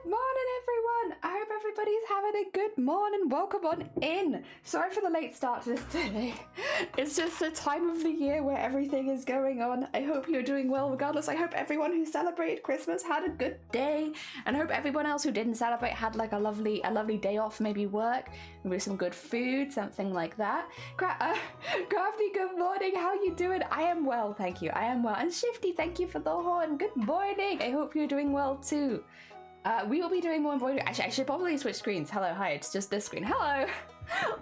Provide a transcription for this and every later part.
Good morning, everyone. I hope everybody's having a good morning. Welcome on in. Sorry for the late start to this today. It's just the time of the year where everything is going on. I hope you're doing well regardless. I hope everyone who celebrated Christmas had a good day, and I hope everyone else who didn't celebrate had like a lovely day off, maybe work, maybe some good food, something like that. Crafty, good morning. How you doing? I am well, thank you. I am well. And Shifty, thank you for the horn. Good morning. I hope you're doing well too. We will be doing more embroidery. Actually, I should probably switch screens. Hello, hi, it's just this screen. Hello!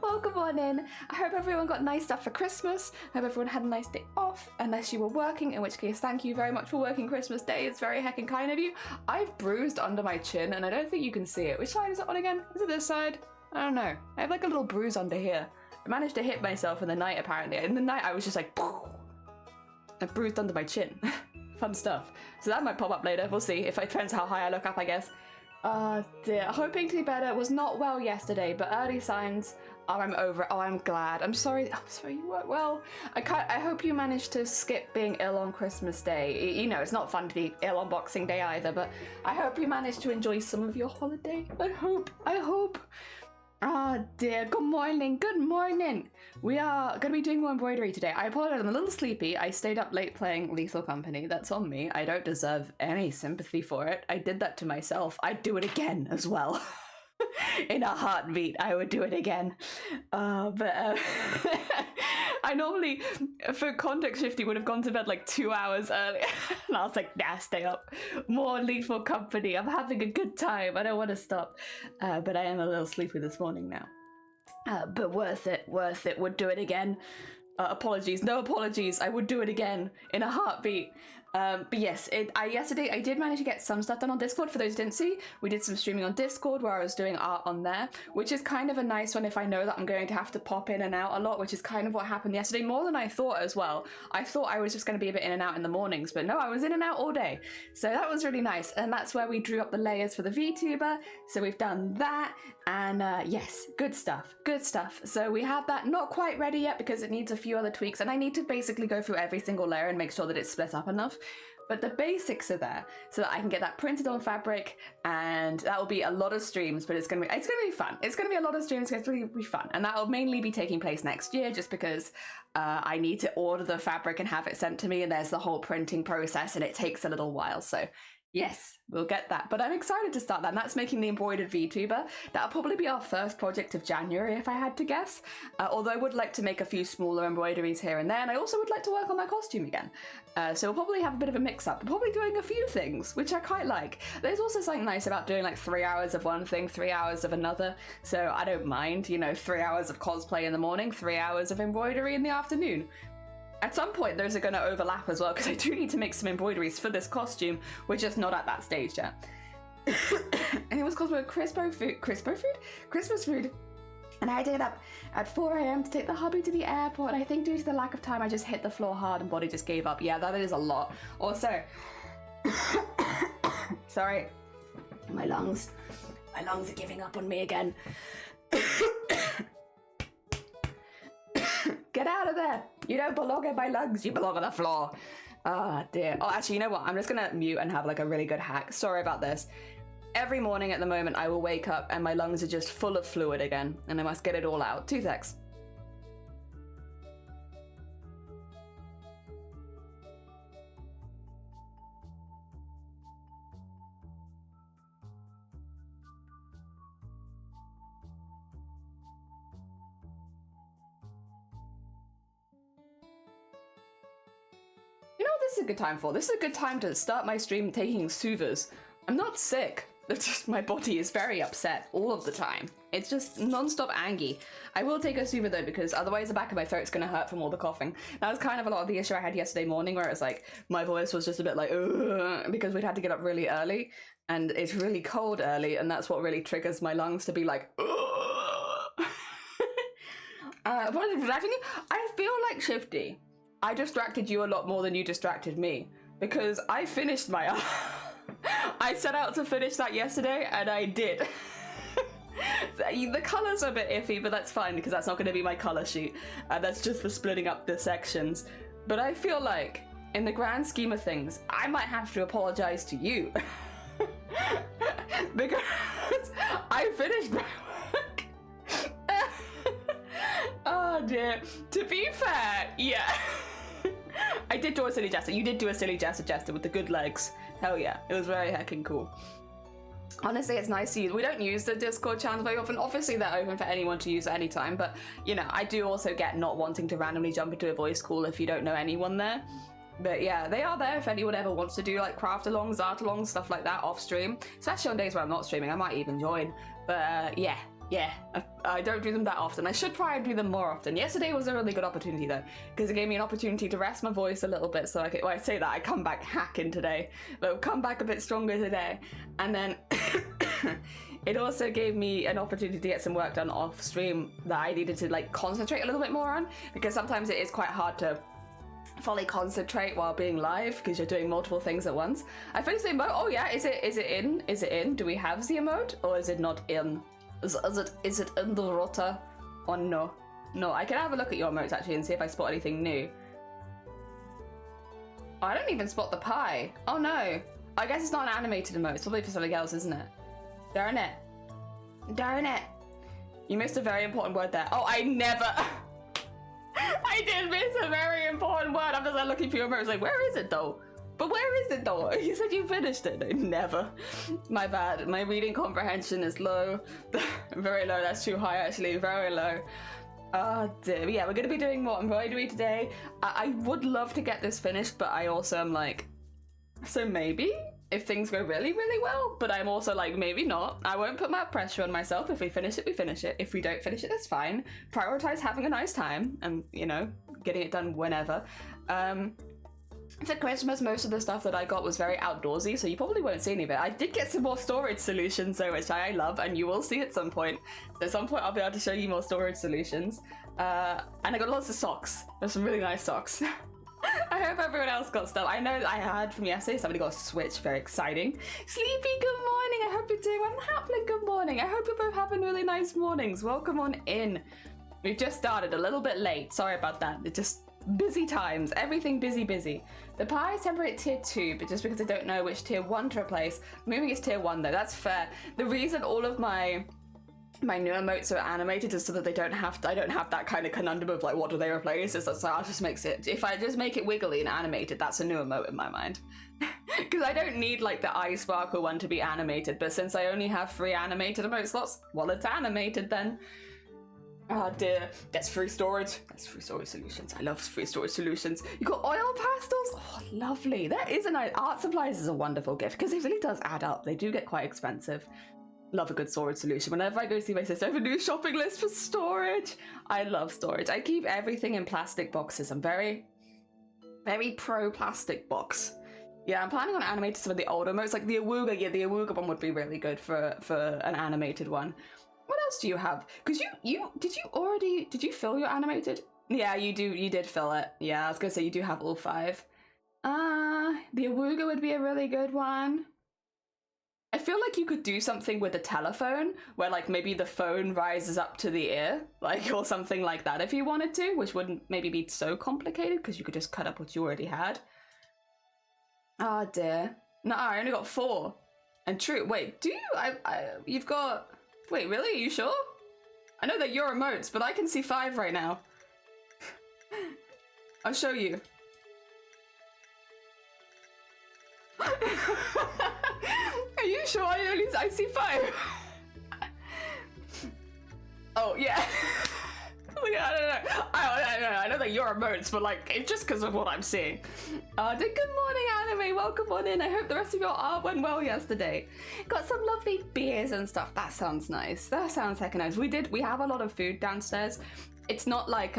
Welcome on in. I hope everyone got nice stuff for Christmas. I hope everyone had a nice day off, unless you were working, in which case thank you very much for working Christmas Day. It's very heckin' kind of you. I've bruised under my chin, and I don't think you can see it. Which side is it on again? Is it this side? I don't know. I have like a little bruise under here. I managed to hit myself in the night, apparently. In the night, I was just like, I bruised under my chin. Fun stuff. So that might pop up later. We'll see. If it depends how high I look up, I guess. Dear. Hoping to be better. Was not well yesterday, but early signs are I'm over it. Oh, I'm glad. I'm sorry you weren't well. I hope you managed to skip being ill on Christmas Day. You know, it's not fun to be ill on Boxing Day either, but I hope you managed to enjoy some of your holiday. I hope. Ah, dear. Good morning. Good morning. We are going to be doing more embroidery today. I apologize. I'm a little sleepy. I stayed up late playing Lethal Company. That's on me. I don't deserve any sympathy for it. I did that to myself. I'd do it again as well. In a heartbeat, I would do it again. I normally, for context shifty, would have gone to bed like 2 hours earlier. And I was like, nah, stay up. More Lethal Company. I'm having a good time. I don't want to stop. But I am a little sleepy this morning now. But worth it. Would do it again. Apologies. No apologies. I would do it again in a heartbeat. But yes, yesterday I did manage to get some stuff done on Discord. For those who didn't see, we did some streaming on Discord where I was doing art on there, which is kind of a nice one if I know that I'm going to have to pop in and out a lot, which is kind of what happened yesterday, more than I thought as well. I thought I was just going to be a bit in and out in the mornings, but no, I was in and out all day. So that was really nice. And that's where we drew up the layers for the VTuber. So we've done that. And yes, good stuff. So we have that not quite ready yet because it needs a few other tweaks, and I need to basically go through every single layer and make sure that it's split up enough. But the basics are there so that I can get that printed on fabric, and that will be a lot of streams, but it's gonna be fun. It's gonna be a lot of streams, it's gonna be fun. And that will mainly be taking place next year just because I need to order the fabric and have it sent to me, and there's the whole printing process and it takes a little while. So yes, we'll get that. But I'm excited to start that, and that's making the embroidered VTuber. That'll probably be our first project of January, if I had to guess. Although I would like to make a few smaller embroideries here and there, and I also would like to work on my costume again. So we'll probably have a bit of a mix-up. We're probably doing a few things, which I quite like. There's also something nice about doing like 3 hours of one thing, 3 hours of another. So I don't mind, 3 hours of cosplay in the morning, 3 hours of embroidery in the afternoon. At some point, those are going to overlap as well, because I do need to make some embroideries for this costume. We're just not at that stage yet. And it was called Christmas food. And I did up at 4 a.m. to take the hubby to the airport. And I think due to the lack of time, I just hit the floor hard and body just gave up. Yeah, that is a lot. Also, sorry, my lungs are giving up on me again. Get out of there! You don't belong in my lungs, you belong on the floor. Ah, dear. Oh, actually, you know what? I'm just gonna mute and have like a really good hack. Sorry about this. Every morning at the moment, I will wake up and my lungs are just full of fluid again, and I must get it all out. 2 secs. You know what this is a good time for? This is a good time to start my stream taking soothers. I'm not sick. It's just my body is very upset all of the time. It's just non-stop angry. I will take a soother though, because otherwise the back of my throat's gonna hurt from all the coughing. That was kind of a lot of the issue I had yesterday morning, where it was like my voice was just a bit like ugh, because we'd had to get up really early, and it's really cold early, and that's what really triggers my lungs to be like ugh. Apologies for distracting you. I feel like Shifty, I distracted you a lot more than you distracted me, because I finished my I set out to finish that yesterday, and I did. The colours are a bit iffy, but that's fine, because that's not going to be my colour sheet. That's just for splitting up the sections. But I feel like, in the grand scheme of things, I might have to apologise to you. because I finished my work. Oh dear. To be fair, yeah. I did draw a silly Jester. You did do a silly Jester with the good legs. Hell yeah. It was very heckin' cool. Honestly, it's nice to use. We don't use the Discord channels very often. Obviously, they're open for anyone to use at any time. But, you know, I do also get not wanting to randomly jump into a voice call if you don't know anyone there. But yeah, they are there if anyone ever wants to do like craft alongs, art alongs, stuff like that off stream. Especially on days where I'm not streaming. I might even join. But yeah. I don't do them that often. I should try and do them more often. Yesterday was a really good opportunity though, because it gave me an opportunity to rest my voice a little bit so I could, well, I say that, I come back hacking today, but come back a bit stronger today. And then it also gave me an opportunity to get some work done off stream that I needed to like concentrate a little bit more on, because sometimes it is quite hard to fully concentrate while being live because you're doing multiple things at once. I finished the emote. Oh yeah, is it in? Do we have the emote or is it not in? Is it in the rota or no? No, I can have a look at your emotes actually and see if I spot anything new. Oh, I don't even spot the pie. Oh no. I guess it's not an animated emote. It's probably for something else, isn't it? Darn it. Darn it. You missed a very important word there. Oh, I never... I did miss a very important word. I'm just like looking for your emotes like, where is it though? But where is it though? You said you finished it. No, never. My bad. My reading comprehension is low. Very low. That's too high actually. Very low. Oh dear. Yeah, we're going to be doing more embroidery today. I would love to get this finished, but I also am like, so maybe if things go really, really well. But I'm also like, maybe not. I won't put that pressure on myself. If we finish it, we finish it. If we don't finish it, that's fine. Prioritize having a nice time and, you know, getting it done whenever. For Christmas, most of the stuff that I got was very outdoorsy, so you probably won't see any of it. I did get some more storage solutions though, which I love, and you will see at some point. So at some point I'll be able to show you more storage solutions. And I got lots of socks. There's some really nice socks. I hope everyone else got stuff. I know I heard from yesterday somebody got a Switch, very exciting. Sleepy, good morning. I hope you're doing well. Happily, good morning. I hope you're both having really nice mornings. Welcome on in. We've just started a little bit late. Sorry about that. It just... busy times, everything busy. The pie is temporary at tier 2, but just because I don't know which tier 1 to replace, moving is tier 1 though, that's fair. The reason all of my new emotes are animated is so that I don't have that kind of conundrum of like, what do they replace? It's like, I'll just make it, if I just make it wiggly and animated, that's a new emote in my mind. Because I don't need like the eye sparkle one to be animated, but since I only have 3 animated emote slots, well, it's animated then. Oh dear, that's free storage. That's free storage solutions. I love free storage solutions. You got oil pastels? Oh, lovely. That is a nice... Art supplies is a wonderful gift because it really does add up. They do get quite expensive. Love a good storage solution. Whenever I go see my sister, I have a new shopping list for storage. I love storage. I keep everything in plastic boxes. I'm very pro plastic box. Yeah, I'm planning on animating some of the older modes, like the Awooga. Yeah, the Awooga one would be really good for an animated one. What else do you have? Because did you fill your animated? Yeah, you did fill it. Yeah, I was gonna say you do have all 5. The Awooga would be a really good one. I feel like you could do something with a telephone where like maybe the phone rises up to the ear, like, or something like that if you wanted to, which wouldn't maybe be so complicated because you could just cut up what you already had. Oh dear. No, I only got 4. And true, wait, do you? You've got... Wait, really? Are you sure? I know they're your emotes, but I can see 5 right now. I'll show you. Are you sure? I see 5. Oh, yeah. I know they're your emotes, but like, it's just because of what I'm seeing. Good morning, Anime. Welcome on in. I hope the rest of your art went well yesterday. Got some lovely beers and stuff. That sounds nice. That sounds heckin' nice. We have a lot of food downstairs. It's not like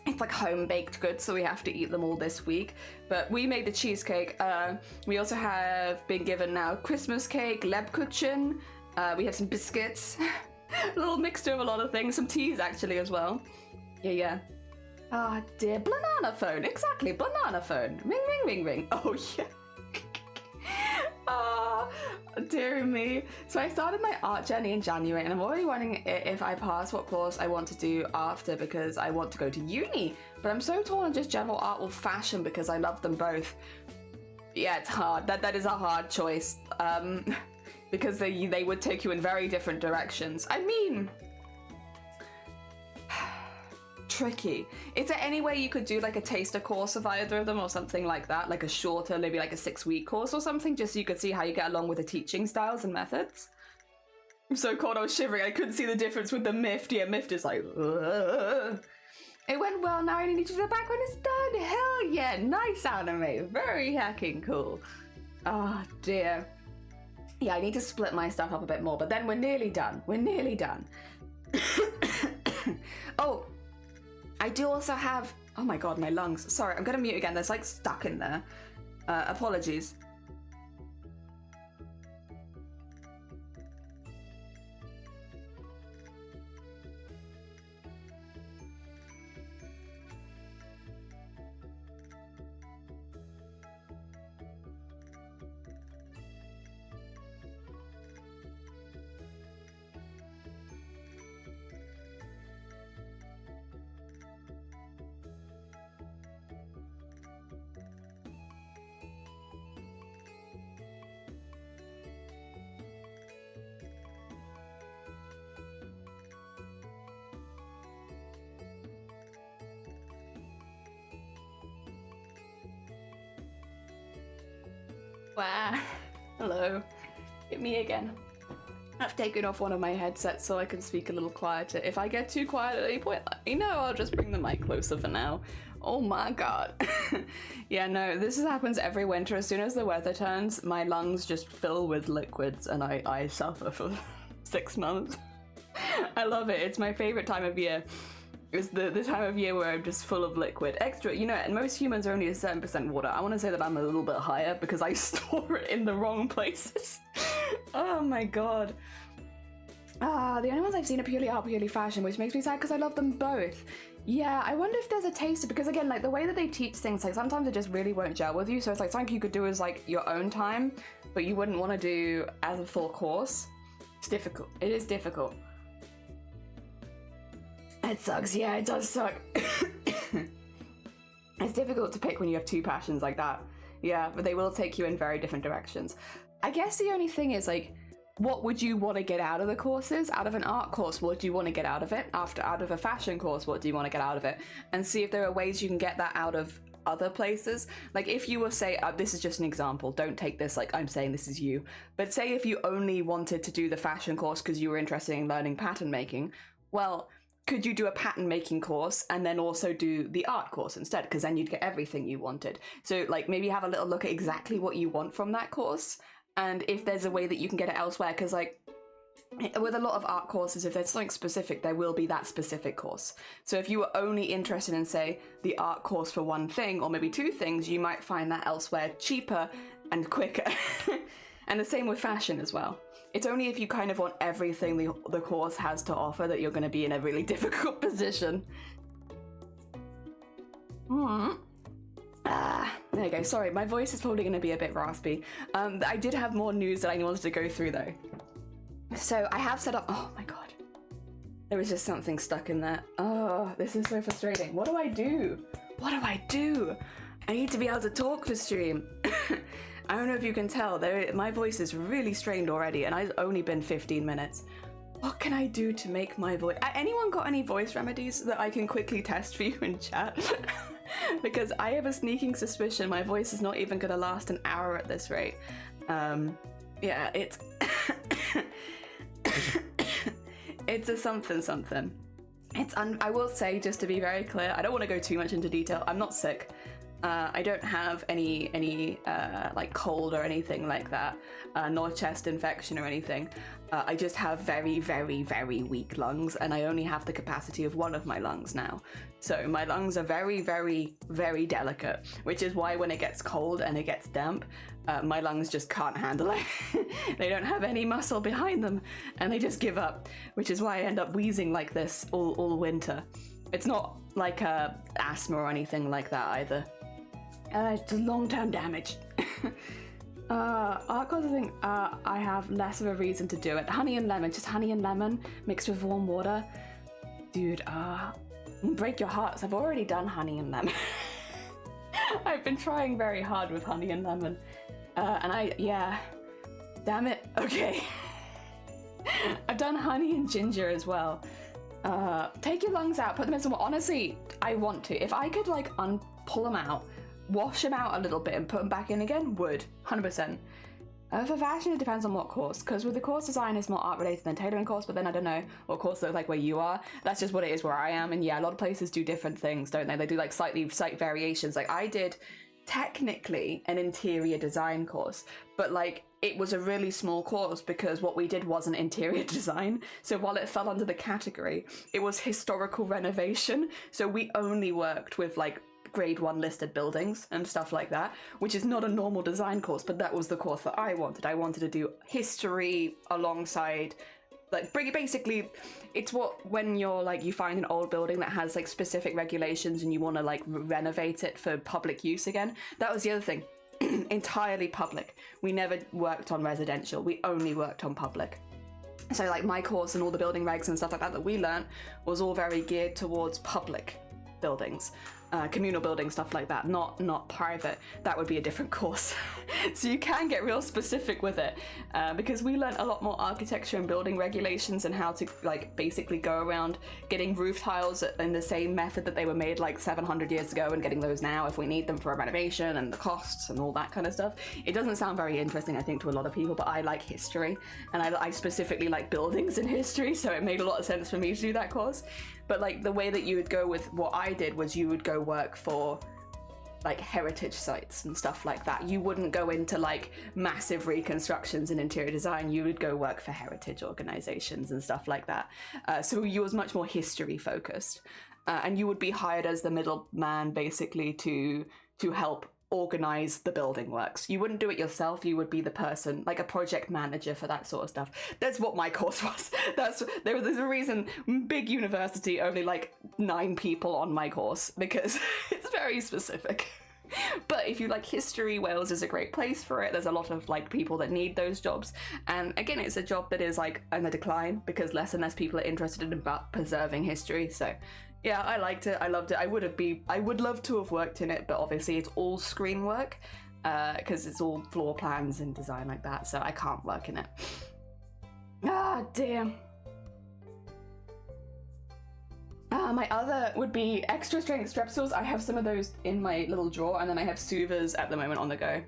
it's like home-baked goods, so we have to eat them all this week. But we made the cheesecake. We also have been given now Christmas cake, Lebkuchen. We have some biscuits. A little mixture of a lot of things. Some teas, actually, as well. Yeah. Ah, dear. Banana phone. Exactly. Banana phone. Ring, ring, ring, ring. Oh, yeah. Ah, dear me. So I started my art journey in January, and I'm already wondering if I pass what course I want to do after, because I want to go to uni. But I'm so torn on just general art or fashion because I love them both. Yeah, it's hard. That is a hard choice. because they would take you in very different directions. I mean, tricky. Is there any way you could do like a taster course of either of them or something like that? Like a shorter, maybe like a 6-week course or something, just so you could see how you get along with the teaching styles and methods? I'm so cold, I was shivering. I couldn't see the difference with the Mift. Yeah, Mift is like, ugh. It went well, now I need to do the back when it's done. Hell yeah, nice anime. Very hacking cool. Oh dear. Yeah, I need to split my stuff up a bit more, but then we're nearly done. We're nearly done. Oh, I do also have, oh my god, my lungs. Sorry, I'm gonna mute again. There's like stuck in there. Apologies. Wow. Hello. It's me again. I've taken off one of my headsets so I can speak a little quieter. If I get too quiet at any point, let me know. I'll just bring the mic closer for now. Oh my god. Yeah, no, this happens every winter. As soon as the weather turns, my lungs just fill with liquids and I suffer for 6 months. I love it. It's my favorite time of year. It's the time of year where I'm just full of liquid. Extra, you know, and most humans are only a certain percent water. I want to say that I'm a little bit higher because I store it in the wrong places. Oh my god. The only ones I've seen are purely art, purely fashion, which makes me sad because I love them both. Yeah, I wonder if there's a taster, because again, like the way that they teach things, like sometimes it just really won't gel with you. So it's like something you could do as like your own time, but you wouldn't want to do as a full course. It's difficult. It is difficult. It sucks, yeah, it does suck. It's difficult to pick when you have two passions like that. Yeah, but they will take you in very different directions. I guess the only thing is like, what would you want to get out of the courses? Out of an art course, what do you want to get out of it? Out of a fashion course, what do you want to get out of it? And see if there are ways you can get that out of other places. Like if you were say, this is just an example, don't take this like I'm saying this is you, but say if you only wanted to do the fashion course because you were interested in learning pattern making, well, could you do a pattern making course and then also do the art course instead? Because then you'd get everything you wanted. So like maybe have a little look at exactly what you want from that course, and if there's a way that you can get it elsewhere, because like with a lot of art courses, if there's something specific, there will be that specific course. So if you were only interested in say the art course for one thing or maybe two things, you might find that elsewhere cheaper and quicker. And the same with fashion as well. It's only if you kind of want everything the course has to offer that you're going to be in a really difficult position. There you go. Sorry, my voice is probably going to be a bit raspy. I did have more news that I wanted to go through though. So I have set up, oh my god. There was just something stuck in there. Oh, this is so frustrating. What do I do? What do I do? I need to be able to talk for stream. I don't know if you can tell, my voice is really strained already and I've only been 15 minutes. What can I do to make my voice... Anyone got any voice remedies that I can quickly test for you in chat? Because I have a sneaking suspicion my voice is not even going to last an hour at this rate. Yeah, it's... it's a something. I will say, just to be very clear, I don't want to go too much into detail. I'm not sick. I don't have any like cold or anything like that, nor chest infection or anything. I just have very, very, very weak lungs, and I only have the capacity of one of my lungs now. So my lungs are very, very, very delicate, which is why when it gets cold and it gets damp, my lungs just can't handle it. They don't have any muscle behind them, and they just give up, which is why I end up wheezing like this all winter. It's not like asthma or anything like that either. It's long-term damage. Art course, I think I have less of a reason to do it. Honey and lemon, just honey and lemon mixed with warm water. Dude, break your hearts. I've already done honey and lemon. I've been trying very hard with honey and lemon. And yeah. Damn it. Okay. I've done honey and ginger as well. Take your lungs out, put them in some water. Honestly, I want to. If I could like pull them out, wash them out a little bit and put them back in again, would. 100%. For fashion, it depends on what course, because with the course design, it's more art related than tailoring course, but then I don't know what course looks like where you are. That's just what it is where I am. And yeah, a lot of places do different things, don't they? They do like slight variations. Like I did technically an interior design course, but like it was a really small course because what we did wasn't interior design. So while it fell under the category, it was historical renovation. So we only worked with like grade 1 listed buildings and stuff like that, which is not a normal design course, but that was the course that I wanted. I wanted to do history alongside, like, basically, it's what, when you're like, you find an old building that has like specific regulations and you want to like renovate it for public use again. That was the other thing. Entirely public. We never worked on residential. We only worked on public. So like my course and all the building regs and stuff like that we learned was all very geared towards public buildings. Communal building, stuff like that, not private. That would be a different course. So you can get real specific with it, because we learned a lot more architecture and building regulations and how to like basically go around getting roof tiles in the same method that they were made like 700 years ago and getting those now if we need them for a renovation, and the costs and all that kind of stuff. It doesn't sound very interesting, I think, to a lot of people, but I like history, and I specifically like buildings and history, so it made a lot of sense for me to do that course. But like the way that you would go with what I did was you would go work for like heritage sites and stuff like that. You wouldn't go into like massive reconstructions and interior design. You would go work for heritage organizations and stuff like that. So you was much more history focused, and you would be hired as the middleman basically to help organize the building works. You wouldn't do it yourself. You would be the person, like a project manager for that sort of stuff. That's what my course was. There's a reason, big university, only like 9 people on my course, because it's very specific. But if you like history, Wales is a great place for it. There's a lot of like people that need those jobs, and again, it's a job that is like on the decline because less and less people are interested in about preserving history. So yeah, I liked it. I loved it. I would love to have worked in it, but obviously it's all screen work, because it's all floor plans and design like that, so I can't work in it. Ah, damn. My other would be extra strength strepsils. I have some of those in my little drawer, and then I have soothers at the moment on the go.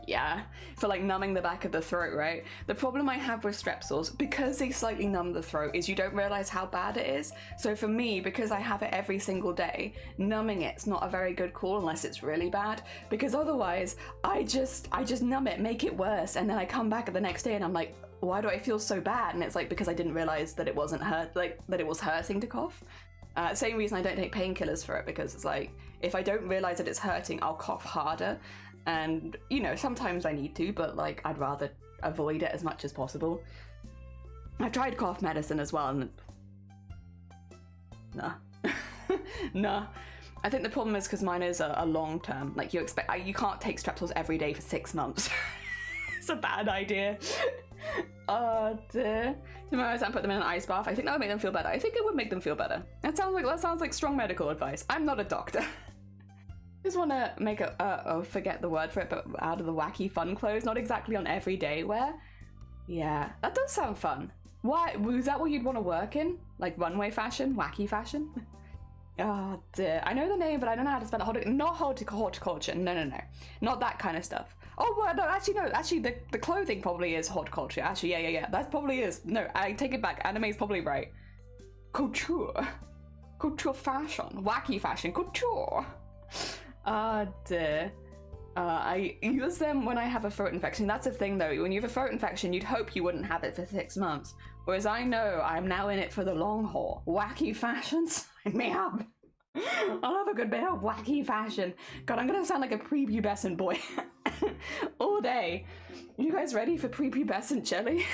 Yeah, for like numbing the back of the throat, right? The problem I have with strepsils, because they slightly numb the throat, is you don't realize how bad it is. So for me, because I have it every single day, numbing it's not a very good call unless it's really bad, because otherwise I just numb it, make it worse, and then I come back the next day and I'm like, why do I feel so bad? And it's like, because I didn't realize that it wasn't that it was hurting to cough. Same reason I don't take painkillers for it, because it's like, if I don't realize that it's hurting, I'll cough harder. And, you know, sometimes I need to, but like, I'd rather avoid it as much as possible. I've tried cough medicine as well, and nah. Nah. I think the problem is because mine is a long term. Like, you can't take strepsils every day for 6 months. It's a bad idea. Oh dear. Tomorrow I put them in an ice bath. I think that would make them feel better. I think it would make them feel better. That sounds like strong medical advice. I'm not a doctor. Just want to make forget the word for it, but out of the wacky fun clothes. Not exactly on everyday wear. Yeah, that does sound fun. Why? Was that what you'd want to work in? Like runway fashion? Wacky fashion? Oh dear. I know the name, but I don't know how to spell it. Not horticulture. No. Not that kind of stuff. Oh, well, no. Actually, the clothing probably is horticulture. Actually, yeah. That probably is. No, I take it back. Anime's probably right. Couture fashion. Wacky fashion. Couture. Ah, dear. I use them when I have a throat infection. That's the thing, though. When you have a throat infection, you'd hope you wouldn't have it for 6 months. Whereas I know I'm now in it for the long haul. Wacky fashions? Man. I'll have a good bit of wacky fashion. God, I'm gonna sound like a prepubescent boy all day. You guys ready for prepubescent jelly?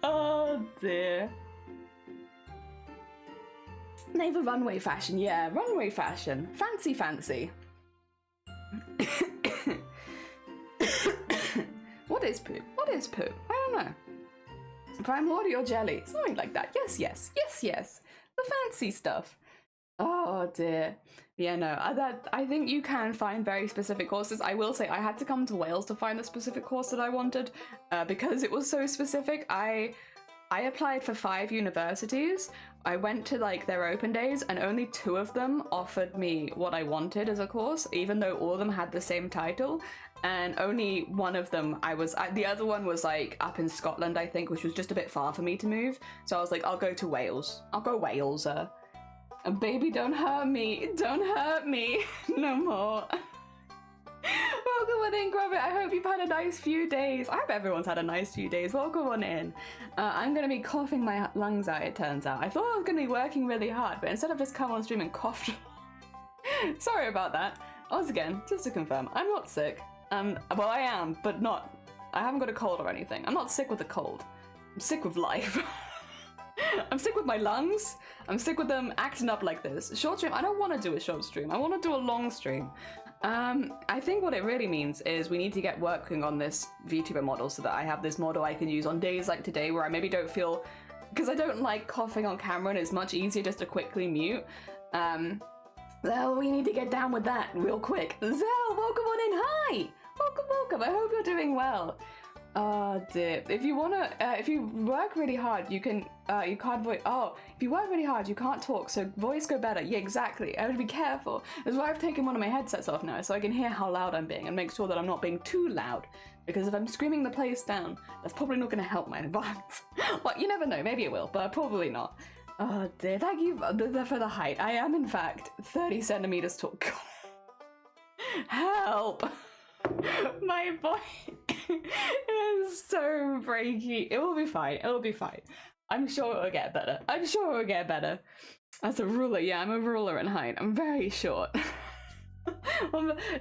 Oh, dear. Name runway fashion, yeah, runway fashion. Fancy. What is poop? I don't know. Primordial jelly, something like that. Yes. The fancy stuff. Oh dear. Yeah, no, I think you can find very specific courses. I will say I had to come to Wales to find the specific course that I wanted because it was so specific. I applied for 5 universities. I went to like their open days and only 2 of them offered me what I wanted as a course, even though all of them had the same title. And only one of them the other one was like up in Scotland, I think, which was just a bit far for me to move. So I was like, I'll go to Wales. I'll go Wales. And baby, don't hurt me. Don't hurt me no more. Welcome on in, Grubit. I hope you've had a nice few days. I hope everyone's had a nice few days. Welcome on in. I'm going to be coughing my lungs out, it turns out. I thought I was going to be working really hard, but instead I've just come on stream and coughed. Sorry about that. Once again, just to confirm, I'm not sick. Well, I am, but not. I haven't got a cold or anything. I'm not sick with a cold. I'm sick with life. I'm sick with my lungs. I'm sick with them acting up like this. Short stream, I don't want to do a short stream. I want to do a long stream. I think what it really means is we need to get working on this VTuber model so that I have this model I can use on days like today where I maybe don't feel, because I don't like coughing on camera and it's much easier just to quickly mute. Well, we need to get down with that real quick. Zell, welcome on in. Hi. Welcome. I hope you're doing well. Oh dear. If you wanna, if you work really hard, you can, you can't voice. Oh, if you work really hard, you can't talk. So voice go better. Yeah, exactly. I have to be careful. That's why I've taken one of my headsets off now, so I can hear how loud I'm being and make sure that I'm not being too loud. Because if I'm screaming the place down, that's probably not going to help my environment. Well, you never know. Maybe it will, but probably not. Oh dear. Thank you for the height. I am in fact 30 centimeters tall. Help. My voice is so breaky. It will be fine. It will be fine. I'm sure it will get better. I'm sure it will get better. As a ruler, yeah, I'm a ruler in height. I'm very short.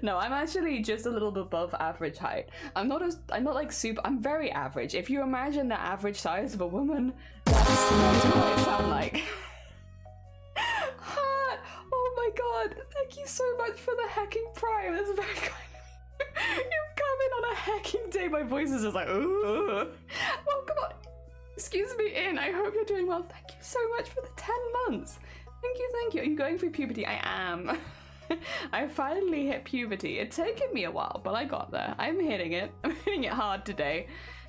No, I'm actually just a little bit above average height. I'm not like super. I'm very average. If you imagine the average size of a woman, that's what I sound like. Oh my god! Thank you so much for the hacking prime. That's very kind. You've come in on a hacking day. My voice is just like, ugh. Welcome on. Excuse me in. I hope you're doing well. Thank you so much for the 10 months. Thank you. Are you going through puberty? I am. I finally hit puberty. It's taken me a while, but I got there. I'm hitting it. I'm hitting it hard today.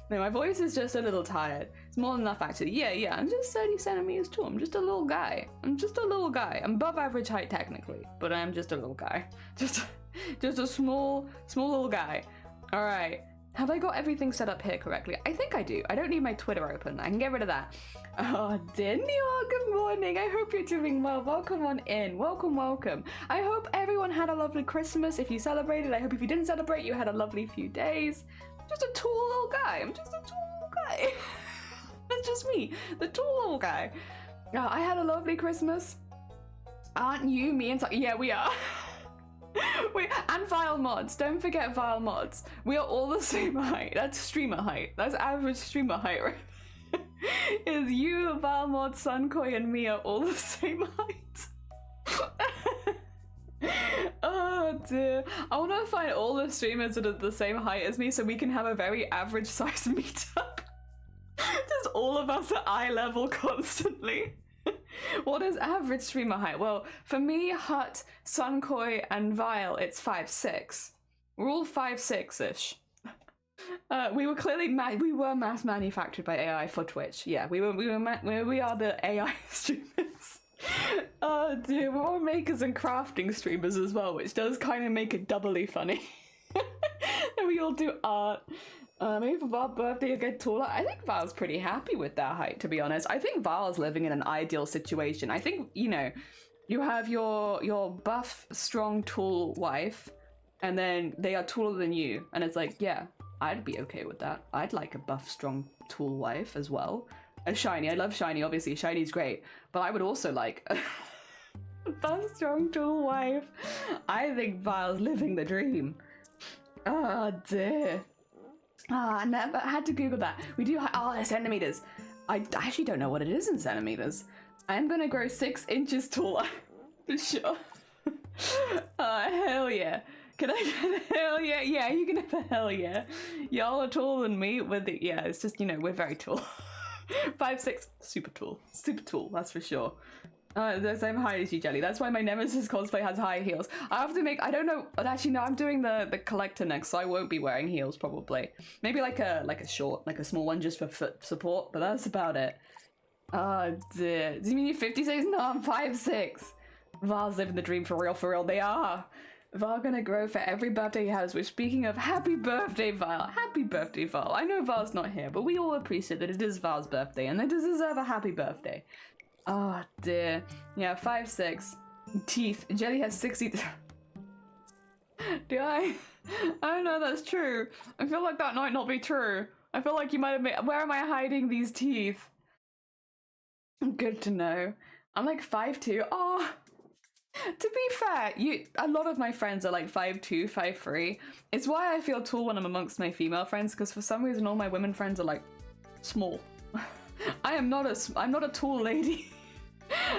No, my voice is just a little tired. It's more than enough actually. Yeah, I'm just 30 centimeters tall. I'm just a little guy. I'm above average height technically, but I'm just a little guy. Just a small little guy. All right. Have I got everything set up here correctly? I think I do. I don't need my Twitter open. I can get rid of that. Oh, Daniel, good morning. I hope you're doing well. Welcome on in. Welcome. I hope everyone had a lovely Christmas. If you celebrated, I hope if you didn't celebrate, you had a lovely few days. Just a tall little guy. I'm just a tall little guy. That's just me, the tall little guy. I had a lovely Christmas. Aren't you? Me and yeah, we are. Wait, and Vile Mods. Don't forget Vile Mods. We are all the same height. That's streamer height. That's average streamer height, right? Is you, Vile Mod, Sunkoi, and me are all the same height. Oh dear. I want to find all the streamers that are the same height as me so we can have a very average size meetup. Just all of us at eye level constantly. What is average streamer height? Well, for me, Hut, Sunkoi, and Vile, it's 5'6". We're all 5'6"-ish. We were clearly we were mass manufactured by AI for Twitch. Yeah, we are the AI streamers. Oh dear, we're all makers and crafting streamers as well, which does kind of make it doubly funny. And we all do art. Maybe for Val's birthday you'll get taller. I think Val's pretty happy with that height, to be honest. I think Val's living in an ideal situation. I think, you know, you have your buff, strong, tall wife, and then they are taller than you. And it's like, yeah, I'd be okay with that. I'd like a buff, strong, tall wife as well. And Shiny, I love Shiny, obviously. Shiny's great. But I would also like a buff, strong, tall wife. I think Val's living the dream. Oh dear. I never had to Google that. We do, centimeters. I actually don't know what it is in centimeters. I'm gonna grow 6 inches taller, for sure. Hell yeah. Can I get a hell yeah? Yeah, you can have a hell yeah. Y'all are taller than me with it. Yeah, it's just, you know, we're very tall. 5'6", super tall, that's for sure. The same height as you, Jelly. That's why my Nemesis cosplay has high heels. I have to make, I don't know, but actually no, I'm doing the collector next, so I won't be wearing heels probably. Maybe like a short, like a small one just for foot support, but that's about it. Oh dear. Do you mean you're 56? No, I'm 5'6". Val's living the dream for real, they are. Val gonna grow for every birthday he has, which speaking of, happy birthday, Val. Happy birthday, Val. I know Val's not here, but we all appreciate that it is Val's birthday, and they deserve a happy birthday. Oh dear. Yeah, 5'6". Teeth. Jelly has 60. Do I? I don't know, that's true. I feel like that might not be true. I feel like you might have made. Where am I hiding these teeth? Good to know. I'm like 5'2". Oh, to be fair, a lot of my friends are like 5'2", 5'3". It's why I feel tall when I'm amongst my female friends, because for some reason all my women friends are like small. I'm not a tall lady.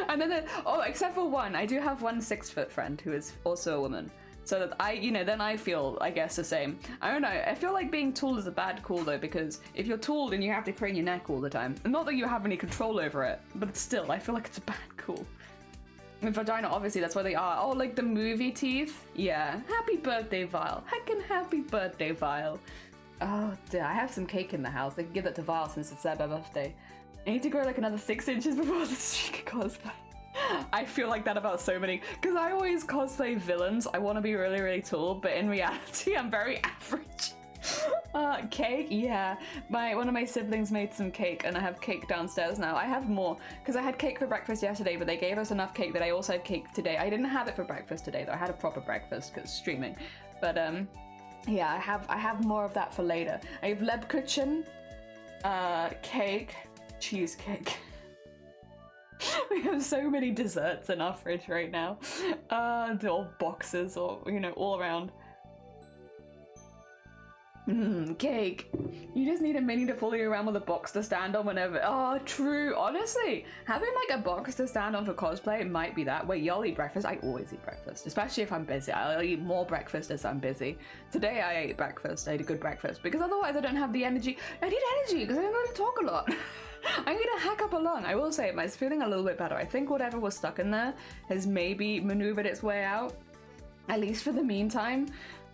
And then, except for one, I do have one 6-foot friend who is also a woman. So that then I feel, I guess, the same. I don't know, I feel like being tall is a bad call though, because if you're tall, then you have to crane your neck all the time. And not that you have any control over it, but still, I feel like it's a bad call. And vagina, obviously, that's where they are. Oh, like the movie teeth? Yeah. Happy birthday, Vile. Heckin' happy birthday, Vile. Oh, dear, I have some cake in the house. They can give that to Vile since it's their birthday. I need to grow like another 6 inches before the streak cosplay. I feel like that about so many, because I always cosplay villains. I want to be really, really tall, but in reality, I'm very average. Cake? Yeah. One of my siblings made some cake, and I have cake downstairs now. I have more, because I had cake for breakfast yesterday, but they gave us enough cake that I also have cake today. I didn't have it for breakfast today, though. I had a proper breakfast, because streaming. But, yeah, I have more of that for later. I have Lebkuchen, cake, cheesecake. We have so many desserts in our fridge right now. Or boxes, or, all around. Cake. You just need a mini to follow you around with a box to stand on whenever. Oh, true. Honestly, having like a box to stand on for cosplay, it might be that way. Y'all eat breakfast. I always eat breakfast, especially if I'm busy. I'll eat more breakfast as I'm busy. Today I ate breakfast. I ate a good breakfast because otherwise I don't have the energy. I need energy because I'm going to talk a lot. I'm going to hack up a lung. I will say, I'm feeling a little bit better. I think whatever was stuck in there has maybe maneuvered its way out, at least for the meantime.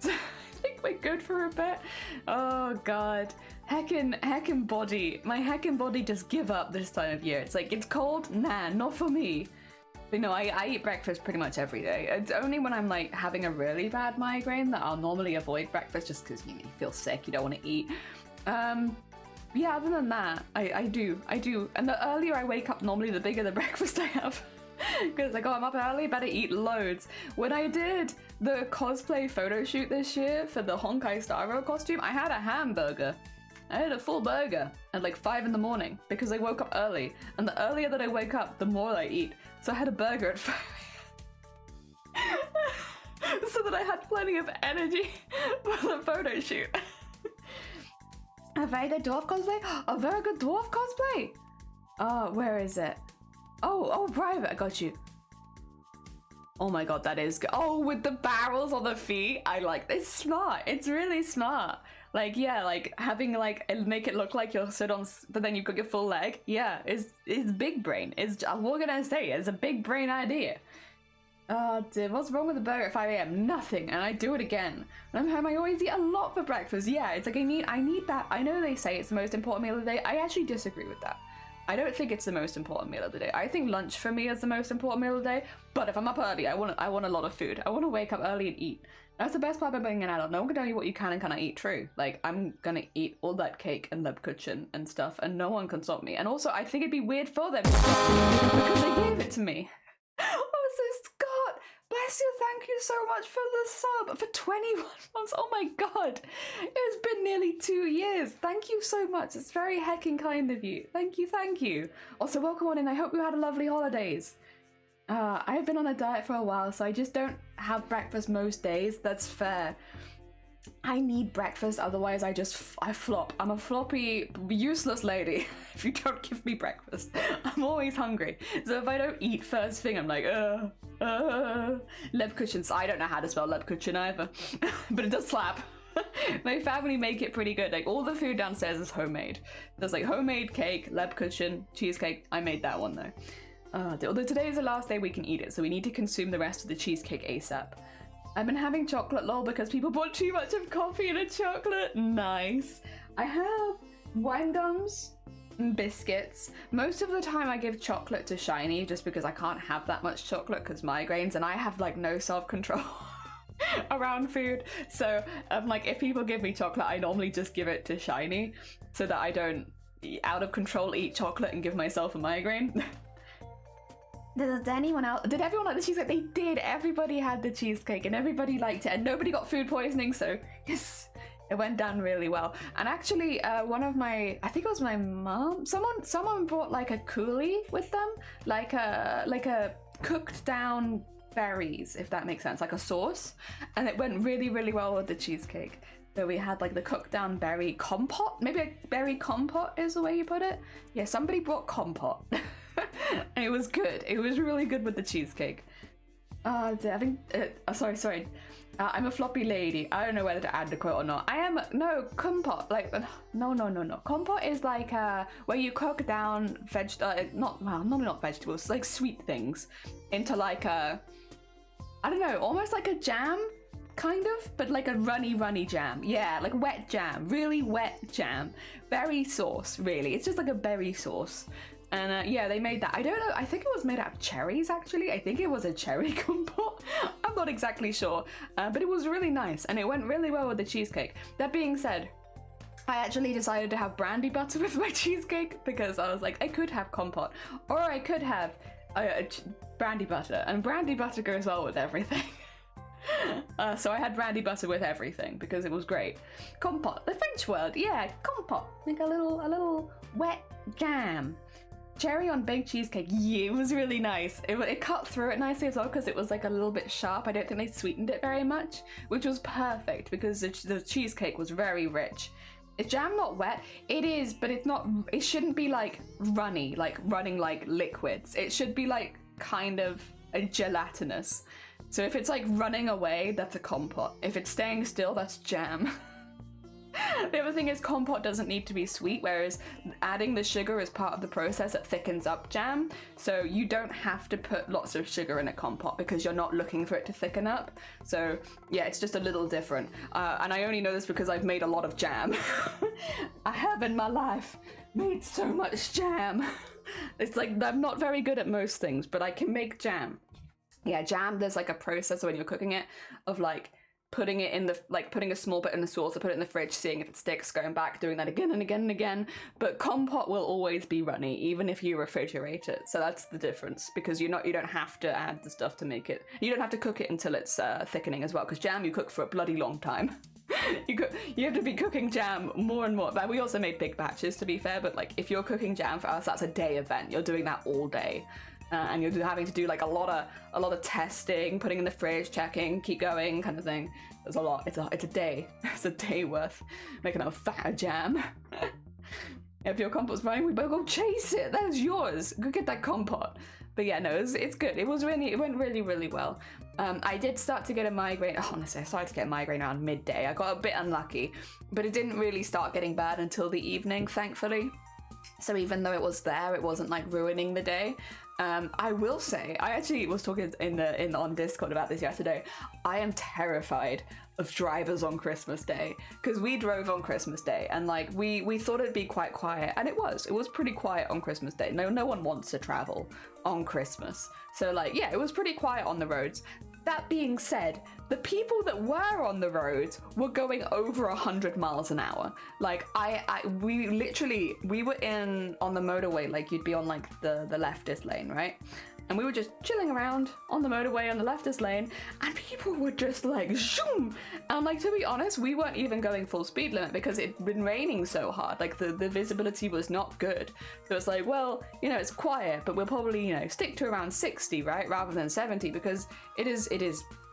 I think we're good for a bit. Oh god. Heckin' body. My heckin' body just give up this time of year. It's like, it's cold? Nah, not for me. But no, I eat breakfast pretty much every day. It's only when I'm like having a really bad migraine that I'll normally avoid breakfast just because you feel sick, you don't want to eat. Yeah, other than that, I do. And the earlier I wake up, normally the bigger the breakfast I have. Because like, oh, I'm up early, better eat loads. When I did the cosplay photo shoot this year for the Honkai Starro costume, I had a hamburger. I had a full burger at like 5 in the morning because I woke up early. And the earlier that I wake up, the more I eat. So I had a burger at 5 so that I had plenty of energy for the photo shoot. A very good dwarf cosplay? A very good dwarf cosplay? Oh, where is it? Oh, private, I got you. Oh my god, that is good. Oh, with the barrels on the feet, I like, it's smart. It's really smart. Like, yeah, like having like, make it look like you're sit on, but then you've got your full leg. Yeah, it's big brain. What can I say? It's a big brain idea. Oh dear, what's wrong with the burger at 5 a.m? Nothing, and I do it again. When I'm home, I always eat a lot for breakfast. Yeah, it's like I need that. I know they say it's the most important meal of the day. I actually disagree with that. I don't think it's the most important meal of the day. I think lunch for me is the most important meal of the day. But if I'm up early, I want a lot of food. I want to wake up early and eat. That's the best part about being an adult. No one can tell you what you can and cannot eat. True. Like, I'm gonna eat all that cake and Lebkuchen and stuff, and no one can stop me. And also, I think it'd be weird for them because they gave it to me. Oh, so Scott, bless you. Thank you so much for the sub for 21 months. Oh my god, it's been nearly 2 years. Thank you so much. It's very heckin' kind of you. Thank you, thank you. Also, welcome on in. I hope you had a lovely holidays. I've been on a diet for a while, so I just don't have breakfast most days. That's fair. I need breakfast, otherwise I flop. I'm a floppy, useless lady if you don't give me breakfast. I'm always hungry. So if I don't eat first thing, I'm like, Lebkuchen. I don't know how to spell Lebkuchen either, but it does slap. My family make it pretty good. Like, all the food downstairs is homemade. There's like homemade cake, Lebkuchen, cheesecake. I made that one though. Although today is the last day we can eat it, so we need to consume the rest of the cheesecake ASAP. I've been having chocolate lol because people bought too much of coffee and a chocolate. Nice. I have wine gums and biscuits. Most of the time I give chocolate to Shiny just because I can't have that much chocolate because migraines, and I have like no self-control around food. So like if people give me chocolate, I normally just give it to Shiny so that I don't out of control eat chocolate and give myself a migraine. Did anyone else? Did everyone like the cheesecake? They did. Everybody had the cheesecake and everybody liked it, and nobody got food poisoning. So yes, it went down really well. And actually, one of my, I think it was my mom. Someone brought like a coulis with them, like a cooked down berries, if that makes sense, like a sauce, and it went really well with the cheesecake. So we had like the cooked down berry compote. Maybe a berry compote is the way you put it. Yeah, somebody brought compote. And it was good. It was really good with the cheesecake. Sorry. I'm a floppy lady. I don't know whether to add the quote or not. Compote. Like, no. Compote is like where you cook down not vegetables, like sweet things into like a, I don't know, almost like a jam, kind of, but like a runny jam. Yeah, like wet jam, really wet jam. Berry sauce, really. It's just like a berry sauce. And yeah, they made that. I don't know, I think it was made out of cherries, actually. I think it was a cherry compote. I'm not exactly sure, but it was really nice, and it went really well with the cheesecake. That being said, I actually decided to have brandy butter with my cheesecake because I was like, I could have compote, or I could have brandy butter, and brandy butter goes well with everything. So I had brandy butter with everything because it was great. Compote, the French word, yeah, compote, like a little wet jam. Cherry on baked cheesecake, yeah, it was really nice. It cut through it nicely as well because it was like a little bit sharp. I don't think they sweetened it very much, which was perfect because the cheesecake was very rich. Is jam not wet? It is, but it's not. It shouldn't be like running like liquids. It should be like kind of a gelatinous. So if it's like running away, that's a compote. If it's staying still, that's jam. The other thing is compote doesn't need to be sweet, whereas adding the sugar is part of the process that thickens up jam. So you don't have to put lots of sugar in a compote because you're not looking for it to thicken up. So yeah, it's just a little different. And I only know this because I've made a lot of jam. I have in my life made so much jam. It's like I'm not very good at most things, but I can make jam. Yeah, jam, there's like a process when you're cooking it of like putting it in the, like putting a small bit in the sauce, or put it in the fridge, seeing if it sticks, going back, doing that again and again and again. But compote will always be runny, even if you refrigerate it. So that's the difference, because you don't have to add the stuff to make it. You don't have to cook it until it's thickening as well, because jam you cook for a bloody long time. You have to be cooking jam more and more. But we also made big batches, to be fair, but like if you're cooking jam for us, that's a day event. You're doing that all day. And you're having to do like a lot of testing, putting in the fridge, checking, keep going, kind of thing. There's a lot. It's a day. It's a day worth making a fat jam. If your compote's running, we better go chase it. That's yours. Go get that compote. But yeah, no, it's good. It went really well. I did start to get a migraine. Honestly, I started to get a migraine around midday. I got a bit unlucky, but it didn't really start getting bad until the evening, thankfully. So even though it was there, it wasn't like ruining the day. I will say, I actually was talking on Discord about this yesterday. I am terrified of drivers on Christmas Day, because we drove on Christmas Day and like we thought it'd be quite quiet, and it was pretty quiet on Christmas Day. No one wants to travel on Christmas, so like yeah, it was pretty quiet on the roads. That being said, the people that were on the roads were going over 100 miles an hour. Like we were on the motorway, like you'd be on like the leftist lane, right? And we were just chilling around on the motorway on the leftist lane, and people were just like zoom. And like, to be honest, we weren't even going full speed limit because it'd been raining so hard. Like the visibility was not good. So it's like, well, it's quiet, but we'll probably, stick to around 60, right? Rather than 70, because it is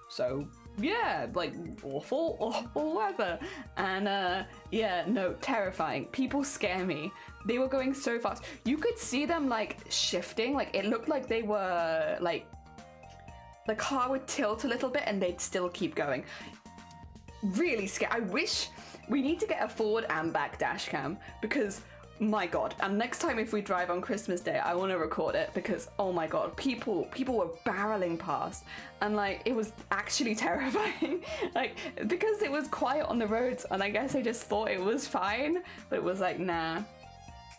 so, yeah, like awful weather. And yeah, no, terrifying. People scare me. They were going so fast. You could see them like shifting. Like it looked like they were like, the car would tilt a little bit and they'd still keep going. Really scary. I wish we need to get a forward and back dash cam, because My God. And next time if we drive on Christmas Day, I want to record it because, oh my God, people were barreling past and like, it was actually terrifying. Like, because it was quiet on the roads and I guess I just thought it was fine, but it was like, nah.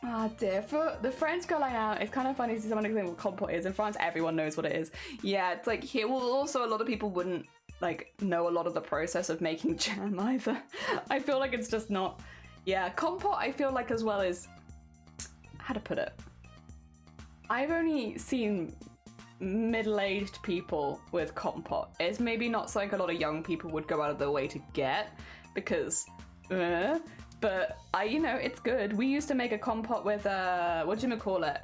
Ah, dear. For the French girl I am, it's kind of funny to see someone explain what compote is. In France, everyone knows what it is. Yeah, it's like here, well, also a lot of people wouldn't like know a lot of the process of making jam either. I feel like it's just not. Yeah, compote I feel like as well is, how to put it? I've only seen middle-aged people with compote. It's maybe not something a lot of young people would go out of their way to get because, but you know, it's good. We used to make a compote with, whatchamacallit?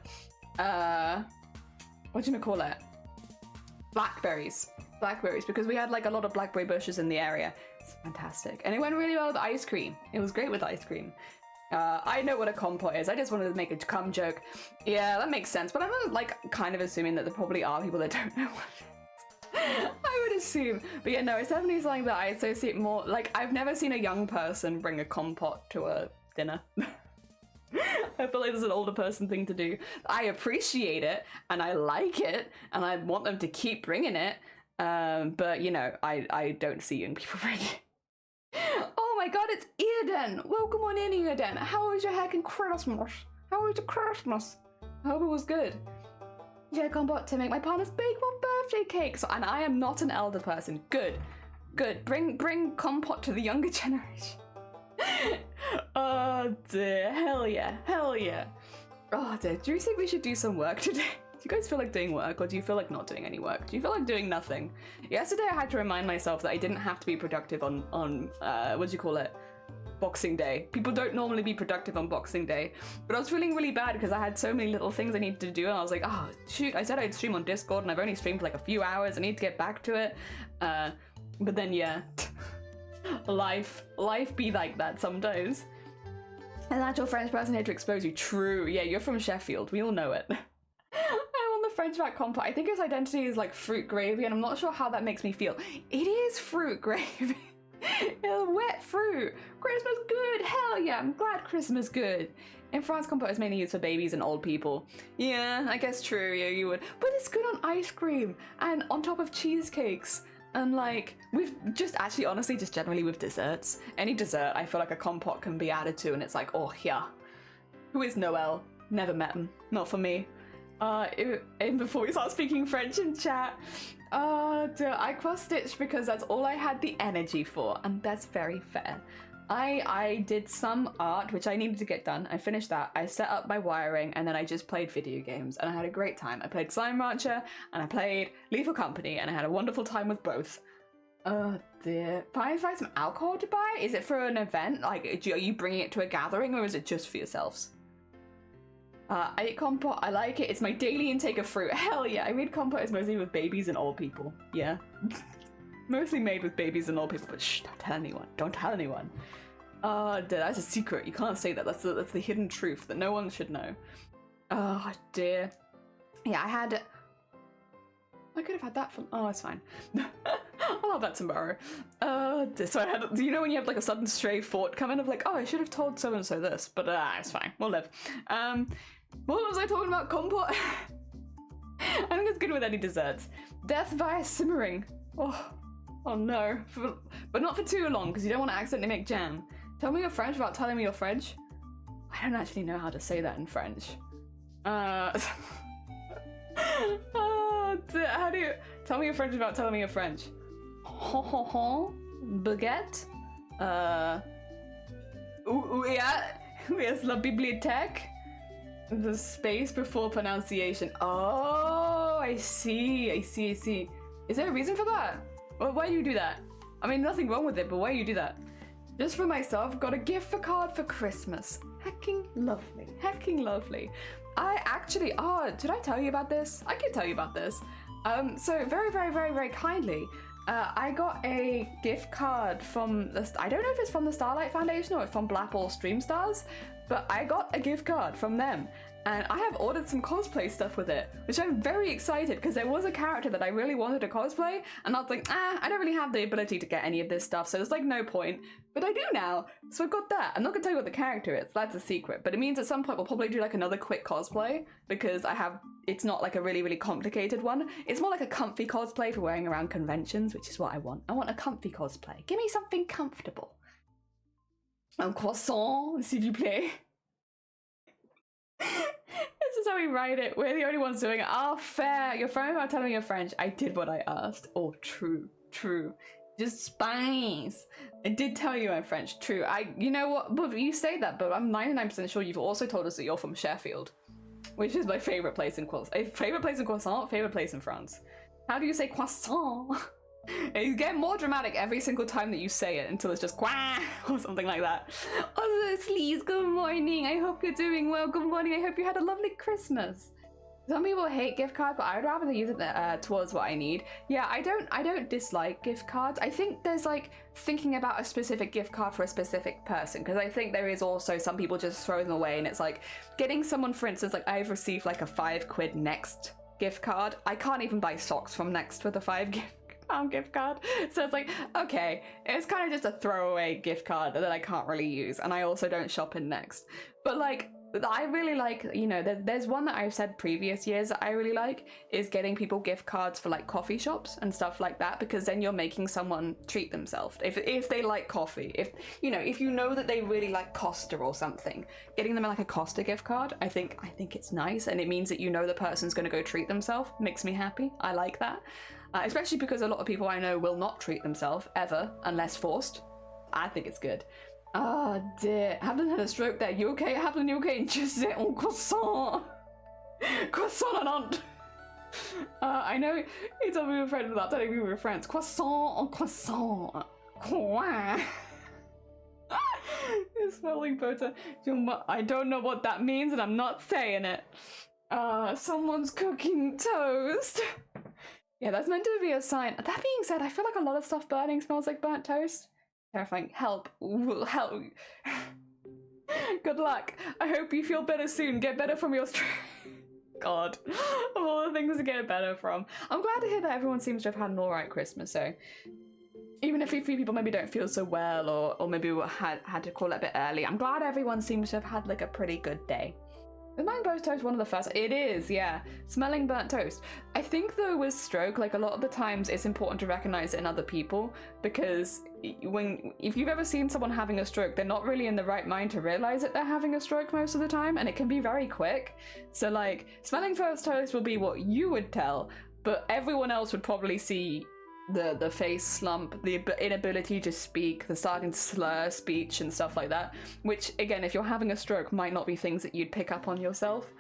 Blackberries. Blackberries, because we had like a lot of blackberry bushes in the area. It's fantastic. And it went really well with ice cream. It was great with ice cream. I know what a compote is. I just wanted to make a cum joke. Yeah, that makes sense. But I'm like kind of assuming that there probably are people that don't know what it is. I would assume. But yeah, no, it's definitely something that I associate more. Like, I've never seen a young person bring a compote to a dinner. I feel like this is an older person thing to do. I appreciate it and I like it and I want them to keep bringing it. But you know, I don't see young people bringing it. Oh my God, it's Eden! Welcome on in, Eden. How was your heckin' Christmas? How was your Christmas? I hope it was good. Yeah, compote to make my partner's bake one birthday cake. So, and I am not an elder person. Good, good. Bring compote to the younger generation. Oh dear, hell yeah, hell yeah. Oh dear, do you think we should do some work today? Do you guys feel like doing work or do you feel like not doing any work? Do you feel like doing nothing? Yesterday I had to remind myself that I didn't have to be productive on Boxing Day. People don't normally be productive on Boxing Day, but I was feeling really bad because I had so many little things I needed to do and I was like, oh shoot, I said I'd stream on Discord and I've only streamed for like a few hours. I need to get back to it. But then yeah, life be like that sometimes. An actual French person here to expose you. True, yeah, you're from Sheffield. We all know it. I'm on the French back compote. I think its identity is like fruit gravy and I'm not sure how that makes me feel. It is fruit gravy. It's wet fruit. Christmas good. Hell yeah, I'm glad Christmas good. In France, compote is mainly used for babies and old people. Yeah, I guess true, yeah, you would. But it's good on ice cream and on top of cheesecakes. And like, we've just actually, honestly, just generally with desserts. Any dessert, I feel like a compote can be added to and it's like, oh yeah. Who is Noel? Never met him. Not for me. And before we start speaking French in chat, I cross-stitched because that's all I had the energy for, and that's very fair. I did some art, which I needed to get done. I finished that. I set up my wiring, and then I just played video games, and I had a great time. I played Slime Rancher, and I played Lethal Company, and I had a wonderful time with both. Oh dear. Can I find some alcohol to buy? Is it for an event? Like, are you bringing it to a gathering, or is it just for yourselves? I eat compote, I like it. It's my daily intake of fruit. Hell yeah, I read compote is mostly with babies and old people. Yeah. Mostly made with babies and old people, but shh, don't tell anyone. Don't tell anyone. That's a secret. You can't say that. That's the hidden truth that no one should know. Oh dear. Yeah, I could have had that from, oh, it's fine. I'll have that tomorrow. So I had, do you know when you have like a sudden stray thought come in of like, oh, I should have told so-and-so this, but it's fine, we'll live. What was I talking about? Compote? I think it's good with any desserts. Death via simmering. Oh no. But not for too long, because you don't want to accidentally make jam. Tell me your French without telling me your French. I don't actually know how to say that in French. How do you tell me your French without telling me your French? Baguette. Yes, la bibliothèque. The space before pronunciation. Oh, I see. Is there a reason for that? Why do you do that? I mean, nothing wrong with it, but why do you do that? Just for myself, got a gift card for Christmas. Hecking lovely. Hecking lovely. I actually, did I tell you about this? I can tell you about this. So very kindly, I got a gift card from I don't know if it's from the Starlight Foundation or it's from Blackball Stream Stars, but I got a gift card from them. and I have ordered some cosplay stuff with it, which I'm very excited because there was a character that I really wanted to cosplay, and I was like, I don't really have the ability to get any of this stuff, so there's like no point. But I do now, so I've got that. I'm not gonna tell you what the character is, that's a secret, but it means at some point we'll probably do like another quick cosplay because it's not like a really, really complicated one. It's more like a comfy cosplay for wearing around conventions, which is what I want. I want a comfy cosplay. Give me something comfortable. Un croissant, s'il vous plaît. This is how we write it. We're the only ones doing it. Oh, fair. You're French without telling me you're French. I did what I asked. Oh, true. Just spice. I did tell you I'm French. True. You know what? But you say that, but I'm 99% sure you've also told us that you're from Sheffield, which is my favorite place in croissant. Favorite place in croissant. Favorite place in France. How do you say croissant? You get more dramatic every single time that you say it until it's just quah or something like that. Oh, Sleaze, good morning. I hope you're doing well. Good morning. I hope you had a lovely Christmas. Some people hate gift cards, but I would rather use it towards what I need. Yeah, I don't dislike gift cards. I think there's like thinking about a specific gift card for a specific person, because I think there is also some people just throw them away, and it's like getting someone, for instance, like I've received like a £5 Next gift card. I can't even buy socks from Next with a £5 gift card, so it's like, okay, it's kind of just a throwaway gift card that I can't really use, and I also don't shop in Next. But like, I really like, you know, there's one that I've said previous years that I really like is getting people gift cards for like coffee shops and stuff like that, because then you're making someone treat themselves if they like coffee. If you know that they really like Costa or something, getting them like a Costa gift card, I think it's nice, and it means that you know the person's going to go treat themselves. Makes me happy. I like that. Especially because a lot of people I know will not treat themselves ever unless forced. I think it's good. Oh dear, Havlin had a stroke there. You okay, Havlin? You okay? Just say un croissant. Croissant and aunt. I know he told me we were friends without telling me we were friends. Croissant un croissant. Croissant. Smelling butter. I don't know what that means, and I'm not saying it. Someone's cooking toast. Yeah, that's meant to be a sign. That being said, I feel like a lot of stuff burning smells like burnt toast. Terrifying. Help. Help. Good luck. I hope you feel better soon. Get better from your stroke. God. Of all the things to get better from. I'm glad to hear that everyone seems to have had an alright Christmas, so even if a few people maybe don't feel so well, or maybe had to call it a bit early, I'm glad everyone seems to have had like a pretty good day. Is smelling burnt toast one of the first? It is, yeah. Smelling burnt toast. I think though with stroke, like a lot of the times it's important to recognize it in other people, because if you've ever seen someone having a stroke, they're not really in the right mind to realize that they're having a stroke most of the time, and it can be very quick. So like, smelling burnt toast will be what you would tell, but everyone else would probably see the face slump, the inability to speak, the starting to slur speech and stuff like that, which again, if you're having a stroke, might not be things that you'd pick up on yourself.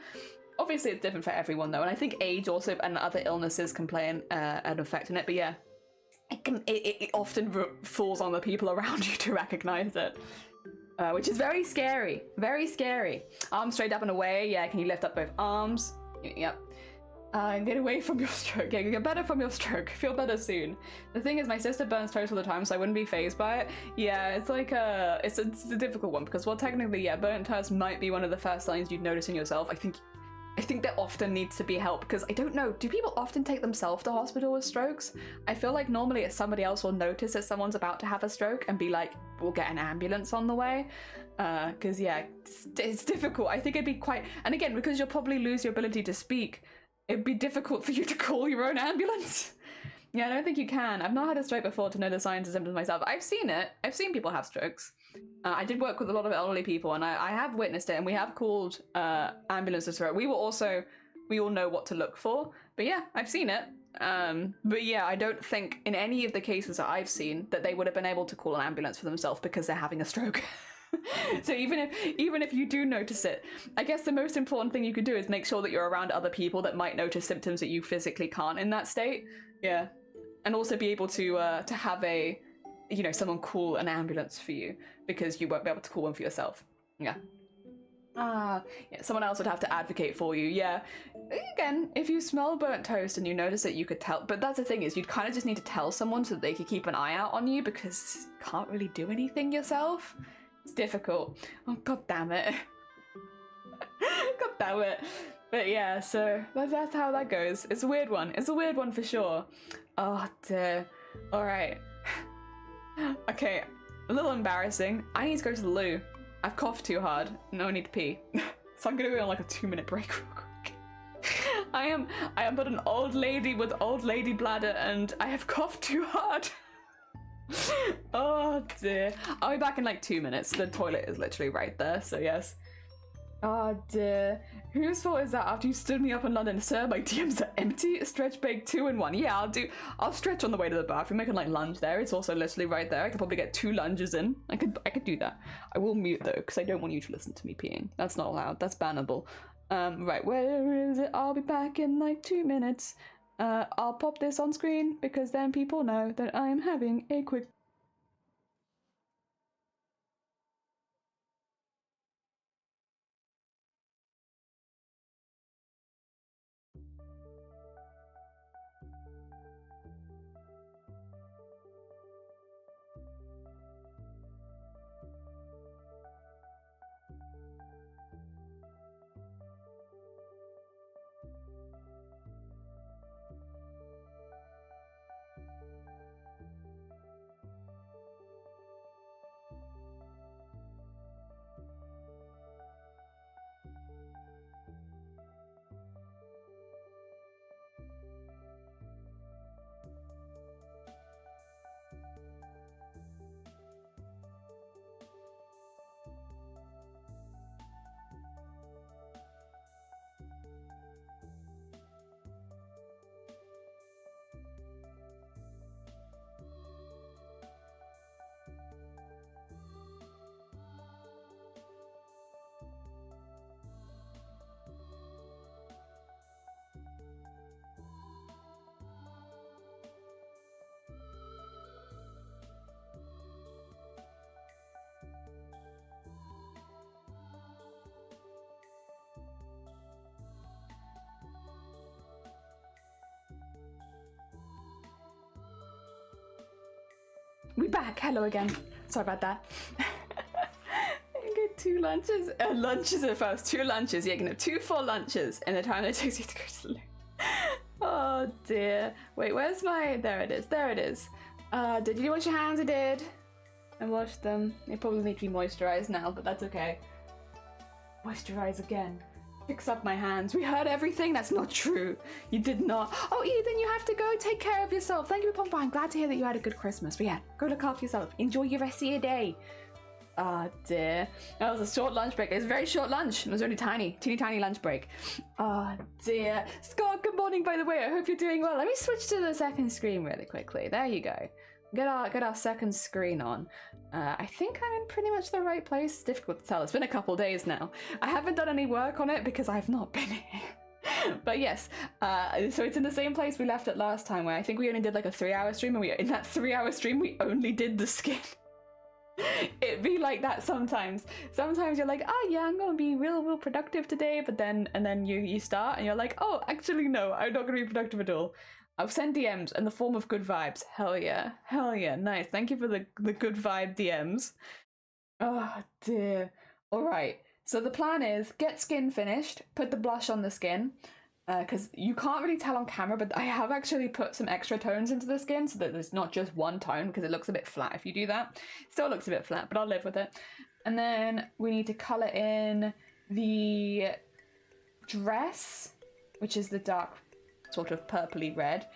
Obviously it's different for everyone though, and I think age also and other illnesses can play an effect in it, but yeah, it often falls on the people around you to recognize it, which is very scary. Arms straight up and away. Yeah, can you lift up both arms? Yep. Get away from your stroke. Yeah, get better from your stroke. Feel better soon. The thing is, my sister burns toast all the time, so I wouldn't be fazed by it. Yeah, it's like it's a difficult one, because well, technically, yeah, burnt toast might be one of the first signs you'd notice in yourself. I think there often needs to be help, because I don't know, do people often take themselves to hospital with strokes? I feel like normally it's somebody else will notice that someone's about to have a stroke and be like, we'll get an ambulance on the way. Because yeah, it's difficult. I think it'd be quite, and again, because you'll probably lose your ability to speak, it'd be difficult for you to call your own ambulance. Yeah, I don't think you can. I've not had a stroke before to know the signs and symptoms myself. I've seen it. I've seen people have strokes. I did work with a lot of elderly people, and I have witnessed it, and we have called ambulances for it. We all know what to look for. But yeah, I've seen it. But yeah, I don't think in any of the cases that I've seen that they would have been able to call an ambulance for themselves because they're having a stroke. So even if you do notice it, I guess the most important thing you could do is make sure that you're around other people that might notice symptoms that you physically can't in that state. Yeah, and also be able to have someone call an ambulance for you, because you won't be able to call one for yourself. Yeah. Yeah, someone else would have to advocate for you. Yeah. Again, if you smell burnt toast and you notice it, you could tell. But that's the thing, is you'd kind of just need to tell someone so that they could keep an eye out on you, because you can't really do anything yourself. It's difficult. Oh, god damn it. God damn it. But yeah, so that's how that goes. It's a weird one. It's a weird one for sure. Oh dear. Alright. Okay, a little embarrassing. I need to go to the loo. I've coughed too hard. No, I need to pee. So I'm gonna go on like a 2-minute break real quick. I am but an old lady with old lady bladder and I have coughed too hard. Oh dear. I'll be back in like 2 minutes. The toilet is literally right there, so yes. Oh dear. Whose fault is that after you stood me up in London? Sir, my DMs are empty. Stretch bake 2 in 1. Yeah, I'll stretch on the way to the bathroom. I can like lunge there. It's also literally right there. I could probably get 2 lunges in. I could do that. I will mute though, because I don't want you to listen to me peeing. That's not allowed. That's bannable. Right, where is it? I'll be back in like 2 minutes. I'll pop this on screen because then people know that I am having a quick We back. Hello again. Sorry about that. I get 2 lunches. Lunches at first. 2 lunches. Yeah, you can have 2 full lunches in the time it takes you to go to the loo. Oh dear. Wait, where's my... There it is. There it is. Did you wash your hands? I did. I washed them. They probably need to be moisturized now, but that's okay. Moisturize again. Fix up my hands. We heard everything. That's not true. You did not. Oh, Ethan, you have to go. Take care of yourself. Thank you for popping by. I'm glad to hear that you had a good Christmas. But yeah, go look after yourself. Enjoy your rest of your day. Oh dear. That was a short lunch break. It was a very short lunch. It was only teeny tiny lunch break. Oh dear. Scott, good morning, by the way. I hope you're doing well. Let me switch to the second screen really quickly. There you go. Get our second screen on. I think I'm in pretty much the right place. It's difficult to tell. It's been a couple days now. I haven't done any work on it because I've not been here. But yes, so it's in the same place we left it last time, where I think we only did like a 3-hour stream, and in that 3-hour stream we only did the skin. It'd be like that sometimes. Sometimes you're like, oh yeah, I'm gonna be real productive today, but then you start and you're like, oh, actually no, I'm not gonna be productive at all. I'll send DMs in the form of good vibes. Hell yeah. Hell yeah. Nice. Thank you for the good vibe DMs. Oh dear. Alright. So the plan is get skin finished, put the blush on the skin, because you can't really tell on camera, but I have actually put some extra tones into the skin so that there's not just one tone, because it looks a bit flat if you do that. Still looks a bit flat, but I'll live with it. And then we need to colour in the dress, which is the dark sort of purpley red.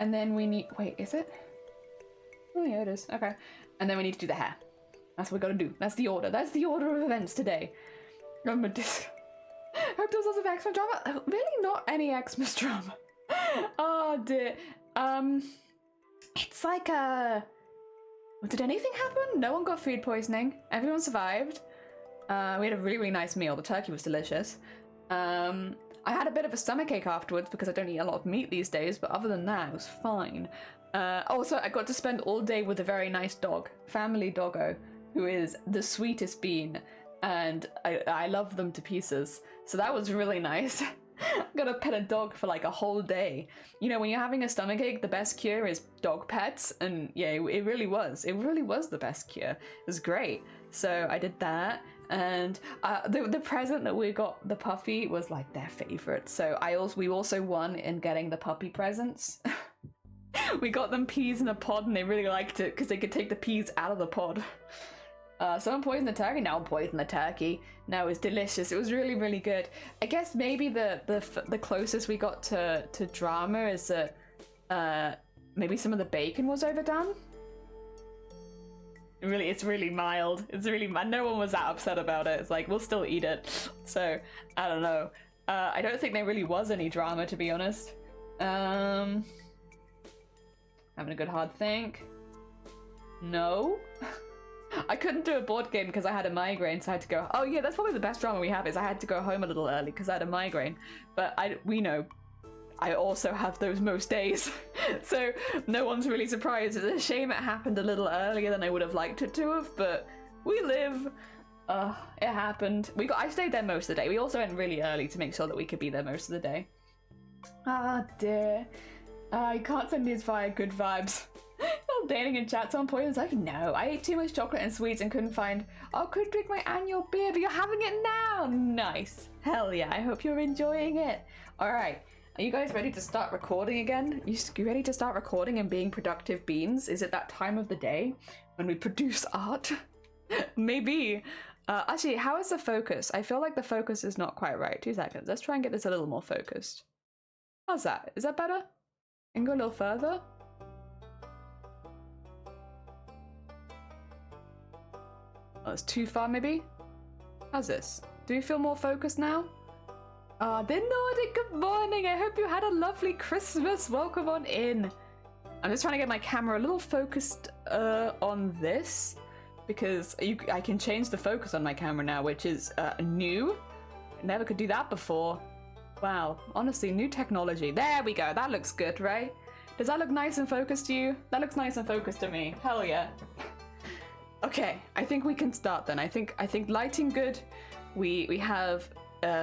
And then we need... Wait, is it? Oh yeah, it is. Okay. And then we need to do the hair. That's what we gotta do. That's the order. That's the order of events today. I'm a disc. Hope there's lots of Xmas drama. Really not any Xmas drama. Oh dear. It's like did anything happen? No one got food poisoning. Everyone survived. We had a really nice meal. The turkey was delicious. I had a bit of a stomachache afterwards because I don't eat a lot of meat these days, but other than that, it was fine. Also, I got to spend all day with a very nice dog, family doggo, who is the sweetest bean, and I love them to pieces. So that was really nice. I got to pet a dog for like a whole day. You know, when you're having a stomachache, the best cure is dog pets, and yeah, it really was. It really was the best cure. It was great. So I did that. And the present that we got the puppy was like their favorite. So we also won in getting the puppy presents. We got them peas in a pod and they really liked it because they could take the peas out of the pod. Someone poisoned the turkey. Now poisoned the turkey. No, it was delicious. It was really, really good. I guess maybe the closest we got to drama is that maybe some of the bacon was overdone. It's really mild. It's really mild. No one was that upset about it. It's like, we'll still eat it. So, I don't know. I don't think there really was any drama, to be honest. Having a good hard think. No. I couldn't do a board game because I had a migraine, so I had to go. Oh yeah, that's probably the best drama we have is I had to go home a little early because I had a migraine. But we know I also have those most days, so no one's really surprised. It's a shame it happened a little earlier than I would have liked it to have, but we live. It happened. I stayed there most of the day. We also went really early to make sure that we could be there most of the day. Ah dear. You can't send these via good vibes. While dating in chat, someone point was like, no, I ate too much chocolate and sweets and couldn't could drink my annual beer, but you're having it now. Nice. Hell yeah, I hope you're enjoying it. All right. Are you guys ready to start recording again? You ready to start recording and being productive beans? Is it that time of the day when we produce art? Maybe. Actually, how is the focus? I feel like the focus is not quite right. 2 seconds. Let's try and get this a little more focused. How's that? Is that better? And go a little further? Oh, it's too far maybe? How's this? Do you feel more focused now? The Nordic, good morning. I hope you had a lovely Christmas. Welcome on in. I'm just trying to get my camera a little focused on this because I can change the focus on my camera now, which is new. Never could do that before. Wow, honestly, new technology. There we go. That looks good, right? Does that look nice and focused to you? That looks nice and focused to me. Hell yeah. Okay, I think we can start then. I think lighting good. We have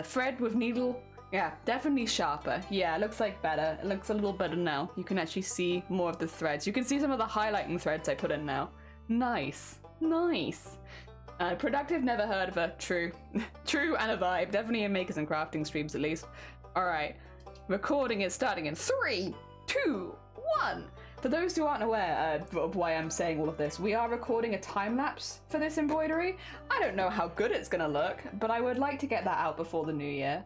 thread with needle. Yeah, definitely sharper. Yeah, it looks like better. It looks a little better now. You can actually see more of the threads. You can see some of the highlighting threads I put in now. Nice. Nice. Productive, never heard of her. True. True and a vibe. Definitely in makers and crafting streams at least. Alright. Recording is starting in 3, 2, 1. For those who aren't aware of why I'm saying all of this, we are recording a time-lapse for this embroidery. I don't know how good it's gonna look, but I would like to get that out before the new year.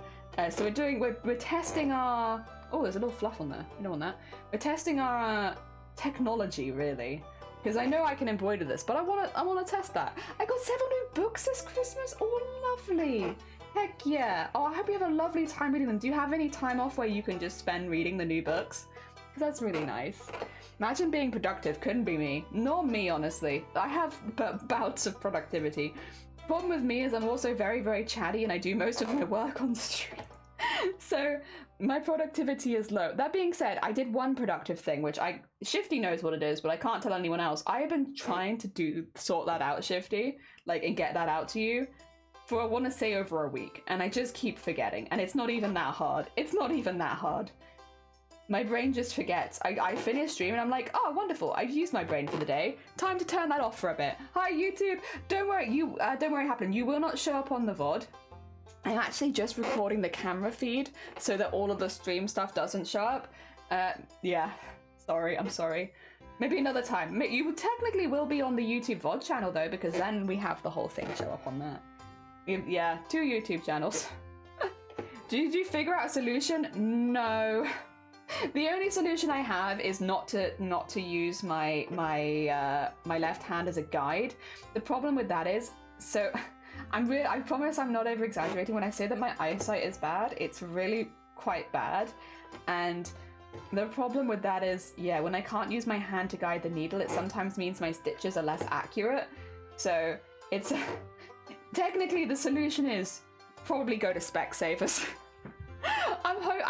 So we're testing our... Oh, there's a little fluff on there. You don't want that. We're testing our technology, really. Because I know I can embroider this, but I wanna test that. I got several new books this Christmas. Oh, lovely. Heck yeah. Oh, I hope you have a lovely time reading them. Do you have any time off where you can just spend reading the new books? Because that's really nice. Imagine being productive. Couldn't be me. Nor me, honestly. I have bouts of productivity. Problem with me is I'm also very, very chatty and I do most of my work on stream. So my productivity is low. That being said, I did one productive thing, which Shifty knows what it is, but I can't tell anyone else. I have been trying to sort that out, Shifty, and get that out to you for, I want to say, over a week. And I just keep forgetting. And it's not even that hard. It's not even that hard. My brain just forgets. I finish stream and I'm like, oh, wonderful. I've used my brain for the day. Time to turn that off for a bit. Hi, YouTube. Don't worry, don't worry, Happen. You will not show up on the VOD. I'm actually just recording the camera feed so that all of the stream stuff doesn't show up. Yeah, sorry, I'm sorry. Maybe another time. You technically will be on the YouTube VOD channel though, because then we have the whole thing show up on that. Yeah, 2 YouTube channels. Did you figure out a solution? No. The only solution I have is not to use my left hand as a guide. The problem with that is, so I promise I'm not over exaggerating when I say that my eyesight is bad. It's really quite bad, and the problem with that is, yeah, when I can't use my hand to guide the needle, it sometimes means my stitches are less accurate. So it's technically the solution is probably go to Specsavers.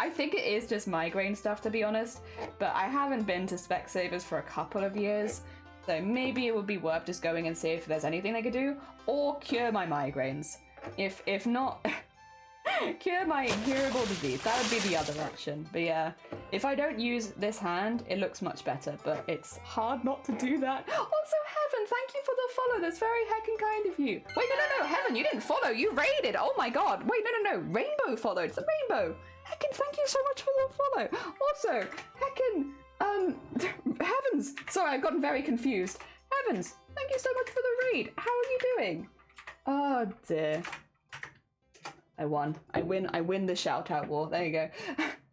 I think it is just migraine stuff, to be honest, but I haven't been to Specsavers for a couple of years, so maybe it would be worth just going and see if there's anything they could do, or cure my migraines. If not, cure my incurable disease. That would be the other option. But yeah, if I don't use this hand, it looks much better, but it's hard not to do that. Also, Heaven, thank you for the follow. That's very heckin' kind of you. Wait, no, Heaven, you didn't follow. You raided. Oh my god. Wait, no. Rainbow followed. It's a rainbow. Heckin', thank you so much for the follow. Also, Heckin', Heavens. Sorry, I've gotten very confused. Heavens, thank you so much for the raid. How are you doing? Oh dear. I won. I win the shout out war. There you go.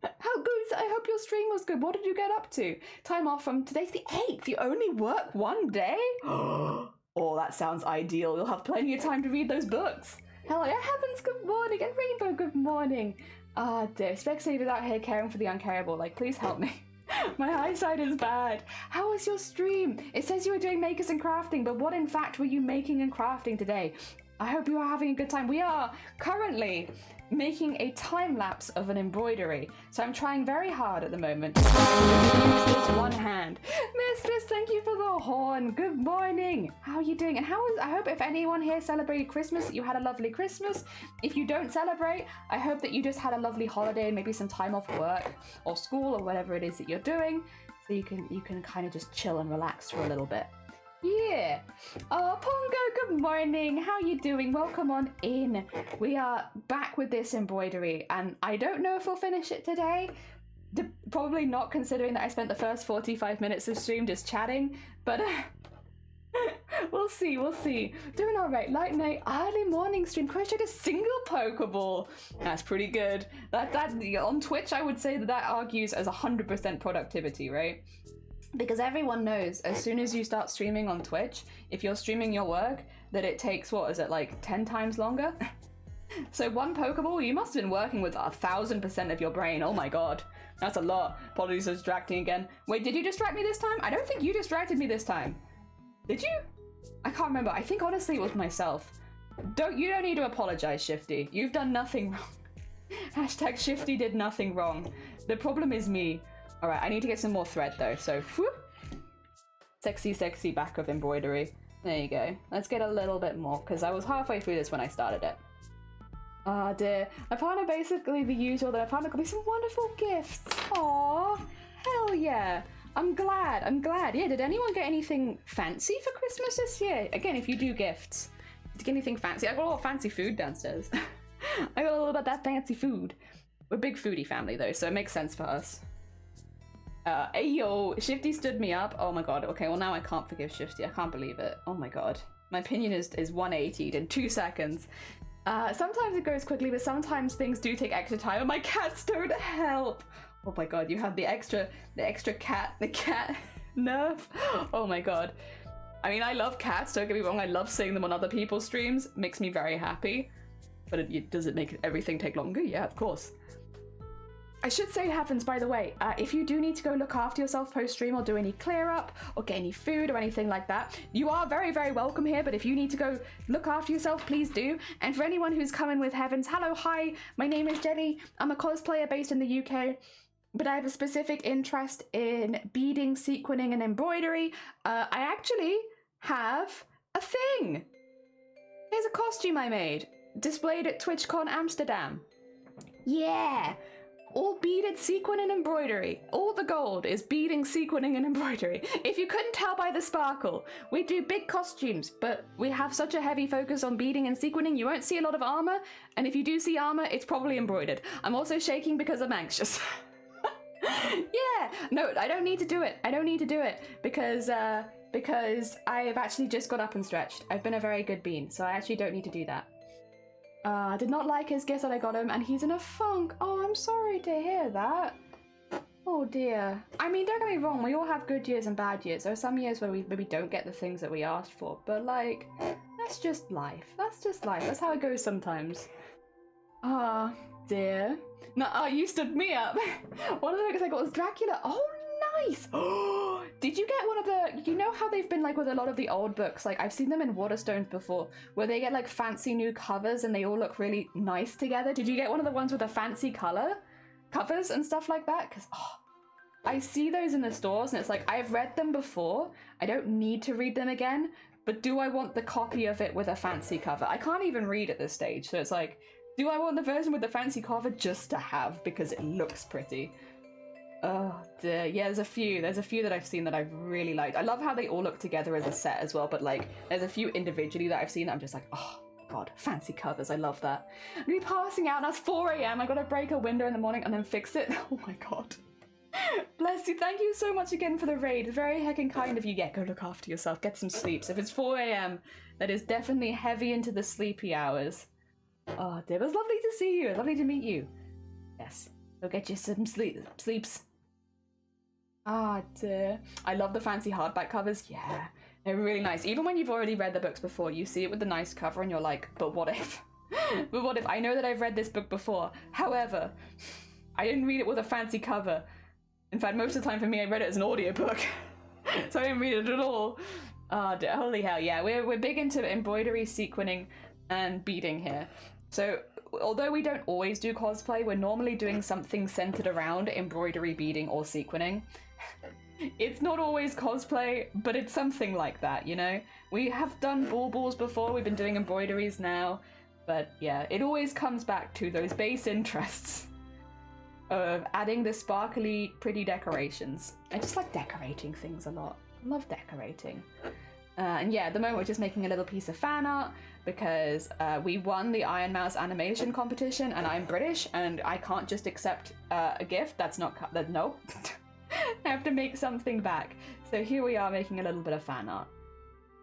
How good? I hope your stream was good. What did you get up to? Time off from today's the 8th. You only work one day? Oh, that sounds ideal. You'll have plenty of time to read those books. Hello, Heavens, good morning. And Rainbow, good morning. Ah, dear. Specsavers out here caring for the uncareable. Like, please help me. My eyesight is bad. How was your stream? It says you were doing makers and crafting, but what in fact were you making and crafting today? I hope you are having a good time. We are currently making a time lapse of an embroidery, so I'm trying very hard at the moment to use this one hand. Mistress, thank you for the horn. Good morning. How are you doing? And I hope if anyone here celebrated Christmas, that you had a lovely Christmas. If you don't celebrate, I hope that you just had a lovely holiday and maybe some time off work or school or whatever it is that you're doing, so you can kind of just chill and relax for a little bit. Yeah. Oh, Pongo, good morning. How are you doing? Welcome on in. We are back with this embroidery, and I don't know if we'll finish it today. Probably not, considering that I spent the first 45 minutes of stream just chatting, but we'll see. Doing all right. Light night, early morning stream. Crocheted a single Pokeball. That's pretty good. That on Twitch, I would say that argues as 100% productivity, right? Because everyone knows as soon as you start streaming on Twitch, if you're streaming your work, that it takes, what is it, like 10 times longer? So one Pokeball, you must have been working with 1,000% of your brain. Oh my god, that's a lot. Apologies for distracting again. Wait, did you distract me this time? I don't think you distracted me this time. Did you? I can't remember. I think honestly it was myself. You don't need to apologize, Shifty. You've done nothing wrong. Hashtag Shifty did nothing wrong. The problem is me. Alright, I need to get some more thread though, so whoop. Sexy back of embroidery. There you go. Let's get a little bit more, because I was halfway through this when I started it. Oh dear. My partner basically the usual, that my partner got me some wonderful gifts. Aww. Hell yeah. I'm glad. Yeah, did anyone get anything fancy for Christmas this year? Again, if you do gifts, did you get anything fancy? I got a lot of fancy food downstairs. I got a little bit of that fancy food. We're a big foodie family though, so it makes sense for us. Ayo, Shifty stood me up. Oh my god, okay, well now I can't forgive Shifty. I can't believe it. Oh my god. My opinion is 180'd in 2 seconds. Sometimes it goes quickly, but sometimes things do take extra time, and my cats don't help. Oh my god, you have the extra cat nerve. Oh my god. I mean, I love cats, don't get me wrong, I love seeing them on other people's streams. Makes me very happy. But does it make everything take longer? Yeah, of course. I should say, Heavens, by the way, if you do need to go look after yourself post-stream or do any clear up or get any food or anything like that, you are very, very welcome here, but if you need to go look after yourself, please do. And for anyone who's coming with Heavens, hello, hi, my name is Jenny. I'm a cosplayer based in the UK, but I have a specific interest in beading, sequining, and embroidery. I actually have a thing. Here's a costume I made, displayed at TwitchCon Amsterdam. Yeah! All beaded sequin and embroidery. All the gold is beading, sequining, and embroidery. If you couldn't tell by the sparkle, we do big costumes, but we have such a heavy focus on beading and sequining, you won't see a lot of armor, and if you do see armor, it's probably embroidered. I'm also shaking because I'm anxious. Yeah, no, I don't need to do it. Because I've actually just got up and stretched. I've been a very good bean, so I actually don't need to do that. Did not like his gift that I got him, and he's in a funk. Oh, I'm sorry to hear that. Oh dear. I mean, don't get me wrong, we all have good years and bad years. There are some years where we maybe don't get the things that we asked for, but like, that's just life. That's how it goes sometimes. Ah, dear. No, you stood me up. One of the books I got was Dracula. Oh, nice. Oh, did you get one of the, you know how they've been like with a lot of the old books, like I've seen them in Waterstones before, where they get like fancy new covers and they all look really nice together. Did you get one of the ones with the fancy covers and stuff like that? Because I see those in the stores and it's like, I've read them before, I don't need to read them again, but do I want the copy of it with a fancy cover? I can't even read at this stage, so it's like, do I want the version with the fancy cover just to have because it looks pretty? Oh dear, yeah, there's a few that I've seen that I've really liked. I love how they all look together as a set as well, but like there's a few individually that I've seen that I'm just like, oh god, fancy covers, I love that. I'm gonna be passing out, now it's 4 a.m, I gotta break a window in the morning and then fix it. Oh my god. Bless you, thank you so much again for the raid. It's very heckin' kind of you. Yeah, go look after yourself, get some sleep. So if it's 4 a.m, that is definitely heavy into the sleepy hours. Oh dear, it was lovely to see you, lovely to meet you. Yes, go get you some sleeps. Ah, dear. I love the fancy hardback covers. Yeah, they're really nice. Even when you've already read the books before, you see it with the nice cover and you're like, but what if? But what if? I know that I've read this book before. However, I didn't read it with a fancy cover. In fact, most of the time for me, I read it as an audiobook. So I didn't read it at all. Oh, dear. Holy hell, yeah. We're big into embroidery, sequining, and beading here. So although we don't always do cosplay, we're normally doing something centered around embroidery, beading, or sequining. It's not always cosplay, but it's something like that, you know? We have done baubles before, we've been doing embroideries now, but yeah, it always comes back to those base interests of adding the sparkly, pretty decorations. I just like decorating things a lot. I love decorating. And yeah, at the moment we're just making a little piece of fan art because we won the Iron Mouse animation competition and I'm British and I can't just accept a gift. That's not, no. I have to make something back. So here we are making a little bit of fan art.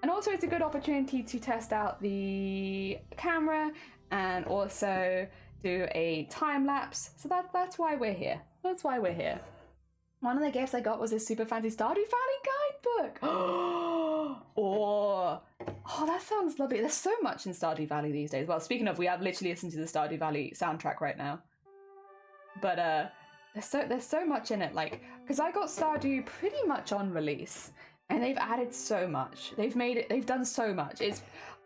And also it's a good opportunity to test out the camera and also do a time lapse. So that's why we're here. That's why we're here. One of the gifts I got was this super fancy Stardew Valley guidebook. Oh, that sounds lovely. There's so much in Stardew Valley these days. Well, speaking of, we have literally listened to the Stardew Valley soundtrack right now. But there's so much in it, like, because I got Stardew pretty much on release and they've added so much. They've done so much.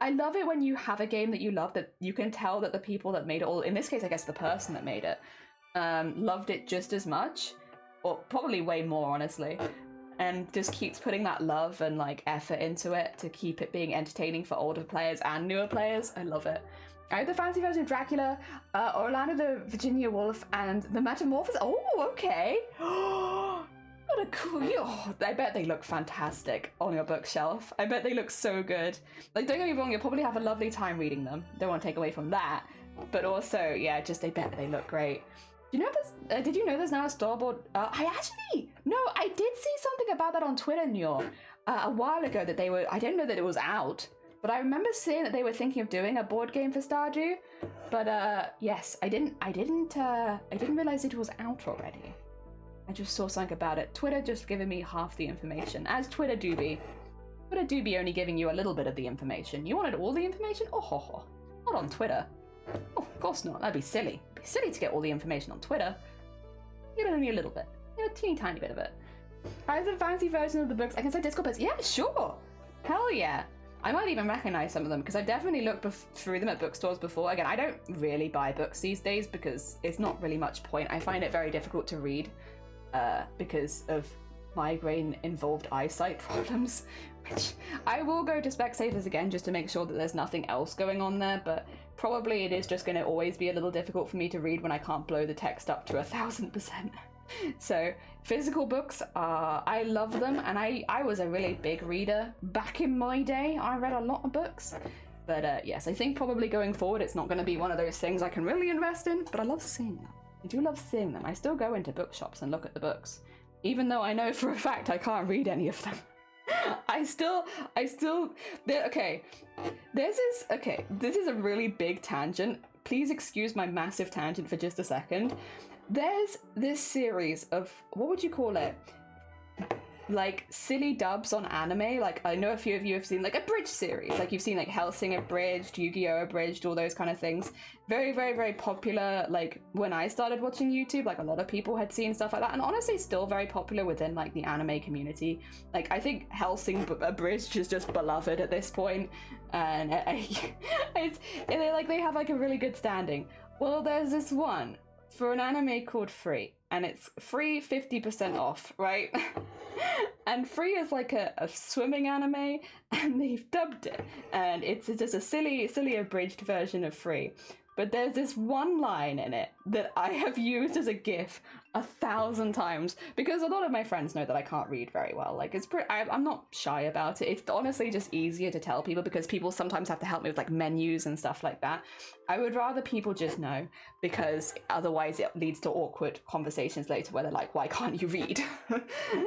I love it when you have a game that you love that you can tell that the people that made it, or in this case I guess the person that made it, loved it just as much, or probably way more honestly, and just keeps putting that love and like effort into it to keep it being entertaining for older players and newer players. I love it. I have the fancy version of Dracula, Orlando the Virginia Wolf, and the Metamorphosis. Oh, okay. What a cool... Oh, I bet they look fantastic on your bookshelf. I bet they look so good. Like, don't get me wrong, you'll probably have a lovely time reading them. Don't want to take away from that. But also, yeah, just I bet they look great. Do you know this? Did you know there's now a store-bought... No, I did see something about that on Twitter, Nyor, a while ago that they were... I didn't know that it was out. But I remember seeing that they were thinking of doing a board game for Stardew. But yes, I didn't realize it was out already. I just saw something about it. Twitter just giving me half the information, as Twitter do be. Twitter do be only giving you a little bit of the information. You wanted all the information? Oh ho ho. Not on Twitter. Oh, of course not. That'd be silly. It'd be silly to get all the information on Twitter. You get only a little bit. You know, a teeny tiny bit of it. As a fancy version of the books, I can say Discord books. Yeah, sure. Hell yeah. I might even recognize some of them because I've definitely looked through them at bookstores before. Again, I don't really buy books these days because it's not really much point. I find it very difficult to read because of migraine-involved eyesight problems, which I will go to Specsavers again just to make sure that there's nothing else going on there, but probably it is just going to always be a little difficult for me to read when I can't blow the text up to 1000%. So physical books I love them, and I was a really big reader back in my day. I read a lot of books, but yes, I think probably going forward it's not going to be one of those things I can really invest in, but I love seeing them. I do love seeing them. I still go into bookshops and look at the books, even though I know for a fact I can't read any of them. Okay, this is a really big tangent. Please excuse my massive tangent for just a second. There's this series of, what would you call it? Like silly dubs on anime. Like I know a few of you have seen like a bridge series. Like you've seen like Hellsing abridged, Yu-Gi-Oh abridged, all those kind of things. Very, very, very popular. Like when I started watching YouTube, like a lot of people had seen stuff like that. And honestly, still very popular within like the anime community. Like I think Hellsing abridged is just beloved at this point. And they have like a really good standing. Well, there's this one for an anime called Free, and it's free 50% off, right? And Free is like a swimming anime, and they've dubbed it, and it's just a silly abridged version of Free. but there's this one line in it that I have used as a GIF 1,000 times because a lot of my friends know that I can't read very well. Like, I'm not shy about it. It's honestly just easier to tell people because people sometimes have to help me with like menus and stuff like that. I would rather people just know because otherwise it leads to awkward conversations later where they're like, why can't you read?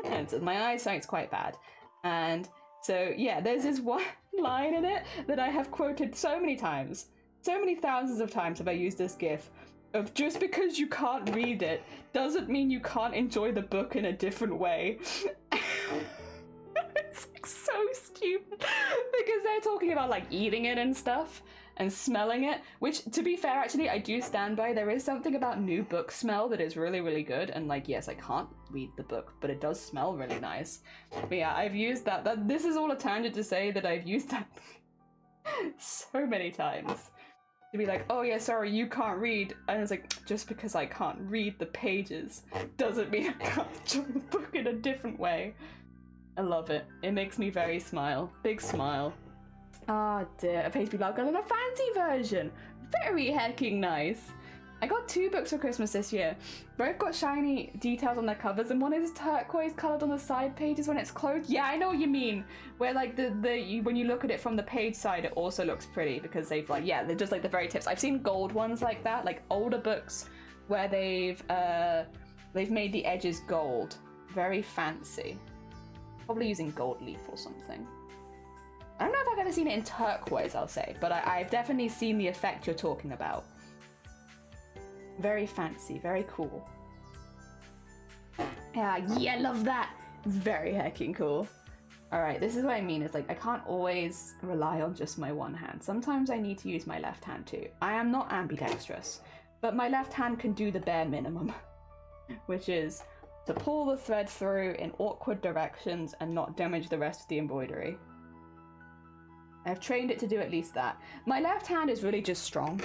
And so my eyesight's quite bad. And so yeah, there's this one line in it that I have quoted so many times. So many thousands of times have I used this GIF of just because you can't read it doesn't mean you can't enjoy the book in a different way. It's like so stupid because they're talking about like eating it and stuff and smelling it, which to be fair, actually, I do stand by. There is something about new book smell that is really, really good. And like, yes, I can't read the book, but it does smell really nice. But yeah, I've used that. This is all a tangent to say that I've used that so many times. To be like, oh yeah, sorry, you can't read. And it's like, just because I can't read the pages doesn't mean I can't enjoy the book in a different way. I love it. It makes me very smile. Big smile. Ah, dear, a pastry love girl in a fancy version. Very hecking nice. I got 2 books for Christmas this year. Both got shiny details on their covers, and one is turquoise coloured on the side pages when it's closed. Yeah, I know what you mean. Where like when you look at it from the page side, it also looks pretty because they've like, yeah, they're just like the very tips. I've seen gold ones like that, like older books where they've made the edges gold. Very fancy. Probably using gold leaf or something. I don't know if I've ever seen it in turquoise, I'll say, but I've definitely seen the effect you're talking about. Very fancy, very cool. Yeah, love that. It's very hecking cool. Alright, this is what I mean. It's like I can't always rely on just my one hand. Sometimes I need to use my left hand too. I am not ambidextrous, but my left hand can do the bare minimum, which is to pull the thread through in awkward directions and not damage the rest of the embroidery. I've trained it to do at least that. My left hand is really just strong.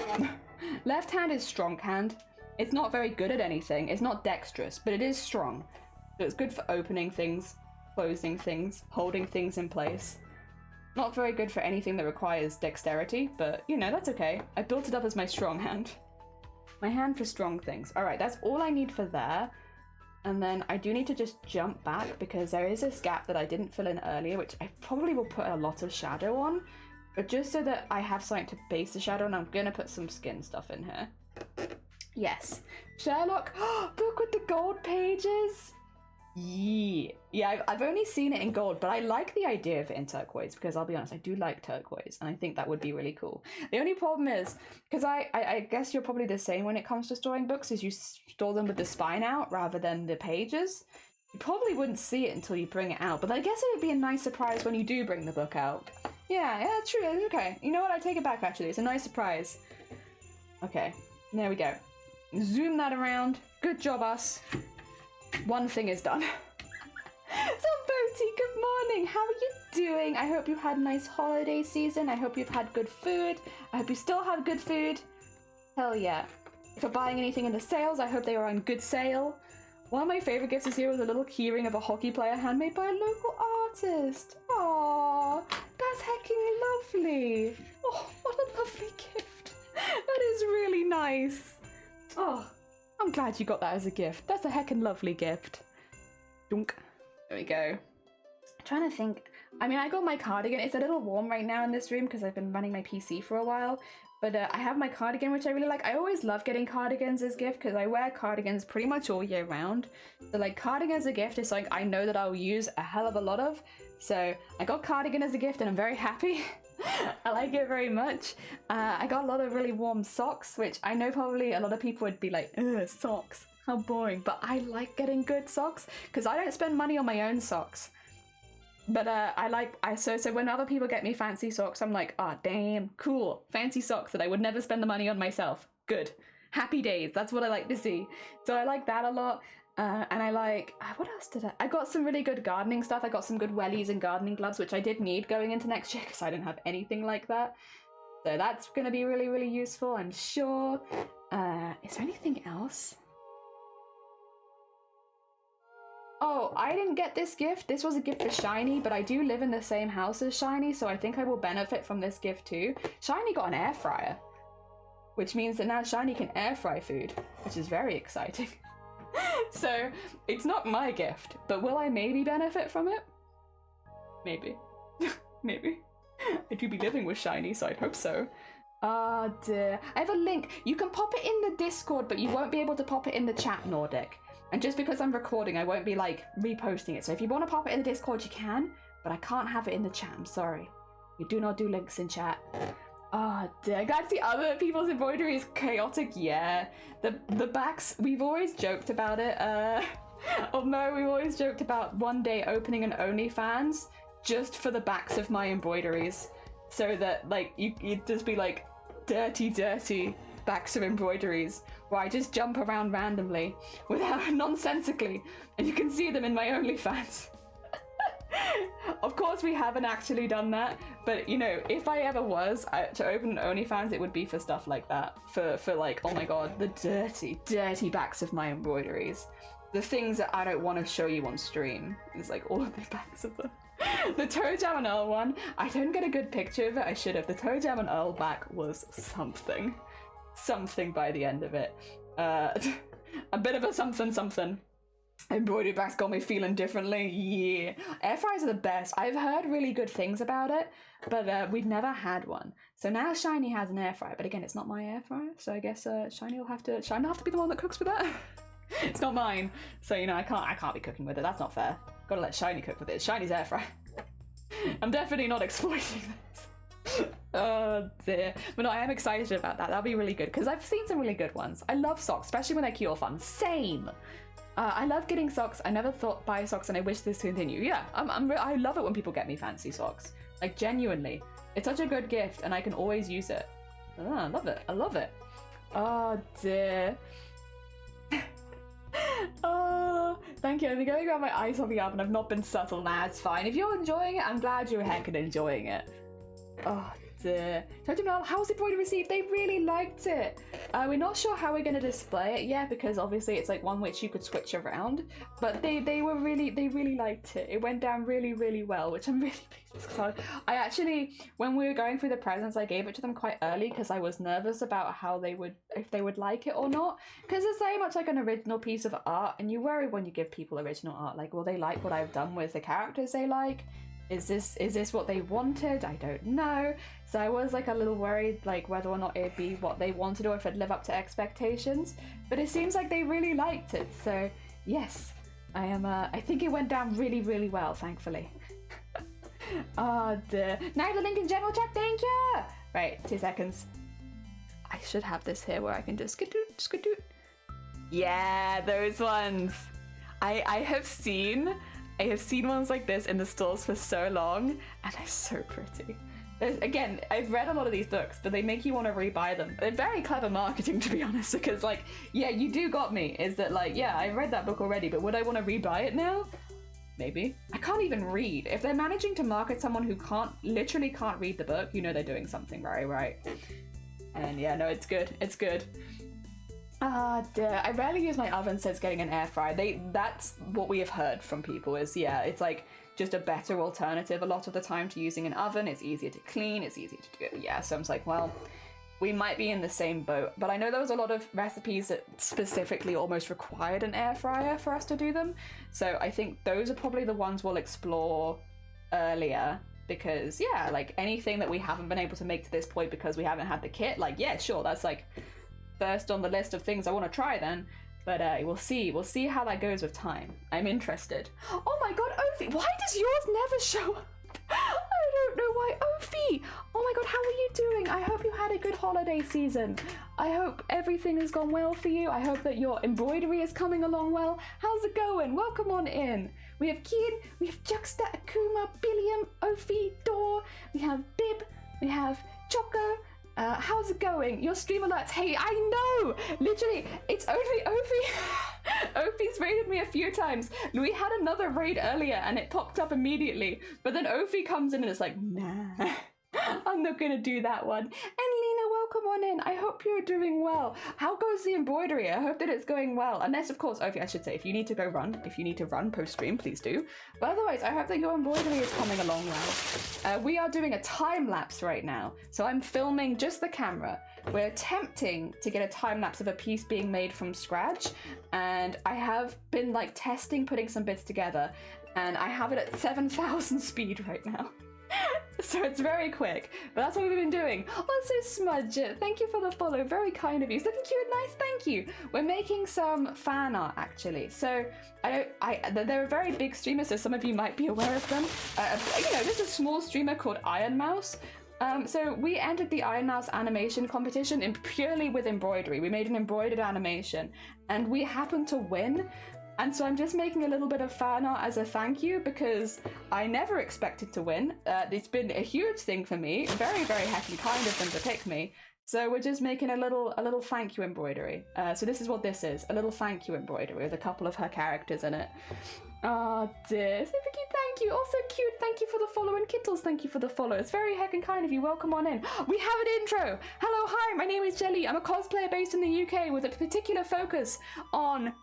Left hand is strong hand. It's not very good at anything. It's not dexterous, but it is strong. So it's good for opening things, closing things, holding things in place. Not very good for anything that requires dexterity, but you know, that's okay. I built it up as my strong hand. My hand for strong things. Alright, that's all I need for there. And then I do need to just jump back because there is this gap that I didn't fill in earlier, which I probably will put a lot of shadow on. But just so that I have something to base the shadow on, I'm going to put some skin stuff in here. Yes. Sherlock. Book with the gold pages. Yeah, I've only seen it in gold, but I like the idea of it in turquoise because I'll be honest, I do like turquoise and I think that would be really cool. The only problem is, because I guess you're probably the same when it comes to storing books, is you store them with the spine out rather than the pages. You probably wouldn't see it until you bring it out, but I guess it would be a nice surprise when you do bring the book out. Yeah, true, okay. You know what, I take it back actually, it's a nice surprise. Okay, there we go. Zoom that around. Good job, us. One thing is done. So Boaty, good morning. How are you doing? I hope you had a nice holiday season. I hope you've had good food. I hope you still have good food. Hell yeah. If you're buying anything in the sales, I hope they were on good sale. One of my favorite gifts this year was a little keyring of a hockey player handmade by a local artist. Aww, that's hecking lovely. Oh, what a lovely gift. That is really nice. Oh, I'm glad you got that as a gift. That's a heckin' lovely gift. Dunk. There we go. I'm trying to think. I mean, I got my cardigan. It's a little warm right now in this room because I've been running my PC for a while. But I have my cardigan, which I really like. I always love getting cardigans as gift because I wear cardigans pretty much all year round. So like cardigan as a gift is something I know that I'll use a hell of a lot of. So I got cardigan as a gift and I'm very happy. I like it very much. I got a lot of really warm socks, which I know probably a lot of people would be like, ugh, socks, how boring. But I like getting good socks because I don't spend money on my own socks. But so when other people get me fancy socks, I'm like, ah, damn, cool, fancy socks that I would never spend the money on myself. Good, happy days. That's what I like to see. So I like that a lot. And I like, what else did I got some really good gardening stuff. I got some good wellies and gardening gloves, which I did need going into next year because I didn't have anything like that. So that's going to be really, really useful, I'm sure. Is there anything else? Oh, I didn't get this gift. This was a gift for Shiny, but I do live in the same house as Shiny, so I think I will benefit from this gift too. Shiny got an air fryer. which means that now Shiny can air fry food, which is very exciting. So it's not my gift, but will I maybe benefit from it? Maybe. Maybe. I do be living with Shiny, so I'd hope so. Ah, dear. I have a link. You can pop it in the Discord, but you won't be able to pop it in the chat, Nordic. And just because I'm recording, I won't be, like, reposting it. So if you want to pop it in the Discord, you can, but I can't have it in the chat. I'm sorry. You do not do links in chat. Oh, dear. Guys, the other people's embroidery is chaotic. Yeah. The backs, we've always joked about it. Oh no, we've always joked about one day opening an OnlyFans just for the backs of my embroideries. So that, like, you'd just be like, dirty backs of embroideries where I just jump around randomly without nonsensically, and you can see them in my OnlyFans. Of course we haven't actually done that, but you know, if I ever was to open an OnlyFans, it would be for stuff like that, for like, oh my god, the dirty backs of my embroideries, the things that I don't want to show you on stream. It's like all of the backs of them. The Toe Jam and Earl one, I don't get a good picture of it. I should have. The Toe Jam and Earl back was something by the end of it. A bit of a something. Embroidery back's got me feeling differently. Yeah, air fryers are the best. I've heard really good things about it, but we've never had one. So now Shiny has an air fryer, but again, it's not my air fryer. So I guess Shiny will have to be the one that cooks with that. It's not mine, so you know I can't be cooking with it. That's not fair. Gotta let Shiny cook with it. It's Shiny's air fryer. I'm definitely not exploiting this. Oh dear. But no, I am excited about that. That'll be really good because I've seen some really good ones. I love socks, especially when they're cute fun. Same. I love getting socks. I never thought buy socks, and I wish this to continue. Yeah, I love it when people get me fancy socks. Like genuinely, it's such a good gift, and I can always use it. Oh, I love it. I love it. Oh dear. Oh, thank you. I've been going around my eyes on the oven. I've not been subtle. Nah, it's fine. If you're enjoying it, I'm glad you're heckin' enjoying it. Oh dear. How was it received? They really liked it. We're not sure how we're going to display it yet because obviously it's like one which you could switch around. But they really liked it. It went down really well, which I'm really pleased with. I actually, when we were going through the presents, I gave it to them quite early because I was nervous about if they would like it or not. Because it's very much like an original piece of art, and you worry when you give people original art, like, will they like what I've done with the characters they like? Is this what they wanted? I don't know. So I was like a little worried, like whether or not it'd be what they wanted or if it'd live up to expectations. But it seems like they really liked it. So yes, I think it went down really well, thankfully. Oh dear. Now the link in general chat, thank you! Right, 2 seconds. I should have this here where I can just skadoot. Yeah, those ones. I have seen ones like this in the stores for so long, and they're so pretty. Again, I've read a lot of these books, but they make you want to rebuy them. They're very clever marketing, to be honest, because like, yeah, you do got me, is that like, yeah, I read that book already, but would I want to rebuy it now? Maybe. I can't even read. If they're managing to market someone who literally can't read the book, you know they're doing something right. And yeah, no, it's good. It's good. Ah, dear. I rarely use my oven since getting an air fryer. That's what we have heard from people is, yeah, it's like just a better alternative a lot of the time to using an oven. It's easier to clean, it's easier to do. Yeah, so I'm like, well, we might be in the same boat. But I know there was a lot of recipes that specifically almost required an air fryer for us to do them. So I think those are probably the ones we'll explore earlier. Because, yeah, like anything that we haven't been able to make to this point because we haven't had the kit, like, yeah, sure, that's like first on the list of things I want to try then. But we'll see how that goes with time. I'm interested. Oh my god, Ophi, why does yours never show up? I don't know why. Ophi, oh my god, how are you doing? I hope you had a good holiday season. I hope everything has gone well for you. I hope that your embroidery is coming along well. How's it going? Welcome on in. We have Keen, we have Juxta, Akuma, Billiam, Ophi, Dor, we have Bib, we have Choco. How's it going? Your stream alerts. Hey, I know! Literally, it's only Ophi. Ophi's raided me a few times. We had another raid earlier and it popped up immediately. But then Ophi comes in and it's like, nah, I'm not gonna do that one. And Lena, welcome on in. I hope you're doing well. How goes the embroidery? I hope that it's going well. Unless, of course, okay, I should say, if you need to go run, if you need to run post-stream, please do. But otherwise, I hope that your embroidery is coming along well. We are doing a time-lapse right now. So I'm filming just the camera. We're attempting to get a time-lapse of a piece being made from scratch. And I have been, like, testing putting some bits together. And I have it at 7,000 speed right now. So it's very quick, but that's what we've been doing. Also, Smudge, thank you for the follow. Very kind of you. It's looking cute and nice. Thank you. We're making some fan art actually. So they're a very big streamer, so some of you might be aware of them. You know, there's a small streamer called Iron Mouse. So we entered the Iron Mouse animation competition purely with embroidery. We made an embroidered animation, and we happened to win. And so I'm just making a little bit of fan art as a thank you because I never expected to win. It's been a huge thing for me. Very, very heckin' kind of them to pick me. So we're just making a little thank you embroidery. So this is what this is, a little thank you embroidery with a couple of her characters in it. Oh dear, super cute, thank you. Also cute, thank you for the follow, and Kittles, thank you for the follow. It's very heckin' kind of you. Welcome on in. We have an intro. Hello, hi, my name is Jelly. I'm a cosplayer based in the UK with a particular focus on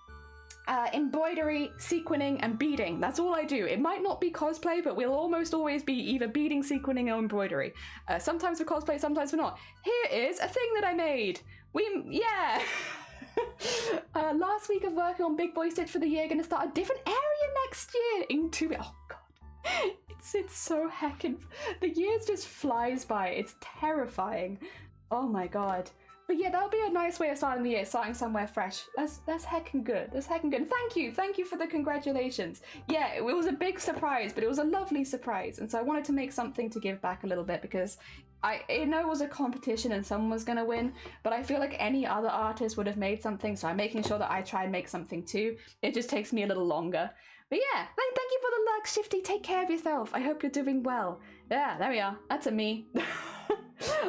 embroidery, sequining, and beading. That's all I do. It might not be cosplay, but we'll almost always be either beading, sequining, or embroidery. Sometimes for cosplay, sometimes for not. Here is a thing that I made. Yeah. Last week of working on Big Boy Stitch for the year, gonna start a different area next year into it. Oh god. It's so heckin'. The years just flies by. It's terrifying. Oh my god. But yeah, that'll be a nice way of starting the year, starting somewhere fresh. That's heckin' good. That's heckin' good. Thank you for the congratulations. Yeah, it was a big surprise, but it was a lovely surprise. And so I wanted to make something to give back a little bit because I know it was a competition and someone was gonna win, but I feel like any other artist would have made something, so I'm making sure that I try and make something too. It just takes me a little longer. But yeah, thank you for the luck, Shifty. Take care of yourself. I hope you're doing well. Yeah, there we are. That's a me.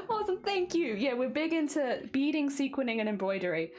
Awesome, thank you. Yeah, we're big into beading, sequining, and embroidery.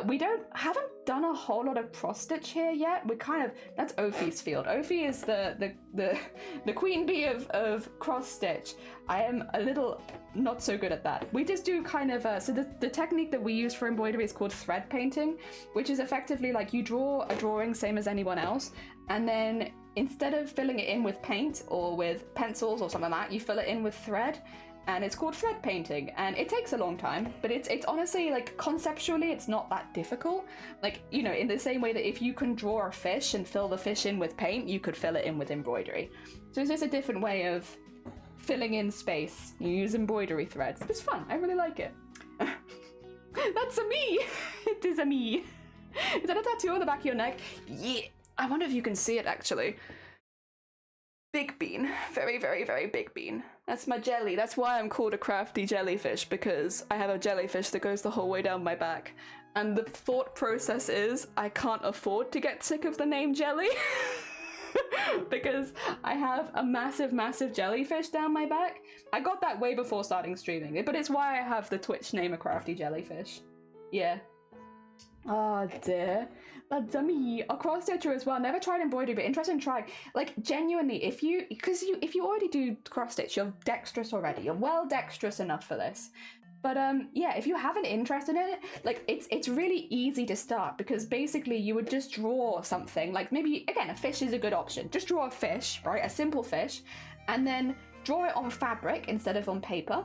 We haven't done a whole lot of cross stitch here yet. We're kind of, that's Ophi's field. Ophi is the queen bee of cross stitch. I am a little not so good at that. We just do kind of so the technique that we use for embroidery is called thread painting, which is effectively like you draw a drawing same as anyone else, and then instead of filling it in with paint or with pencils or something like that, you fill it in with thread. And it's called thread painting, and it takes a long time, but it's honestly, like, conceptually it's not that difficult. Like, you know, in the same way that if you can draw a fish and fill the fish in with paint, you could fill it in with embroidery. So it's just a different way of filling in space. You use embroidery threads. It's fun. I really like it. That's a me. It is a me. Is that a tattoo on the back of your neck? Yeah. I wonder if you can see it actually. Big bean. Very, very, very big bean. That's my jelly. That's why I'm called a crafty jellyfish, because I have a jellyfish that goes the whole way down my back. And the thought process is I can't afford to get sick of the name Jelly. Because I have a massive, massive jellyfish down my back. I got that way before starting streaming, but it's why I have the Twitch name a crafty jellyfish. Yeah. Oh dear. That's me. A cross stitcher as well. Never tried embroidery, but interested in trying. Like, genuinely, if you already do cross stitch, you're dexterous already. You're well dexterous enough for this. But yeah, if you have an interest in it, like it's really easy to start, because basically you would just draw something. Like maybe again, a fish is a good option. Just draw a fish, right? A simple fish, and then draw it on fabric instead of on paper,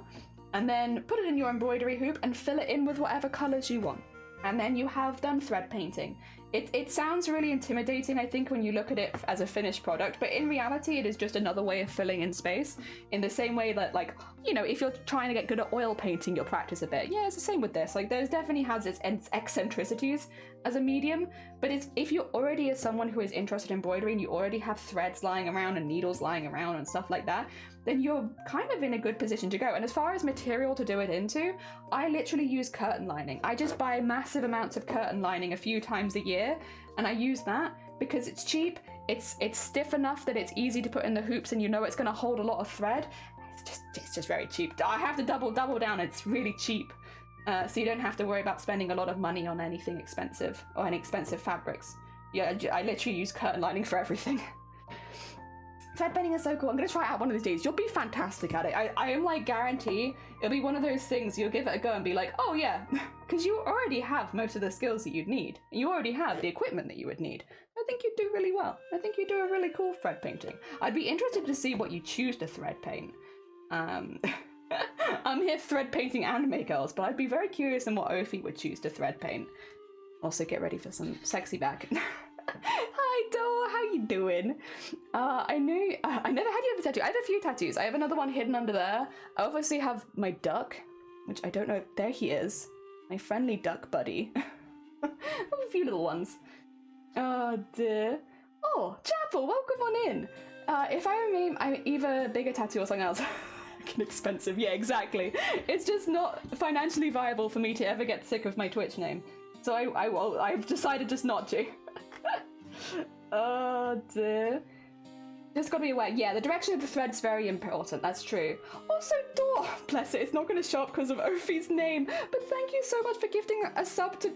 and then put it in your embroidery hoop and fill it in with whatever colors you want. And then you have done thread painting. It sounds really intimidating, I think, when you look at it as a finished product, but in reality, it is just another way of filling in space. In the same way that, like, you know, if you're trying to get good at oil painting, you'll practice a bit. Yeah, it's the same with this. Like, there's definitely has its eccentricities as a medium, but if you're already as someone who is interested in embroidery and you already have threads lying around and needles lying around and stuff like that, then you're kind of in a good position to go. And as far as material to do it into, I literally use curtain lining. I just buy massive amounts of curtain lining a few times a year, and I use that because it's cheap, it's stiff enough that it's easy to put in the hoops and you know it's going to hold a lot of thread. It's just very cheap. I have to double down, it's really cheap. So you don't have to worry about spending a lot of money on anything expensive or any expensive fabrics. Yeah, I literally use curtain lining for everything. Thread painting is so cool. I'm gonna try it out one of these days. You'll be fantastic at it. I am like guarantee it'll be one of those things you'll give it a go and be like, oh yeah, because you already have most of the skills that you'd need. You already have the equipment that you would need. I think you'd do really well. I think you do a really cool thread painting. I'd be interested to see what you choose to thread paint. I'm here thread painting anime girls, but I'd be very curious in what Ophi would choose to thread paint. Also, get ready for some sexy back. Hi, Dor, how you doing? I never had you have a tattoo. I have a few tattoos. I have another one hidden under there. I obviously have my duck, which I don't know. There he is. My friendly duck buddy. I have a few little ones. Oh, dear. Oh, Chapel, welcome on in. If I remain, I'm either a bigger tattoo or something else. Expensive, yeah, exactly. It's just not financially viable for me to ever get sick of my Twitch name. So I've decided just not to. Oh dear. Just gotta be aware. Yeah, the direction of the thread's very important, that's true. Also, Dor, bless it, it's not gonna show up because of Ophi's name, but thank you so much for gifting a sub to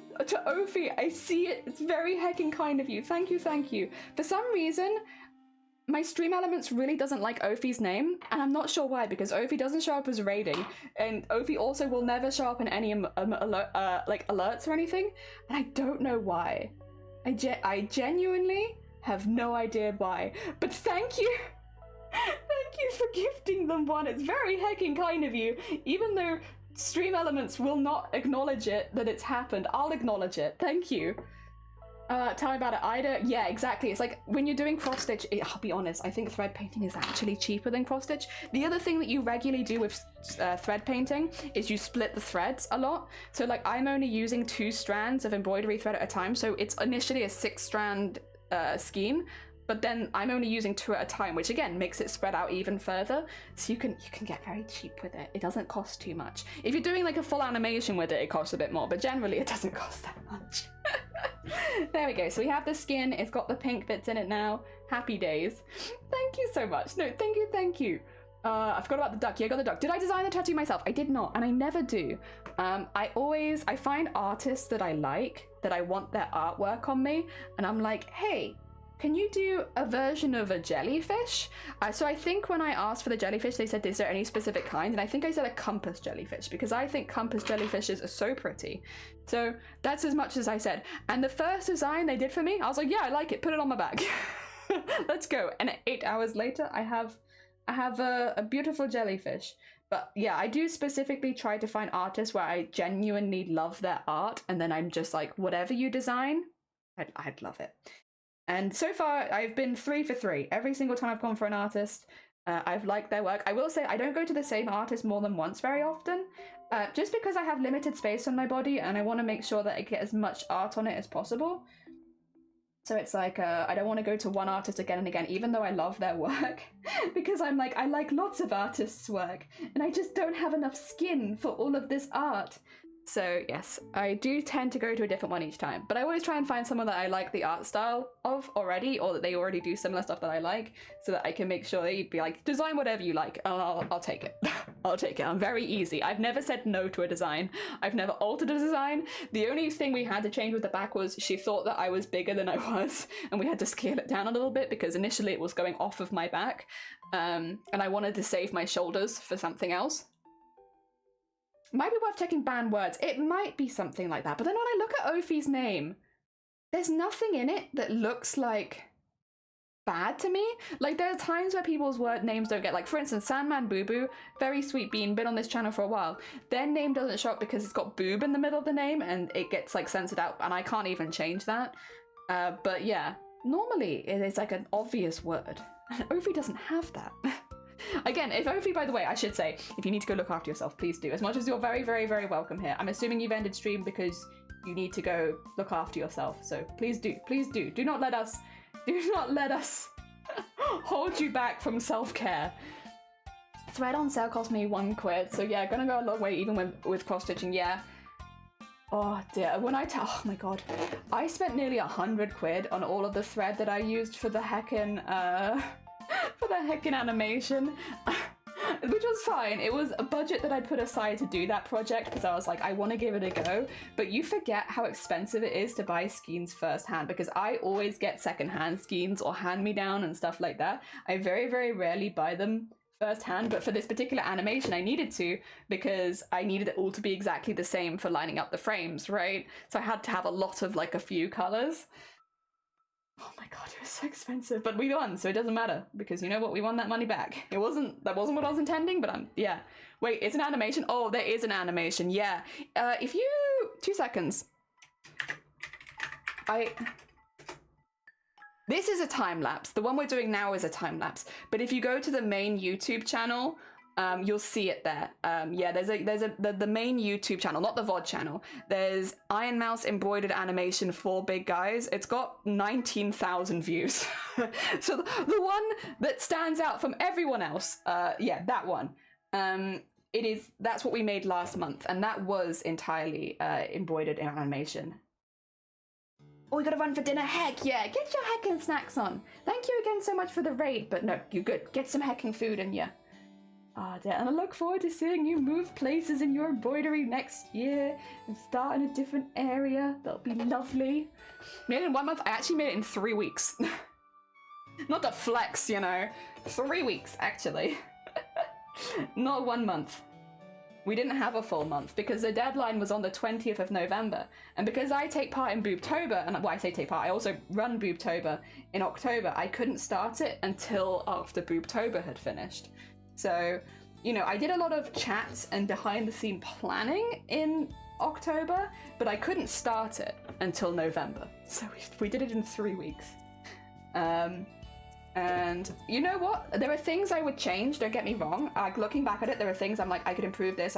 Ophi. I see it, it's very heckin' kind of you. Thank you, thank you. For some reason, my Stream Elements really doesn't like Ophi's name, and I'm not sure why, because Ophi doesn't show up as a rating, and Ophi also will never show up in any alerts or anything, and I don't know why. I genuinely have no idea why, but thank you! Thank you for gifting them one, it's very heckin' kind of you. Even though Stream Elements will not acknowledge it, that it's happened, I'll acknowledge it, thank you. Tell me about it, Ida. Yeah, exactly. It's like when you're doing cross stitch, I'll be honest, I think thread painting is actually cheaper than cross stitch. The other thing that you regularly do with thread painting is you split the threads a lot. So like I'm only using 2 strands of embroidery thread at a time. So it's initially a 6-strand skein, but then I'm only using 2 at a time, which again makes it spread out even further. So you can get very cheap with it. It doesn't cost too much. If you're doing like a full animation with it, it costs a bit more, but generally it doesn't cost that much. There we go. So we have the skin. It's got the pink bits in it now. Happy days. Thank you so much. No, thank you, thank you. I forgot about the duck. Yeah, I got the duck. Did I design the tattoo myself? I did not, and I never do. I find artists that I like, that I want their artwork on me, and I'm like, hey, can you do a version of a jellyfish? So I think when I asked for the jellyfish, they said, is there any specific kind? And I think I said a compass jellyfish, because I think compass jellyfishes are so pretty. So that's as much as I said. And the first design they did for me, I was like, yeah, I like it, put it on my back. Let's go. And 8 hours later, I have a beautiful jellyfish. But yeah, I do specifically try to find artists where I genuinely love their art, and then I'm just like, whatever you design, I'd love it. And so far, I've been 3 for 3. Every single time I've gone for an artist, I've liked their work. I will say I don't go to the same artist more than once very often, just because I have limited space on my body and I want to make sure that I get as much art on it as possible. So it's like, I don't want to go to one artist again and again, even though I love their work, because I'm like, I like lots of artists' work, and I just don't have enough skin for all of this art. So yes, I do tend to go to a different one each time, but I always try and find someone that I like the art style of already, or that they already do similar stuff that I like, so that I can make sure they'd be like, design whatever you like, and I'll take it. I'll take it. I'm very easy. I've never said no to a design. I've never altered a design. The only thing we had to change with the back was she thought that I was bigger than I was, and we had to scale it down a little bit because initially it was going off of my back, and I wanted to save my shoulders for something else. Might be worth checking banned words. It might be something like that. But then when I look at Ophi's name, there's nothing in it that looks like bad to me. Like there are times where people's word names don't get, like for instance, Sandman Boo Boo, very sweet bean, been on this channel for a while. Their name doesn't show up because it's got boob in the middle of the name and it gets like censored out, and I can't even change that. But yeah, normally it is like an obvious word. And Ophi doesn't have that. Again, if Ophi, by the way, I should say, if you need to go look after yourself, please do. As much as you're very, very, very welcome here. I'm assuming you've ended stream because you need to go look after yourself. So please do, please do. Do not let us hold you back from self-care. Thread on sale cost me £1. So yeah, gonna go a long way even with cross-stitching, yeah. Oh dear, oh my god. I spent nearly £100 on all of the thread that I used for the heckin', animation. Which was fine. It was a budget that I'd put aside to do that project because I was like, I want to give it a go. But you forget how expensive it is to buy skeins firsthand, because I always get secondhand skeins or hand-me-down and stuff like that. I very, very rarely buy them firsthand, but for this particular animation I needed to, because I needed it all to be exactly the same for lining up the frames, right? So I had to have a lot of like a few colors. Oh my god, it was so expensive, but we won, so it doesn't matter, because you know what, we won that money back. That wasn't what I was intending, but yeah. Wait, it's an animation? Oh, there is an animation, yeah. If you... 2 seconds. This is a time-lapse. The one we're doing now is a time-lapse, but if you go to the main YouTube channel, you'll see it there. Yeah, there's the main YouTube channel, not the VOD channel. There's Iron Mouse embroidered animation for big guys. It's got 19,000 views. So the one that stands out from everyone else, yeah, that one. That's what we made last month, and that was entirely embroidered in animation. Oh, we gotta run for dinner. Heck yeah, get your heckin' snacks on. Thank you again so much for the raid, but no, you're good. Get some heckin' food in ya. Ah, dear. And I look forward to seeing you move places in your embroidery next year and start in a different area. That'll be lovely. Made it in 1 month. I actually made it in 3 weeks. Not to flex, you know. 3 weeks, actually. Not 1 month. We didn't have a full month because the deadline was on the 20th of November. And because I take part in Boobtober, and well, I say take part, I also run Boobtober in October, I couldn't start it until after Boobtober had finished. So, you know, I did a lot of chats and behind the scene planning in October, but I couldn't start it until November. So we did it in 3 weeks. And you know what? There are things I would change, don't get me wrong. Looking back at it, there are things I'm like, I could improve this,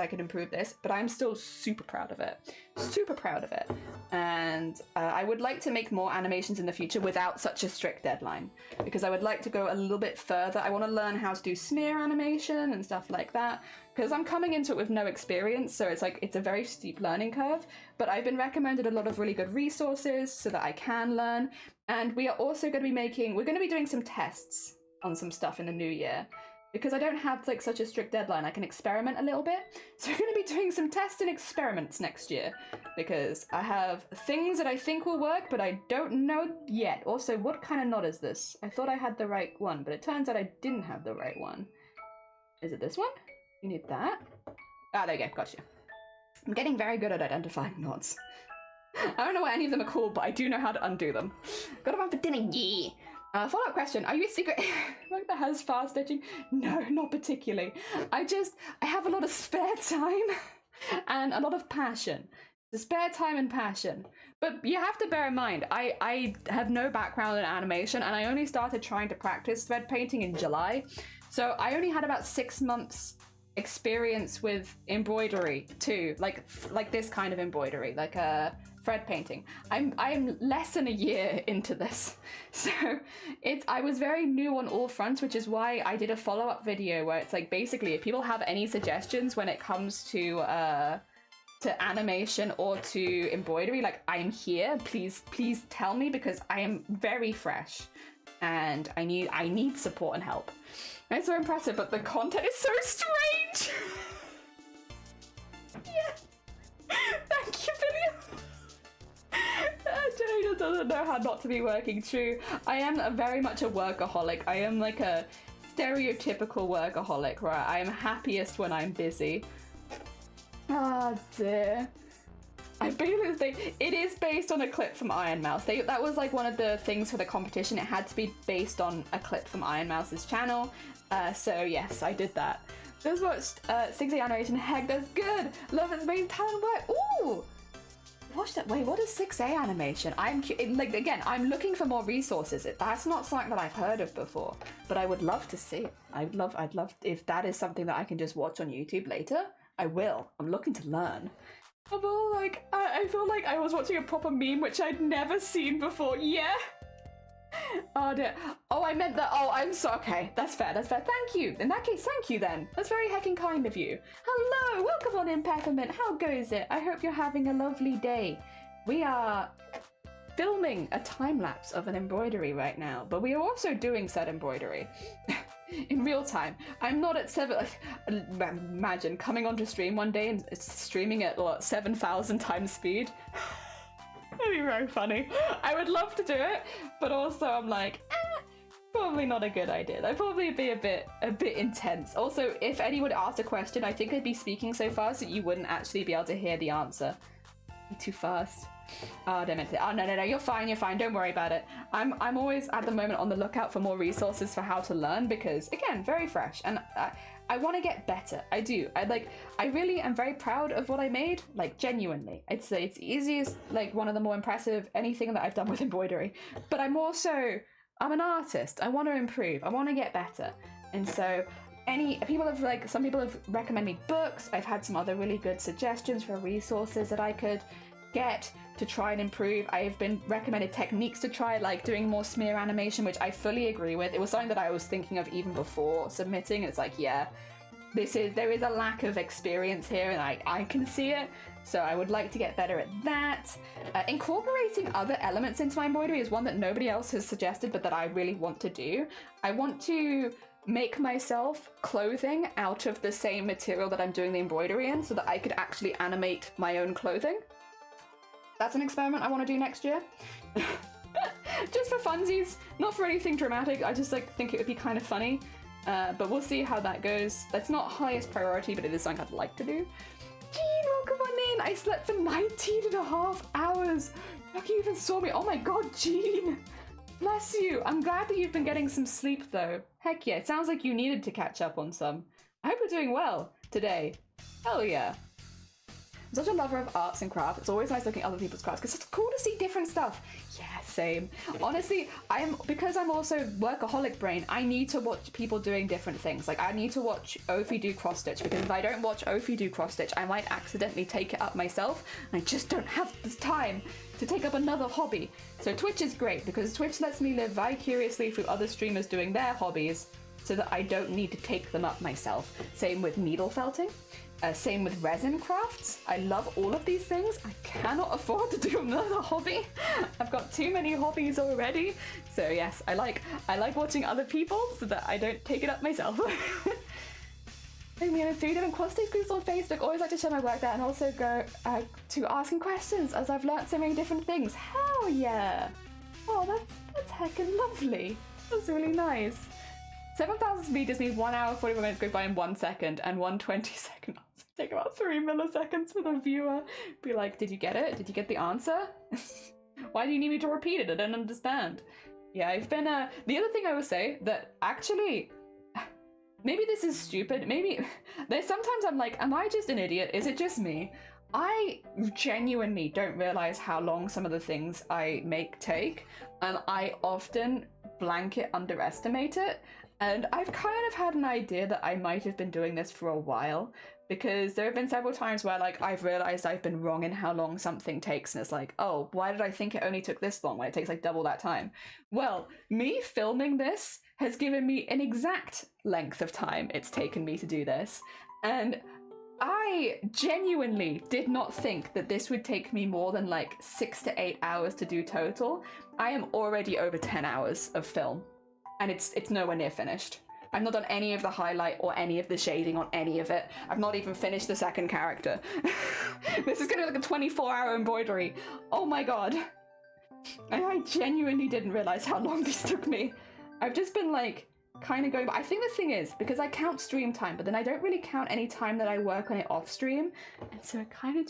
but I'm still super proud of it. Super proud of it. And I would like to make more animations in the future without such a strict deadline, because I would like to go a little bit further. I want to learn how to do smear animation and stuff like that, because I'm coming into it with no experience, so it's like, it's a very steep learning curve, but I've been recommended a lot of really good resources so that I can learn. And we are also going to be we're going to be doing some tests on some stuff in the new year, because I don't have like such a strict deadline. I can experiment a little bit. So we're going to be doing some tests and experiments next year, because I have things that I think will work, but I don't know yet. Also, what kind of knot is this? I thought I had the right one, but it turns out I didn't have the right one. Is it this one? You need that. Ah, there you go. Gotcha. I'm getting very good at identifying knots. I don't know why any of them are cool, but I do know how to undo them. Gotta run for dinner, yeah. Follow-up question, are you a secret monk that has fast stitching? No, not particularly. I have a lot of spare time and a lot of passion. The spare time and passion. But you have to bear in mind, I have no background in animation, and I only started trying to practice thread painting in July. So I only had about 6 months experience with embroidery too, like this kind of embroidery, like thread painting. I'm less than a year into this, so I was very new on all fronts, which is why I did a follow-up video where it's like, basically, if people have any suggestions when it comes to animation or to embroidery, like, I'm here. Please tell me, because I am very fresh and I need support and help. It's so impressive, but the content is so strange. Yeah. Thank you, Billy. Jada doesn't know how not to be working. True. I am very much a workaholic. I am like a stereotypical workaholic, where I am happiest when I'm busy. Oh dear. It is based on a clip from Iron Mouse. That was like one of the things for the competition. It had to be based on a clip from Iron Mouse's channel. So yes, I did that. Just watched 6A animation. Heck, that's good. Love its amazing talent work. Ooh, watch that. Wait, what is 6A animation? Like, again, I'm looking for more resources. That's not something that I've heard of before, but I would love to see. I'd love if that is something that I can just watch on YouTube later. I will. I'm looking to learn. Although, like, I feel like I was watching a proper meme, which I'd never seen before. Yeah. Oh dear. Oh, I meant that. Oh, I'm so okay. That's fair. Thank you. In that case, thank you then. That's very heckin' kind of you. Hello, welcome on in, Peppermint. How goes it? I hope you're having a lovely day. We are filming a time lapse of an embroidery right now, but we are also doing said embroidery. in real time. I'm not at imagine coming onto stream one day and streaming at what, 7,000 times speed. That'd be very funny. I would love to do it, but also I'm like, probably not a good idea. That'd probably be a bit intense. Also, if anyone asked a question, I think I'd be speaking so fast that you wouldn't actually be able to hear the answer. Too fast. Oh, damn it. Oh, no, you're fine, don't worry about it. I'm always at the moment on the lookout for more resources for how to learn because, again, very fresh, and I want to get better. I do. I really am very proud of what I made, like, genuinely. It's easiest, like, one of the more impressive anything that I've done with embroidery, but I'm an artist. I want to improve. I want to get better, and so some people have recommended me books. I've had some other really good suggestions for resources that I could get to try and improve. I've been recommended techniques to try, like doing more smear animation, which I fully agree with. It was something that I was thinking of even before submitting. It's like, yeah, there is a lack of experience here, and I can see it. So I would like to get better at that. Incorporating other elements into my embroidery is one that nobody else has suggested, but that I really want to do. I want to make myself clothing out of the same material that I'm doing the embroidery in so that I could actually animate my own clothing. That's an experiment I want to do next year. Just for funsies, not for anything dramatic. I just think it would be kind of funny, but we'll see how that goes. That's not highest priority, but it is something I'd like to do. Jean, welcome on in. I slept for 19.5 hours. Lucky you even saw me. Oh my god, Jean. Bless you. I'm glad that you've been getting some sleep though. Heck yeah, it sounds like you needed to catch up on some. I hope you're doing well today. Hell yeah. I'm such a lover of arts and crafts. It's always nice looking at other people's crafts because it's cool to see different stuff. Yeah, same. Honestly, because I'm also workaholic brain, I need to watch people doing different things. Like, I need to watch Ophi do cross stitch, because if I don't watch Ophi do cross stitch, I might accidentally take it up myself, and I just don't have the time to take up another hobby. So Twitch is great because Twitch lets me live vicariously through other streamers doing their hobbies so that I don't need to take them up myself. Same with needle felting. Same with resin crafts. I love all of these things. I cannot afford to do another hobby. I've got too many hobbies already. So yes, I like watching other people so that I don't take it up myself. I'm in 3 different cross-stitch groups on Facebook. Always like to share my work there and also go to asking questions as I've learnt so many different things. Hell yeah! Oh, that's heckin' lovely. That's really nice. 7,000 speed just needs 1 hour 41 minutes go by in 1 second, and 120 seconds take about 3 milliseconds for the viewer. Be like, did you get it? Did you get the answer? Why do you need me to repeat it? I don't understand. Yeah, I've been the other thing I would say that actually, maybe this is stupid. Maybe there's sometimes I'm like, am I just an idiot? Is it just me? I genuinely don't realize how long some of the things I make take, and I often blanket underestimate it. And I've kind of had an idea that I might have been doing this for a while, because there have been several times where like I've realized I've been wrong in how long something takes, and it's like, oh, why did I think it only took this long when it takes like double that time? Well, me filming this has given me an exact length of time it's taken me to do this, and I genuinely did not think that this would take me more than like 6 to 8 hours to do total. I am already over 10 hours of film, and it's nowhere near finished. I've not done any of the highlight or any of the shading on any of it. I've not even finished the second character. This is gonna be like a 24-hour embroidery. Oh my god. I genuinely didn't realize how long this took me. I've just been like kind of going, but I think the thing is, because I count stream time, but then I don't really count any time that I work on it off stream, and so it kind of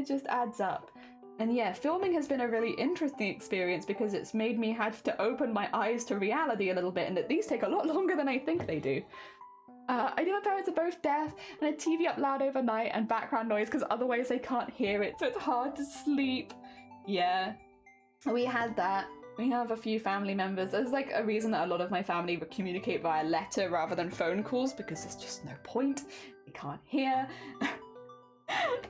just adds up. And yeah, filming has been a really interesting experience because it's made me have to open my eyes to reality a little bit, and these take a lot longer than I think they do. I know my parents are both deaf, and a TV up loud overnight and background noise because otherwise they can't hear it, so it's hard to sleep. Yeah, we had that. We have a few family members. There's like a reason that a lot of my family communicate via letter rather than phone calls, because there's just no point. They can't hear.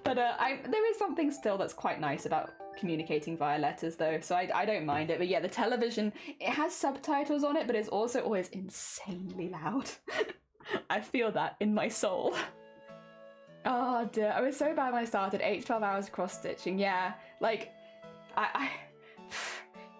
But there is something still that's quite nice about communicating via letters though, so I don't mind it. But yeah, the television, it has subtitles on it, but it's also always insanely loud. I feel that in my soul. Oh dear, I was so bad when I started. 8 to 12 hours cross-stitching. Yeah, like,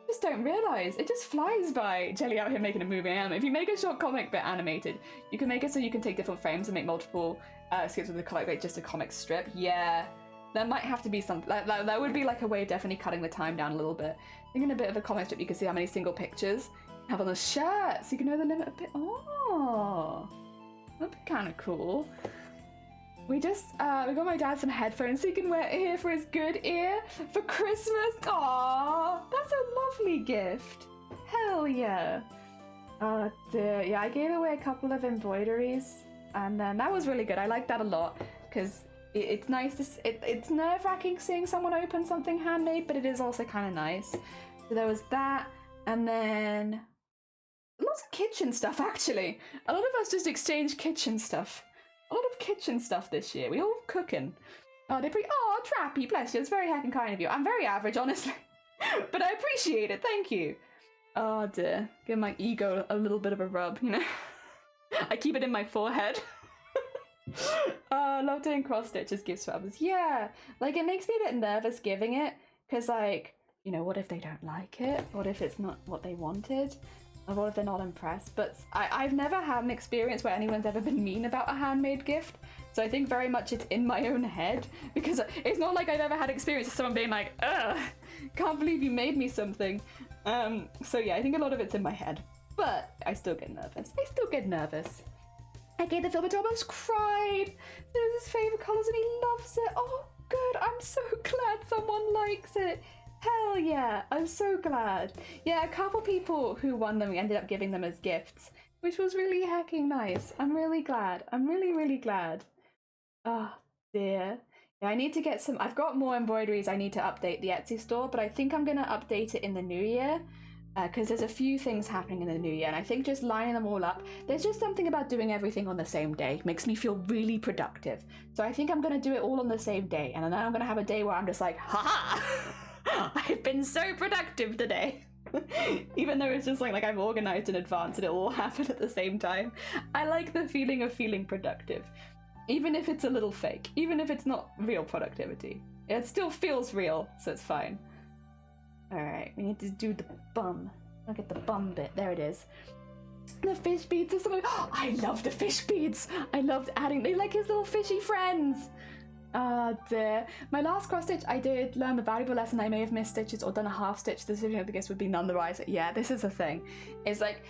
just don't realize it just flies by. Jelly out here making a movie. If you make a short comic bit animated, you can make it so you can take different frames and make multiple skips with the comic bit, just a comic strip. Yeah, there might have to be something that would be like a way of definitely cutting the time down a little bit. Thinking a bit of a comic strip, you can see how many single pictures you have on the shirt, so you can know the limit a bit. Oh, that'd be kind of cool. We just we got my dad some headphones so he can wear it here for his good ear for Christmas. Aww, that's a lovely gift. Hell yeah. Oh dear. Yeah, I gave away a couple of embroideries, and then that was really good. I like that a lot because it's nice to. It's nerve-wracking seeing someone open something handmade, but it is also kind of nice. So there was that, and then lots of kitchen stuff actually. A lot of us just exchanged kitchen stuff. A lot of kitchen stuff this year. We all cooking. Oh, Trappy, bless you. It's very heckin' kind of you. I'm very average, honestly. But I appreciate it. Thank you. Oh, dear. Give my ego a little bit of a rub, you know? I keep it in my forehead. I love doing cross stitches, gifts for others. Yeah. Like, it makes me a bit nervous giving it. Because, like, you know, what if they don't like it? What if it's not what they wanted? Or what if they're not impressed? But I've never had an experience where anyone's ever been mean about a handmade gift. So I think very much it's in my own head. Because it's not like I've ever had experience of someone being like, ugh, can't believe you made me something. So yeah, I think a lot of it's in my head. But I still get nervous. I gave the Philbert almost cried. This is his favourite colours and he loves it. Oh, good. I'm so glad someone likes it. Hell yeah, I'm so glad. Yeah, a couple people who won them, we ended up giving them as gifts, which was really hecking nice. I'm really glad. I'm really, really glad. Oh, dear. Yeah, I need to get some... I've got more embroideries. I need to update the Etsy store, but I think I'm going to update it in the new year because there's a few things happening in the new year, and I think just lining them all up, there's just something about doing everything on the same day. Makes me feel really productive. So I think I'm going to do it all on the same day, and then I'm going to have a day where I'm just like, ha-ha! I've been so productive today. Even though it's just like I've organized in advance and it all happened at the same time. I like the feeling of feeling productive. Even if it's a little fake. Even if it's not real productivity. It still feels real, so it's fine. Alright, we need to do the bum. Look at the bum bit. There it is. The fish beads are something. Oh, I love the fish beads. I loved adding. They like his little fishy friends. Oh dear. My last cross stitch, I did learn the valuable lesson. I may have missed stitches or done a half stitch. The decision of the guess would be none the wiser. Yeah, this is the thing. It's like,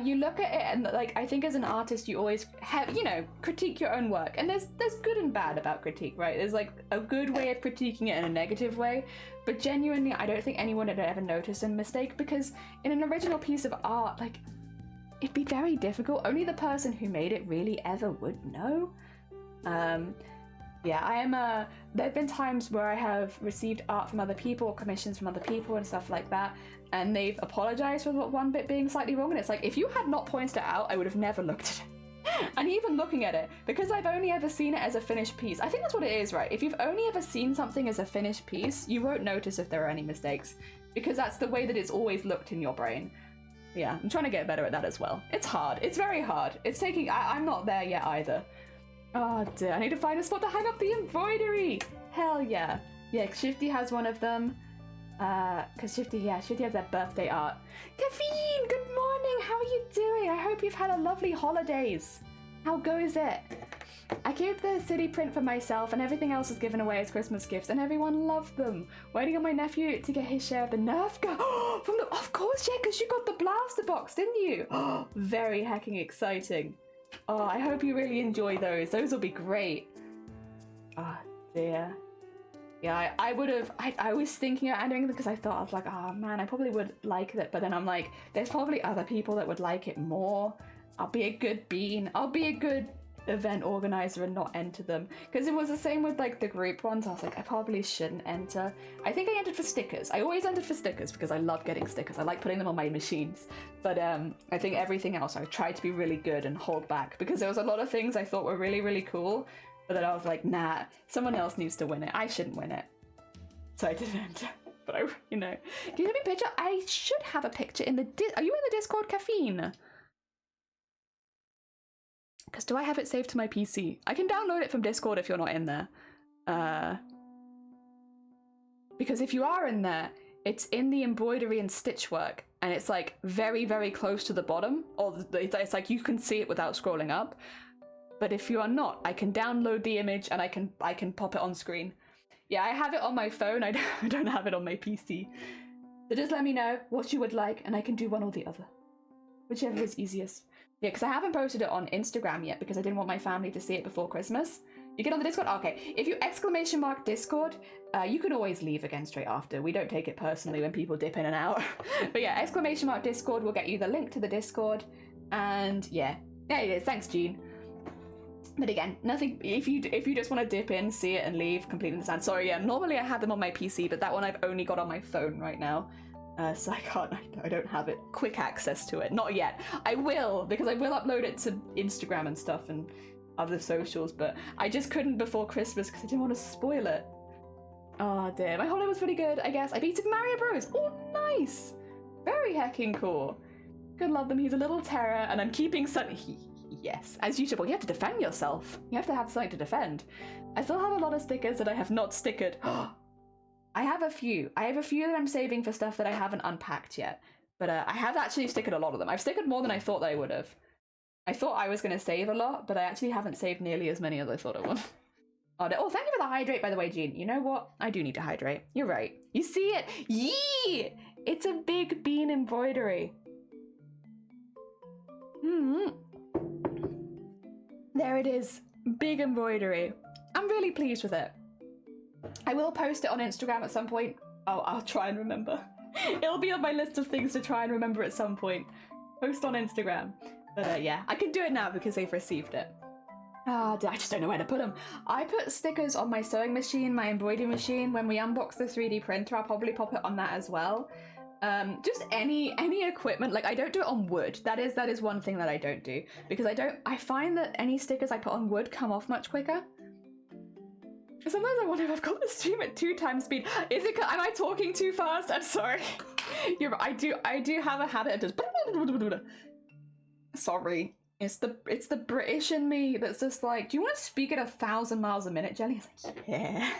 you look at it and like, I think as an artist, you always have, you know, critique your own work. And there's good and bad about critique, right? There's like a good way of critiquing it and a negative way. But genuinely, I don't think anyone had ever noticed a mistake because in an original piece of art, like, it'd be very difficult. Only the person who made it really ever would know. Yeah, there have been times where I have received art from other people, commissions from other people and stuff like that, and they've apologized for one bit being slightly wrong, and it's like, if you had not pointed it out, I would have never looked at it. And even looking at it, because I've only ever seen it as a finished piece, I think that's what it is, right? If you've only ever seen something as a finished piece, you won't notice if there are any mistakes, because that's the way that it's always looked in your brain. Yeah, I'm trying to get better at that as well. It's hard. It's very hard. It's taking... I'm not there yet either. Oh dear, I need to find a spot to hang up the embroidery! Hell yeah. Yeah, Shifty has one of them. Because Shifty has their birthday art. Caffeine, good morning! How are you doing? I hope you've had a lovely holidays. How goes it? I kept the city print for myself and everything else was given away as Christmas gifts and everyone loved them. Waiting on my nephew to get his share of the Nerf gun. Of course, yeah, because you got the blaster box, didn't you? Very hecking exciting. Oh, I hope you really enjoy those. Those will be great. Oh, dear. Yeah, I was thinking of doing it because I thought, I was like, oh man, I probably would like it. But then I'm like, there's probably other people that would like it more. I'll be a good bean. I'll be a good event organizer and not enter them. Because it was the same with like the group ones. I was like, I probably shouldn't enter. I think I entered for stickers. I always entered for stickers because I love getting stickers. I like putting them on my machines. But I think everything else I tried to be really good and hold back because there was a lot of things I thought were really, really cool. But then I was like, nah, someone else needs to win it. I shouldn't win it. So I didn't. But I, you know. Can you give me a picture? I should have a picture in the Are you in the Discord, Caffeine? Because do I have it saved to my PC? I can download it from Discord if you're not in there. Because if you are in there, It's in the embroidery and stitch work, and it's like very, very close to the bottom, or it's like you can see it without scrolling up. But if you are not, I can download the image and I can pop it on screen. Yeah, I have it on my phone. I don't have it on my PC. So just let me know what you would like, and I can do one or the other, whichever is easiest. Yeah, because I haven't posted it on Instagram yet because I didn't want my family to see it before Christmas. You get on the Discord? Okay, if you ! Discord, you can always leave again straight after. We don't take it personally when people dip in and out. But yeah, ! Discord will get you the link to the Discord. And yeah, there it is. Thanks, Jean. But again, nothing. If you just want to dip in, see it, and leave, completely understand. Sorry, yeah. Normally I had them on my PC, but that one I've only got on my phone right now, so I don't have it quick access to it. Not yet. I will, because I will upload it to Instagram and stuff and other socials. But I just couldn't before Christmas because I didn't want to spoil it. Oh dear. My holiday was pretty good, I guess. I beat Super Mario Bros. Oh, nice. Very hecking cool. Good, love them. He's a little terror, and I'm keeping Yes, as usual, you have to defend yourself. You have to have something to defend. I still have a lot of stickers that I have not stickered. I have a few. I have a few that I'm saving for stuff that I haven't unpacked yet. But I have actually stickered a lot of them. I've stickered more than I thought I would have. I thought I was going to save a lot, but I actually haven't saved nearly as many as I thought I would. Oh, thank you for the hydrate, by the way, Jean. You know what? I do need to hydrate. You're right. You see it? Yee! It's a big bean embroidery. There it is. Big embroidery. I'm really pleased with it. I will post it on Instagram at some point. Oh, I'll try and remember. It'll be on my list of things to try and remember at some point. Post on Instagram. But yeah, I can do it now because they've received it. I just don't know where to put them. I put stickers on my sewing machine, my embroidery machine. When we unbox the 3D printer, I'll probably pop it on that as well. Just any equipment. Like, I don't do it on wood. That is one thing that I don't do, because I find that any stickers I put on wood come off much quicker. Sometimes I wonder if I've got the stream at 2 times speed. Am I talking too fast? I'm sorry. You're right. I do have a habit of just sorry. It's the British in me that's just like, do you want to speak at 1,000 miles a minute, Jelly? It's like, yeah.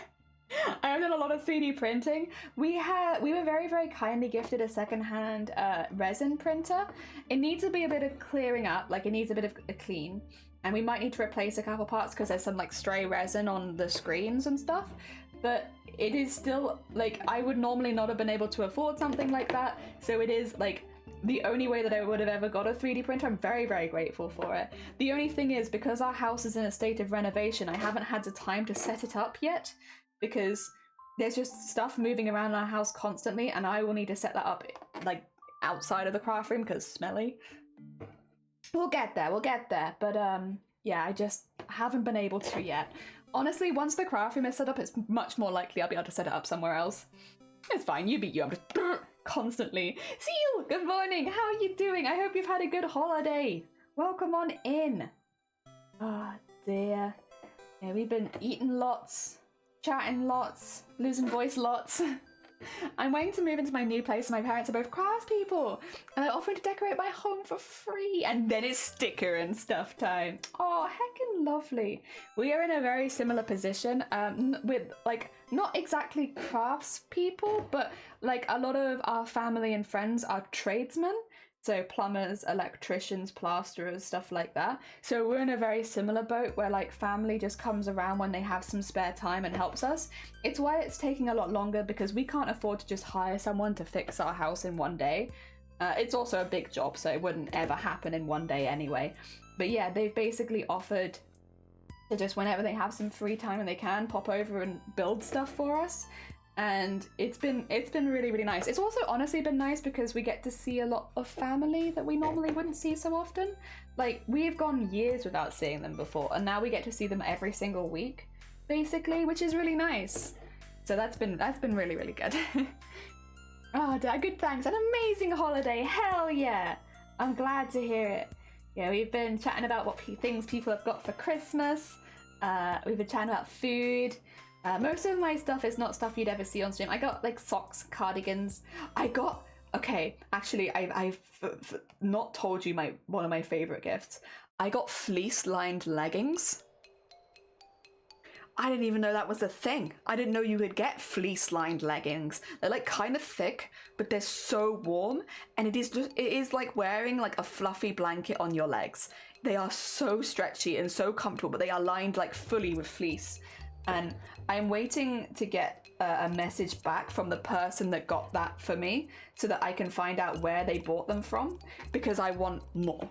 I have done a lot of 3D printing. We were very, very kindly gifted a secondhand resin printer. It needs a bit of clearing up, like it needs a bit of a clean, and we might need to replace a couple parts because there's some like stray resin on the screens and stuff. But it is still like, I would normally not have been able to afford something like that, so it is like the only way that I would have ever got a 3D printer. I'm very, very grateful for it. The only thing is, because our house is in a state of renovation, I haven't had the time to set it up yet, because there's just stuff moving around our house constantly, and I will need to set that up like outside of the craft room because smelly. We'll get there, but yeah, I just haven't been able to yet. Honestly, once the craft room is set up, it's much more likely I'll be able to set it up somewhere else. It's fine, you beat you, I'm just constantly. Seal, good morning, how are you doing? I hope you've had a good holiday. Welcome on in. Oh dear. Yeah, we've been eating lots, chatting lots, losing voice lots. I'm waiting to move into my new place, and my parents are both craftspeople, and they're offering to decorate my home for free, and then it's sticker and stuff time. Oh, heckin' lovely. We are in a very similar position, with like, not exactly craftspeople, but like a lot of our family and friends are tradesmen. So plumbers, electricians, plasterers, stuff like that. So we're in a very similar boat where like family just comes around when they have some spare time and helps us. It's why it's taking a lot longer, because we can't afford to just hire someone to fix our house in one day. It's also a big job, so it wouldn't ever happen in one day anyway. But yeah, they've basically offered to just, whenever they have some free time and they can, pop over and build stuff for us. And it's been really, really nice. It's also honestly been nice because we get to see a lot of family that we normally wouldn't see so often. Like, we've gone years without seeing them before, and now we get to see them every single week, basically, which is really nice. So that's been really, really good. Oh, good, thanks. An amazing holiday. Hell yeah. I'm glad to hear it. Yeah, we've been chatting about what things people have got for Christmas. We've been chatting about food. Most of my stuff is not stuff you'd ever see on stream. I got like socks, cardigans. Okay, actually, I've not told you one of my favorite gifts. I got fleece lined leggings. I didn't even know that was a thing. I didn't know you could get fleece-lined leggings. They're like kind of thick, but they're so warm, and it is like wearing like a fluffy blanket on your legs. They are so stretchy and so comfortable, but they are lined like fully with fleece. And I'm waiting to get a message back from the person that got that for me so that I can find out where they bought them from, because I want more.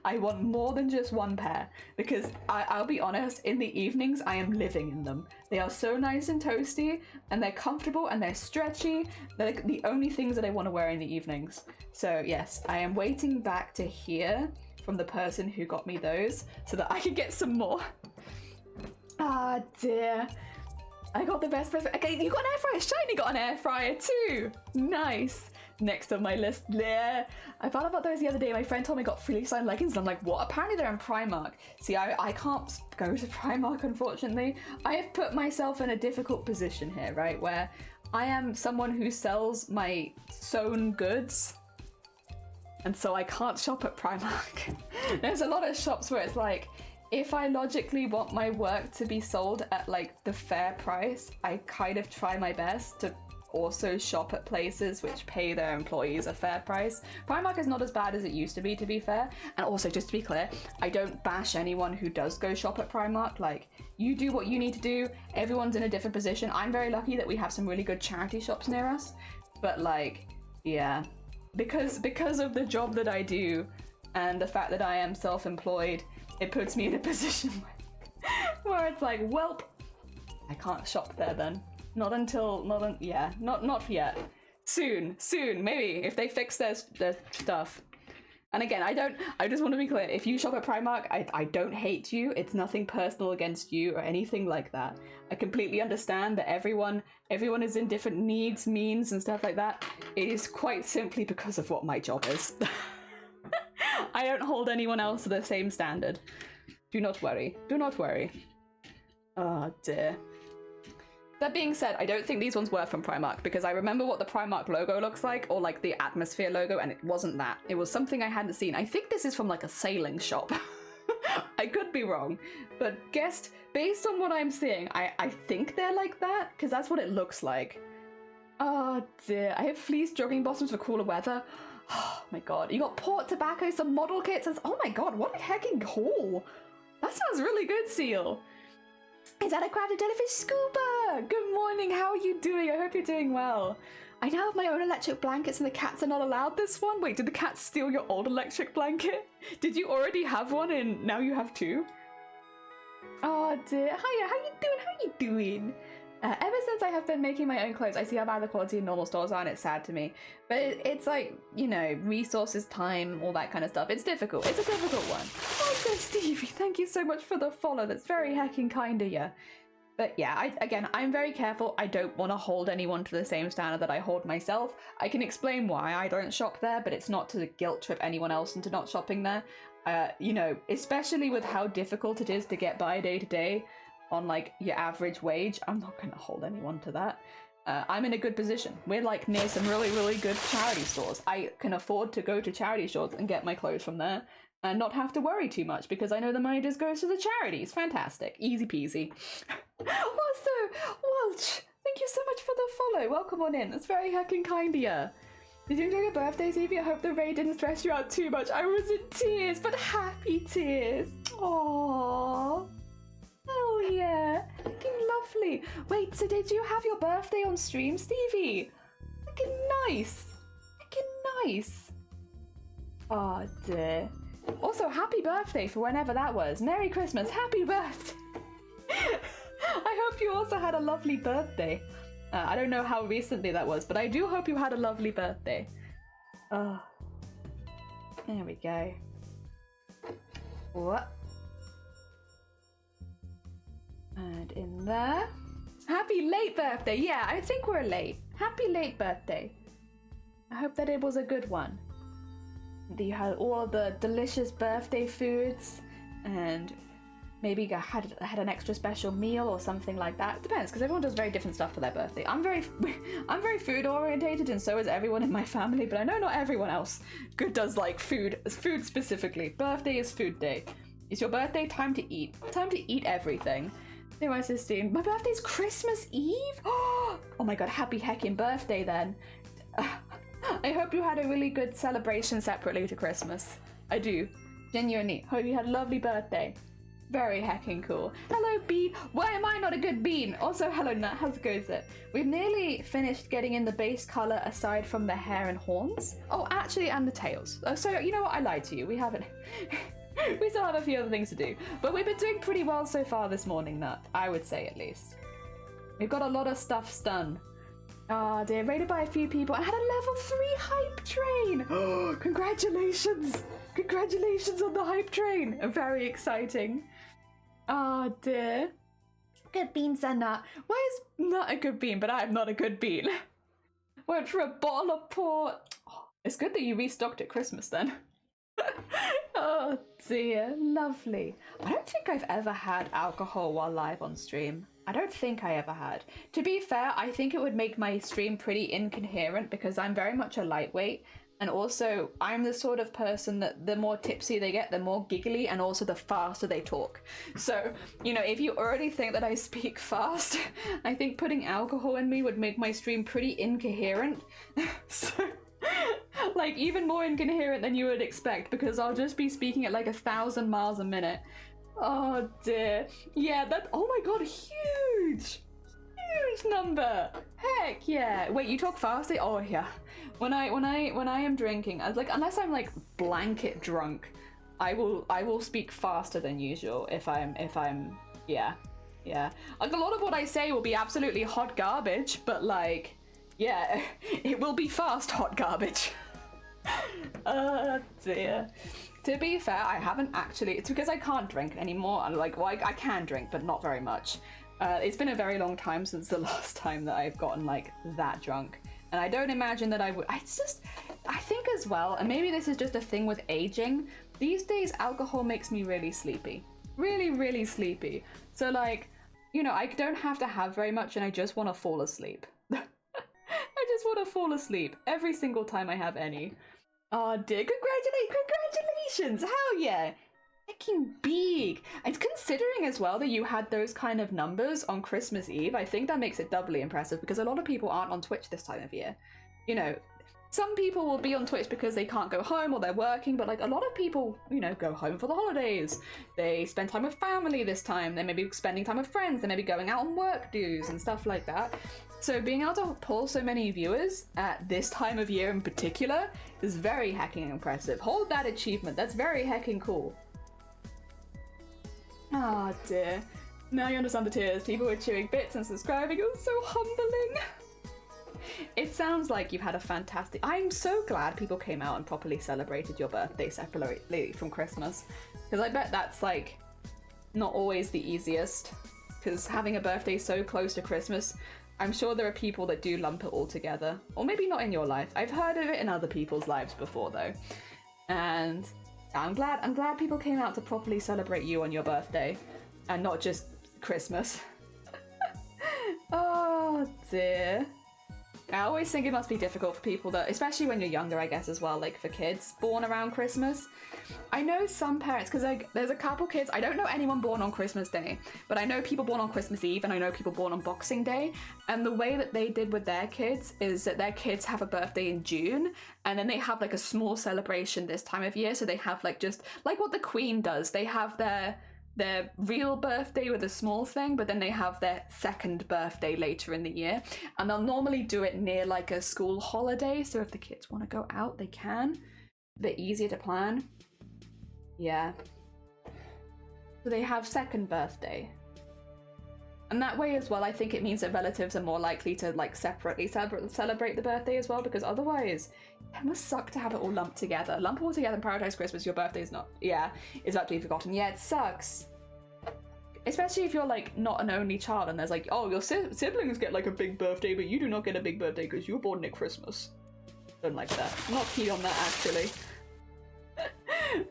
I want more than just one pair, because I'll be honest, in the evenings I am living in them. They are so nice and toasty, and they're comfortable, and they're stretchy. They're like the only things that I want to wear in the evenings. So yes, I am waiting back to hear from the person who got me those so that I can get some more. Ah, dear. I got the best present. Okay, you got an air fryer. Shiny got an air fryer too. Nice. Next on my list, there. I found out about those the other day. My friend told me I got fleece-lined leggings, and I'm like, what? Apparently they're in Primark. See, I can't go to Primark, unfortunately. I have put myself in a difficult position here, right? Where I am someone who sells my sewn goods, and so I can't shop at Primark. There's a lot of shops where it's like, if I logically want my work to be sold at like the fair price, I kind of try my best to also shop at places which pay their employees a fair price. Primark is not as bad as it used to be fair. And also, just to be clear, I don't bash anyone who does go shop at Primark. Like, you do what you need to do. Everyone's in a different position. I'm very lucky that we have some really good charity shops near us. But like, yeah, because of the job that I do and the fact that I am self-employed, it puts me in a position where it's like, welp, I can't shop there then. Not yet. Soon, maybe, if they fix their stuff. And again, I just want to be clear, if you shop at Primark, I don't hate you. It's nothing personal against you or anything like that. I completely understand that everyone is in different needs, means, and stuff like that. It is quite simply because of what my job is. I don't hold anyone else to the same standard. Do not worry. Do not worry. Oh dear. That being said, I don't think these ones were from Primark, because I remember what the Primark logo looks like, or like the atmosphere logo, and it wasn't that. It was something I hadn't seen. I think this is from like a sailing shop. I could be wrong, but based on what I'm seeing, I think they're like that, because that's what it looks like. Oh dear. I have fleece jogging bottoms for cooler weather. Oh my god. You got port tobacco, some model kits. Oh my god, what a hecking haul. That sounds really good, Seal. Is that a crafted jellyfish scuba? Good morning, how are you doing? I hope you're doing well. I now have my own electric blankets and the cats are not allowed this one. Wait, did the cats steal your old electric blanket? Did you already have one and now you have two? Oh dear. Hiya, how you doing? How you doing? Ever since I have been making my own clothes, I see how bad the quality in normal stores are, and it's sad to me. But it's like, you know, resources, time, all that kind of stuff. It's difficult. It's a difficult one. Also, Stevie, thank you so much for the follow. That's very hecking kind of you. But yeah, I'm very careful. I don't want to hold anyone to the same standard that I hold myself. I can explain why I don't shop there, but it's not to guilt trip anyone else into not shopping there. You know, especially with how difficult it is to get by day to day on like your average wage, I'm not going to hold anyone to that. I'm in a good position. We're like near some really, really good charity stores. I can afford to go to charity stores and get my clothes from there and not have to worry too much because I know the money just goes to the charities. Fantastic. Easy peasy. Also, Welch, thank you so much for the follow. Welcome on in. That's very heckin' kind of you. Did you enjoy your birthday, Stevie? I hope the raid didn't stress you out too much. I was in tears, but happy tears. Aww. Oh yeah, looking lovely. Wait, so did you have your birthday on stream, Stevie? Looking nice. Looking nice. Oh dear. Also, happy birthday for whenever that was. Merry Christmas, happy birthday. I hope you also had a lovely birthday. I don't know how recently that was, but I do hope you had a lovely birthday. Oh, there we go. What? And in there. Happy late birthday. Yeah, I think we're late. Happy late birthday. I hope that it was a good one. That you had all the delicious birthday foods and maybe had an extra special meal or something like that. It depends, because everyone does very different stuff for their birthday. I'm very food orientated, and so is everyone in my family, but I know not everyone else does like food specifically. Birthday is food day. It's your birthday, time to eat. Time to eat everything. Hey, my sister. My birthday's Christmas Eve? Oh my god, happy heckin' birthday then. I hope you had a really good celebration separately to Christmas. I do. Genuinely. Hope you had a lovely birthday. Very heckin' cool. Hello, Bean. Why am I not a good bean? Also, hello, Nut. How's it goes it? We've nearly finished getting in the base color aside from the hair and horns. Oh, actually, and the tails. So, you know what? I lied to you. We haven't... we still have a few other things to do. But we've been doing pretty well so far this morning, Nut. I would say, at least. We've got a lot of stuff done. Ah, dear. Rated by a few people. I had a level 3 hype train. Oh, congratulations. Congratulations on the hype train. Very exciting. Oh dear. Good beans and Nut. Why is Nut a good bean, but I'm not a good bean? Went for a bottle of port. Oh, it's good that you restocked at Christmas then. Oh dear, lovely. I don't think I've ever had alcohol while live on stream. I don't think I ever had. To be fair, I think it would make my stream pretty incoherent because I'm very much a lightweight. And also, I'm the sort of person that the more tipsy they get, the more giggly, and also the faster they talk. So, you know, if you already think that I speak fast, I think putting alcohol in me would make my stream pretty incoherent. So, like, even more incoherent than you would expect, because I'll just be speaking at like 1,000 miles a minute. Oh dear. Yeah, that, oh my god, huge! Huge number! Heck yeah! Wait, you talk fast? Oh yeah. When I am drinking, unless I'm like blanket drunk, I will speak faster than usual if I'm yeah. Like a lot of what I say will be absolutely hot garbage, but like yeah, it will be fast hot garbage. Oh dear. To be fair, I haven't actually, it's because I can't drink anymore. I'm like, well, I can drink, but not very much. It's been a very long time since the last time that I've gotten like that drunk. And I don't imagine that I would, I think as well, and maybe this is just a thing with aging, these days alcohol makes me really sleepy. Really, really sleepy. So like, you know, I don't have to have very much and I just want to fall asleep. I just want to fall asleep every single time I have any. Oh dear, congratulations, hell yeah. Fucking big. And considering as well that you had those kind of numbers on Christmas Eve, I think that makes it doubly impressive because a lot of people aren't on Twitch this time of year. You know, some people will be on Twitch because they can't go home or they're working, but like a lot of people, you know, go home for the holidays. They spend time with family this time. They may be spending time with friends. They may be going out on work dues and stuff like that. So being able to pull so many viewers at this time of year in particular is very hecking impressive. Hold that achievement. That's very hecking cool. Oh dear. Now you understand the tears. People were chewing bits and subscribing. It was so humbling. It sounds like you've had a fantastic... I'm so glad people came out and properly celebrated your birthday separately from Christmas. Because I bet that's like not always the easiest. Because having a birthday so close to Christmas, I'm sure there are people that do lump it all together. Or maybe not in your life. I've heard of it in other people's lives before though. And I'm glad people came out to properly celebrate you on your birthday and not just Christmas. Oh dear. I always think it must be difficult for people that, especially when you're younger, I guess as well, like for kids born around Christmas. I know some parents, because like there's a couple kids, I don't know anyone born on Christmas Day, but I know people born on Christmas Eve and I know people born on Boxing Day. And the way that they did with their kids is that their kids have a birthday in June and then they have like a small celebration this time of year. So they have like just like what the Queen does. They have their real birthday with a small thing, but then they have their second birthday later in the year. And they'll normally do it near like a school holiday. So if the kids want to go out, they can. A bit easier to plan. Yeah. So they have second birthday. And that way as well, I think it means that relatives are more likely to like separately celebrate the birthday as well, because otherwise it must suck to have it all lumped together. Lump it all together and prioritize Christmas, your birthday is not, yeah, it's about to be forgotten. Yeah, it sucks. Especially if you're like not an only child and there's like, oh, your siblings get like a big birthday, but you do not get a big birthday because you were born at Christmas. Don't like that. I'm not keen on that actually.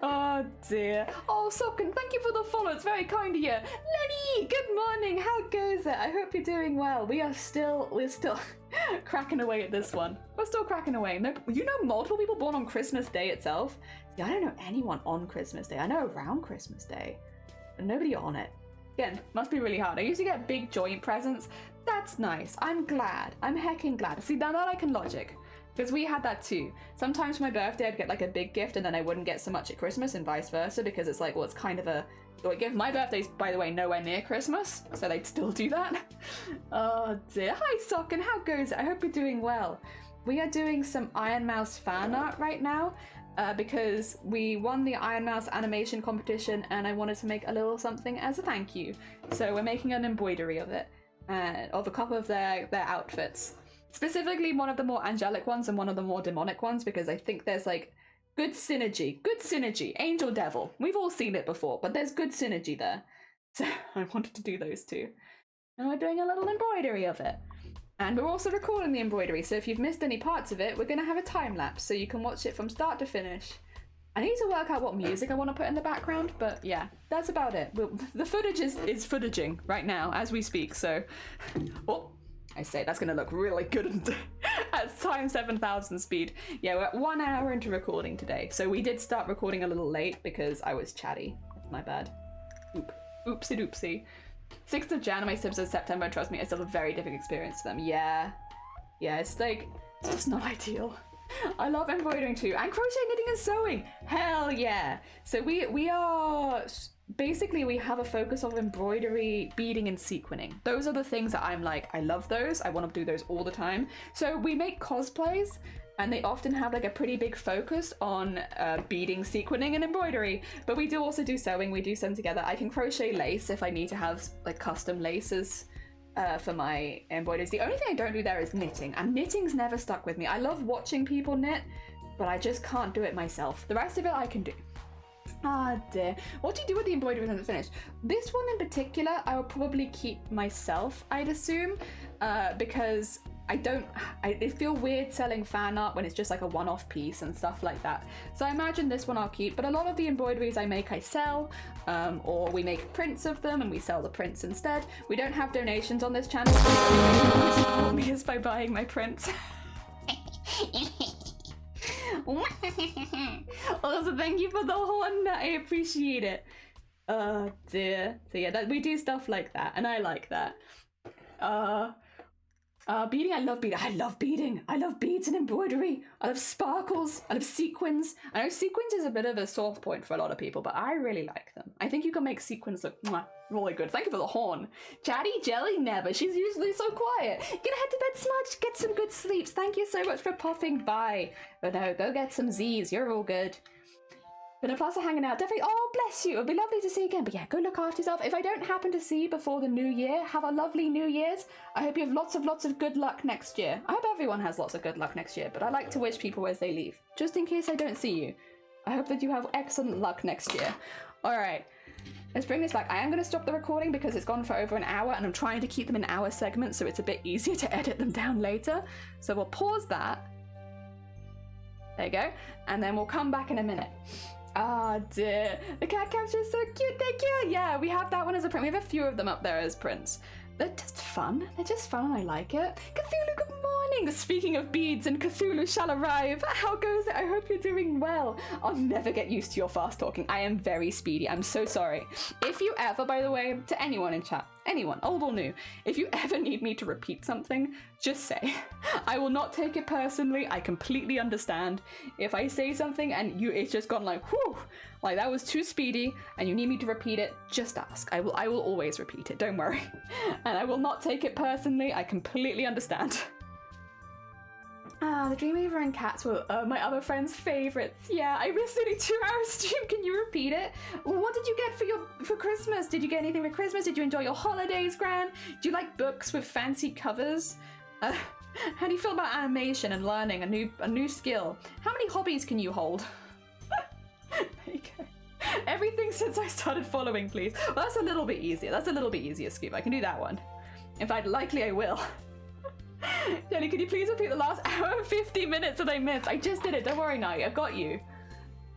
Oh dear. Oh, Socken, thank you for the follow. It's very kind of you. Lenny, good morning. How goes it? I hope you're doing well. We're still cracking away at this one. We're still cracking away. No, you know multiple people born on Christmas Day itself? See, I don't know anyone on Christmas Day. I know around Christmas Day, but nobody on it. Again, must be really hard. I used to get big joint presents. That's nice. I'm glad. I'm heckin' glad. See, now that I can logic. Because we had that too. Sometimes for my birthday I'd get like a big gift and then I wouldn't get so much at Christmas and vice versa because it's like, well, it's kind of a joint gift. My birthday's, by the way, nowhere near Christmas, so they'd still do that. Oh dear. Hi Socken, how goes it? I hope you're doing well. We are doing some Iron Mouse fan art right now because we won the Iron Mouse animation competition and I wanted to make a little something as a thank you. So we're making an embroidery of it, of a couple of their outfits. Specifically one of the more angelic ones and one of the more demonic ones because I think there's like good synergy, angel devil. We've all seen it before, but there's good synergy there. So I wanted to do those two. And we're doing a little embroidery of it. And we're also recording the embroidery, so if you've missed any parts of it, we're going to have a time lapse so you can watch it from start to finish. I need to work out what music I want to put in the background, but yeah, that's about it. The footage is footaging right now as we speak, so... Oh, I say that's going to look really good at time 7,000 speed. Yeah, we're at 1 hour into recording today, so we did start recording a little late because I was chatty. That's my bad. Oopsie doopsie. 6th of Jan and my Sims of September, trust me, it's still a very different experience to them. Yeah, it's like, it's just not ideal. I love embroidering too, and crochet, knitting and sewing. Hell yeah. So we are, basically we have a focus of embroidery, beading and sequining. Those are the things that I'm like, I love those. I want to do those all the time. So we make cosplays and they often have like a pretty big focus on beading, sequining and embroidery. But we do also do sewing, we do sew together. I can crochet lace if I need to have like custom laces for my embroideries. The only thing I don't do there is knitting, and knitting's never stuck with me. I love watching people knit, but I just can't do it myself. The rest of it I can do. Ah dear. What do you do with the embroidery when it's finished? This one in particular, I will probably keep myself, I'd assume, because I feel weird selling fan art when it's just like a one-off piece and stuff like that. So I imagine this one I'll keep, but a lot of the embroideries I make I sell, or we make prints of them and we sell the prints instead. We don't have donations on this channel, so the only way you can support me is by buying my prints. Also, thank you for the horn, I appreciate it. Oh dear. So yeah, we do stuff like that, and I like that. Beading, I love beading. I love beading. I love beads and embroidery. I love sparkles. I love sequins. I know sequins is a bit of a soft point for a lot of people, but I really like them. I think you can make sequins look really good. Thank you for the horn. Chatty Jelly never. She's usually so quiet. Gonna head to bed, Smudge. Get some good sleeps. Thank you so much for popping by. But no, go get some Z's. You're all good. Been a plus of hanging out. Definitely. Oh, bless you. It'll be lovely to see you again. But yeah, go look after yourself. If I don't happen to see you before the new year, have a lovely New Year's. I hope you have lots of good luck next year. I hope everyone has lots of good luck next year, but I like to wish people as they leave. Just in case I don't see you. I hope that you have excellent luck next year. All right. Let's bring this back. I am going to stop the recording because it's gone for over an hour and I'm trying to keep them in hour segments so it's a bit easier to edit them down later. So we'll pause that. There you go. And then we'll come back in a minute. Ah dear, the cat capture is so cute, thank you! Yeah, we have that one as a print. We have a few of them up there as prints. They're just fun. They're just fun and I like it. Cthulhu, good morning! Speaking of beads and Cthulhu shall arrive. How goes it? I hope you're doing well. I'll never get used to your fast talking. I am very speedy. I'm so sorry. If you ever, by the way, to anyone in chat, anyone, old or new, if you ever need me to repeat something, just say. I will not take it personally. I completely understand. If I say something and it's just gone like, whew, like that was too speedy and you need me to repeat it, just ask. I will always repeat it, don't worry. And I will not take it personally. I completely understand. The Dreamweaver and cats were my other friends' favorites. Yeah, I missed only 2 hours stream. Can you repeat it? What did you get for Christmas? Did you get anything for Christmas? Did you enjoy your holidays, Gran? Do you like books with fancy covers? How do you feel about animation and learning a new skill? How many hobbies can you hold? There you go. Everything since I started following, please. Well, that's a little bit easier. That's a little bit easier, Scoop. I can do that one. In fact, likely I will. Jenny, could you please repeat the last hour and 50 minutes that I missed? I just did it. Don't worry, Night. I've got you.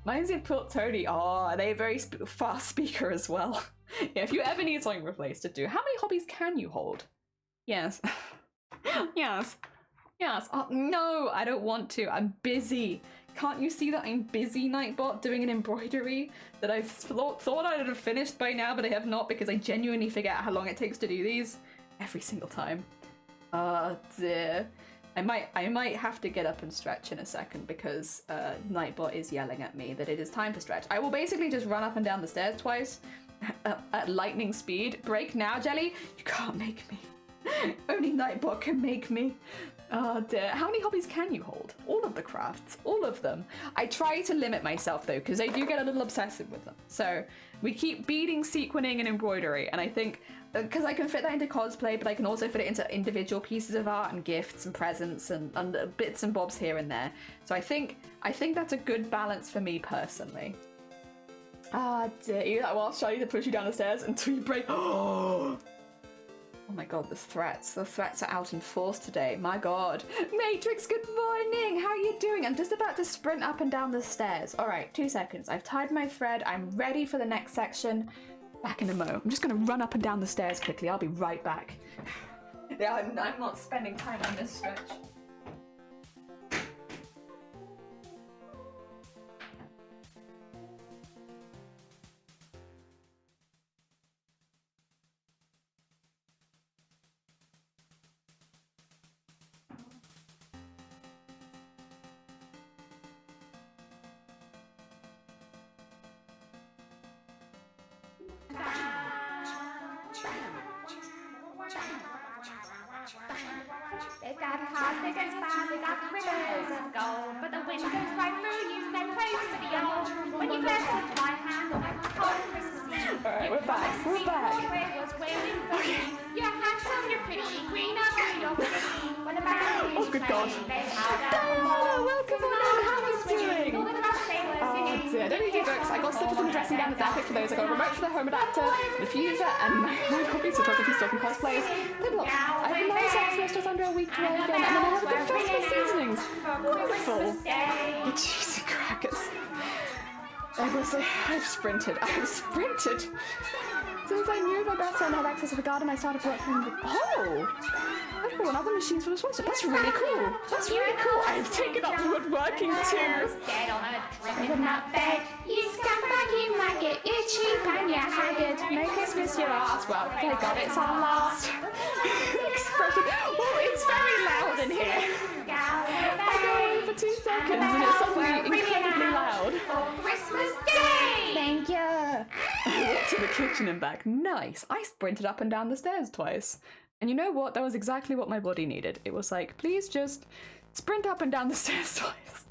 Mine's in Put Tony. Oh, they're a very fast speaker as well. Yeah, if you ever need something replaced to do. How many hobbies can you hold? Yes. Yes. Yes. Oh, no, I don't want to. I'm busy. Can't you see that I'm busy, Nightbot, doing an embroidery that I thought I'd have finished by now, but I have not because I genuinely forget how long it takes to do these every single time. Oh dear. I might have to get up and stretch in a second because Nightbot is yelling at me that it is time for stretch. I will basically just run up and down the stairs twice at lightning speed. Break now, Jelly. You can't make me. Only Nightbot can make me. Oh dear. How many hobbies can you hold? All of the crafts. All of them. I try to limit myself though, because I do get a little obsessive with them. So we keep beading, sequining, and embroidery. And I think, because I can fit that into cosplay, but I can also fit it into individual pieces of art and gifts and presents and bits and bobs here and there. So I think that's a good balance for me personally. Ah dear. You that while trying to push you down the stairs until you break. Oh my god, the threats are out in force today. My god. Matrix, good morning. How are you doing? I'm just about to sprint up and down the stairs. All right, 2 seconds. I've tied my thread. I'm ready for the next section. Back in a mo. I'm just going to run up and down the stairs quickly. I'll be right back. Yeah, I'm not spending time on this stretch. They got cars, they got spas, they got rivers of gold, but the wind goes right through you, no place for the old. When you first hold my hand on a cold Christmas Eve, alright, we're back. Okay. Your handsome, you're pretty, green up, you're pretty. When the band oh, good god. Welcome on in, how are you doing? Oh dear, don't need to do books. I got slippers and dressing gown as epic for those. I got a remote for the home adapter, the diffuser, and my copies of photography, stock and cosplays. I've been on sex for just under a week to again, and then I have a good festival seasonings. Wonderful. Oh, cheesy crackers. I've sprinted. Since I knew my best friend had access to the garden, I started working with... Oh! I've bought other machines for the sponsor. That's really cool. That's really cool. I've taken up woodworking too. Get on a drip in that bed. You scumbag, you might get itchy and you're haggard. Merry Christmas, your ass. Well, thank God it's our last expression. Oh, it's very loud in here. I go away for 2 seconds and it's suddenly incredibly loud. Christmas Day! Thank you. I walked to the kitchen and back. Nice. I sprinted up and down the stairs twice. And you know what? That was exactly what my body needed. It was like, please just sprint up and down the stairs twice.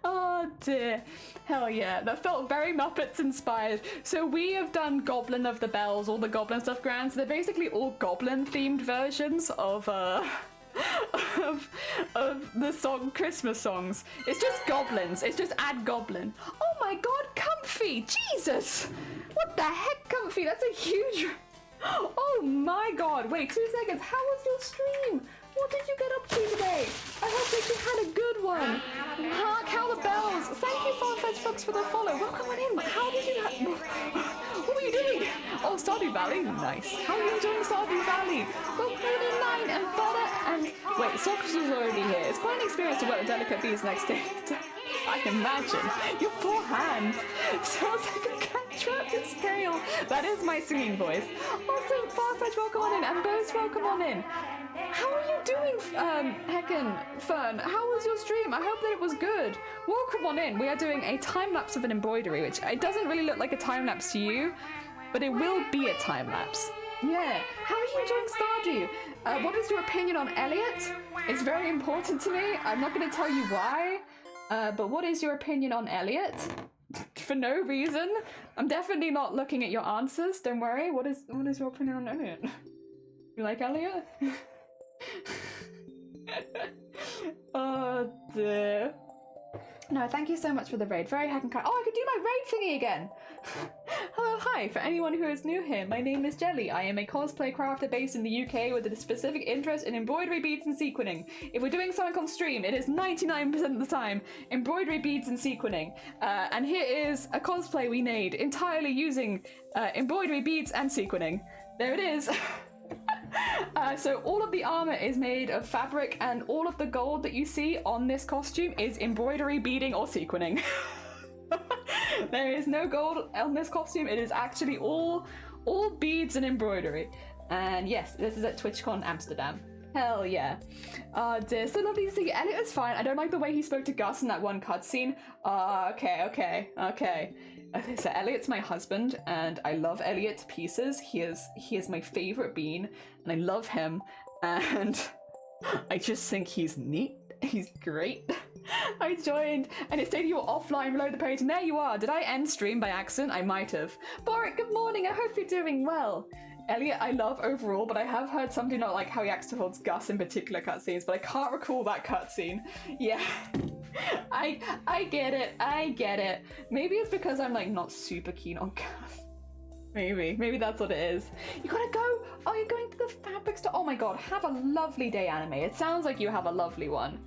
Oh dear. Hell yeah. That felt very Muppets inspired. So we have done Goblin of the Bells, all the Goblin stuff grants. They're basically all Goblin themed versions of the song Christmas songs. It's just goblins. It's just add goblin. Oh my god, Comfy! Jesus! What the heck, Comfy? That's a huge... Oh my god, wait 2 seconds. How was your stream? What did you get up to today? I hope that you had a good one. Hark how the bells. Thank you, Farfetch Fox, for the follow. Welcome on in. How did you... What were you doing? Oh, Stardew Valley? Nice. How are you enjoying Stardew Valley? Well, Pudding Line and butter and... Wait, Socrates was already here. It's quite an experience to work with delicate bees next day. I can imagine. Your poor hands. Sounds like a cat trapped in scale. That is my singing voice. Also, Farfetch, welcome on in. And Bose, welcome on in. How are you doing, Heckin' Fern? How was your stream? I hope that it was good. Welcome on in. We are doing a time-lapse of an embroidery, which it doesn't really look like a time-lapse to you, but it will be a time-lapse. Yeah. How are you enjoying Stardew? What is your opinion on Elliot? It's very important to me. I'm not going to tell you why, but what is your opinion on Elliot? For no reason. I'm definitely not looking at your answers. Don't worry. What is your opinion on Elliot? You like Elliot? Oh dear. No, thank you so much for the raid. Very happy. Oh, I could do my raid thingy again. Hello, hi. For anyone who is new here, my name is Jelly. I am a cosplay crafter based in the UK with a specific interest in embroidery, beads, and sequining. If we're doing something on stream, it is 99% of the time embroidery, beads, and sequining. And here is a cosplay we made entirely using embroidery, beads, and sequining. There it is. So all of the armor is made of fabric, and all of the gold that you see on this costume is embroidery, beading, or sequining. There is no gold on this costume. It is actually all beads and embroidery. And yes, this is at TwitchCon Amsterdam. Hell yeah. Dear, so lovely to see you. Elliot is fine. I don't like the way he spoke to Gus in that one cutscene. Okay. So Elliot's my husband, and I love Elliot to pieces. He is my favorite bean, and I love him, and I just think he's neat. He's great. I joined, and it stated you were offline below the page, and there you are. Did I end stream by accident? I might have. Boric, good morning. I hope you're doing well. Elliot, I love overall, but I have heard something not like how he acts towards Gus in particular cutscenes, but I can't recall that cutscene. Yeah, I get it. Maybe it's because I'm like not super keen on Gus. Maybe that's what it is. You gotta go. Oh, you're going to the fabric store. Oh my god, have a lovely day, anime. It sounds like you have a lovely one.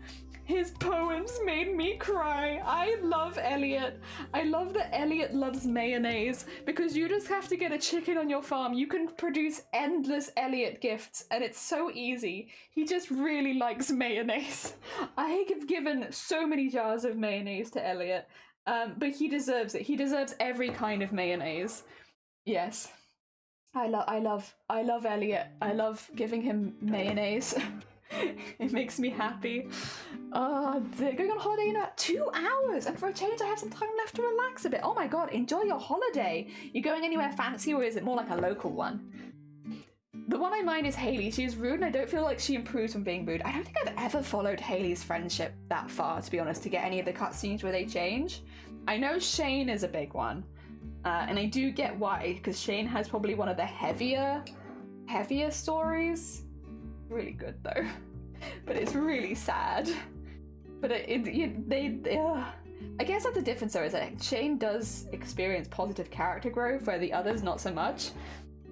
His poems made me cry. I love Elliot. I love that Elliot loves mayonnaise, because you just have to get a chicken on your farm. You can produce endless Elliot gifts, and it's so easy. He just really likes mayonnaise. I have given so many jars of mayonnaise to Elliot, but he deserves it. He deserves every kind of mayonnaise. Yes. I love Elliot. I love giving him mayonnaise. It makes me happy. Going on holiday in about 2 hours, and for a change I have some time left to relax a bit. Oh my god, enjoy your holiday. You going anywhere fancy, or is it more like a local one? The one I mind is Haley. She is rude, and I don't feel like she improves from being rude. I don't think I've ever followed Haley's friendship that far, to be honest, to get any of the cutscenes where they change. I know Shane is a big one, and I do get why, because Shane has probably one of the heavier stories. Really good though, but it's really sad. But I guess that's the difference though, is that Shane does experience positive character growth where the others not so much.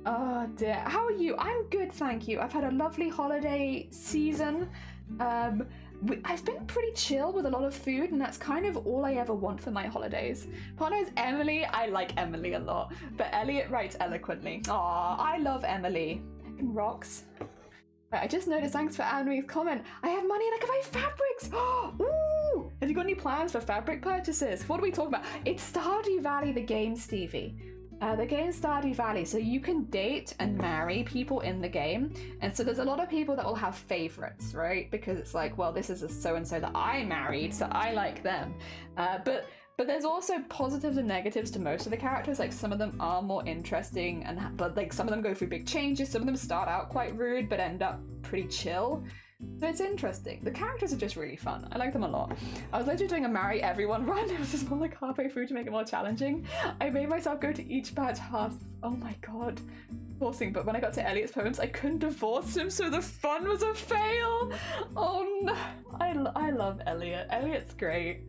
Oh dear, how are you? I'm good, thank you. I've had a lovely holiday season. I've been pretty chill with a lot of food, and that's kind of all I ever want for my holidays. Partner is Emily. I like Emily a lot, but Elliot writes eloquently. Aw, I love Emily. Fucking rocks. I just noticed, thanks for Anne's comment. I have money and I can buy fabrics. Ooh! Have you got any plans for fabric purchases? What are we talking about? It's Stardew Valley, the game, Stevie. The game Stardew Valley, so you can date and marry people in the game, and so there's a lot of people that will have favorites, right? Because it's like, well, this is a so-and-so that I married, so I like them. But there's also positives and negatives to most of the characters. Like, some of them are more interesting, but like some of them go through big changes. Some of them start out quite rude but end up pretty chill. So it's interesting. The characters are just really fun. I like them a lot. I was literally doing a marry everyone run. It was just more like halfway through to make it more challenging. I made myself go to each batch half. Oh my god. Forcing, but when I got to Elliot's poems, I couldn't divorce him, so the fun was a fail. Oh no. I love Elliot. Elliot's great.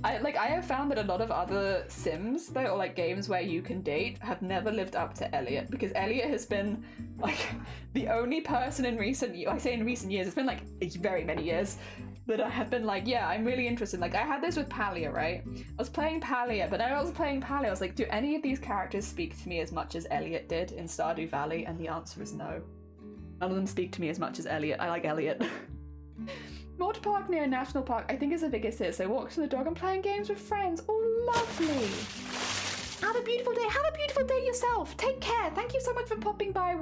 I have found that a lot of other Sims, though, or like games where you can date, have never lived up to Elliot, because Elliot has been like the only person in recent years, I say in recent years, it's been like very many years, that I have been like, yeah, I'm really interested. Like, I had this with Palia, right? I was playing Palia, but I was like, do any of these characters speak to me as much as Elliot did in Stardew Valley? And the answer is no. None of them speak to me as much as Elliot. I like Elliot. Water park near a national park, I think, is the biggest hit. So walks on the dog and playing games with friends. Oh, lovely. Have a beautiful day. Have a beautiful day yourself. Take care. Thank you so much for popping by.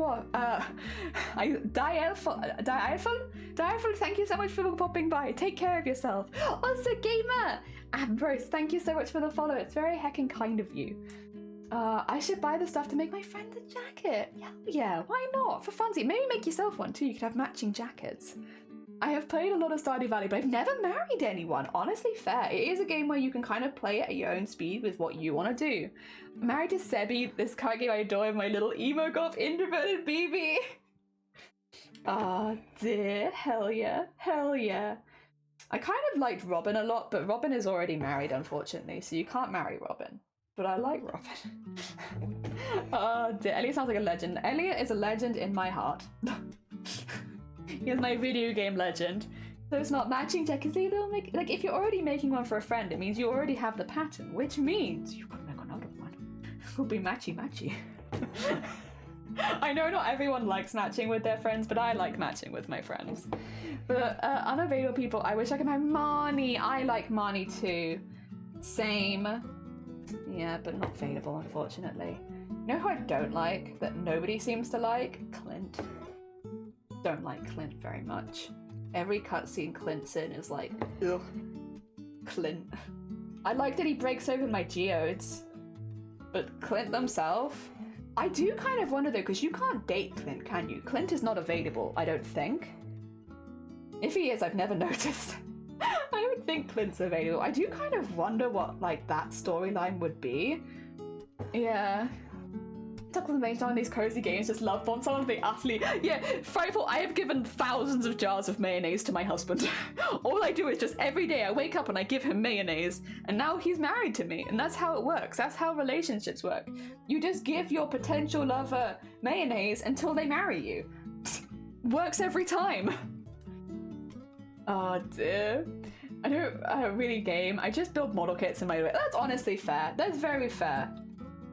Dialful, thank you so much for popping by. Take care of yourself. Also, Gamer. Ambrose, thank you so much for the follow. It's very heckin' kind of you. I should buy the stuff to make my friend a jacket. Yeah, why not? For funsies. Maybe make yourself one too. You could have matching jackets. I have played a lot of Stardew Valley, but I've never married anyone. Honestly, fair. It is a game where you can kind of play at your own speed with what you want to do. I'm married to Sebi, this current game I adore, my little emo goth introverted BB. Ah, dear. Hell yeah. Hell yeah. I kind of liked Robin a lot, but Robin is already married, unfortunately, so you can't marry Robin. But I like Robin. Oh, dear. Elliot sounds like a legend. Elliot is a legend in my heart. He's my video game legend. So it's not matching jackets. They don't make, like, if you're already making one for a friend, it means you already have the pattern, which means you could make another one. It will be matchy. I know not everyone likes matching with their friends, but I like matching with my friends. But unavailable people, I wish I could have Marnie. I like Marnie too. Same. Yeah, but not available, unfortunately. You know who I don't like, that nobody seems to like? Clint. Don't like Clint very much. Every cutscene Clint's in is like, ugh. Clint. I like that he breaks open my geodes. But Clint himself? I do kind of wonder though, because you can't date Clint, can you? Clint is not available, I don't think. If he is, I've never noticed. I don't think Clint's available. I do kind of wonder what, like, that storyline would be. Yeah. Supplementation on these cozy games, just love bomb someone they utterly. Yeah, Frightful, I have given thousands of jars of mayonnaise to my husband. All I do is just every day I wake up and I give him mayonnaise, and now he's married to me, and that's how it works. That's how relationships work. You just give your potential lover mayonnaise until they marry you. Works every time. Oh dear. I don't really game. I just build model kits in my way. That's honestly fair. That's very fair.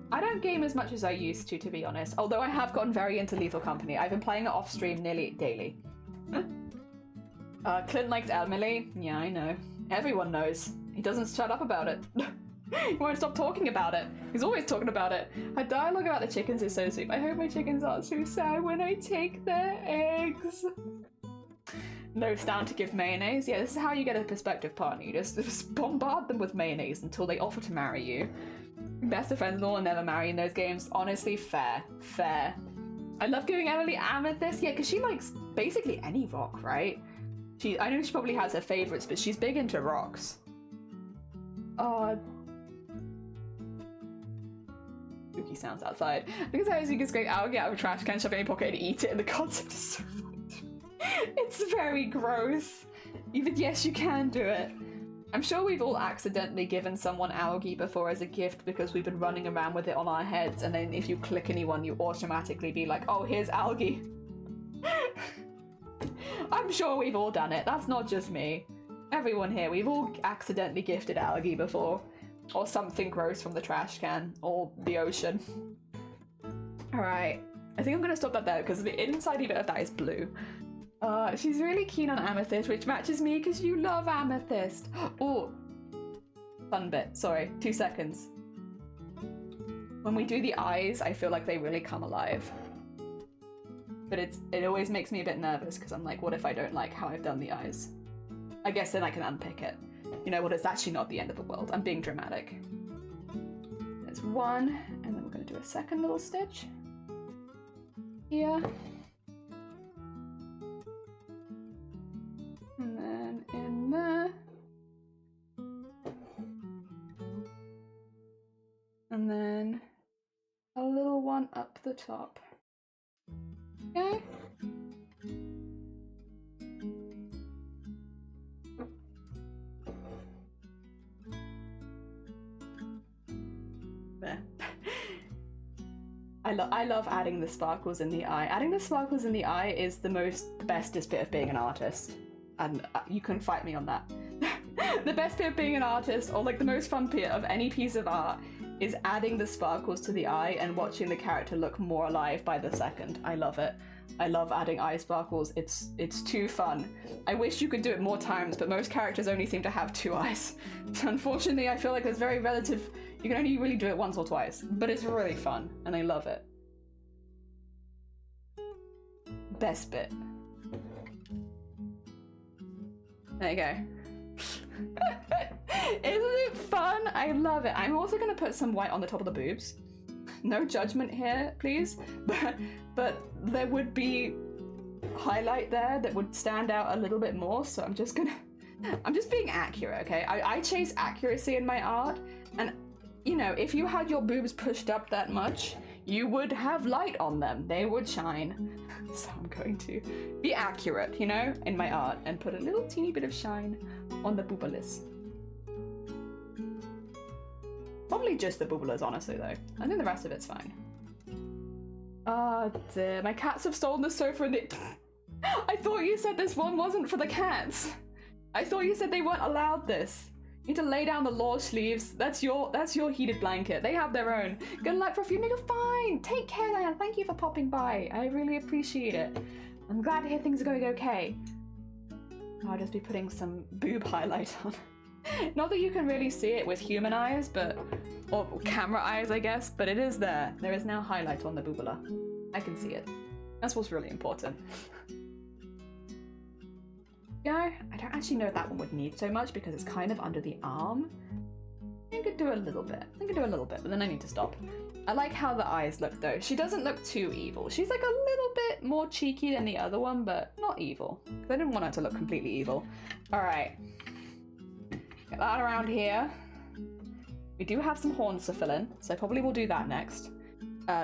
I don't game as much as I used to be honest. Although I have gotten very into Lethal Company. I've been playing it off stream nearly daily. Clint likes Emily. Yeah, I know. Everyone knows. He doesn't shut up about it. He won't stop talking about it. He's always talking about it. Her dialogue about the chickens is so sweet. I hope my chickens aren't so sad when I take their eggs. No stand to give mayonnaise. Yeah, this is how you get a prospective partner. You just bombard them with mayonnaise until they offer to marry you. Best of friends will never marry in those games. Honestly, fair. Fair. I love giving Emily amethyst. Yeah, because she likes basically any rock, right? I know she probably has her favourites, but she's big into rocks. Spooky sounds outside. Because I was you can scrape algae out of a trash can, shove it in your pocket and eat it, and the concept is so funny. It's very gross. Even yes, you can do it. I'm sure we've all accidentally given someone algae before as a gift because we've been running around with it on our heads, and then if you click anyone, you automatically be like, oh, here's algae. I'm sure we've all done it. That's not just me. Everyone here, we've all accidentally gifted algae before. Or something gross from the trash can. Or the ocean. Alright. I think I'm going to stop that there because the inside bit of that is blue. She's really keen on amethyst, which matches me because you love amethyst. Oh, fun bit. Sorry, 2 seconds. When we do the eyes, I feel like they really come alive. But it always makes me a bit nervous because I'm like, what if I don't like how I've done the eyes? I guess then I can unpick it. You know what? It's actually not the end of the world. I'm being dramatic. There's one, and then we're going to do a second little stitch. Here. And then in there. And then a little one up the top. Okay. There. I love adding the sparkles in the eye. Adding the sparkles in the eye is the bestest bit of being an artist. And you can fight me on that. The best bit of being an artist, or like the most fun bit of any piece of art, is adding the sparkles to the eye and watching the character look more alive by the second. I love it. I love adding eye sparkles. It's too fun. I wish you could do it more times, but most characters only seem to have 2 eyes. So unfortunately, I feel like it's very relative. You can only really do it once or twice, but it's really fun, and I love it. Best bit. There you go. Isn't it fun? I love it. I'm also going to put some white on the top of the boobs. No judgment here, please. But there would be highlight there that would stand out a little bit more, so I'm just being accurate, okay? I chase accuracy in my art, and you know, if you had your boobs pushed up that much, you would have light on them. They would shine. So I'm going to be accurate, you know, in my art and put a little teeny bit of shine on the boobalas. Probably just the boobalas, honestly, though. I think the rest of it's fine. Oh dear, my cats have stolen the sofa and they... I thought you said this one wasn't for the cats. I thought you said they weren't allowed this. You need to lay down the law sleeves. That's your heated blanket. They have their own. Good luck for a few. You're fine. Take care, Diana. Thank you for popping by. I really appreciate it. I'm glad to hear things are going okay. I'll just be putting some boob highlight on. Not that you can really see it with human eyes, or camera eyes, I guess, but it is there. There is now highlight on the boobula. I can see it. That's what's really important. Yeah, I don't actually know if that one would need so much because it's kind of under the arm. I could do a little bit. But then I need to stop. I like how the eyes look though. She doesn't look too evil. She's like a little bit more cheeky than the other one, but not evil. I didn't want her to look completely evil. All right. Get that around here. We do have some horns to fill in, so I probably will do that next.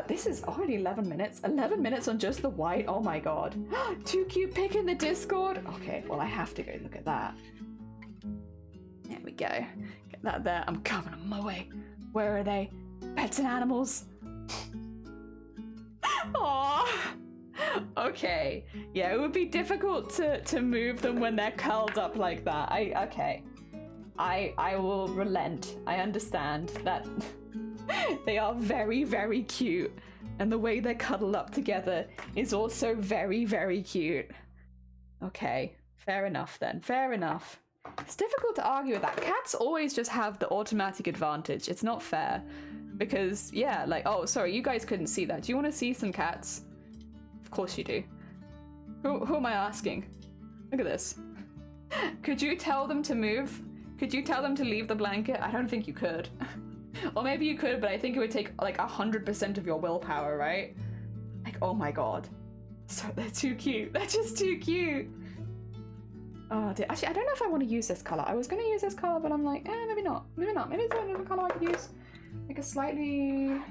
This is already 11 minutes. 11 minutes on just the white? Oh my god. Too cute pic in the Discord? Okay, well I have to go look at that. There we go. Get that there. I'm coming on my way. Where are they? Pets and animals. Aww. Okay. Yeah, it would be difficult to move them when they're curled up like that. Okay. I will relent. I understand that they are very, very cute. And the way they're cuddled up together is also very, very cute. Okay, fair enough then. Fair enough. It's difficult to argue with that. Cats always just have the automatic advantage. It's not fair. Because, yeah, like, oh, sorry, you guys couldn't see that. Do you want to see some cats? Of course you do. Who am I asking? Look at this. Could you tell them to move? Could you tell them to leave the blanket? I don't think you could. Or maybe you could, but I think it would take like 100% of your willpower, right? Like, oh my god. So they're too cute. They're just too cute. Oh dear. Actually, I don't know if I want to use this color. I was going to use this color, but I'm like, maybe not. Maybe not. Maybe it's another color I could use. Like a slightly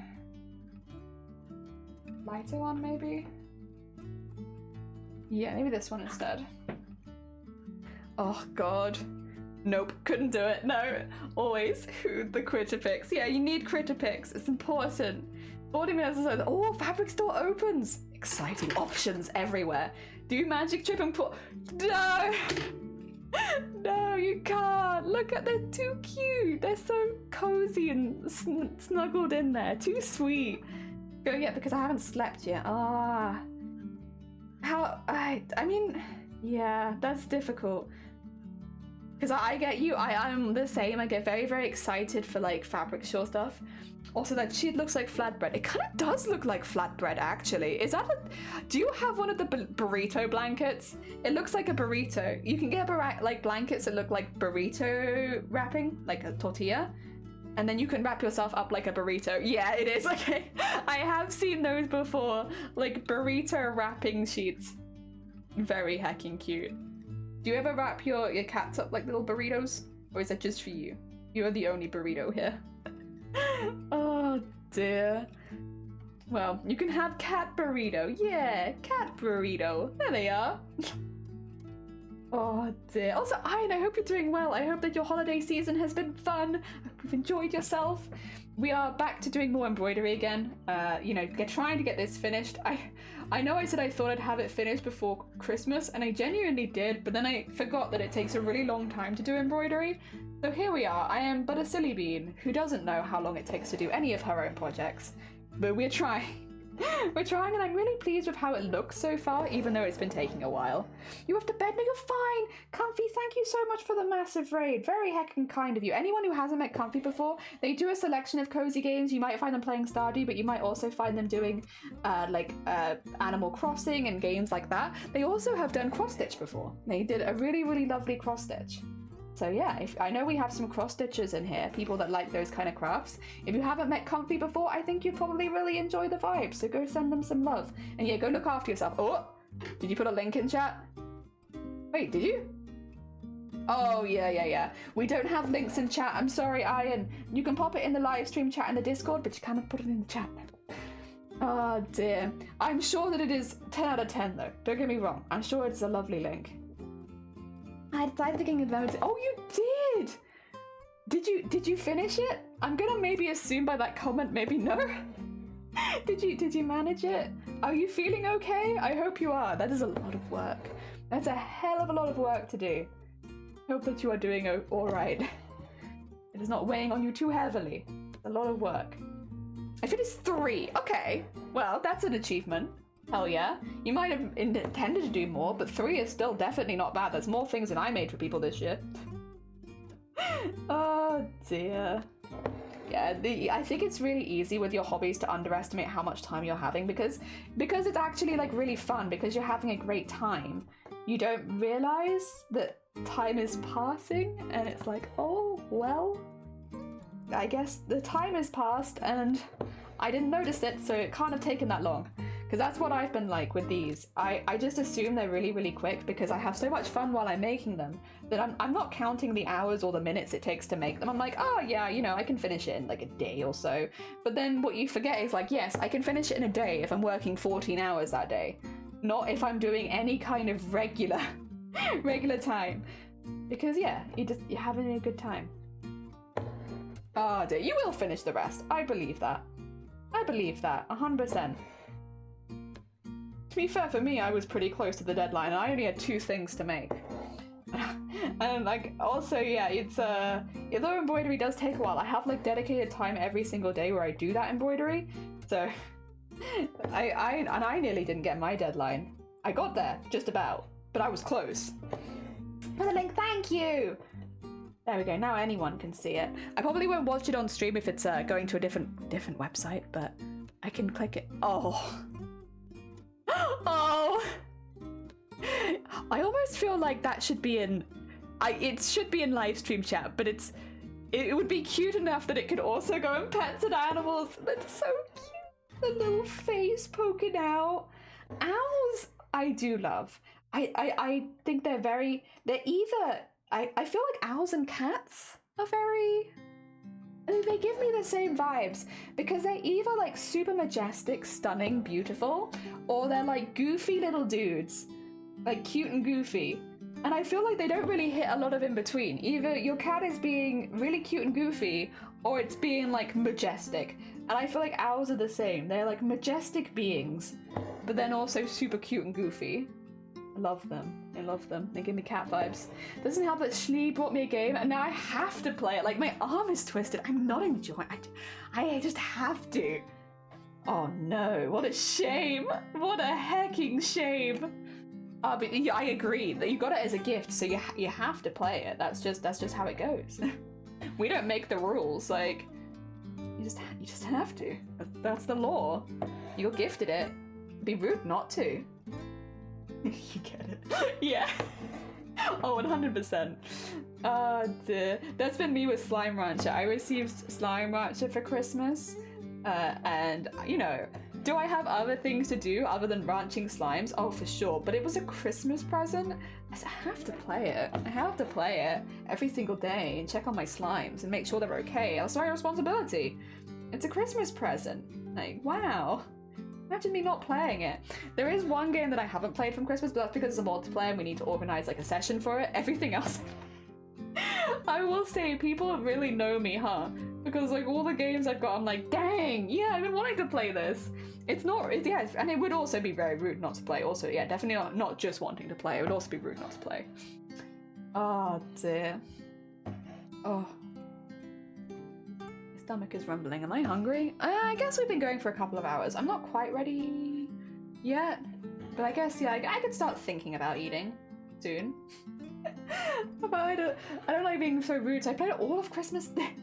lighter one, maybe? Yeah, maybe this one instead. Oh god. Nope, couldn't do it. No, always the critter picks. Yeah, you need critter picks. It's important. 40 minutes or so. Oh, fabric store opens. Exciting options everywhere. Do magic trip and pull. No! No, you can't. Look at, they're too cute. They're so cozy and snuggled in there. Too sweet. Go yet because I haven't slept yet. I mean, yeah, that's difficult. Because I get you, I'm the same. I get very, very excited for like fabric shore stuff. Also, that sheet looks like flatbread. It kind of does look like flatbread, actually. Is that do you have one of the burrito blankets? It looks like a burrito. You can get like blankets that look like burrito wrapping, like a tortilla. And then you can wrap yourself up like a burrito. Yeah, it is, okay. I have seen those before. Like burrito wrapping sheets. Very heckin' cute. Do you ever wrap your cats up like little burritos? Or is that just for you? You're the only burrito here. Oh dear. Well, you can have cat burrito. Yeah, cat burrito. There they are. Oh dear. Also, Ian, I hope you're doing well. I hope that your holiday season has been fun. I hope you've enjoyed yourself. We are back to doing more embroidery again. You know, trying to get this finished. I know I said I thought I'd have it finished before Christmas, and I genuinely did, but then I forgot that it takes a really long time to do embroidery. So here we are. I am but a silly bean who doesn't know how long it takes to do any of her own projects. But we're trying. We're trying, and I'm really pleased with how it looks so far, even though it's been taking a while. You have to bed? No, you're fine. Comfy, thank you so much for the massive raid. Very heckin' kind of you. Anyone who hasn't met Comfy before, they do a selection of cozy games. You might find them playing Stardew, but you might also find them doing Animal Crossing and games like that. They also have done cross-stitch before. They did a really, really lovely cross-stitch. So yeah, I know we have some cross-stitchers in here, people that like those kind of crafts. If you haven't met Comfy before, I think you'd probably really enjoy the vibe, so go send them some love. And yeah, go look after yourself. Oh, did you put a link in chat? Wait, did you? Oh, yeah. We don't have links in chat. I'm sorry, Ian. You can pop it in the live stream chat in the Discord, but you cannot put it in the chat. Oh dear. I'm sure that it is 10 out of 10 though. Don't get me wrong. I'm sure it's a lovely link. I decided to get it. Oh, you did! Did you finish it? I'm gonna maybe assume by that comment, maybe no. Did you manage it? Are you feeling okay? I hope you are. That is a lot of work. That's a hell of a lot of work to do. Hope that you are doing all right. it's not weighing on you too heavily. It's a lot of work. I finished 3. Okay, well, that's an achievement. Hell yeah. You might have intended to do more, but 3 is still definitely not bad. There's more things than I made for people this year. Oh dear. Yeah, I think it's really easy with your hobbies to underestimate how much time you're having because it's actually like really fun because you're having a great time. You don't realize that time is passing and it's like, oh, well, I guess the time has passed and I didn't notice it, so it can't have taken that long. Because that's what I've been like with these. I just assume they're really, really quick because I have so much fun while I'm making them that I'm not counting the hours or the minutes it takes to make them. I'm like, oh yeah, you know, I can finish it in like a day or so. But then what you forget is like, yes, I can finish it in a day if I'm working 14 hours that day. Not if I'm doing any kind of regular time. Because yeah, you're having a good time. Oh dear, you will finish the rest. I believe that. I believe that, 100%. To be fair, for me, I was pretty close to the deadline, and I only had 2 things to make. And like, also, yeah, it's although embroidery does take a while, I have like dedicated time every single day where I do that embroidery. So, I nearly didn't get my deadline. I got there, just about, but I was close. For the link, thank you. There we go. Now anyone can see it. I probably won't watch it on stream if it's going to a different website, but I can click it. Oh. Oh. I almost feel like that should be in. It should be in live stream chat, but it would be cute enough that it could also go in pets and animals. That's so cute. The little face poking out. Owls, I do love. I think they're either. I feel like owls and cats are they give me the same vibes because they're either like super majestic, stunning, beautiful, or they're like goofy little dudes, like cute and goofy. And I feel like they don't really hit a lot of in between. Either your cat is being really cute and goofy, or it's being like majestic. And I feel like owls are the same. They're like majestic beings, but then also super cute and goofy. I love them. I love them. They give me cat vibes. Doesn't help that Shlee brought me a game and now I have to play it. Like my arm is twisted. I'm not enjoying it. I just have to. Oh no, what a shame. What a hecking shame. But yeah, I agree that you got it as a gift, so you have to play it. That's just how it goes. We don't make the rules. Like you just have to. That's the law. You got gifted it. It'd be rude not to. You get it. Yeah. Oh, 100%. Dear. That's been me with Slime Rancher. I received Slime Rancher for Christmas. And, you know, do I have other things to do other than ranching slimes? Oh, for sure. But it was a Christmas present. I have to play it. I have to play it every single day and check on my slimes and make sure they're okay. That's my responsibility. It's a Christmas present. Like, wow. Imagine me not playing it. There is one game that I haven't played from Christmas, but that's because it's a multiplayer and we need to organize like a session for it. Everything else, I will say, people really know me, huh? Because like all the games I've got, I'm like, dang, yeah, I've been wanting to play this. Yeah, and it would also be very rude not to play. Also, yeah, definitely not just wanting to play. It would also be rude not to play. Oh dear. Oh. Stomach is rumbling. Am I hungry? I guess we've been going for a couple of hours. I'm not quite ready yet, but I guess, yeah, I could start thinking about eating soon. But I don't like being so rude, so I played all of Christmas Day.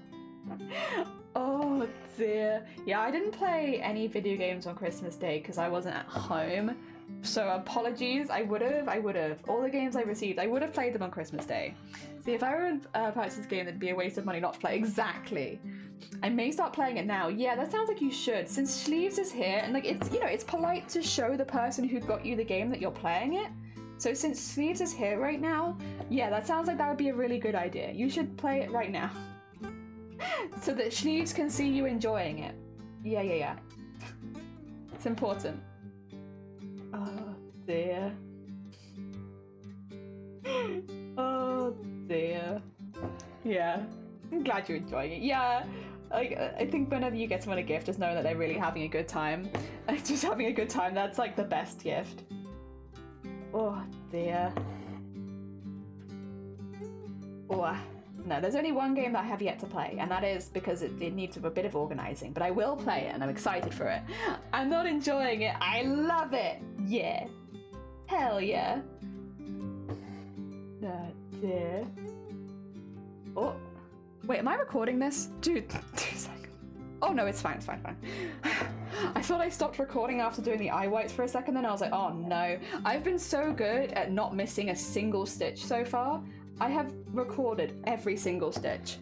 Oh dear. Yeah, I didn't play any video games on Christmas Day because I wasn't at home. So apologies, I would have. All the games I received, I would have played them on Christmas Day. See, if I were to purchase this game, it'd be a waste of money not to play. Exactly. I may start playing it now. Yeah, that sounds like you should. Since Sleeves is here, and like it's, you know, it's polite to show the person who got you the game that you're playing it. So since Sleeves is here right now, yeah, that sounds like that would be a really good idea. You should play it right now. So that Sleeves can see you enjoying it. Yeah. It's important. Oh dear. Oh dear. Yeah. I'm glad you're enjoying it. Yeah. Like, I think whenever you get someone a gift, just knowing that they're really having a good time. Just having a good time, that's like the best gift. Oh dear. Oh, No, there's only one game that I have yet to play, and that is because it needs a bit of organizing, but I will play it, and I'm excited for it. I'm not enjoying it. I love it. Yeah. Hell yeah. There. Oh. Wait, am I recording this? Dude, 2 seconds. Oh no, it's fine, it's fine, fine. I thought I stopped recording after doing the eye whites for a second, then I was like, oh no. I've been so good at not missing a single stitch so far. I have recorded every single stitch.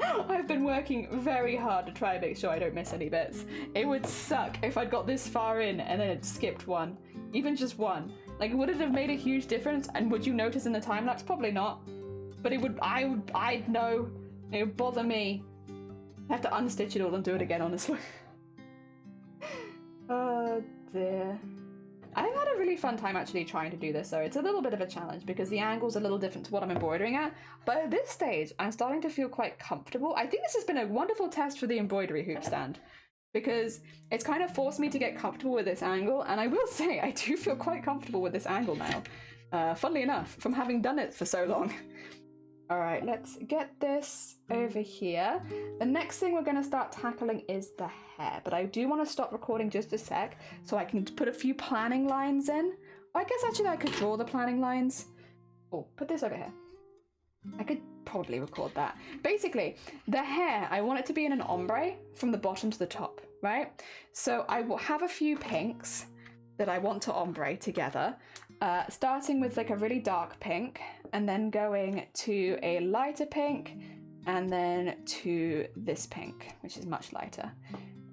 I've been working very hard to try and make sure I don't miss any bits. It would suck if I'd got this far in and then it skipped one. Even just one. Like, would it have made a huge difference? And would you notice in the time lapse? Probably not. But it would, I'd know. It would bother me. I have to unstitch it all and do it again, honestly. Oh dear. I've had a really fun time actually trying to do this, so it's a little bit of a challenge because the angle's a little different to what I'm embroidering at, but at this stage I'm starting to feel quite comfortable. I think this has been a wonderful test for the embroidery hoop stand because it's kind of forced me to get comfortable with this angle, and I will say I do feel quite comfortable with this angle now, funnily enough, from having done it for so long. Alright, let's get this over here. The next thing we're going to start tackling is the hair, but I do want to stop recording just a sec so I can put a few planning lines in. Or I guess actually I could draw the planning lines. Oh, put this over here. I could probably record that. Basically, the hair, I want it to be in an ombre from the bottom to the top, right? So I will have a few pinks that I want to ombre together. Starting with like a really dark pink and then going to a lighter pink and then to this pink, which is much lighter.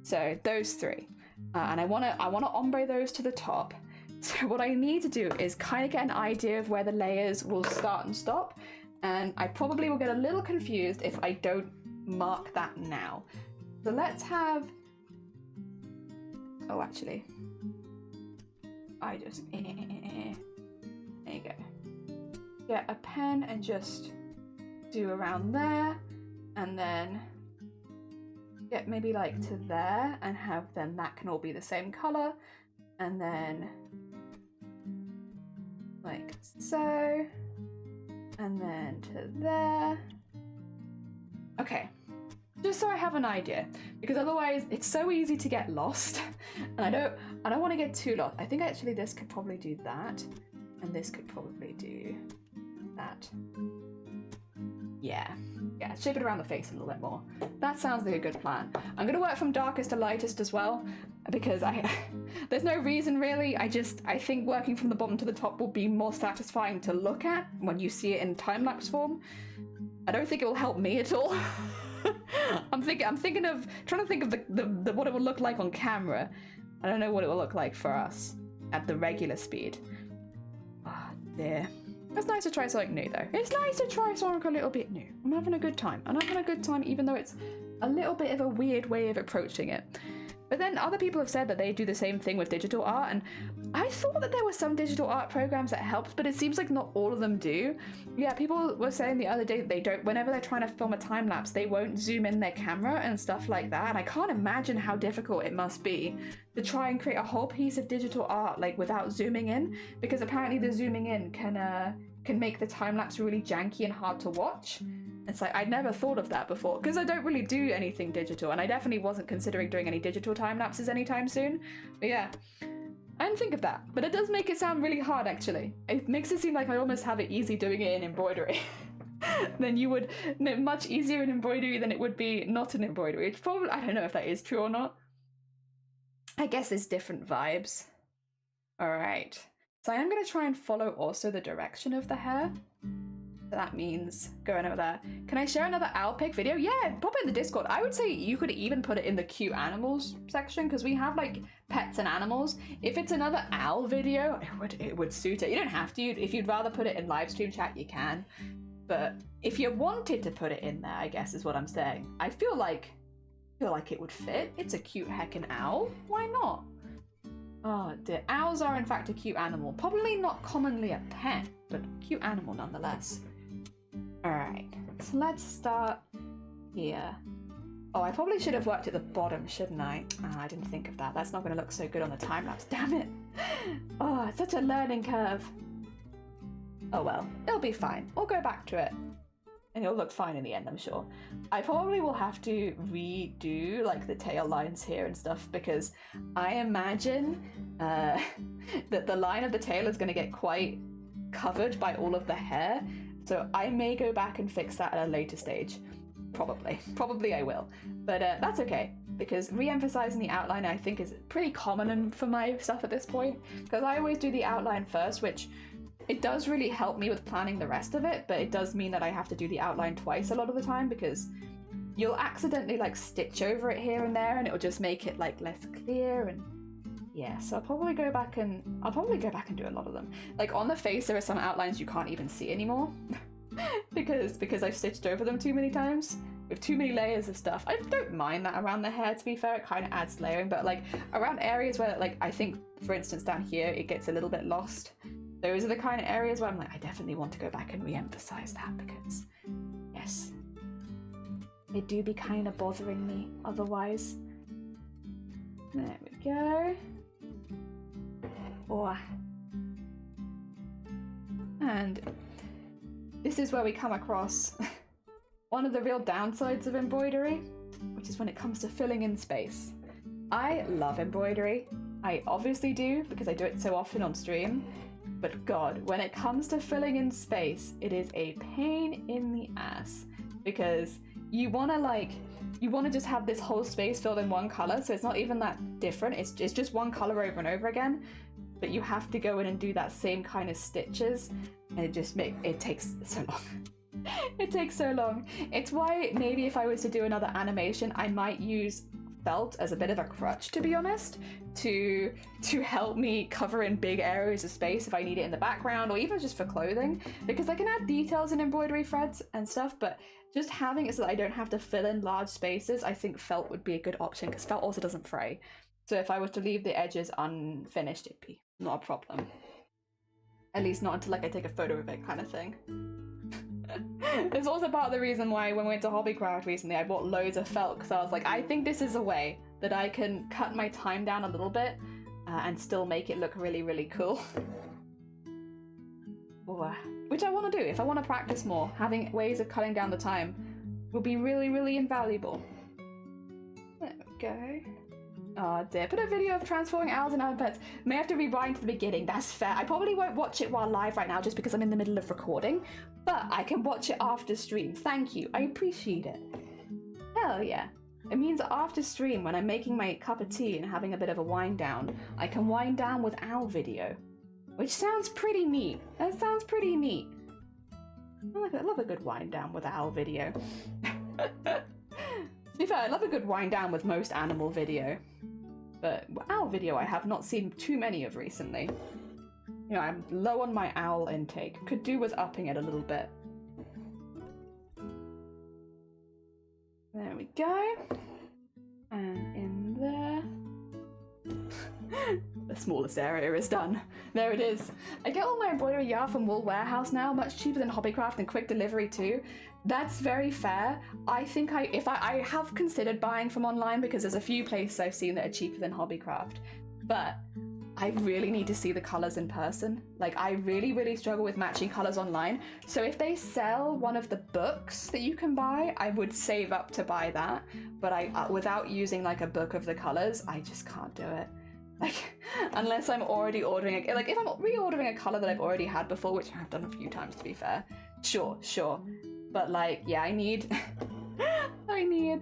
So those three. And I want to ombre those to the top. So what I need to do is kind of get an idea of where the layers will start and stop. And I probably will get a little confused if I don't mark that now. So let's have... Oh, actually... I just... There you go. Get a pen and just do around there, and then get maybe like to there and have then that can all be the same color, and then like so, and then to there. Okay. Just so I have an idea, because otherwise it's so easy to get lost, and I don't want to get too lost. I think actually this could probably do that, and this could probably do that. Yeah, shape it around the face a little bit more. That sounds like a good plan. I'm gonna work from darkest to lightest as well, because there's no reason really. I think working from the bottom to the top will be more satisfying to look at when you see it in time-lapse form. I don't think it will help me at all. I'm thinking of trying to think of the what it would look like on camera. I don't know what it will look like for us at the regular speed. Ah, dear. It's nice to try something new though. It's nice to try something a little bit new. I'm having a good time. I'm having a good time even though it's a little bit of a weird way of approaching it. But then other people have said that they do the same thing with digital art, and I thought that there were some digital art programs that helped, but it seems like not all of them do. Yeah, people were saying the other day that they don't, whenever they're trying to film a time lapse, they won't zoom in their camera and stuff like that, and I can't imagine how difficult it must be to try and create a whole piece of digital art like without zooming in, because apparently the zooming in can make the time lapse really janky and hard to watch. It's like, I'd never thought of that before, because I don't really do anything digital, and I definitely wasn't considering doing any digital time lapses anytime soon. But yeah, I didn't think of that. But it does make it sound really hard, actually. It makes it seem like I almost have it easy doing it in embroidery. Then you would, much easier in embroidery than it would be not in embroidery. It's probably, I don't know if that is true or not. I guess there's different vibes. All right. So I am going to try and follow also the direction of the hair. So that means going over there. Can I share another owl pic video? Yeah, pop it in the Discord. I would say you could even put it in the cute animals section, because we have like pets and animals. If it's another owl video, it would suit it. You don't have to. If you'd rather put it in live stream chat, you can. But if you wanted to put it in there, I guess is what I'm saying. I feel like it would fit. It's a cute heckin' owl. Why not? Oh dear. Owls are in fact a cute animal. Probably not commonly a pet, but a cute animal nonetheless. Alright, so let's start here. Oh, I probably should have worked at the bottom, shouldn't I? Oh, I didn't think of that. That's not going to look so good on the time-lapse, damn it. Oh, it's such a learning curve. Oh well, it'll be fine. We'll go back to it. and it'll look fine in the end, I'm sure. I probably will have to redo like the tail lines here and stuff, because I imagine that the line of the tail is going to get quite covered by all of the hair, so I may go back and fix that at a later stage. Probably I will, but that's okay, because re-emphasizing the outline I think is pretty common for my stuff at this point, because I always do the outline first, which it does really help me with planning the rest of it, but it does mean that I have to do the outline twice a lot of the time, because you'll accidentally like stitch over it here and there and it'll just make it like less clear. And yeah, so I'll probably go back and do a lot of them. Like on the face there are some outlines you can't even see anymore because I've stitched over them too many times with too many layers of stuff. I don't mind that around the hair, to be fair, it kind of adds layering, but like around areas where like I think for instance down here it gets a little bit lost. Those are the kind of areas where I'm like, I definitely want to go back and re-emphasize that, because, yes, it do be kind of bothering me otherwise. There we go. Oh. And this is where we come across one of the real downsides of embroidery, which is when it comes to filling in space. I love embroidery. I obviously do, because I do it so often on stream. But God, when it comes to filling in space, it is a pain in the ass, because you want to just have this whole space filled in one color, so it's not even that different. It's just one color over and over again, but you have to go in and do that same kind of stitches, and it takes so long. It takes so long. It's why maybe if I was to do another animation, I might use felt as a bit of a crutch, to be honest, to help me cover in big areas of space if I need it in the background, or even just for clothing, because I can add details in embroidery threads and stuff, but just having it so that I don't have to fill in large spaces, I think felt would be a good option, because felt also doesn't fray. So if I was to leave the edges unfinished, it'd be not a problem. At least not until like I take a photo of it kind of thing. It's also part of the reason why when we went to Hobbycraft recently, I bought loads of felt, because I was like, I think this is a way that I can cut my time down a little bit and still make it look really, really cool. Which I want to do. If I want to practice more, having ways of cutting down the time will be really, really invaluable. There we go. Oh dear, put a video of transforming owls and other pets. May have to rewind to the beginning, that's fair. I probably won't watch it while live right now just because I'm in the middle of recording, but I can watch it after stream. Thank you, I appreciate it. Hell yeah. It means after stream, when I'm making my cup of tea and having a bit of a wind down, I can wind down with owl video, which sounds pretty neat. That sounds pretty neat. I love a good wind down with owl video. To be fair, I love a good wind down with most animal video, but owl video I have not seen too many of recently. You know, I'm low on my owl intake. Could do with upping it a little bit. There we go. And in there. The smallest area is done. There it is. I get all my embroidery yarn from Wool Warehouse now, much cheaper than Hobbycraft and quick delivery too. That's very fair. I think I have considered buying from online because there's a few places I've seen that are cheaper than Hobbycraft, but I really need to see the colors in person. Like, I really, really struggle with matching colors online. So if they sell one of the books that you can buy, I would save up to buy that. But without using like a book of the colors, I just can't do it. Like, unless I'm already ordering if I'm reordering a color that I've already had before, which I've done a few times to be fair, sure. But like, yeah, I need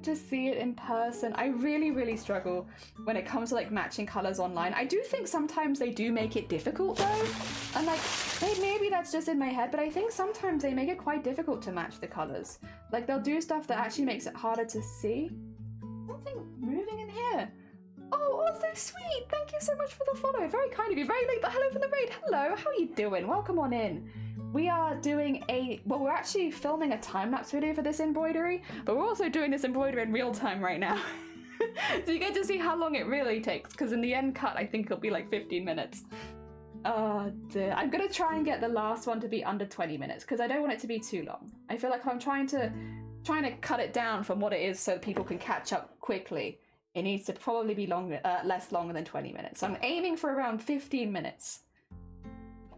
to see it in person. I really, really struggle when it comes to like matching colors online. I do think sometimes they do make it difficult though. And like, maybe that's just in my head, but I think sometimes they make it quite difficult to match the colors. Like, they'll do stuff that actually makes it harder to see. Something moving in here. Oh, so sweet. Thank you so much for the follow. Very kind of you. Very late, but hello from the raid. Hello, how are you doing? Welcome on in. We are doing we're actually filming a time-lapse video for this embroidery, but we're also doing this embroidery in real time right now. So you get to see how long it really takes, because in the end cut, I think it'll be like 15 minutes. Oh dear. I'm gonna try and get the last one to be under 20 minutes, because I don't want it to be too long. I feel like if I'm trying to cut it down from what it is so that people can catch up quickly, it needs to probably be less longer than 20 minutes. So I'm aiming for around 15 minutes.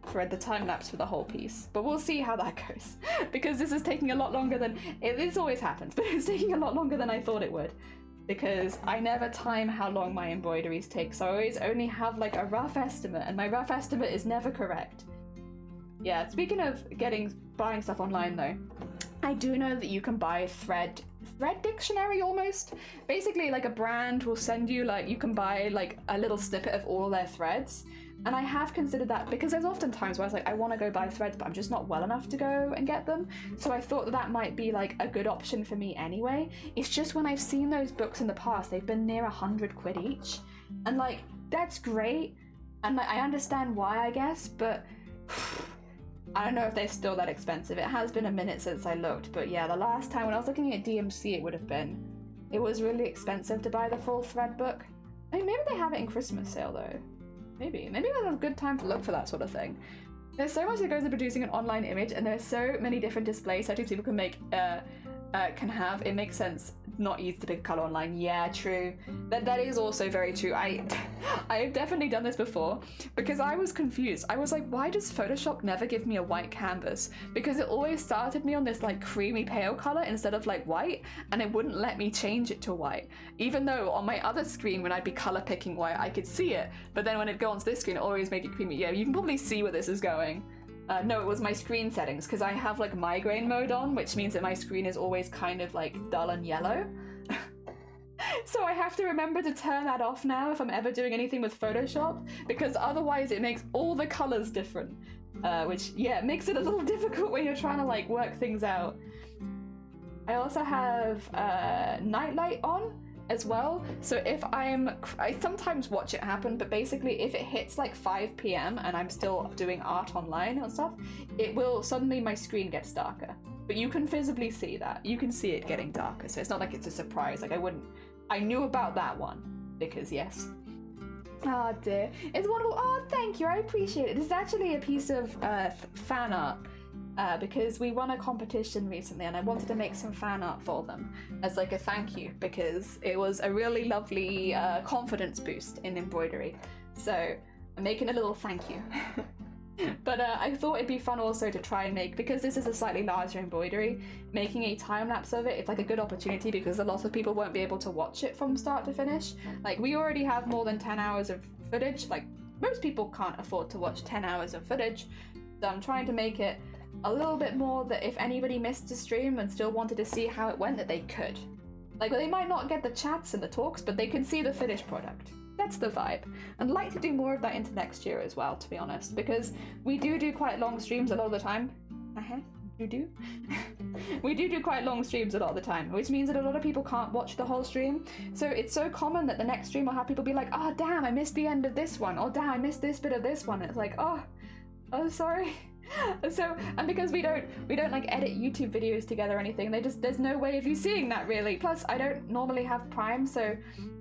thread the time lapse for the whole piece, but we'll see how that goes because this is taking a lot longer than this always happens, but it's taking a lot longer than I thought it would because I never time how long my embroideries take, so I always only have like a rough estimate, and my rough estimate is never correct. Yeah, speaking of buying stuff online though, I do know that you can buy thread dictionary almost. Basically, like a brand will send you you can buy like a little snippet of all their threads. And I have considered that because there's often times where I was like, I want to go buy threads, but I'm just not well enough to go and get them. So I thought that might be like a good option for me anyway. It's just when I've seen those books in the past, they've been near 100 quid each. And like, that's great. And like, I understand why, I guess, but I don't know if they're still that expensive. It has been a minute since I looked, but yeah, the last time when I was looking at DMC, it was really expensive to buy the full thread book. I mean, maybe they have it in Christmas sale though. Maybe there's a good time to look for that sort of thing. There's so much that goes into producing an online image, and there's so many different display settings people can make, can have. It makes sense not use the big color online. Yeah, true. That is also very true. I've definitely done this before because I was confused. I was like, why does Photoshop never give me a white canvas? Because it always started me on this like creamy pale color instead of like white, and it wouldn't let me change it to white. Even though on my other screen when I'd be color picking white, I could see it, but then when it'd go onto this screen, it always make it creamy. Yeah, you can probably see where this is going. No, it was my screen settings, because I have like migraine mode on, which means that my screen is always kind of like dull and yellow. So I have to remember to turn that off now if I'm ever doing anything with Photoshop, because otherwise it makes all the colors different, which, yeah, makes it a little difficult when you're trying to like work things out. I also have nightlight on as well, so if I sometimes watch it happen, but basically if it hits like 5 p.m. and I'm still doing art online and stuff, it will suddenly, my screen gets darker, but you can visibly see that. You can see it getting darker, so it's not like it's a surprise. Like I knew about that one because yes. Oh dear, it's wonderful. Oh, thank you, I appreciate it. This is actually a piece of fan art. Because we won a competition recently and I wanted to make some fan art for them as like a thank you, because it was a really lovely confidence boost in embroidery. So I'm making a little thank you. But I thought it'd be fun also to try and make, because this is a slightly larger embroidery, making a time lapse of it. It's like a good opportunity because a lot of people won't be able to watch it from start to finish. Like, we already have more than 10 hours of footage. Like, most people can't afford to watch 10 hours of footage. So I'm trying to make it a little bit more that if anybody missed a stream and still wanted to see how it went, that they could. Like, they might not get the chats and the talks, but they can see the finished product. That's the vibe. And I'd like to do more of that into next year as well, to be honest, because we do quite long streams a lot of the time. We do quite long streams a lot of the time, which means that a lot of people can't watch the whole stream. So it's so common that the next stream will have people be like, oh damn, I missed the end of this one, or damn, I missed this bit of this one. And it's like, oh sorry. So, and because we don't like edit YouTube videos together or anything, there's no way of you seeing that really. Plus, I don't normally have Prime, so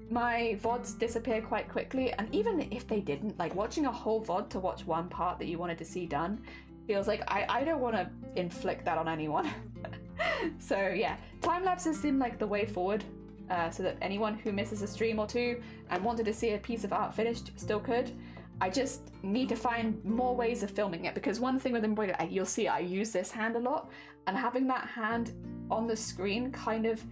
my VODs disappear quite quickly. And even if they didn't, like, watching a whole VOD to watch one part that you wanted to see done feels like I don't want to inflict that on anyone. So yeah, time lapses seem like the way forward, so that anyone who misses a stream or two and wanted to see a piece of art finished still could. I just need to find more ways of filming it, because one thing with embroidery, you'll see I use this hand a lot, and having that hand on the screen kind of,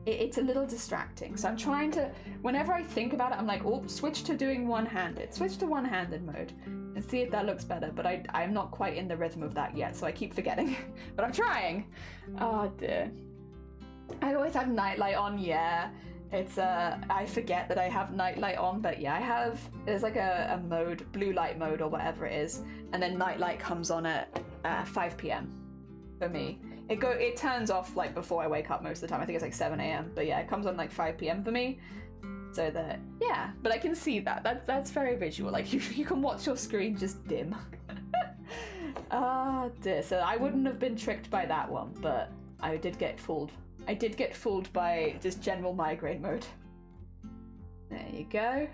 it's a little distracting. So I'm trying to, whenever I think about it, I'm like, oh, switch to doing one-handed, switch to one-handed mode and see if that looks better. But I'm not quite in the rhythm of that yet, so I keep forgetting, but I'm trying. Oh dear. I always have nightlight on, yeah. It's I forget that I have nightlight on, but yeah, there's like a mode, blue light mode or whatever it is, and then nightlight comes on at 5 p.m. for me. It turns off like before I wake up most of the time. I think it's like 7 a.m. But yeah, it comes on like 5 p.m. for me. So that, yeah, but I can see that. That's very visual. Like you can watch your screen just dim. Ah dear. So I wouldn't have been tricked by that one, but I did get fooled. I did get fooled by just general migraine mode. There you go.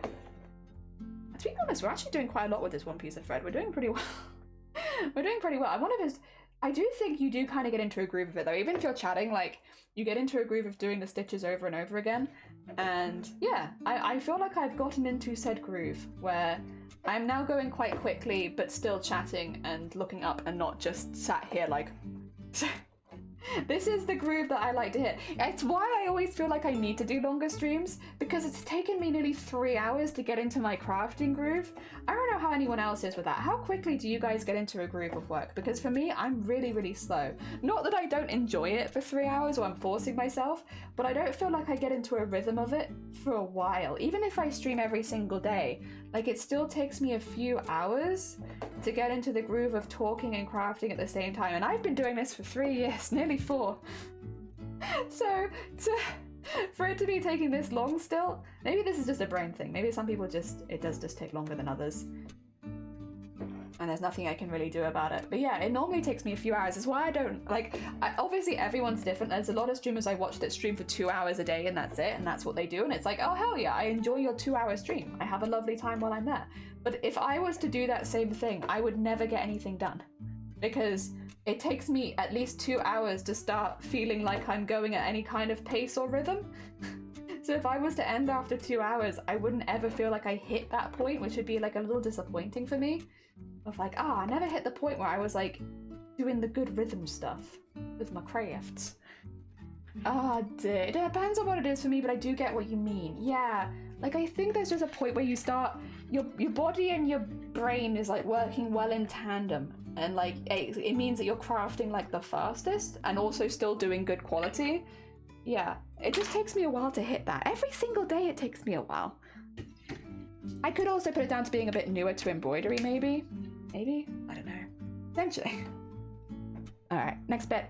To be honest, we're actually doing quite a lot with this one piece of thread. We're doing pretty well. We're doing pretty well. I do think you do kind of get into a groove of it though. Even if you're chatting, like, you get into a groove of doing the stitches over and over again. And yeah, I feel like I've gotten into said groove where I'm now going quite quickly, but still chatting and looking up and not just sat here like... This is the groove that I like to hit. It's why I always feel like I need to do longer streams, because it's taken me nearly 3 hours to get into my crafting groove. I don't know how anyone else is with that. How quickly do you guys get into a groove of work? Because for me, I'm really, really slow. Not that I don't enjoy it for 3 hours or I'm forcing myself, but I don't feel like I get into a rhythm of it for a while. Even if I stream every single day, like, it still takes me a few hours to get into the groove of talking and crafting at the same time. And I've been doing this for 3 years, nearly 4. So for it to be taking this long still, maybe this is just a brain thing. Maybe some people it does just take longer than others. And there's nothing I can really do about it. But yeah, it normally takes me a few hours. It's why I don't, like, obviously everyone's different. There's a lot of streamers I watch that stream for 2 hours a day and that's it, and that's what they do. And it's like, oh hell yeah, I enjoy your 2-hour stream. I have a lovely time while I'm there. But if I was to do that same thing, I would never get anything done. Because it takes me at least 2 hours to start feeling like I'm going at any kind of pace or rhythm. So if I was to end after 2 hours, I wouldn't ever feel like I hit that point, which would be like a little disappointing for me. Of like, I never hit the point where I was like doing the good rhythm stuff with my crafts. Dear. It depends on what it is for me, but I do get what you mean. Yeah, like I think there's just a point where you start, your body and your brain is like working well in tandem, and like it means that you're crafting like the fastest and also still doing good quality. Yeah, it just takes me a while to hit that. Every single day it takes me a while. I could also put it down to being a bit newer to embroidery, maybe? Maybe? I don't know. Eventually. Alright, next bit.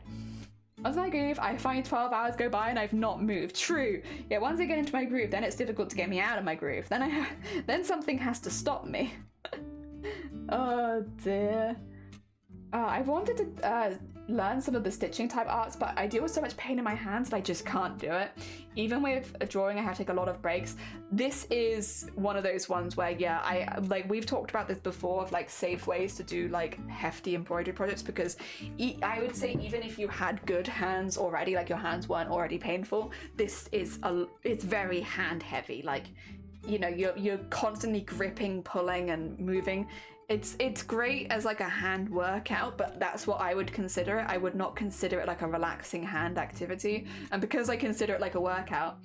Once my groove, I find 12 hours go by and I've not moved. True. Yeah, once I get into my groove, then it's difficult to get me out of my groove. Then something has to stop me. Oh dear. I wanted to learn some of the stitching type arts, but I deal with so much pain in my hands that I just can't do it. Even with a drawing, I have to take a lot of breaks. This is one of those ones where, yeah, we've talked about this before, of like safe ways to do like hefty embroidery projects, because I would say even if you had good hands already, like your hands weren't already painful, this is it's very hand heavy. Like, you know, you're constantly gripping, pulling and moving. It's great as like a hand workout, but that's what I would consider it. I would not consider it like a relaxing hand activity. And because I consider it like a workout,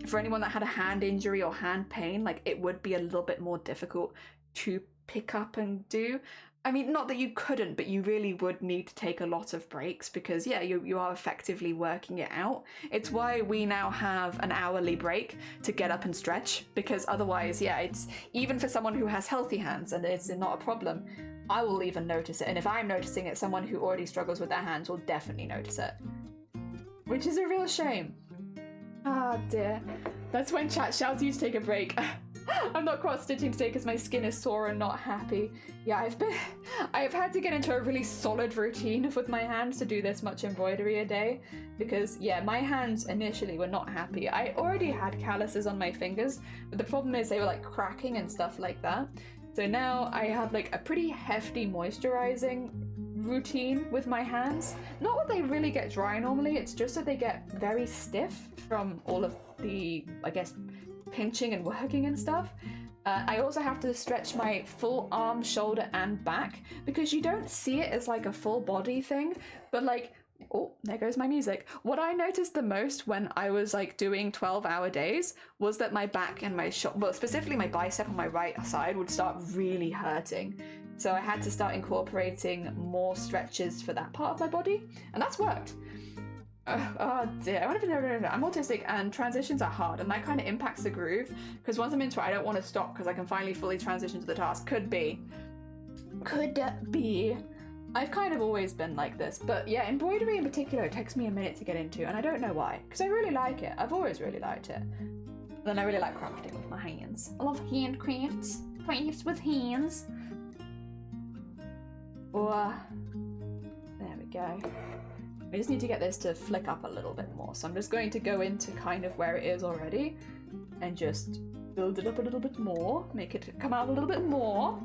for anyone that had a hand injury or hand pain, like it would be a little bit more difficult to pick up and do. I mean, not that you couldn't, but you really would need to take a lot of breaks, because yeah, you are effectively working it out. It's why we now have an hourly break to get up and stretch, because otherwise, yeah, it's even for someone who has healthy hands and it's not a problem, I will even notice it. And if I'm noticing it, someone who already struggles with their hands will definitely notice it, which is a real shame. Ah dear. That's when chat shouts you to take a break. I'm not cross-stitching today because my skin is sore and not happy. Yeah, I've had to get into a really solid routine with my hands to do this much embroidery a day, because yeah, my hands initially were not happy. I already had calluses on my fingers, but the problem is they were like cracking and stuff like that. So now I have like a pretty hefty moisturizing routine with my hands. Not that they really get dry normally, it's just that they get very stiff from all of the, I guess, pinching and working and stuff. I also have to stretch my full arm, shoulder and back, because you don't see it as like a full body thing, but like, oh, there goes my music. What I noticed the most when I was like doing 12-hour days was that my back and my shoulder, well, specifically my bicep on my right side would start really hurting. So I had to start incorporating more stretches for that part of my body, and that's worked. Oh dear, I'm autistic and transitions are hard, and that kind of impacts the groove, because once I'm into it I don't want to stop because I can finally fully transition to the task. Could be. I've kind of always been like this, but yeah, embroidery in particular, it takes me a minute to get into, and I don't know why, because I really like it. I've always really liked it. And then I really like crafting with my hands. I love handcrafts. Crafts with hands. Oh, there we go. I just need to get this to flick up a little bit more, so I'm just going to go into kind of where it is already and just build it up a little bit more, make it come out a little bit more.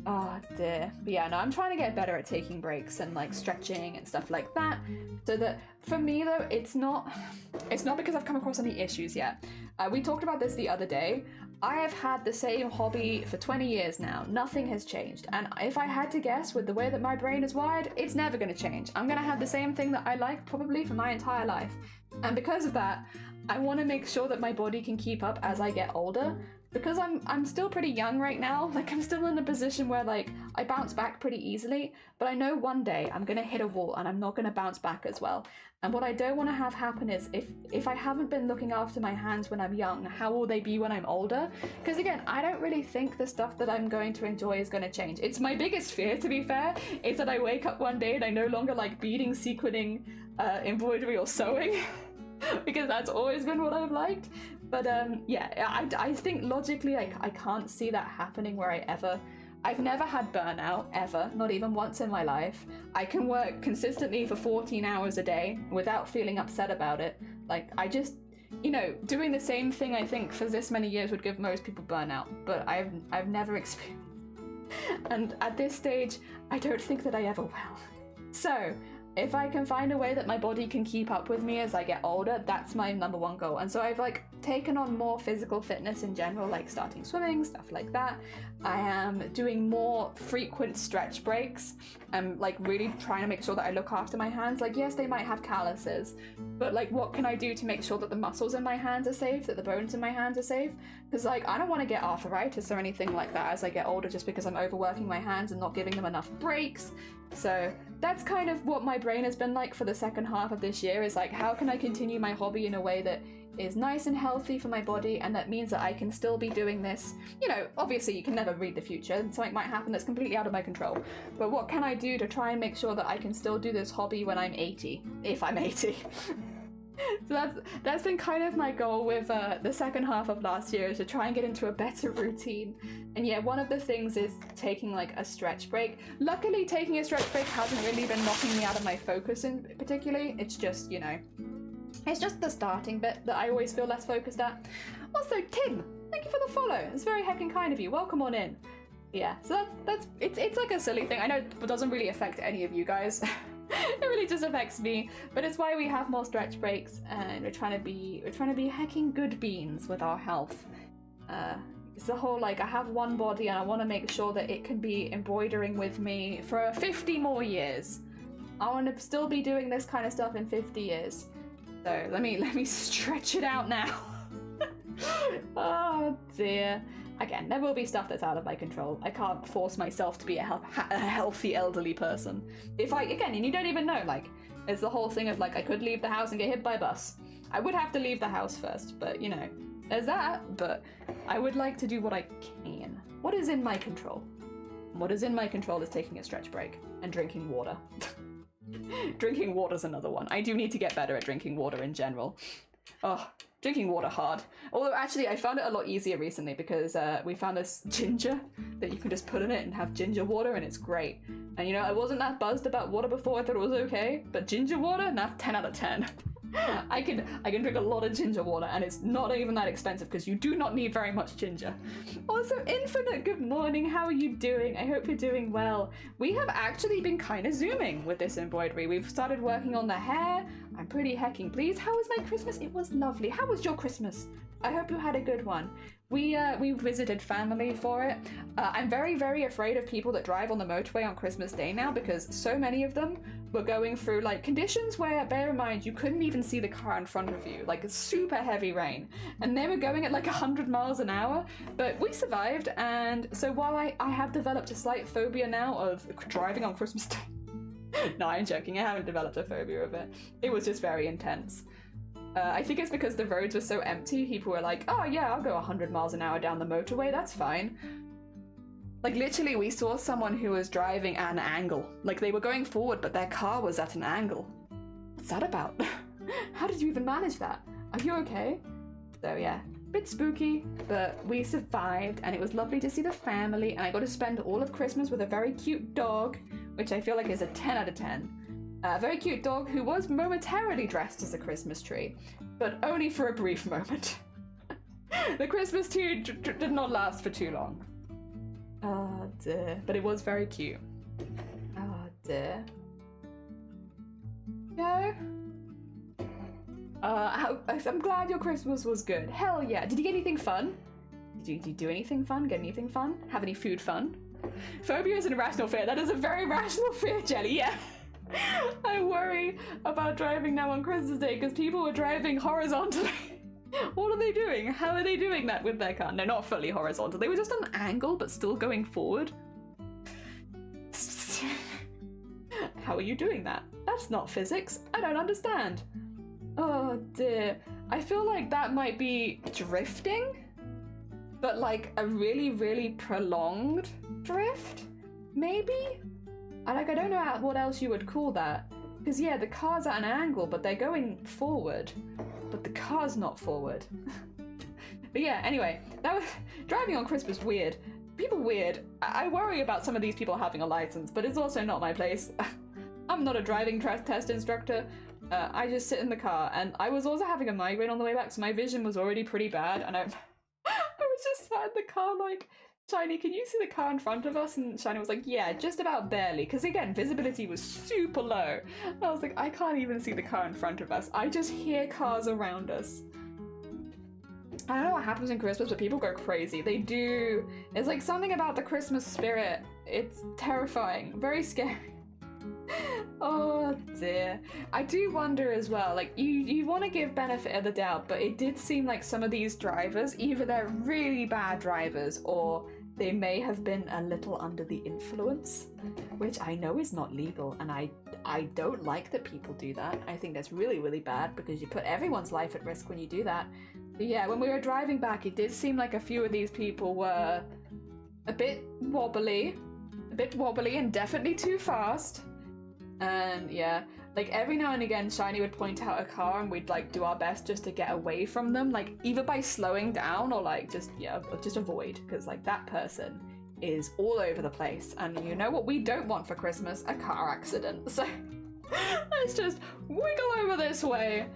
Oh dear. But yeah, no, I'm trying to get better at taking breaks and like stretching and stuff like that. So that for me though, it's not because I've come across any issues yet. We talked about this the other day. I have had the same hobby for 20 years now. Nothing has changed. And if I had to guess with the way that my brain is wired, it's never going to change. I'm going to have the same thing that I like probably for my entire life. And because of that, I want to make sure that my body can keep up as I get older. Because I'm still pretty young right now, like I'm still in a position where like I bounce back pretty easily, but I know one day I'm gonna hit a wall and I'm not gonna bounce back as well. And what I don't want to have happen is if I haven't been looking after my hands when I'm young, how will they be when I'm older? Because again, I don't really think the stuff that I'm going to enjoy is going to change. It's my biggest fear, to be fair, is that I wake up one day and I no longer like beading, sequining, embroidery or sewing. Because that's always been what I've liked. But yeah, I think logically I can't see that happening where I've never had burnout, ever, not even once in my life. I can work consistently for 14 hours a day without feeling upset about it. Like, I just, you know, doing the same thing I think for this many years would give most people burnout, but I've never experienced. And at this stage, I don't think that I ever will. So, if I can find a way that my body can keep up with me as I get older, that's my number one goal. And so I've like taken on more physical fitness in general, like starting swimming, stuff like that. I am doing more frequent stretch breaks. I'm like really trying to make sure that I look after my hands. Like, yes, they might have calluses, but like what can I do to make sure that the muscles in my hands are safe, that the bones in my hands are safe? Because like I don't want to get arthritis or anything like that as I get older just because I'm overworking my hands and not giving them enough breaks. So that's kind of what my brain has been like for the second half of this year, is like, how can I continue my hobby in a way that is nice and healthy for my body, and that means that I can still be doing this. You know, obviously you can never read the future and something might happen that's completely out of my control, but what can I do to try and make sure that I can still do this hobby when I'm 80, if I'm 80. So that's been kind of my goal with the second half of last year, is to try and get into a better routine. And yeah, one of the things is taking like a stretch break. Luckily, taking a stretch break hasn't really been knocking me out of my focus in particularly. It's just, you know, it's just the starting bit that I always feel less focused at. Also, Tim, thank you for the follow. It's very heckin' kind of you. Welcome on in. Yeah, so it's like a silly thing. I know it doesn't really affect any of you guys. It really just affects me, but it's why we have more stretch breaks, and we're trying to be hecking good beans with our health. It's the whole like, I have one body and I want to make sure that it can be embroidering with me for 50 more years. I want to still be doing this kind of stuff in 50 years. So let me stretch it out now. Oh dear. Again, there will be stuff that's out of my control. I can't force myself to be a healthy elderly person. And you don't even know, like, it's the whole thing of like, I could leave the house and get hit by a bus. I would have to leave the house first, but you know, there's that, but I would like to do what I can. What is in my control? What is in my control is taking a stretch break and drinking water. Drinking water's another one. I do need to get better at drinking water in general. Oh, drinking water hard. Although actually I found it a lot easier recently because we found this ginger that you can just put in it and have ginger water, and it's great. And you know, I wasn't that buzzed about water before. I thought it was okay, but ginger water, that's 10 out of 10. I can drink a lot of ginger water, and it's not even that expensive because you do not need very much ginger. Also, Infinite, good morning. How are you doing? I hope you're doing well. We have actually been kind of zooming with this embroidery. We've started working on the hair. I'm pretty hecking pleased. How was my Christmas? It was lovely. How was your Christmas? I hope you had a good one. We visited family for it. I'm very, very afraid of people that drive on the motorway on Christmas Day now, because so many of them were going through like conditions where, bear in mind, you couldn't even see the car in front of you, like super heavy rain, and they were going at like 100 miles an hour, but we survived. And so while I have developed a slight phobia now of driving on Christmas Day, no, I'm joking, I haven't developed a phobia of it. It was just very intense. I think it's because the roads were so empty, people were like, oh yeah, I'll go 100 miles an hour down the motorway, that's fine. Like literally we saw someone who was driving at an angle. Like they were going forward, but their car was at an angle. What's that about? How did you even manage that? Are you okay? So yeah, bit spooky, but we survived, and it was lovely to see the family, and I got to spend all of Christmas with a very cute dog, which I feel like is a 10 out of 10. A very cute dog who was momentarily dressed as a Christmas tree, but only for a brief moment. The Christmas tree did not last for too long. Oh dear. But it was very cute. Oh dear. No? I'm glad your Christmas was good. Hell yeah. Did you get anything fun? Did you do anything fun? Get anything fun? Have any food fun? Phobia is an irrational fear. That is a very rational fear, Jelly, yeah. I worry about driving now on Christmas Day because people were driving horizontally. What are they doing? How are they doing that with their car? No, not fully horizontal. They were just on an angle but still going forward. How are you doing that? That's not physics. I don't understand. Oh dear. I feel like that might be drifting, but like a really, really prolonged drift, maybe? I don't know what else you would call that. Because yeah, the car's at an angle, but they're going forward. But the car's not forward. But yeah, anyway, that was driving on Christmas weird. People weird. I worry about some of these people having a license, but it's also not my place. I'm not a driving test instructor. I just sit in the car, and I was also having a migraine on the way back, so my vision was already pretty bad, and I was just sat in the car like, Shiny, can you see the car in front of us? And Shiny was like, yeah, just about barely, because again, visibility was super low. I was like, I can't even see the car in front of us. I just hear cars around us. I don't know what happens in Christmas, but people go crazy. They do. It's like something about the Christmas spirit. It's terrifying, very scary. Oh dear. I do wonder as well, like you want to give benefit of the doubt, but it did seem like some of these drivers, either they're really bad drivers or they may have been a little under the influence, which I know is not legal, and I don't like that people do that. I think that's really, really bad because you put everyone's life at risk when you do that. But yeah, when we were driving back, it did seem like a few of these people were a bit wobbly and definitely too fast. And yeah, like every now and again Shiny would point out a car and we'd like do our best just to get away from them, like either by slowing down or like just avoid, because like that person is all over the place, and you know what we don't want for Christmas? A car accident. So let's just wiggle over this way.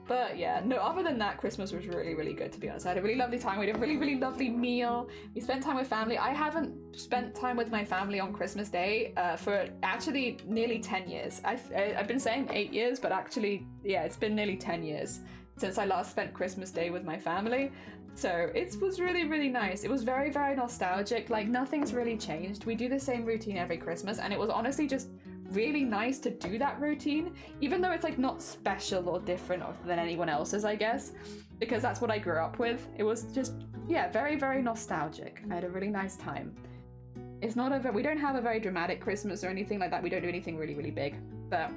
But yeah, no, other than that, Christmas was really, really good, to be honest. I had a really lovely time. We had a really, really lovely meal. We spent time with family. I haven't spent time with my family on Christmas Day for actually nearly 10 years. I've been saying 8 years, but actually, yeah, it's been nearly 10 years since I last spent Christmas Day with my family. So it was really, really nice. It was very, very nostalgic. Like nothing's really changed. We do the same routine every Christmas, and it was honestly just really nice to do that routine, even though it's like not special or different than anyone else's, I guess, because that's what I grew up with. It was just, yeah, very, very nostalgic. I had a really nice time. It's not we don't have a very dramatic Christmas or anything like that. We don't do anything really, really big, but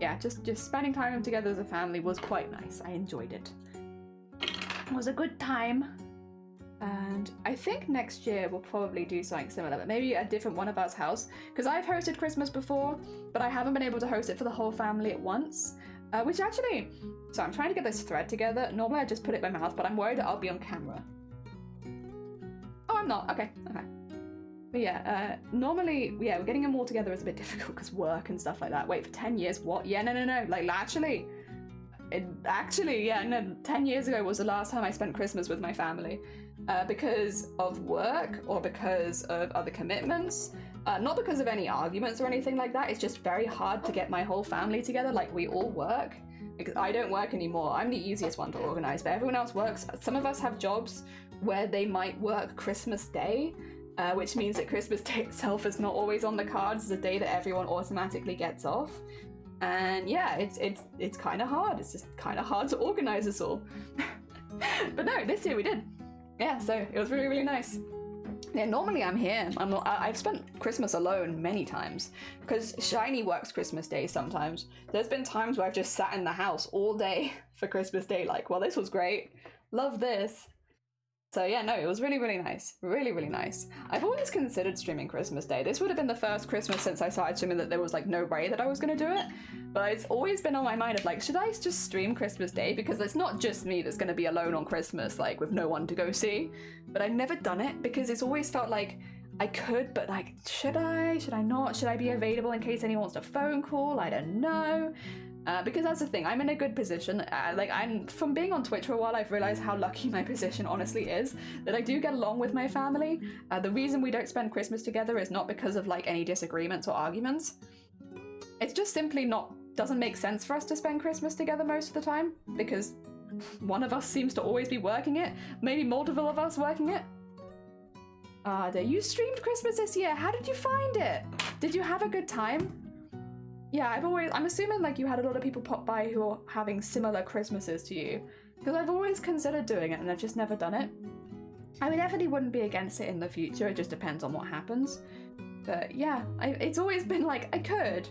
yeah, just spending time together as a family was quite nice. I enjoyed it. It was a good time. And I think next year we'll probably do something similar, but maybe a different one of us house, because I've hosted Christmas before, but I haven't been able to host it for the whole family at once, which actually, so I'm trying to get this thread together. Normally I just put it in my mouth, but I'm worried that I'll be on camera. Oh, I'm not. Okay. But yeah, normally, yeah, we're getting them all together is a bit difficult because work and stuff like that. Wait, for 10 years? What? Yeah, no. Like, actually, yeah, no, 10 years ago was the last time I spent Christmas with my family. Because of work or because of other commitments, not because of any arguments or anything like that. It's just very hard to get my whole family together. Like we all work, because I don't work anymore. I'm the easiest one to organize, but everyone else works. Some of us have jobs where they might work Christmas Day, which means that Christmas Day itself is not always on the cards. It's a day that everyone automatically gets off. And yeah, it's kind of hard. It's just kind of hard to organize us all. But no, this year we did. Yeah, so it was really, really nice. Yeah, normally I'm here. I've spent Christmas alone many times because Shiny works Christmas Day sometimes. There's been times where I've just sat in the house all day for Christmas Day, like, well, this was great. Love this. So yeah, no, it was really, really nice. Really, really nice. I've always considered streaming Christmas Day. This would have been the first Christmas since I started streaming that there was like no way that I was going to do it. But it's always been on my mind of like, should I just stream Christmas Day? Because it's not just me that's going to be alone on Christmas, like with no one to go see. But I've never done it because it's always felt like I could, but like, should I? Should I not? Should I be available in case anyone wants a phone call? I don't know. Because that's the thing, I'm in a good position. I'm from being on Twitch for a while, I've realized how lucky my position honestly is, that I do get along with my family. The reason we don't spend Christmas together is not because of like any disagreements or arguments. It's just simply doesn't make sense for us to spend Christmas together most of the time, because one of us seems to always be working it, maybe multiple of us working it. You streamed Christmas this year. How did you find it? Did you have a good time? Yeah, I'm assuming like you had a lot of people pop by who are having similar Christmases to you, because I've always considered doing it and I've just never done it. I definitely wouldn't be against it in the future. It just depends on what happens. But yeah, it's always been like I could,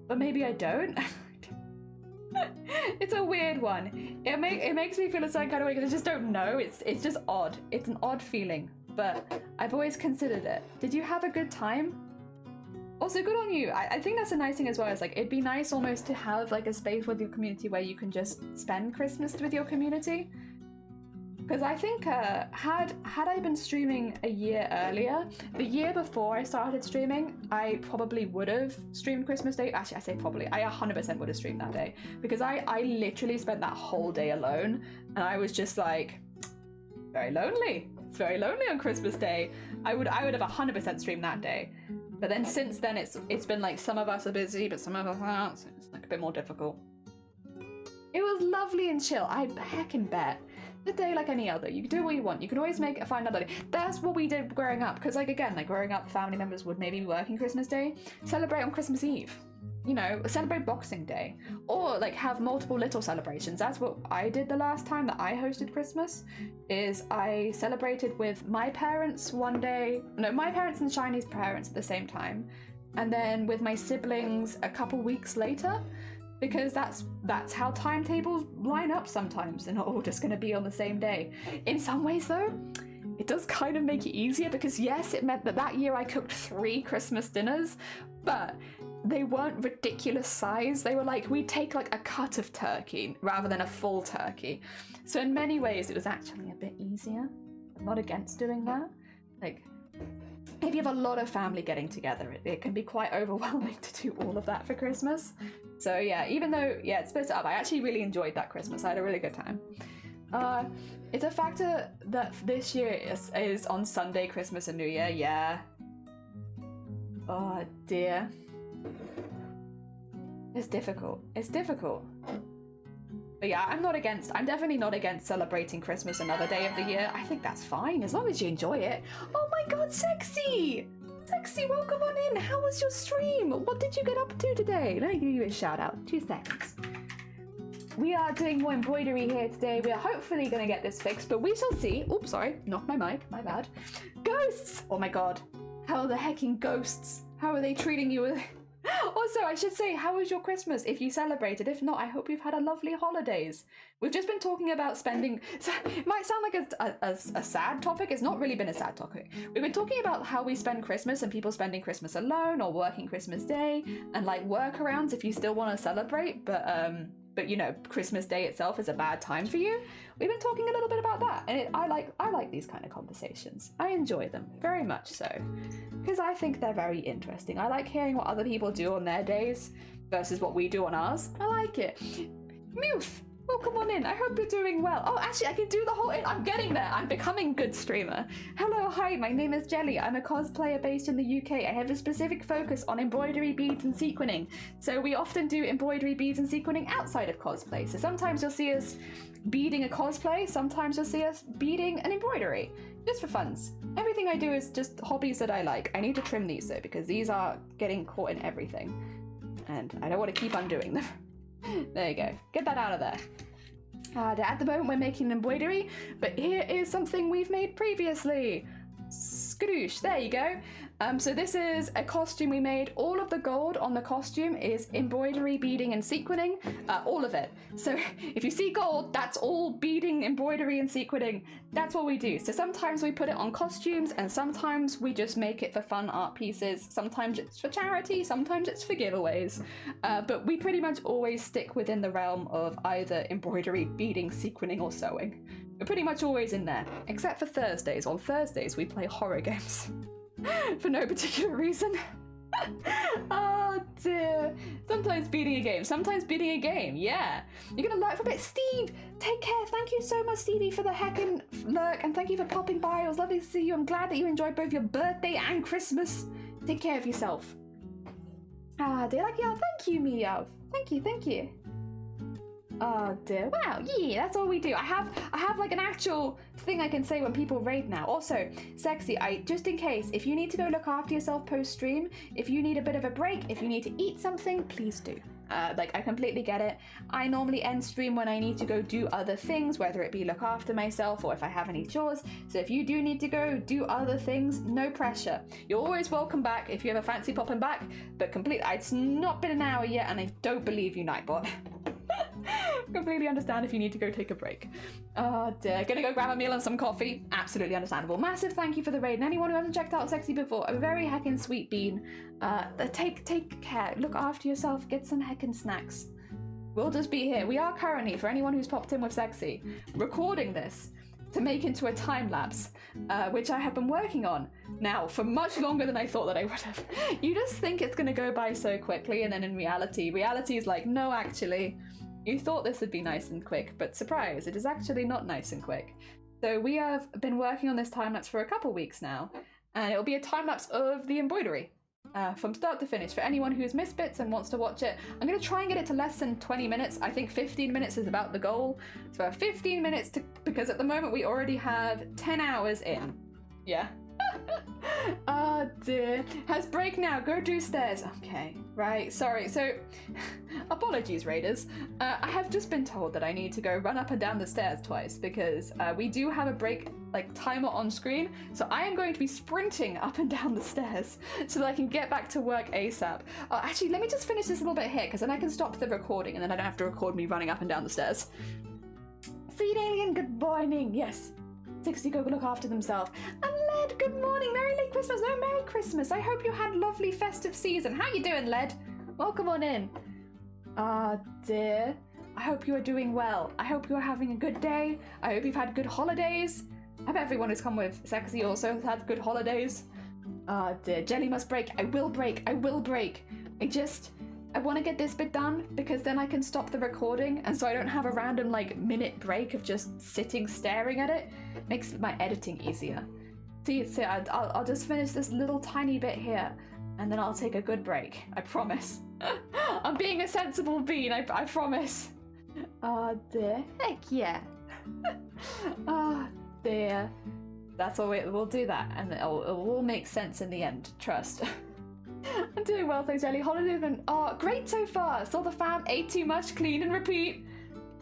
but maybe I don't. It's a weird one. It makes me feel a certain kind of way because I just don't know. It's just odd. It's an odd feeling, but I've always considered it. Did you have a good time? Also, good on you. I think that's a nice thing as well. It's like, it'd be nice almost to have like a space with your community where you can just spend Christmas with your community. Because I think had I been streaming a year earlier, the year before I started streaming, I probably would have streamed Christmas Day. Actually, I say probably. I 100% would have streamed that day. Because I literally spent that whole day alone. And I was just like, very lonely. It's very lonely on Christmas Day. I would have 100% streamed that day. But then since then, it's been like some of us are busy, but some of us aren't, so it's like a bit more difficult. It was lovely and chill. I heckin' bet. The day like any other. You can do what you want. You can always find another day. That's what we did growing up. Because like again, like growing up, family members would maybe be working Christmas Day, celebrate on Christmas Eve. You know, celebrate Boxing Day, or like have multiple little celebrations. That's what I did the last time that I hosted Christmas, is I celebrated with my parents one day, no, my parents and Shiny's parents at the same time, and then with my siblings a couple weeks later, because that's how timetables line up sometimes. They're not all just going to be on the same day. In some ways though, it does kind of make it easier, because yes, it meant that year I cooked 3 Christmas dinners, but they weren't ridiculous size. They were like, we'd take like a cut of turkey rather than a full turkey. So in many ways, it was actually a bit easier. I'm not against doing that. Like, if you have a lot of family getting together, it can be quite overwhelming to do all of that for Christmas. So yeah, even though, yeah, it's split up, I actually really enjoyed that Christmas. I had a really good time. It's a factor that this year is on Sunday, Christmas and New Year, yeah. Oh dear. It's difficult. It's difficult. But yeah, I'm definitely not against celebrating Christmas another day of the year. I think that's fine, as long as you enjoy it. Oh my god, Sexy! Sexy, welcome on in. How was your stream? What did you get up to today? Let me give you a shout out. 2 seconds. We are doing more embroidery here today. We are hopefully going to get this fixed, but we shall see. Oops, sorry. Knocked my mic. My bad. Ghosts! Oh my god. How are the hecking ghosts? How are they treating you? Also, I should say, how was your Christmas if you celebrated? If not, I hope you've had a lovely holidays. We've just been talking about spending... So it might sound like a sad topic. It's not really been a sad topic. We've been talking about how we spend Christmas and people spending Christmas alone or working Christmas Day and like workarounds if you still want to celebrate, but you know, Christmas Day itself is a bad time for you. We've been talking a little bit about that, and I like these kind of conversations. I enjoy them very much so, because I think they're very interesting. I like hearing what other people do on their days versus what we do on ours. I like it. Muth, welcome on in. I hope you're doing well. Oh, actually, I can do the whole... I'm getting there. I'm becoming a good streamer. Hello, hi, my name is Jelly. I'm a cosplayer based in the UK. I have a specific focus on embroidery, beads, and sequining. So we often do embroidery, beads, and sequining outside of cosplay. So sometimes you'll see us beading a cosplay. Sometimes you'll see us beading an embroidery. Just for funs. Everything I do is just hobbies that I like. I need to trim these though, because these are getting caught in everything. And I don't want to keep undoing them. There you go. Get that out of there. At the moment we're making an embroidery, but here is something we've made previously. Skadoosh, there you go. So this is a costume we made. All of the gold on the costume is embroidery, beading, and sequining. All of it. So if you see gold, that's all beading, embroidery, and sequining. That's what we do. So sometimes we put it on costumes, and sometimes we just make it for fun art pieces. Sometimes it's for charity, sometimes it's for giveaways. But we pretty much always stick within the realm of either embroidery, beading, sequining, or sewing. We're pretty much always in there, except for Thursdays. On Thursdays, we play horror games. For no particular reason. Oh dear. sometimes beating a game. Sometimes beating a game, yeah. You're gonna lurk for a bit. Steve, take care. Thank you so much, Stevie, for the heckin' lurk, and thank you for popping by. It was lovely to see you. I'm glad that you enjoyed both your birthday and Christmas. Take care of yourself. Ah, dear, like, yeah, thank you, Meow. Thank you. Oh dear, wow, yeah, that's all we do. I have like an actual thing I can say when people raid now. Also, Sexy, just in case, if you need to go look after yourself post-stream, if you need a bit of a break, if you need to eat something, please do. Like, I completely get it. I normally end stream when I need to go do other things, whether it be look after myself or if I have any chores. So if you do need to go do other things, no pressure. You're always welcome back if you ever fancy popping back, but it's not been an hour yet, and I don't believe you, Nightbot. Completely understand if you need to go take a break. Oh dear, gonna go grab a meal and some coffee. Absolutely understandable. Massive thank you for the raid, and anyone who hasn't checked out Sexy before, a very heckin' sweet bean. Take care, look after yourself, get some heckin' snacks. We'll just be here. We are currently, for anyone who's popped in with Sexy, recording this to make into a time lapse, which I have been working on now for much longer than I thought that I would have. You just think it's gonna go by so quickly, and then in reality is like, no, actually, you thought this would be nice and quick, but surprise, it is actually not nice and quick. So we have been working on this time-lapse for a couple weeks now, and it'll be a time-lapse of the embroidery, from start to finish. For anyone who's missed bits and wants to watch it, I'm going to try and get it to less than 20 minutes. I think 15 minutes is about the goal. So 15 minutes, because at the moment we already have 10 hours in. Yeah. Oh dear. Has break now. Go do stairs. Okay, right. Sorry. So, apologies, Raiders. I have just been told that I need to go run up and down the stairs twice because we do have a break timer on screen. So I am going to be sprinting up and down the stairs so that I can get back to work ASAP. Actually, let me just finish this little bit here because then I can stop the recording and then I don't have to record me running up and down the stairs. Seed Alien, good morning. Yes. 60 go look after themselves. And Led, good morning. Merry late Christmas. No, Merry Christmas. I hope you had a lovely festive season. How you doing, Led? Welcome on in. Ah, dear. I hope you are doing well. I hope you are having a good day. I hope you've had good holidays. I hope everyone who's come with Sexy also has had good holidays. Ah, dear. Jelly must break. I will break. I will break. I want to get this bit done because then I can stop the recording, and so I don't have a random minute break of just sitting staring at it. Makes my editing easier. See, I'll just finish this little tiny bit here, and then I'll take a good break. I promise. I'm being a sensible bean. I promise. Oh dear. Heck yeah. Oh dear. That's all. We'll do that, and it will all make sense in the end. Trust. I'm doing well, thanks, Jelly. Holidays have been great so far. Saw the fam, ate too much, clean and repeat.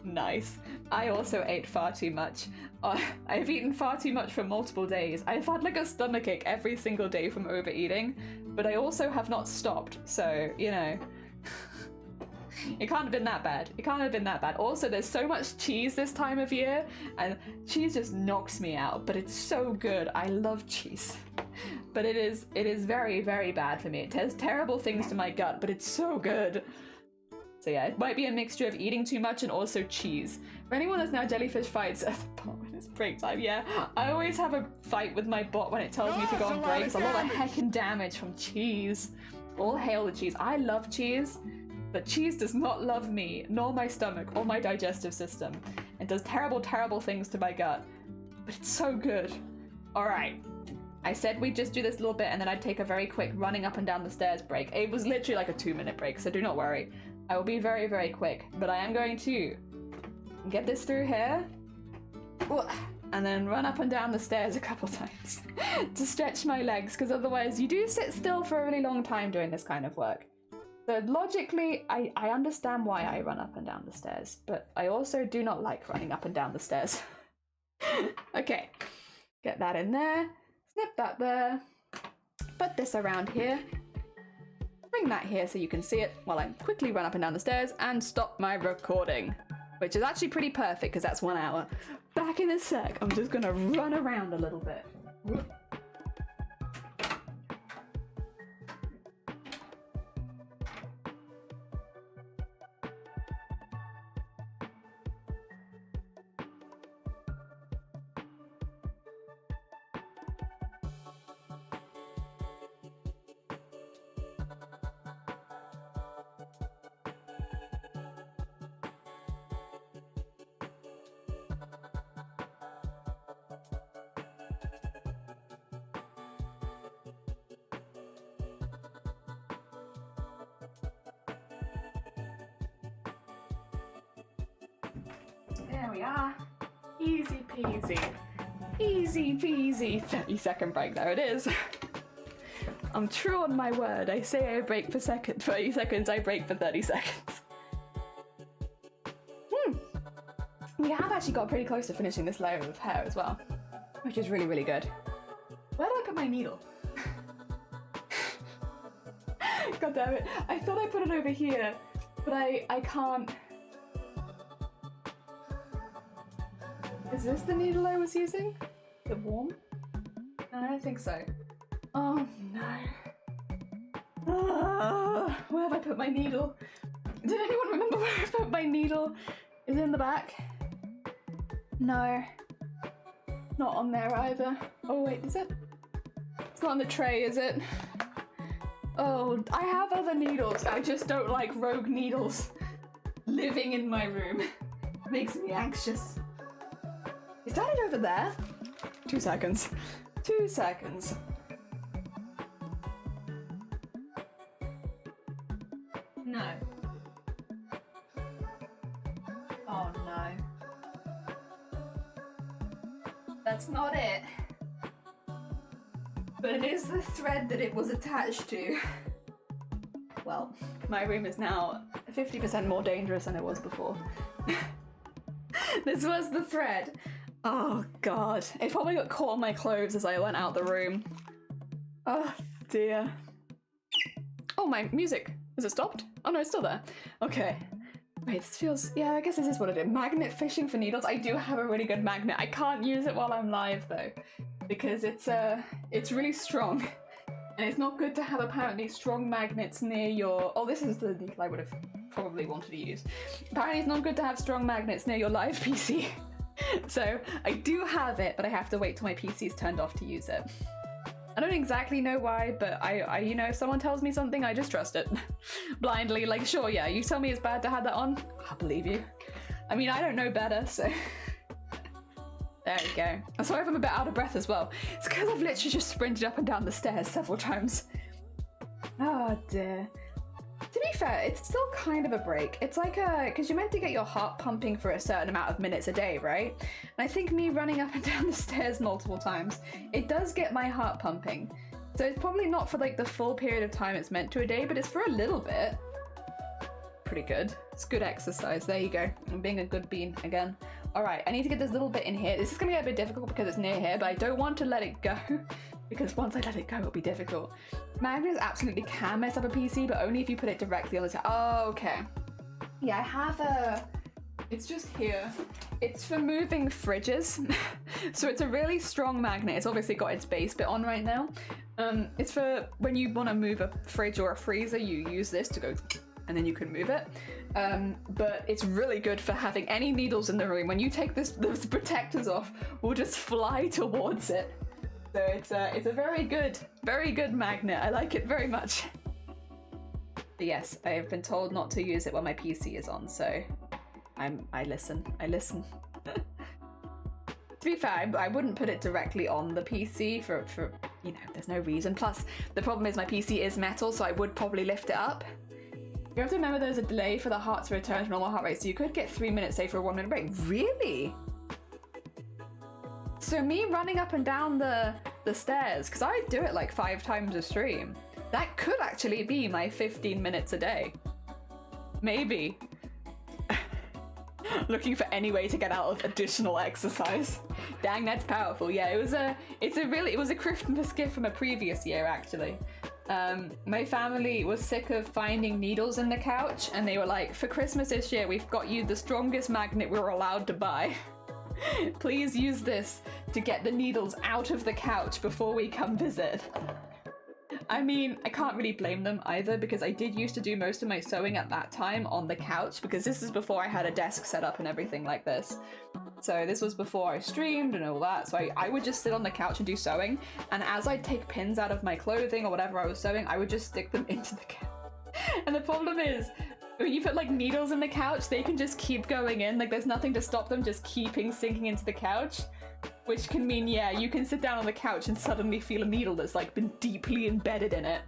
Nice. I also ate far too much. I've eaten far too much for multiple days. I've had a stomachache every single day from overeating, but I also have not stopped, so, you know. It can't have been that bad. It can't have been that bad. Also, there's so much cheese this time of year, and cheese just knocks me out, but it's so good. I love cheese. But it is very, very bad for me. It does terrible things to my gut, but it's so good. So yeah, it might be a mixture of eating too much and also cheese. For anyone that's now jellyfish fights at the bot when it's break time, yeah. I always have a fight with my bot when it tells me to go on break. It's a lot of heckin' damage from cheese. All hail the cheese. I love cheese, but cheese does not love me, nor my stomach, or my digestive system. It does terrible, terrible things to my gut. But it's so good. Alright. I said we'd just do this little bit and then I'd take a very quick running up and down the stairs break. It was literally like a 2-minute break, so do not worry. I will be very, very quick, but I am going to get this through here and then run up and down the stairs a couple times to stretch my legs, because otherwise you do sit still for a really long time doing this kind of work. So logically, I understand why I run up and down the stairs, but I also do not like running up and down the stairs. Okay, get that in there. Snip that there, put this around here, bring that here so you can see it while I quickly run up and down the stairs and stop my recording, which is actually pretty perfect because that's 1 hour. Back in a sec, I'm just gonna run around a little bit. There we are. Easy peasy. Easy peasy. 30-second break, there it is. I'm true on my word. I say I break for 30 seconds, I break for 30 seconds. We have actually got pretty close to finishing this layer of hair as well, which is really, really good. Where do I put my needle? God damn it. I thought I put it over here, but I can't. Is this the needle I was using? Is it warm? No, I don't think so. Oh no. Where have I put my needle? Did anyone remember where I put my needle? Is it in the back? No. Not on there either. Oh wait, is it? It's not on the tray, is it? Oh, I have other needles. I just don't like rogue needles living in my room. Makes me anxious. Is that it over there? 2 seconds. 2 seconds. No. Oh no. That's not it. But it is the thread that it was attached to. Well, my room is now 50% more dangerous than it was before. This was the thread. Oh god. It probably got caught on my clothes as I went out the room. Oh dear. Oh, my music. Has it stopped? Oh no, it's still there. Okay. Wait, this feels... Yeah, I guess this is what it is. Magnet fishing for needles. I do have a really good magnet. I can't use it while I'm live though, because it's really strong. And it's not good to have apparently strong magnets near your... Oh, this is the needle I would have probably wanted to use. Apparently it's not good to have strong magnets near your live PC. So I do have it, but I have to wait till my PC's turned off to use it. I don't exactly know why, but I you know, if someone tells me something, I just trust it. Blindly, like, sure, yeah, you tell me it's bad to have that on, I'll believe you. I mean, I don't know better, so... There we go. I'm sorry if I'm a bit out of breath as well. It's because I've literally just sprinted up and down the stairs several times. Oh dear. To be fair, it's still kind of a break. It's like because you're meant to get your heart pumping for a certain amount of minutes a day, right? And I think me running up and down the stairs multiple times, it does get my heart pumping. So it's probably not for like the full period of time it's meant to a day, but it's for a little bit. Pretty good. It's good exercise. There you go. I'm being a good bean again. All right, I need to get this little bit in here. This is gonna get a bit difficult because it's near here, but I don't want to let it go because once I let it go, it'll be difficult. Magnets absolutely can mess up a PC, but only if you put it directly on the top. Oh, okay. Yeah, I have a... It's just here. It's for moving fridges. So it's a really strong magnet. It's obviously got its base bit on right now. It's for when you want to move a fridge or a freezer, you use this to go and then you can move it. But it's really good for having any needles in the room. When you take those protectors off, we'll just fly towards it. So it's a very good magnet. I like it very much. But yes, I have been told not to use it when my PC is on, so I listen. To be fair, I wouldn't put it directly on the PC for you know, there's no reason. Plus, the problem is my PC is metal, so I would probably lift it up. You have to remember there's a delay for the heart to return to normal heart rate, so you could get 3 minutes, say, for a 1 minute break. Really? So me running up and down the stairs, because I do it like 5 times a stream, that could actually be my 15 minutes a day. Maybe. Looking for any way to get out of additional exercise. Dang, that's powerful. Yeah, it was a Christmas gift from a previous year, actually. My family was sick of finding needles in the couch, and they were like, for Christmas this year, we've got you the strongest magnet we were allowed to buy. Please use this to get the needles out of the couch before we come visit. I mean, I can't really blame them either, because I did used to do most of my sewing at that time on the couch, because this is before I had a desk set up and everything like this. So this was before I streamed and all that, so I would just sit on the couch and do sewing, and as I'd take pins out of my clothing or whatever I was sewing, I would just stick them into the couch. And the problem is, when you put like needles in the couch, they can just keep going in, like there's nothing to stop them just keeping sinking into the couch. Which can mean, yeah, you can sit down on the couch and suddenly feel a needle that's like been deeply embedded in it.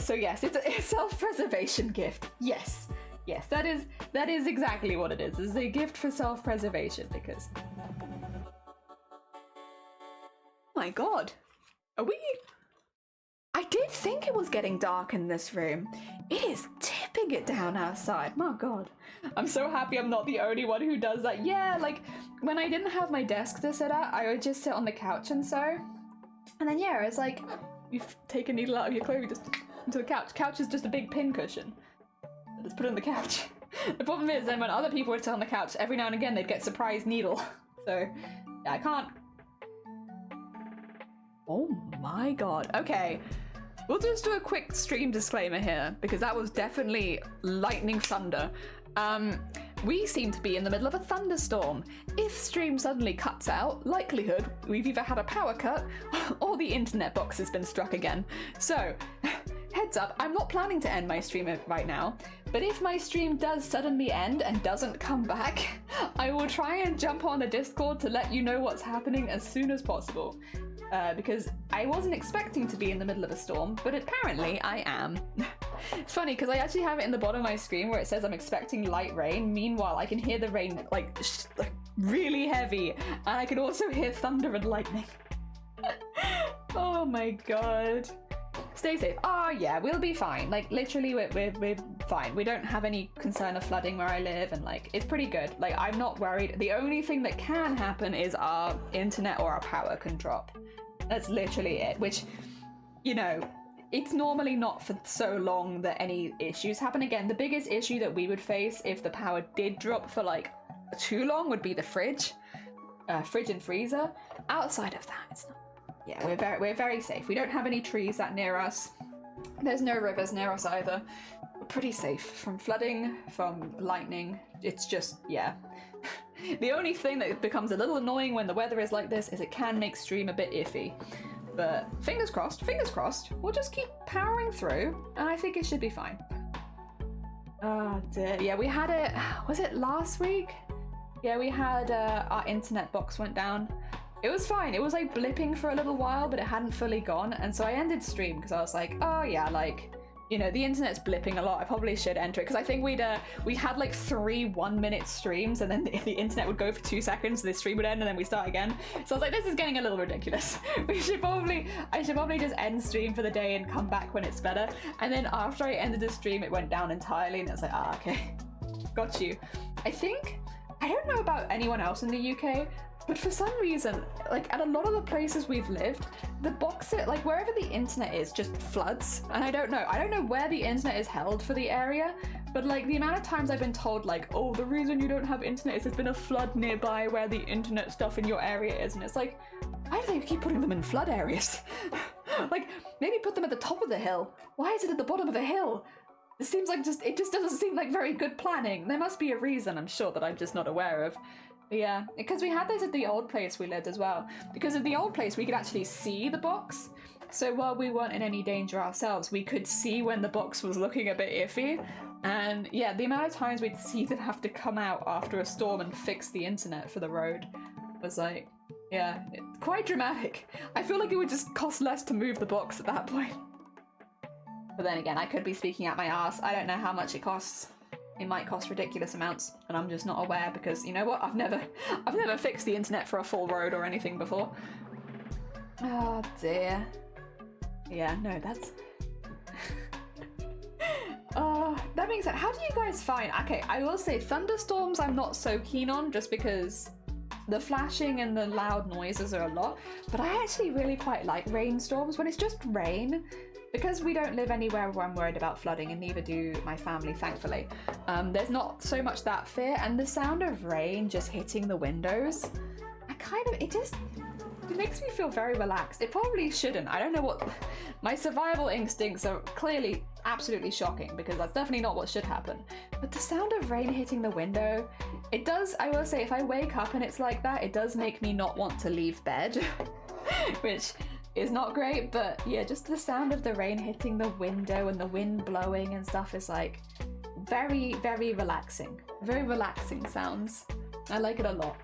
So yes, it's a self-preservation gift. Yes, Yes, that is exactly what it is. It's a gift for self-preservation because... Oh my god. Are we... I did think it was getting dark in this room. It is tipping it down outside. My god. I'm so happy I'm not the only one who does that. Yeah, like, when I didn't have my desk to sit at, I would just sit on the couch and sew. And then, yeah, it's like, you take a needle out of your clothing just into the couch. Couch is just a big pin cushion. Just put it on the couch. The problem is, then when other people would sit on the couch, every now and again they'd get a surprise needle. So, yeah, I can't... Oh my god. Okay. We'll just do a quick stream disclaimer here, because that was definitely lightning thunder. We seem to be in the middle of a thunderstorm. If stream suddenly cuts out, likelihood we've either had a power cut or the internet box has been struck again. So, heads up, I'm not planning to end my stream right now, but if my stream does suddenly end and doesn't come back, I will try and jump on the Discord to let you know what's happening as soon as possible. Because I wasn't expecting to be in the middle of a storm, but apparently I am. It's funny because I actually have it in the bottom of my screen where it says I'm expecting light rain. Meanwhile, I can hear the rain like really heavy, and I can also hear thunder and lightning. Oh my god. Stay safe. Oh yeah, we'll be fine. Like literally, we're fine. We don't have any concern of flooding where I live, and like it's pretty good. Like I'm not worried. The only thing that can happen is our internet or our power can drop. That's literally it, which, you know, it's normally not for so long that any issues happen. Again, the biggest issue that we would face if the power did drop for like too long would be the fridge and freezer. Outside of that, it's not. Yeah, we're very safe. We don't have any trees that near us. There's no rivers near us either. We're pretty safe from flooding, from lightning. It's just, yeah. The only thing that becomes a little annoying when the weather is like this is it can make stream a bit iffy. But fingers crossed, we'll just keep powering through, and I think it should be fine. Oh dear. Yeah, we had it, was it last week? Yeah, we had our internet box went down. It was fine. It was like blipping for a little while, but it hadn't fully gone. And so I ended stream because I was like, oh yeah, like, you know, the internet's blipping a lot. I probably should enter it because I think we had like 3 1-minute streams, and then the internet would go for 2 seconds, so the stream would end, and then we start again. So I was like, this is getting a little ridiculous. I should probably just end stream for the day and come back when it's better. And then after I ended the stream, it went down entirely, and it was like, ah, okay, got you. I don't know about anyone else in the UK, but for some reason, like at a lot of the places we've lived, the box, like wherever the internet is, just floods. And I don't know where the internet is held for the area, but like the amount of times I've been told like, oh, the reason you don't have internet is there's been a flood nearby where the internet stuff in your area is. And it's like, why do they keep putting them in flood areas? Like maybe put them at the top of the hill. Why is it at the bottom of the hill? It seems like it just doesn't seem like very good planning. There must be a reason, I'm sure, that I'm just not aware of. Yeah, because we had this at the old place we lived as well. Because at the old place, we could actually see the box. So while we weren't in any danger ourselves, we could see when the box was looking a bit iffy. And yeah, the amount of times we'd see them have to come out after a storm and fix the internet for the road was like, yeah, quite dramatic. I feel like it would just cost less to move the box at that point. But then again, I could be speaking out my arse. I don't know how much it costs. It might cost ridiculous amounts, and I'm just not aware because, you know what, I've never fixed the internet for a full road or anything before. Oh dear. Yeah, no, that's... that being said, how do you guys find... Okay, I will say thunderstorms I'm not so keen on just because the flashing and the loud noises are a lot, but I actually really quite like rainstorms when it's just rain. Because we don't live anywhere where I'm worried about flooding, and neither do my family, thankfully, there's not so much that fear, and the sound of rain just hitting the windows, it makes me feel very relaxed. It probably shouldn't. I don't know what... My survival instincts are clearly absolutely shocking, because that's definitely not what should happen. But the sound of rain hitting the window, it does, I will say, if I wake up and it's like that, it does make me not want to leave bed, which... is not great, but yeah, just the sound of the rain hitting the window and the wind blowing and stuff is like very, very relaxing. Very relaxing sounds. I like it a lot.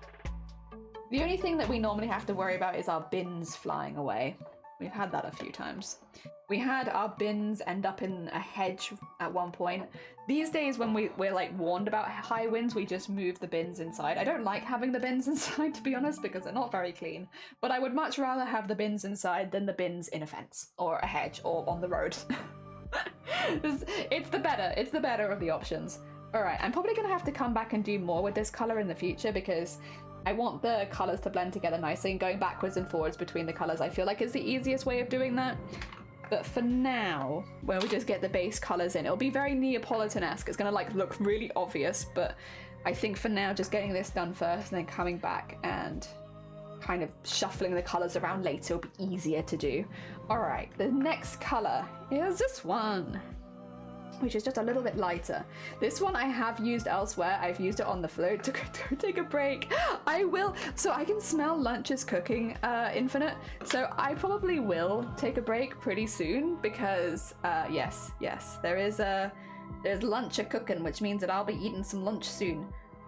The only thing that we normally have to worry about is our bins flying away. We've had that a few times. We had our bins end up in a hedge at one point. These days when we're like warned about high winds, we just move the bins inside. I don't like having the bins inside, to be honest, because they're not very clean. But I would much rather have the bins inside than the bins in a fence or a hedge or on the road. It's the better of the options. All right, I'm probably gonna have to come back and do more with this color in the future because I want the colors to blend together nicely, and going backwards and forwards between the colors I feel like is the easiest way of doing that. But for now, when we just get the base colors in, it'll be very Neapolitan-esque. It's gonna like look really obvious, but I think for now, just getting this done first and then coming back and kind of shuffling the colors around later will be easier to do. All right, the next color is this one, which is just a little bit lighter. This one I have used elsewhere. I've used it on the float to go take a break. I will, so I can smell lunch is cooking, Infinite. So I probably will take a break pretty soon because, yes, there's lunch a cooking, which means that I'll be eating some lunch soon.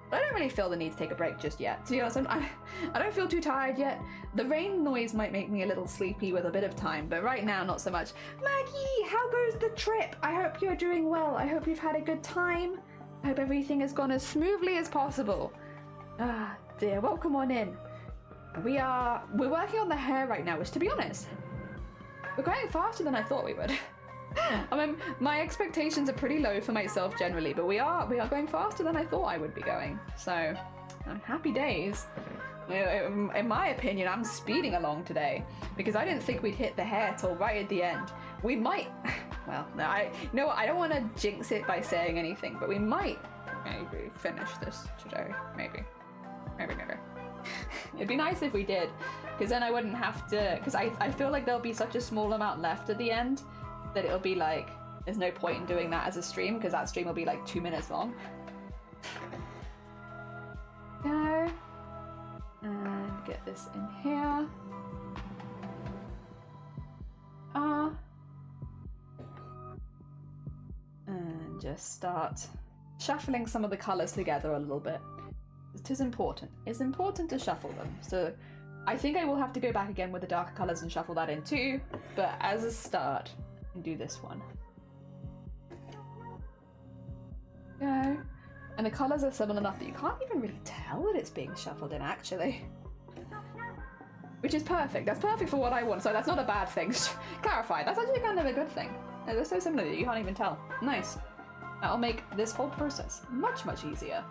But I don't really feel the need to take a break just yet. To be honest, I don't feel too tired yet. The rain noise might make me a little sleepy with a bit of time, but right now, not so much. Maggie, how goes the trip? I hope you're doing well. I hope you've had a good time. I hope everything has gone as smoothly as possible. Ah, dear, well, come on in. We're working on the hair right now, which, to be honest, we're going faster than I thought we would. I mean, my expectations are pretty low for myself generally, but we are going faster than I thought I would be going. So, happy days. In my opinion, I'm speeding along today because I didn't think we'd hit the hair till right at the end. We might, well, no, I don't want to jinx it by saying anything, but we might maybe finish this today. Maybe. It'd be nice if we did, because then I wouldn't have to, because I feel like there'll be such a small amount left at the end that it'll be like, there's no point in doing that as a stream, because that stream will be like 2 minutes long. Go. And get this in here. And just start shuffling some of the colours together a little bit. It is important. It's important to shuffle them. So I think I will have to go back again with the darker colours and shuffle that in too, but as a start, and do this one. Go. And the colours are similar enough that you can't even really tell that it's being shuffled in, actually. Which is perfect. That's perfect for what I want, so that's not a bad thing. Clarify, that's actually kind of a good thing. They're so similar that you can't even tell. Nice. That'll make this whole process much, much easier.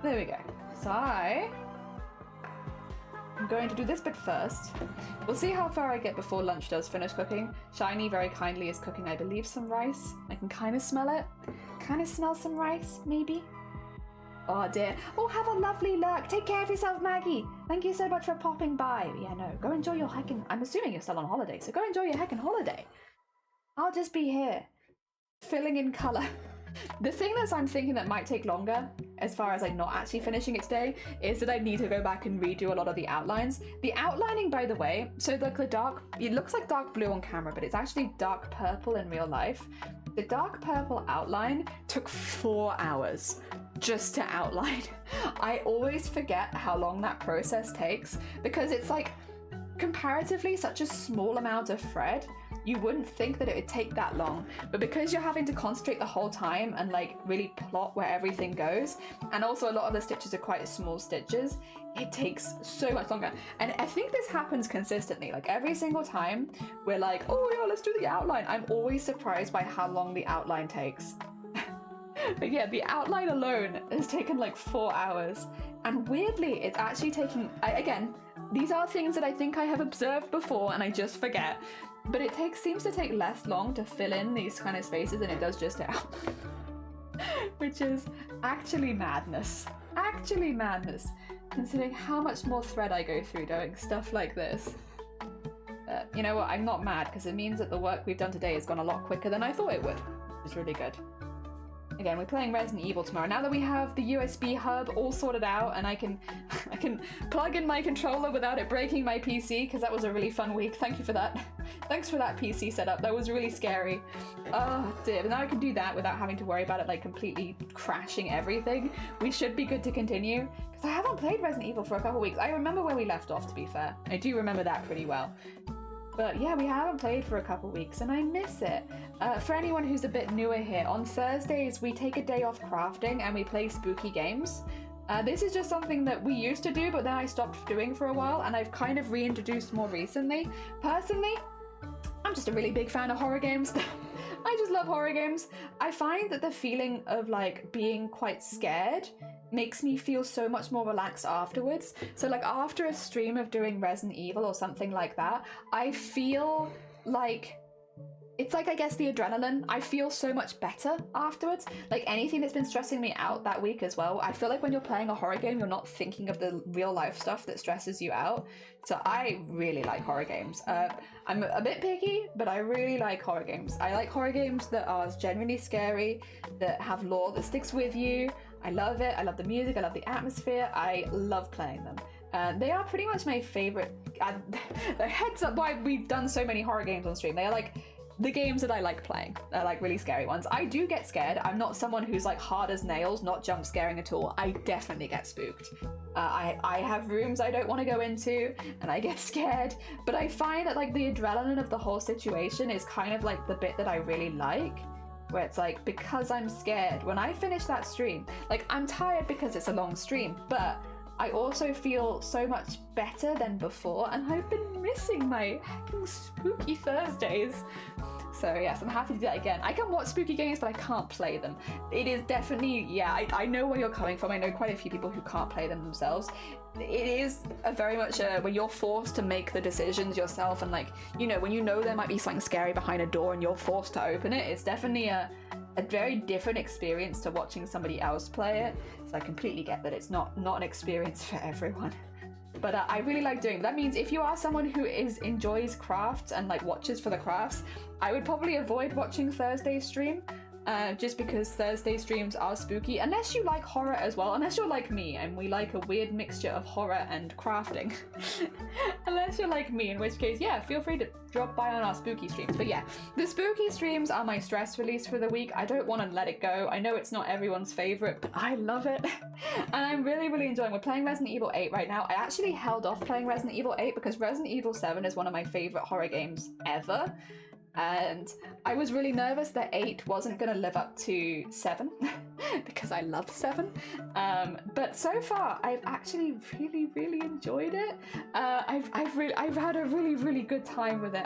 There we go. So I'm going to do this bit first. We'll see how far I get before lunch does finish cooking. Shiny very kindly is cooking, I believe, some rice. I can kind of smell it. Kind of smell some rice, maybe? Oh dear. Oh, have a lovely lurk. Take care of yourself, Maggie. Thank you so much for popping by. Yeah, no, go enjoy your heckin'... I'm assuming you're still on holiday, so go enjoy your heckin' holiday. I'll just be here, filling in colour. The thing that I'm thinking that might take longer, as far as like not actually finishing it today, is that I need to go back and redo a lot of the outlines. The outlining, by the way, so like the dark, it looks like dark blue on camera, but it's actually dark purple in real life. The dark purple outline took 4 hours just to outline. I always forget how long that process takes because it's like comparatively such a small amount of thread. You wouldn't think that it would take that long, but because you're having to concentrate the whole time and like really plot where everything goes, and also a lot of the stitches are quite small stitches, it takes so much longer. And I think this happens consistently, like every single time we're like, oh yeah, let's do the outline. I'm always surprised by how long the outline takes. But yeah, the outline alone has taken like 4 hours, and weirdly it's actually taking, again, these are things that I think I have observed before and I just forget. But it seems to take less long to fill in these kind of spaces than it does just to outline. Which is actually madness. Actually madness, considering how much more thread I go through doing stuff like this. You know what, I'm not mad, because it means that the work we've done today has gone a lot quicker than I thought it would. It's really good. Again, we're playing Resident Evil tomorrow. Now that we have the USB hub all sorted out and I can plug in my controller without it breaking my PC, because that was a really fun week. Thank you for that. Thanks for that PC setup. That was really scary. Oh dear, but now I can do that without having to worry about it like completely crashing everything. We should be good to continue, because I haven't played Resident Evil for a couple weeks. I remember where we left off, to be fair. I do remember that pretty well. But yeah, we haven't played for a couple weeks and I miss it. For anyone who's a bit newer here, on Thursdays we take a day off crafting and we play spooky games. This is just something that we used to do, but then I stopped doing for a while and I've kind of reintroduced more recently. Personally, I'm just a really big fan of horror games. I just love horror games. I find that the feeling of like being quite scared makes me feel so much more relaxed afterwards. So like after a stream of doing Resident Evil or something like that, I feel like it's like, I guess, the adrenaline. I feel so much better afterwards. Like anything that's been stressing me out that week as well. I feel like when you're playing a horror game, you're not thinking of the real life stuff that stresses you out. So I really like horror games. I'm a bit picky, but I really like horror games. I like horror games that are genuinely scary, that have lore that sticks with you. I love it. I love the music. I love the atmosphere. I love playing them. They are pretty much my favorite. The heads up why we've done so many horror games on stream. They are like the games that I like playing. They're like really scary ones. I do get scared. I'm not someone who's like hard as nails, not jump scaring at all. I definitely get spooked. I have rooms I don't want to go into and I get scared, but I find that like the adrenaline of the whole situation is kind of like the bit that I really like, where it's like, because I'm scared, when I finish that stream, like I'm tired because it's a long stream, but I also feel so much better than before, and I've been missing my heckin' spooky Thursdays. So yes, I'm happy to do that again. I can watch spooky games, but I can't play them. It is definitely, yeah, I know where you're coming from. I know quite a few people who can't play them themselves. It is a very much where you're forced to make the decisions yourself, and like, you know, when you know there might be something scary behind a door and you're forced to open it, it's definitely a very different experience to watching somebody else play it. So I completely get that it's not an experience for everyone. But I really like doing it. That means if you are someone who enjoys crafts and like watches for the crafts, I would probably avoid watching Thursday's stream, just because Thursday streams are spooky, unless you like horror as well, unless you're like me and we like a weird mixture of horror and crafting. Unless you're like me, in which case, yeah, feel free to drop by on our spooky streams. But yeah, the spooky streams are my stress release for the week. I don't want to let it go. I know it's not everyone's favorite, but I love it. And I'm really, really enjoying. We're playing Resident Evil 8 right now. I actually held off playing Resident Evil 8 because Resident Evil 7 is one of my favorite horror games ever. And I was really nervous that 8 wasn't going to live up to 7 because I love 7. But so far, I've actually really, really enjoyed it. I've had a really, really good time with it.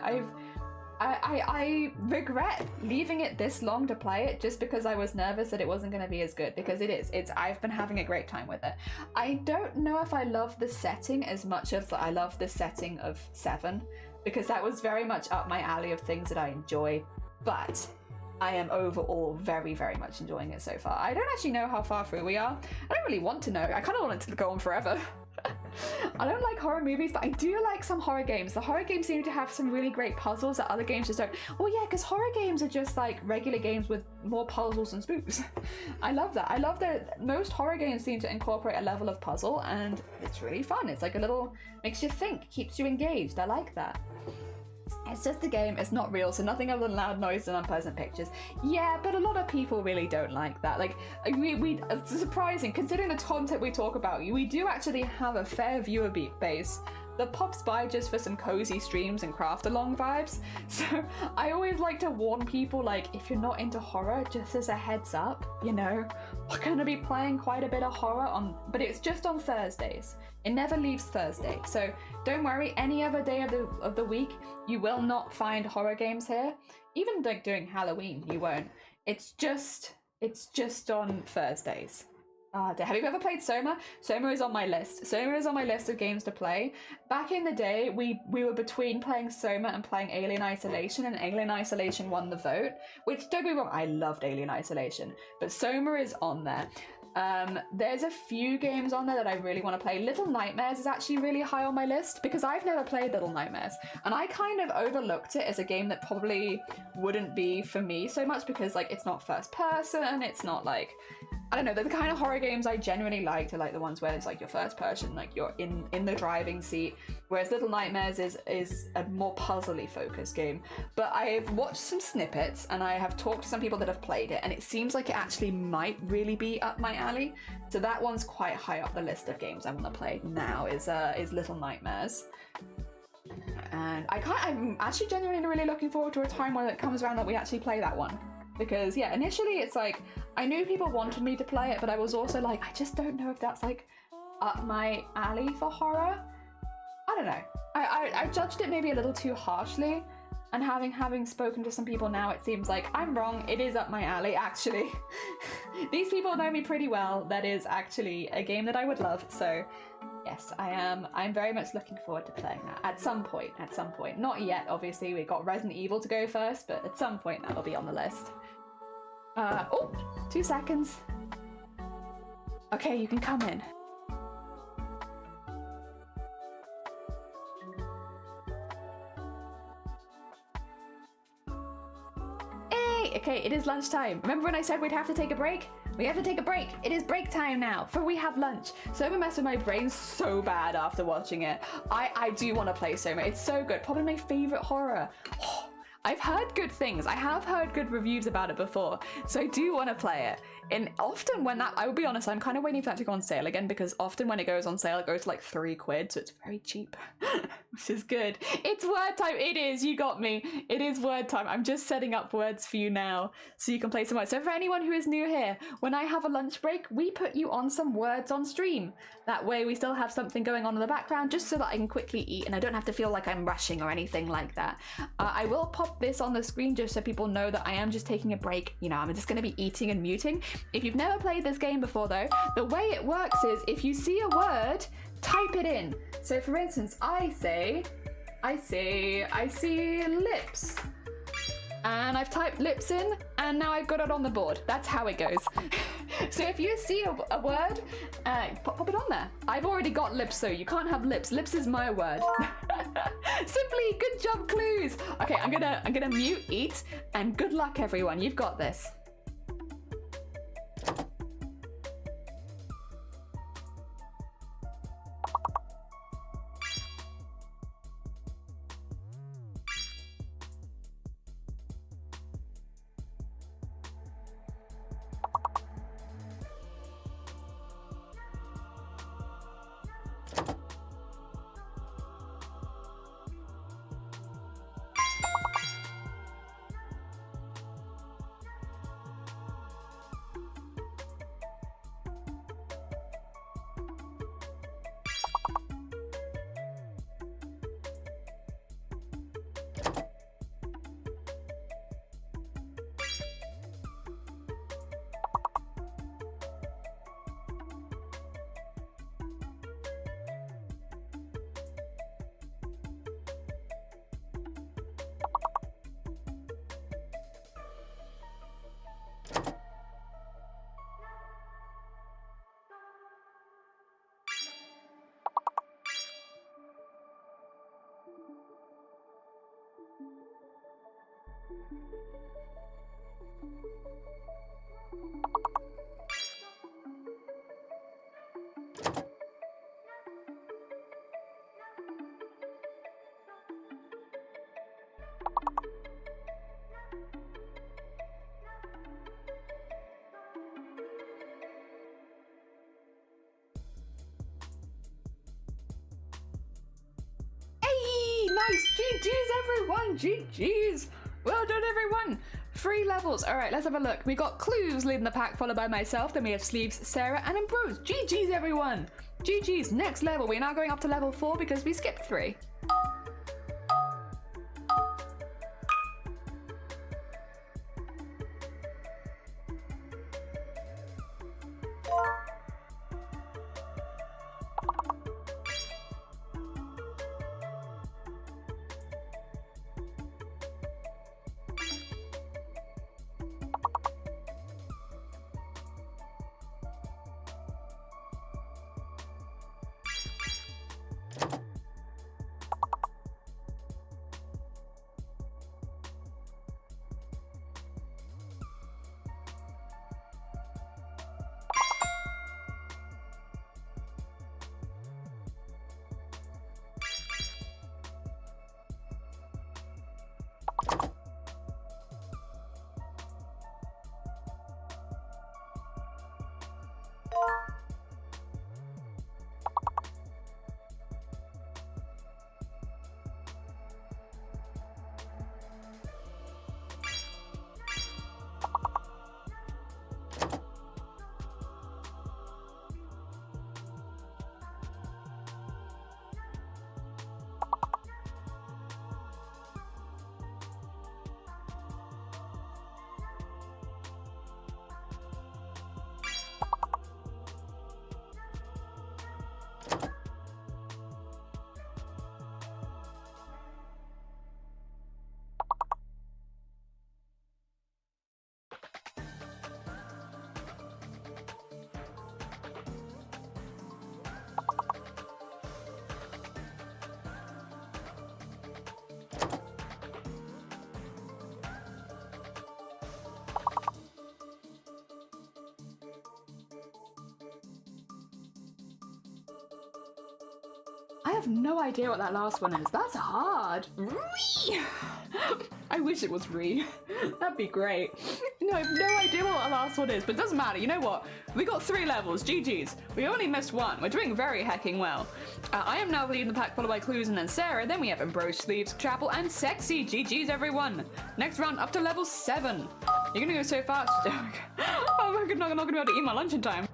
I regret leaving it this long to play it just because I was nervous that it wasn't going to be as good, because I've been having a great time with it. I don't know if I love the setting as much as I love the setting of 7, because that was very much up my alley of things that I enjoy, but I am overall very, very much enjoying it so far. I don't actually know how far through we are. I don't really want to know. I kind of want it to go on forever. I don't like horror movies, but I do like some horror games. The horror games seem to have some really great puzzles that other games just don't. Well, yeah, because horror games are just like regular games with more puzzles and spooks. I love that. I love that most horror games seem to incorporate a level of puzzle, and it's really fun. It's like a little, makes you think, keeps you engaged. I like that. It's just a game, it's not real, so nothing other than loud noise and unpleasant pictures. Yeah, but a lot of people really don't like that. Like, it's surprising, considering the content we talk about, we do actually have a fair viewer base that pops by just for some cozy streams and craft along vibes. So I always like to warn people, like, if you're not into horror, just as a heads up, you know, we're going to be playing quite a bit of horror but it's just on Thursdays. It never leaves Thursday. So don't worry, any other day of the week, you will not find horror games here. Even like during Halloween, you won't. It's just on Thursdays. Have you ever played Soma? Soma is on my list. Soma is on my list of games to play. Back in the day, we were between playing Soma and playing Alien Isolation, and Alien Isolation won the vote, which, don't get me wrong, I loved Alien Isolation, but Soma is on there. There's a few games on there that I really want to play. Little Nightmares is actually really high on my list because I've never played Little Nightmares, and I kind of overlooked it as a game that probably wouldn't be for me so much because, like, it's not first person, it's not like, I don't know, the kind of horror games I genuinely like are like the ones where it's like your first person, like you're in the driving seat, whereas Little Nightmares is a more puzzly focused game. But I've watched some snippets and I have talked to some people that have played it, and it seems like it actually might really be up my alley. So that one's quite high up the list of games I want to play now is Little Nightmares. And I'm actually genuinely really looking forward to a time when it comes around that we actually play that one. Because yeah, initially it's like, I knew people wanted me to play it, but I was also like, I just don't know if that's like up my alley for horror. I don't know. I judged it maybe a little too harshly, and having spoken to some people now, it seems like I'm wrong. It is up my alley, actually. These people know me pretty well. That is actually a game that I would love. So yes, I'm very much looking forward to playing that at some point. Not yet, obviously. We got Resident Evil to go first, but at some point that'll be on the list. Oh, 2 seconds. Okay, you can come in. Okay, it is lunchtime. Remember when I said we'd have to take a break? We have to take a break. It is break time now, for we have lunch. Soma messed with my brain so bad after watching it. I do want to play Soma. It's so good. Probably my favorite horror. I've heard good things. I have heard good reviews about it before, so I do want to play it. And often when that, I will be honest, I'm kind of waiting for that to go on sale again, because often when it goes on sale, it goes to like £3, so it's very cheap, which is good. It's word time. It is. You got me. It is word time. I'm just setting up words for you now so you can play some words. So for anyone who is new here, when I have a lunch break, we put you on some words on stream. That way we still have something going on in the background, just so that I can quickly eat and I don't have to feel like I'm rushing or anything like that. I will pop this on the screen just so people know that I am just taking a break. You know, I'm just going to be eating and muting. If you've never played this game before though, the way it works is if you see a word, type it in. So for instance, I see lips. And I've typed lips in, and now I've got it on the board. That's how it goes. So if you see a word, pop it on there. I've already got lips, so you can't have lips. Lips is my word. Simply, good job, clues. Okay, I'm gonna mute, eat, and good luck, everyone. You've got this. Nice! GG's, everyone! GG's! Well done, everyone! 3 levels. All right, let's have a look. We got Clues leading the pack, followed by myself. Then we have Sleeves, Sarah, and Ambrose. GG's, everyone! GG's. Next level. We're now going up to level 4 because we skipped 3. have no idea what that last one is. That's hard. Re. I wish it was re. That'd be great. No, I have no idea what that last one is, but it doesn't matter. You know what? We got 3 levels. GG's. We only missed 1. We're doing very hecking well. I am now leading the pack, followed by Clues and then Sarah. Then we have Embroidery, Sleeves, Chapel, and Sexy. GG's, everyone. Next round, up to level 7. You're gonna go so fast. Oh my god, I'm not gonna be able to eat my lunch in time.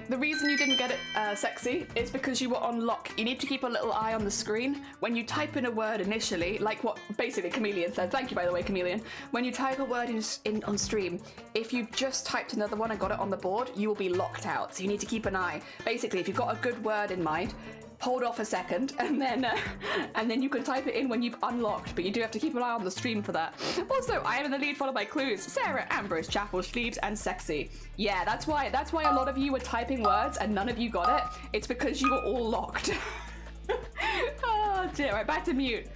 The reason you didn't get it sexy is because you were on lock. You need to keep a little eye on the screen. When you type in a word initially, like what basically Chameleon said, thank you by the way, Chameleon. When you type a word in on stream, if you've just typed another one and got it on the board, you will be locked out. So you need to keep an eye. Basically, if you've got a good word in mind, hold off a second and then you can type it in when you've unlocked, but you do have to keep an eye on the stream for that. Also, I am in the lead, followed by Clues, Sarah, Ambrose, Chapel, Sleeves, and Sexy. Yeah, that's why a lot of you were typing words and none of you got it. It's because you were all locked. Oh dear, right, back to mute.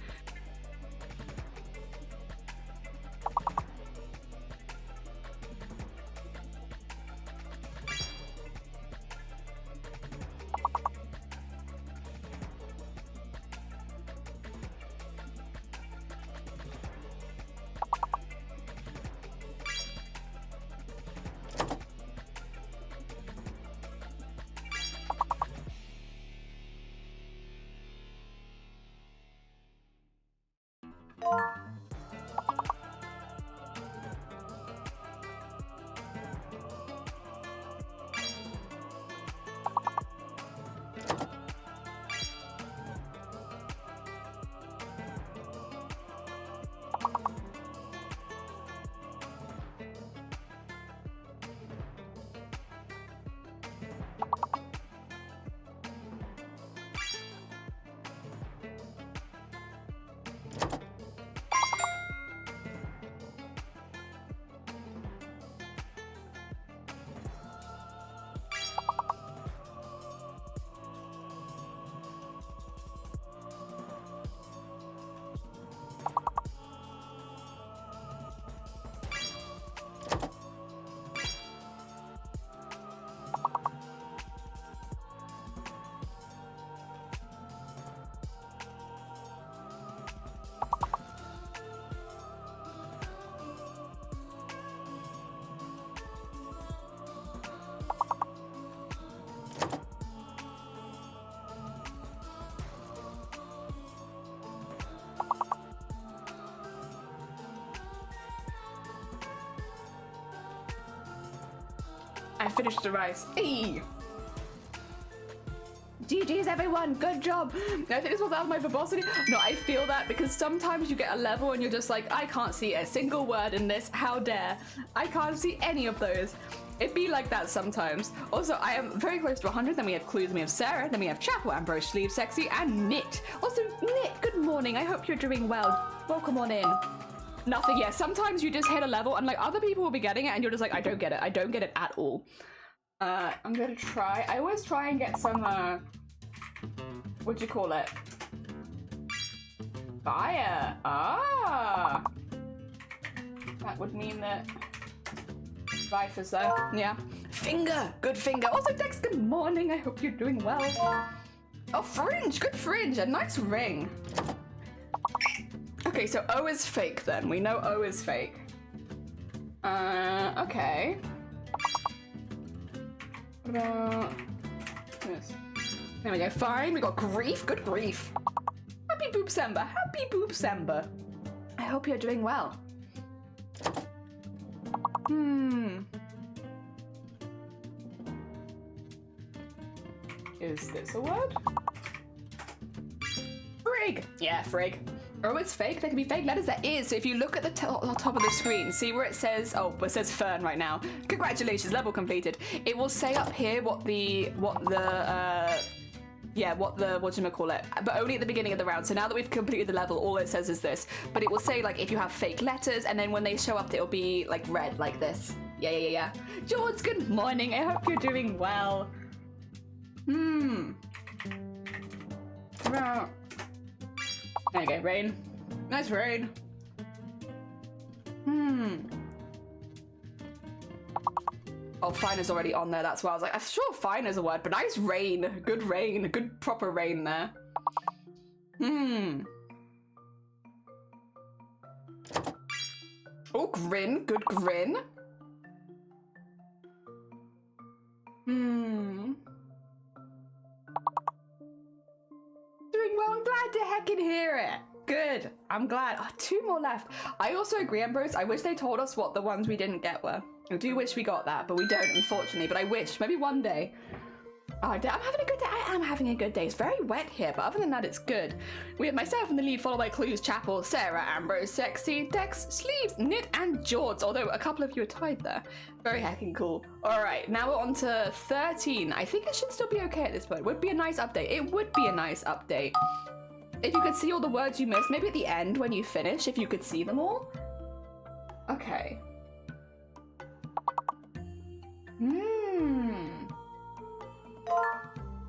I finished the rice. Hey! GG's everyone, good job. I think this was out of my verbosity. No, I feel that because sometimes you get a level and you're just like, I can't see a single word in this, how dare. I can't see any of those. It'd be like that sometimes. Also, I am very close to 100. Then we have Clues, then we have Sarah, then we have Chapel, Ambrose, Sleeve, Sexy, and Knit. Also, Knit, good morning. I hope you're doing well. Welcome on in. Nothing yet. Sometimes you just hit a level and like other people will be getting it and you're just like, I don't get it. I don't get it at all. I'm gonna try. I always try and get some, what do you call it? Fire. Ah. That would mean that life is there. Yeah. Finger. Good finger. Also, Dex, good morning. I hope you're doing well. Oh, fringe. Good fringe. A nice ring. Okay, so O is fake then. We know O is fake. Okay. What about this? There we go. Fine. We got grief. Good grief. Happy Boopsember. Happy Boopsember. I hope you're doing well. Is this a word? Frig! Yeah, frig. Oh, it's fake. There can be fake letters. There is. So if you look at the top of the screen, see where it says, oh, it says fern right now. Congratulations, level completed. It will say up here what you call it, but only at the beginning of the round. So now that we've completed the level, all it says is this. But it will say like if you have fake letters, and then when they show up, it'll be like red, like this. Yeah. George, good morning. I hope you're doing well. Well, there you go, rain. Nice rain. Oh, fine is already on there. That's why I was like, I'm sure fine is a word, but nice rain. Good rain. Good proper rain there. Oh, grin. Good grin. Doing well. I'm glad to heckin' hear it. Good. I'm glad. Oh, 2 more left. I also agree, Ambrose. I wish they told us what the ones we didn't get were. I do wish we got that, but we don't, unfortunately. But I wish. Maybe one day. Oh, I'm having a good day. I am having a good day. It's very wet here, but other than that, it's good. We have myself in the lead, followed by Clues, Chapel, Sarah, Ambrose, Sexy, Dex, Sleeves, Knit, and George. Although a couple of you are tied there. Very heckin' cool. All right, now we're on to 13. I think it should still be okay at this point. Would be a nice update. It would be a nice update. If you could see all the words you missed, maybe at the end when you finish, if you could see them all. Okay.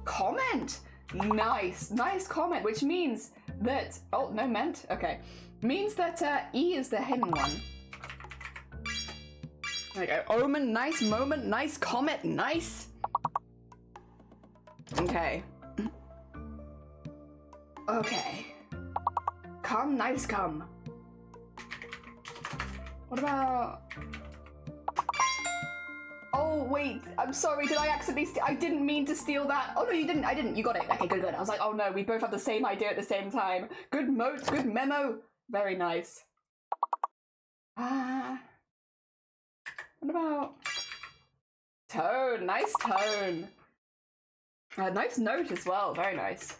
Comment. Nice comment, which means that, oh, no, meant, okay. Means that E is the hidden one. There you go. Omen, nice moment, nice comment, nice. Okay. Okay. Come, nice come. What about... Oh, wait. I'm sorry. Did I accidentally I didn't mean to steal that. Oh, no, you didn't. I didn't. You got it. Okay, good. I was like, oh, no. We both had the same idea at the same time. Good mote. Good memo. Very nice. What about... Tone. Nice tone. Nice note as well. Very nice.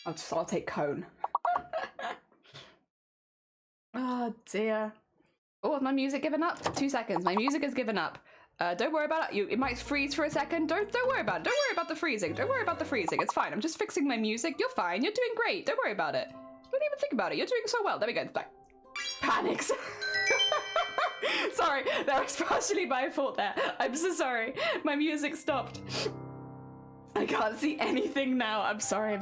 I'll take cone. Oh, dear. Oh, has my music given up? 2 seconds. My music has given up. Don't worry about it. It might freeze for a second. Don't worry about it. Don't worry about the freezing. Don't worry about the freezing. It's fine. I'm just fixing my music. You're fine. You're doing great. Don't worry about it. Don't even think about it. You're doing so well. There we go. It's back. Panics. Sorry. That was partially my fault there. I'm so sorry. My music stopped. I can't see anything now. I'm sorry.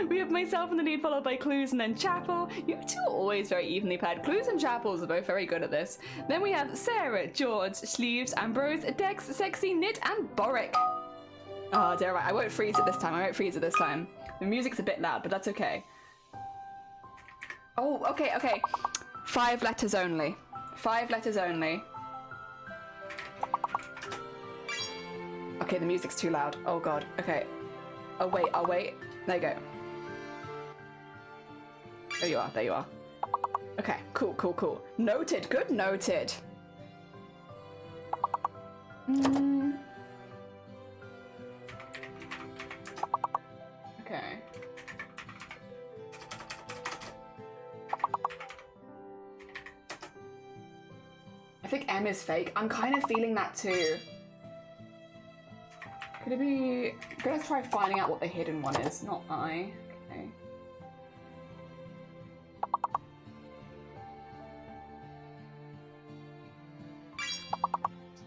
We have myself in the lead, followed by Clues and then Chapel. You two are always very evenly paired. Clues and Chapels are both very good at this. Then we have Sarah, George, Sleeves, Ambrose, Dex, Sexy, Knit, and Boric. Oh, dear, right. I won't freeze it this time. The music's a bit loud, but that's okay. Oh, okay. 5 letters only. 5 letters only. Okay, the music's too loud. Oh god. Okay. I'll wait. There you go. There you are. Okay, cool. Noted. Good noted. M is fake. I'm kind of feeling that too. Could it be... I'm gonna try finding out what the hidden one is, not I. Okay.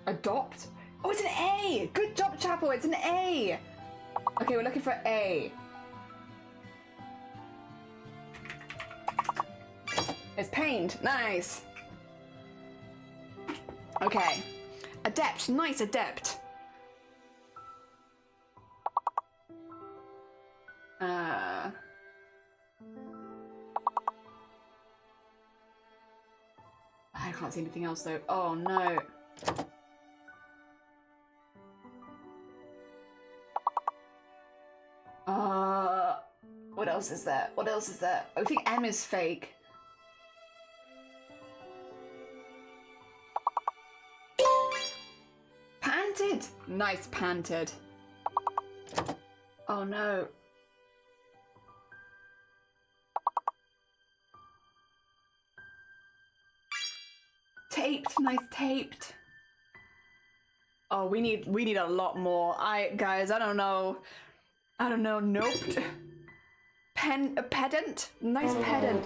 Adopt? Oh, it's an A! Good job, Chapel, it's an A! Okay, we're looking for A. It's pained. Nice. Okay. Adept. Nice, adept. I can't see anything else though. Oh no. What else is there? What else is there? I think M is fake. Panted! Nice panted. Oh no. Taped, nice taped. Oh, we need a lot more. Guys, I don't know. Nope. Pedant? Nice pedant.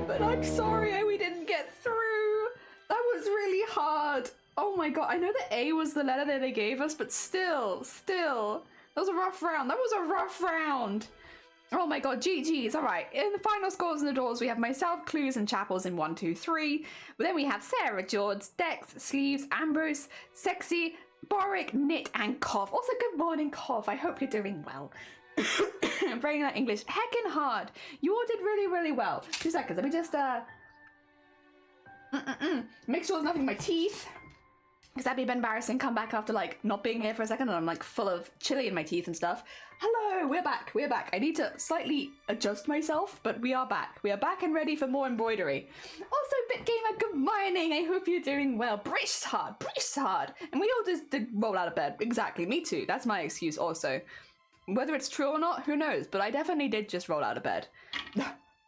But I'm sorry we didn't get through. That was really hard. Oh my god, I know that A was the letter that they gave us, but still. That was a rough round. Oh my god, GG's. Alright, in the final scores in the doors, we have myself, Clues, and Chapels in 1, 2, 3. But then we have Sarah, George, Dex, Sleeves, Ambrose, Sexy, Boric, Knit, and Cough. Also, good morning, Cough. I hope you're doing well. I'm praying that English heckin' hard. You all did really, really well. 2 seconds. Let me just make sure there's nothing in my teeth. Because that'd be a bit embarrassing. Come back after like not being here for a second and I'm like full of chili in my teeth and stuff. Hello, we're back. I need to slightly adjust myself, but we are back. We are back and ready for more embroidery. Also, BitGamer, good morning. I hope you're doing well. Brace hard. And we all just did roll out of bed. Exactly, me too. That's my excuse also. Whether it's true or not, who knows? But I definitely did just roll out of bed.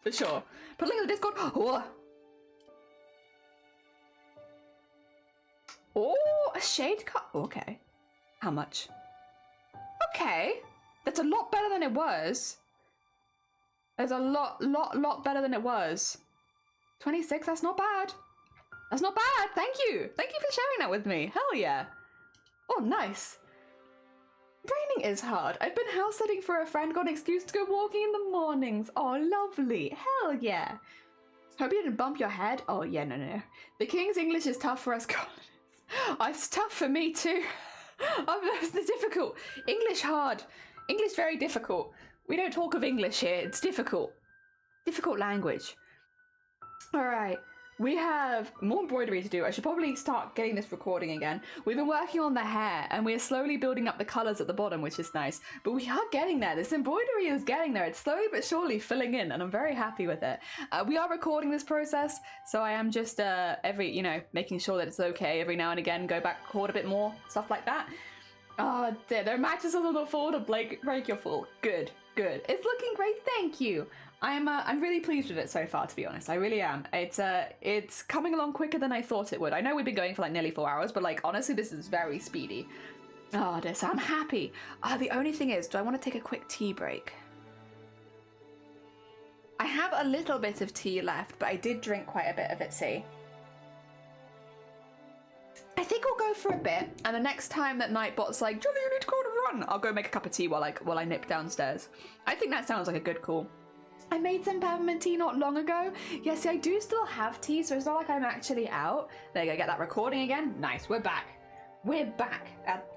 For sure. Put a link in the Discord. Oh, a shade cut. Okay. How much? Okay. That's a lot better than it was. There's a lot better than it was. 26, that's not bad. That's not bad. Thank you. Thank you for sharing that with me. Hell yeah. Oh, nice. Braining is hard. I've been house sitting for a friend, got an excuse to go walking in the mornings. Oh, lovely. Hell yeah. Hope you didn't bump your head. Oh, yeah, no. The King's English is tough for us colonists. Oh, it's tough for me too. It's difficult. English hard. English very difficult. We don't talk of English here. It's difficult. Difficult language. All right. We have more embroidery to do. I should probably start getting this recording again. We've been working on the hair and we're slowly building up the colors at the bottom, which is nice. But we are getting there. This embroidery is getting there. It's slowly but surely filling in and I'm very happy with it. We are recording this process. So I am just making sure that it's okay every now and again. Go back, record a bit more, stuff like that. Oh dear, their matches a little fall to break your fall. Good. It's looking great, thank you. I'm really pleased with it so far, to be honest. I really am. It's coming along quicker than I thought it would. I know we've been going for like nearly 4 hours, but like honestly, this is very speedy. Oh, dear, so I'm happy. The only thing is, do I want to take a quick tea break? I have a little bit of tea left, but I did drink quite a bit of it, see? I think I'll go for a bit, and the next time that Nightbot's like, Johnny, you need to go on a run, I'll go make a cup of tea while I nip downstairs. I think that sounds like a good call. I made some peppermint tea not long ago. Yeah, see, I do still have tea, so it's not like I'm actually out. There you go, get that recording again. Nice, we're back. We're back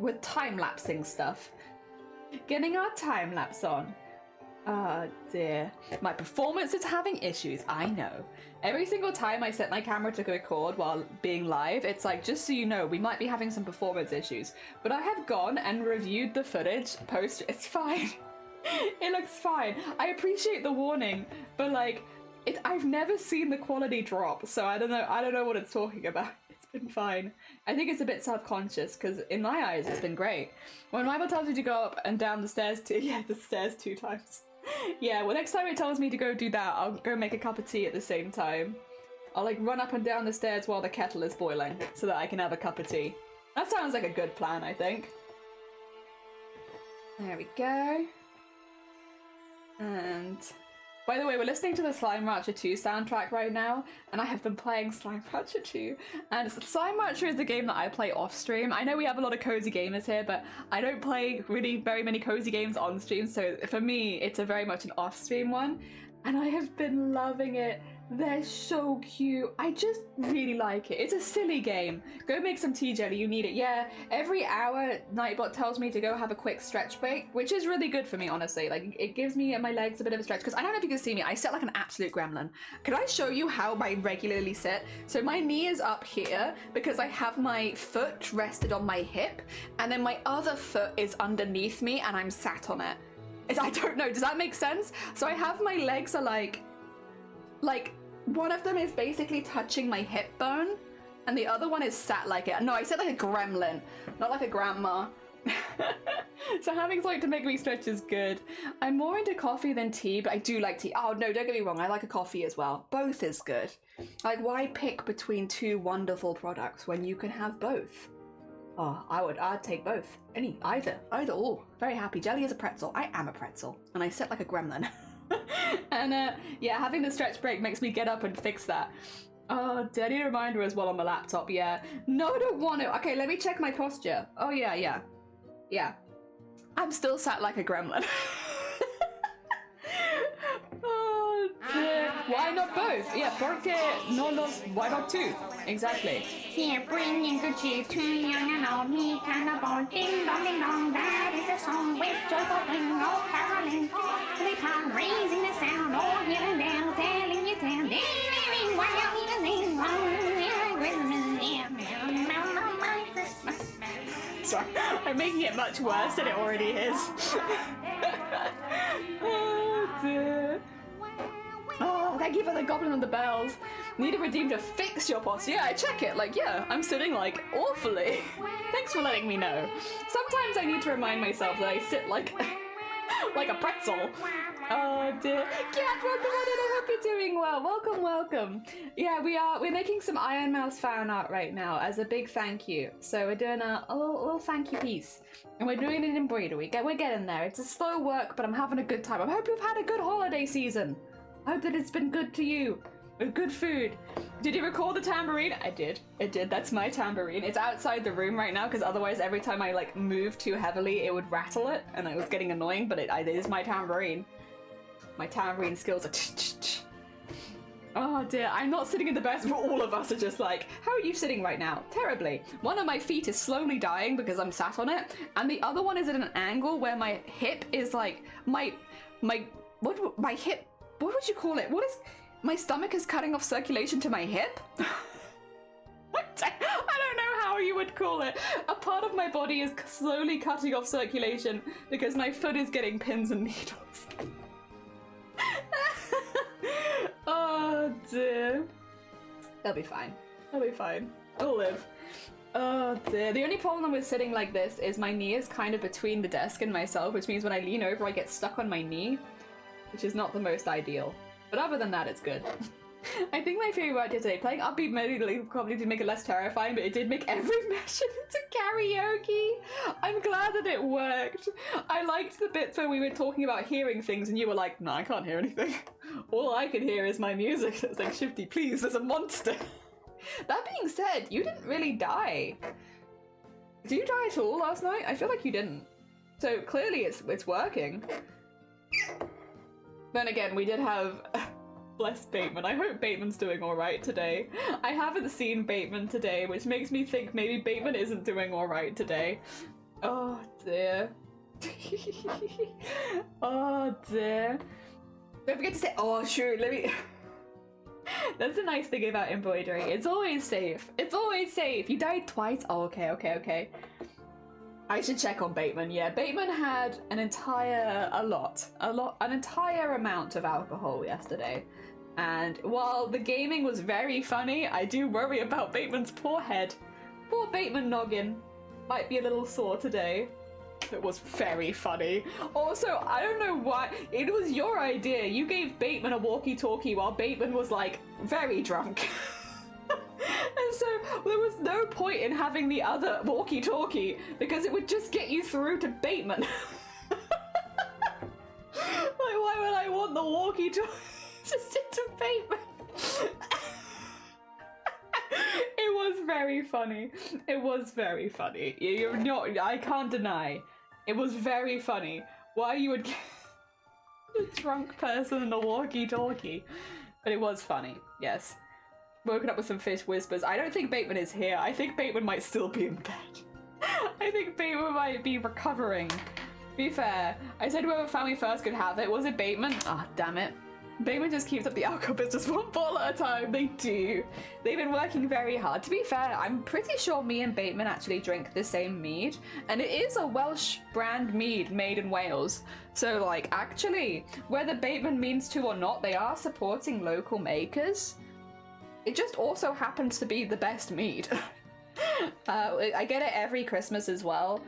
with time-lapsing stuff. Getting our time-lapse on. Oh dear. My performance is having issues, I know. Every single time I set my camera to record while being live, it's like, just so you know, we might be having some performance issues. But I have gone and reviewed the footage post, it's fine. It looks fine. I appreciate the warning, but like, I've never seen the quality drop, so I don't know what it's talking about. It's been fine. I think it's a bit self-conscious, because in my eyes, it's been great. When Bible tells me to go up and down the stairs the stairs 2 times. Yeah, well, next time it tells me to go do that, I'll go make a cup of tea at the same time. I'll like run up and down the stairs while the kettle is boiling so that I can have a cup of tea. That sounds like a good plan, I think. There we go. And by the way, we're listening to the Slime Rancher 2 soundtrack right now, and I have been playing Slime Rancher 2. And Slime Rancher is the game that I play off stream. I know we have a lot of cozy gamers here, but I don't play really very many cozy games on stream, so for me, it's a very much an off stream one. And I have been loving it. They're so cute. I just really like it. It's a silly game. Go make some tea, Jelly. You need it. Yeah, every hour Nightbot tells me to go have a quick stretch break, which is really good for me, honestly. Like, it gives me and my legs a bit of a stretch, because I don't know if you can see me. I sit like an absolute gremlin. Could I show you how I regularly sit? So my knee is up here because I have my foot rested on my hip, and then my other foot is underneath me and I'm sat on it. I don't know. Does that make sense? So I have my legs are like one of them is basically touching my hip bone, and the other one is sat like it. No, I said like a gremlin, not like a grandma. So having something to make me stretch is good. I'm more into coffee than tea, but I do like tea. Oh no, don't get me wrong, I like a coffee as well. Both is good. Like, why pick between two wonderful products when you can have both? Oh, I'd take both. Either or. Very happy. Jelly is a pretzel. I am a pretzel, and I sit like a gremlin. And yeah, having the stretch break makes me get up and fix that. Oh, I need a reminder as well on my laptop. Yeah. No, I don't want to. Okay, let me check my posture. Oh yeah. I'm still sat like a gremlin. Oh dear. Why not both? Yeah, porque no los. Why not two? Exactly. Here, bringing good cheer to young and old, me kind of old. Ding dong, ding dong, that is a song with joyful ring, oh caroling. The clown raising the sound, oh here and there, telling you tale. Ding ding ding, while you sing, Christmas. Sorry, I'm making it much worse than it already is. Oh dear. Oh, thank you for the Goblin of the Bells. Need a redeem to fix your posture. Yeah, I check it. Like, yeah, I'm sitting like awfully. Thanks for letting me know. Sometimes I need to remind myself that I sit like like a pretzel. Oh dear. Cat, welcome on in. I hope you're doing well. Welcome. Yeah, we're making some Iron Mouse fan art right now as a big thank you. So we're doing a little thank you piece. And we're doing an embroidery. We're getting there. It's a slow work, but I'm having a good time. I hope you've had a good holiday season. I hope that it's been good to you. With good food. Did you record the tambourine? I did. That's my tambourine. It's outside the room right now because otherwise every time I like move too heavily it would rattle it and it was getting annoying, but it is my tambourine. My tambourine skills are Oh dear, I'm not sitting in the best, but all of us are just like, how are you sitting right now? Terribly. One of my feet is slowly dying because I'm sat on it, and the other one is at an angle where my hip is like, my hip, what would you call it? My stomach is cutting off circulation to my hip? I don't know how you would call it. A part of my body is slowly cutting off circulation because my foot is getting pins and needles. Oh dear. They'll be fine. I'll live. Oh dear. The only problem with sitting like this is my knee is kind of between the desk and myself, which means when I lean over I get stuck on my knee, which is not the most ideal. But other than that, it's good. I think my favorite part today, playing upbeat melody probably did make it less terrifying, but it did make every mission into karaoke. I'm glad that it worked. I liked the bits where we were talking about hearing things and you were like, no, I can't hear anything. All I can hear is my music. It's like, Shifty, please, there's a monster. That being said, you didn't really die. Did you die at all last night? I feel like you didn't. So clearly it's working. Then again, we did have... Bless Bateman. I hope Bateman's doing alright today. I haven't seen Bateman today, which makes me think maybe Bateman isn't doing alright today. Oh dear. Oh dear. Don't forget to say, oh sure, let me... That's the nice thing about embroidery. It's always safe. It's always safe. You died twice? Oh, okay. I should check on Bateman. Yeah, Bateman had an entire amount of alcohol yesterday. And while the gaming was very funny, I do worry about Bateman's poor head. Poor Bateman noggin. Might be a little sore today. It was very funny. Also, I don't know why, it was your idea. You gave Bateman a walkie-talkie while Bateman was like very drunk. And so there was no point in having the other walkie-talkie because it would just get you through to Bateman. Like, why would I want the walkie-talkie just into Bateman? It was very funny. It was very funny. You're not, I can't deny. It was very funny. Why you would get a drunk person in a walkie-talkie. But it was funny, yes. Woken up with some fish whispers. I don't think Bateman is here. I think Bateman might still be in bed. I think Bateman might be recovering. To be fair, I said whoever family first could have it. Was it Bateman? Ah, damn it. Bateman just keeps up the alcohol business one bottle at a time. They do. They've been working very hard. To be fair, I'm pretty sure me and Bateman actually drink the same mead. And it is a Welsh brand mead made in Wales. So, like, actually, whether Bateman means to or not, they are supporting local makers. It just also happens to be the best mead. I get it every Christmas as well.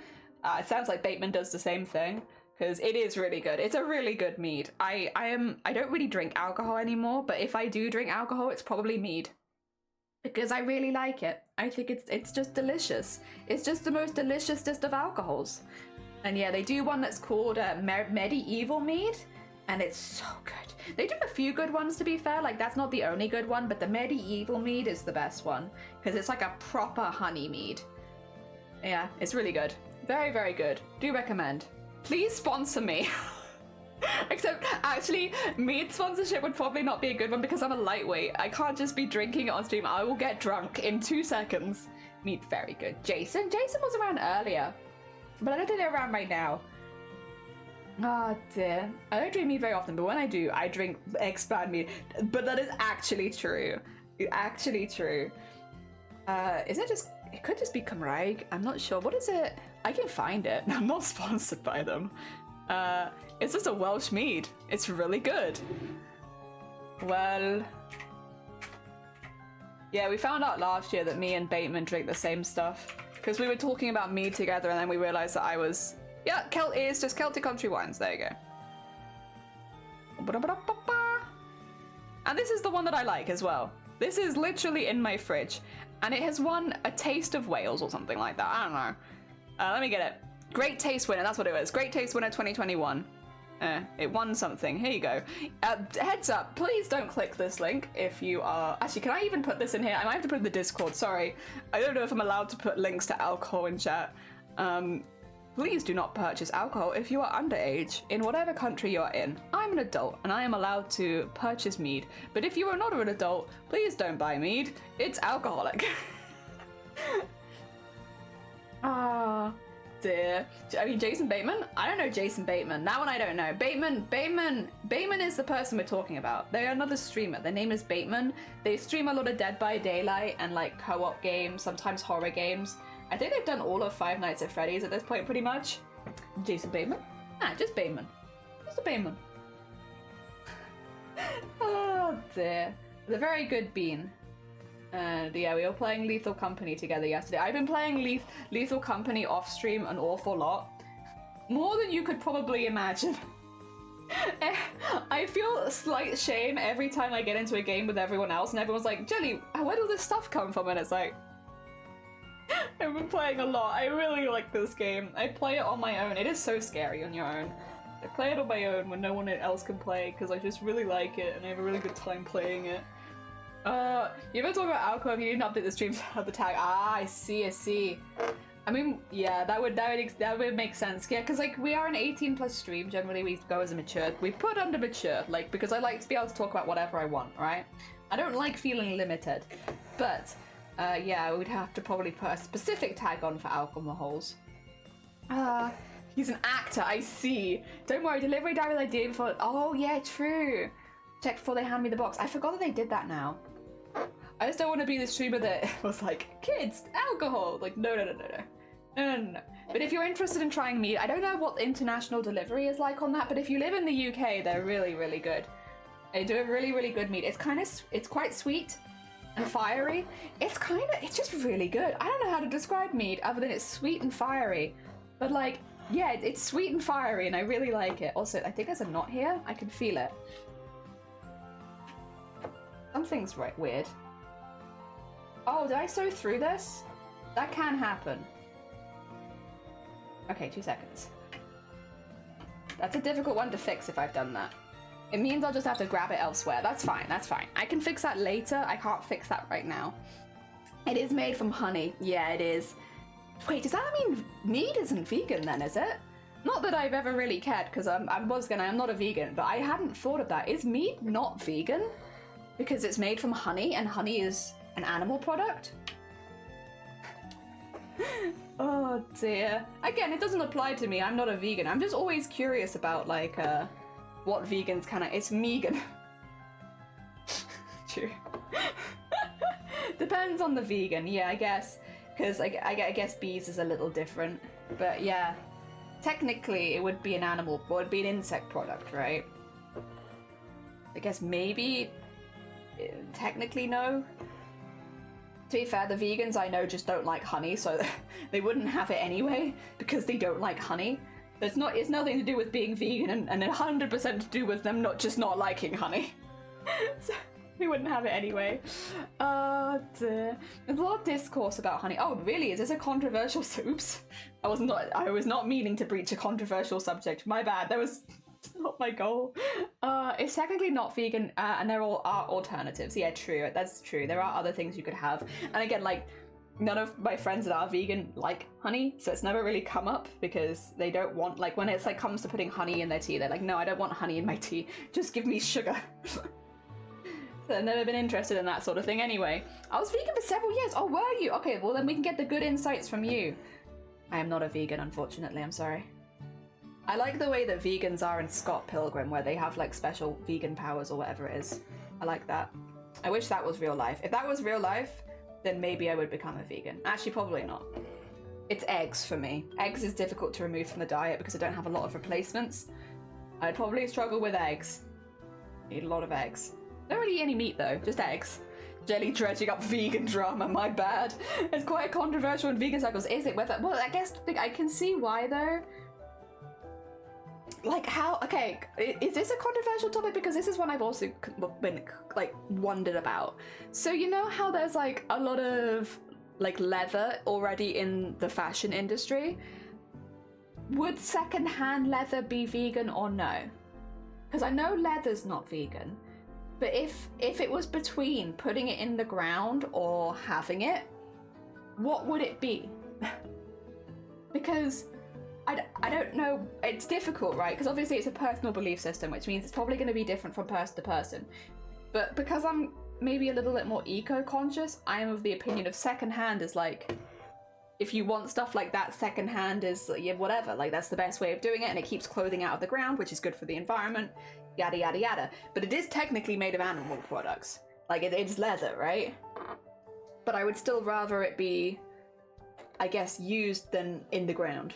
It sounds like Bateman does the same thing. Because it is really good. It's a really good mead. I don't really drink alcohol anymore, but if I do drink alcohol, it's probably mead. Because I really like it. I think it's just delicious. It's just the most deliciousest of alcohols. And yeah, they do one that's called Medieval Mead, and it's so good. They do a few good ones, to be fair. Like, that's not the only good one, but the Medieval Mead is the best one. Because it's like a proper honey mead. Yeah, it's really good. Very, very good. Do recommend. Please sponsor me. Except, actually, mead sponsorship would probably not be a good one because I'm a lightweight. I can't just be drinking it on stream. I will get drunk in 2 seconds. Mead, very good. Jason was around earlier. But I don't think they're around right now. Oh dear. I don't drink mead very often, but when I do, I drink expand mead. But that is actually true. Actually true. Is it just... It could just be Cymraeg. I'm not sure. What is it? I can find it. I'm not sponsored by them. It's just a Welsh mead. It's really good. Well... Yeah, we found out last year that me and Bateman drink the same stuff. Because we were talking about mead together and then we realised that I was... Yeah, it's just Celtic country wines. There you go. And this is the one that I like as well. This is literally in my fridge. And it has won a Taste of Wales or something like that. I don't know. Let me get it. Great Taste Winner, that's what it was. Great Taste Winner 2021. It won something. Here you go. Heads up, please don't click this link if you are... Actually, can I even put this in here? I might have to put it in the Discord, sorry. I don't know if I'm allowed to put links to alcohol in chat. Please do not purchase alcohol if you are underage in whatever country you are in. I'm an adult and I am allowed to purchase mead. But if you are not an adult, please don't buy mead. It's alcoholic. Ah, dear. I mean, Jason Bateman? I don't know Jason Bateman. That one I don't know. Bateman is the person we're talking about. They're another streamer. Their name is Bateman. They stream a lot of Dead by Daylight and like co-op games, sometimes horror games. I think they've done all of Five Nights at Freddy's at this point, pretty much. Jason Bateman? Just Bateman. Just a Bateman. Oh dear. It's a very good bean. And yeah, we were playing Lethal Company together yesterday. I've been playing Lethal Company off stream an awful lot. More than you could probably imagine. I feel a slight shame every time I get into a game with everyone else and everyone's like, Jelly, where does this stuff come from? And it's like... I've been playing a lot. I really like this game. I play it on my own. It is so scary on your own. I play it on my own when no one else can play because I just really like it and I have a really good time playing it. You ever talk about alcohol if you didn't update the stream to the tag? Ah, I see. I mean, yeah, that would make sense. Yeah, because like we are an 18+ stream. Generally, we go as a mature. We put under mature, like because I like to be able to talk about whatever I want, right? I don't like feeling limited, but. Yeah, we'd have to probably put a specific tag on for alcohols. He's an actor, I see. Don't worry, delivery diary I did before. Oh, yeah, true. Check before they hand me the box. I forgot that they did that now. I just don't want to be the streamer that was like, kids, alcohol. Like, no. But if you're interested in trying mead, I don't know what international delivery is like on that, but if you live in the UK, they're really, really good. They do a really, really good mead. It's quite sweet. And fiery. It's just really good. I don't know how to describe mead other than it's sweet and fiery. But like, Yeah, it's sweet and fiery, and I really like it. Also, I think there's a knot here. I can feel it. Something's right weird. Oh, did I sew through this? That can happen. Okay, 2 seconds. That's a difficult one to fix if I've done that. It means I'll just have to grab it elsewhere. That's fine, that's fine. I can fix that later. I can't fix that right now. It is made from honey. Yeah, it is. Wait, does that mean meat isn't vegan then, is it? Not that I've ever really cared, because I'm not a vegan, but I hadn't thought of that. Is meat not vegan? Because it's made from honey, and honey is an animal product? Oh dear. Again, it doesn't apply to me. I'm not a vegan. I'm just always curious about, like, what vegans kind of... It's megan. True. Depends on the vegan, yeah, I guess. Because I guess bees is a little different. But yeah, technically it would be an animal, or it'd be an insect product, right? I guess maybe, technically no. To be fair, the vegans I know just don't like honey, so they wouldn't have it anyway, because they don't like honey. It's nothing to do with being vegan, and 100% to do with them not liking honey. So, we wouldn't have it anyway. Oh dear. There's a lot of discourse about honey. Oh really? Is this a controversial... Oops. I was not meaning to breach a controversial subject. My bad. That was not my goal. It's technically not vegan, and there all are alternatives. Yeah, true. That's true. There are other things you could have. And again, like, none of my friends that are vegan like honey, so it's never really come up because they don't want, like, when it's like comes to putting honey in their tea, they're like, no, I don't want honey in my tea. Just give me sugar. So I've never been interested in that sort of thing anyway. I was vegan for several years. Oh, were you? Okay, well then we can get the good insights from you. I am not a vegan, unfortunately. I'm sorry. I like the way that vegans are in Scott Pilgrim, where they have like special vegan powers or whatever it is. I like that. I wish that was real life. If that was real life, then maybe I would become a vegan. Actually, probably not. It's eggs for me. Eggs is difficult to remove from the diet because I don't have a lot of replacements. I'd probably struggle with eggs. Need a lot of eggs. Don't really eat any meat though, just eggs. Jelly dredging up vegan drama, my bad. It's quite controversial in vegan circles, is it? Whether, well, I guess I can see why though. Like how, okay, is this a controversial topic? Because this is one I've also been like wondered about. So you know how there's like a lot of like leather already in the fashion industry? Would secondhand leather be vegan or no? Because I know leather's not vegan. But if it was between putting it in the ground or having it, what would it be? Because I don't know, it's difficult, right? Because obviously it's a personal belief system, which means it's probably going to be different from person to person. But because I'm maybe a little bit more eco-conscious, I am of the opinion of secondhand is like, if you want stuff like that, secondhand is, yeah, whatever, like that's the best way of doing it, and it keeps clothing out of the ground, which is good for the environment. Yada yada yada. But it is technically made of animal products. Like it's leather, right? But I would still rather it be, I guess, used than in the ground.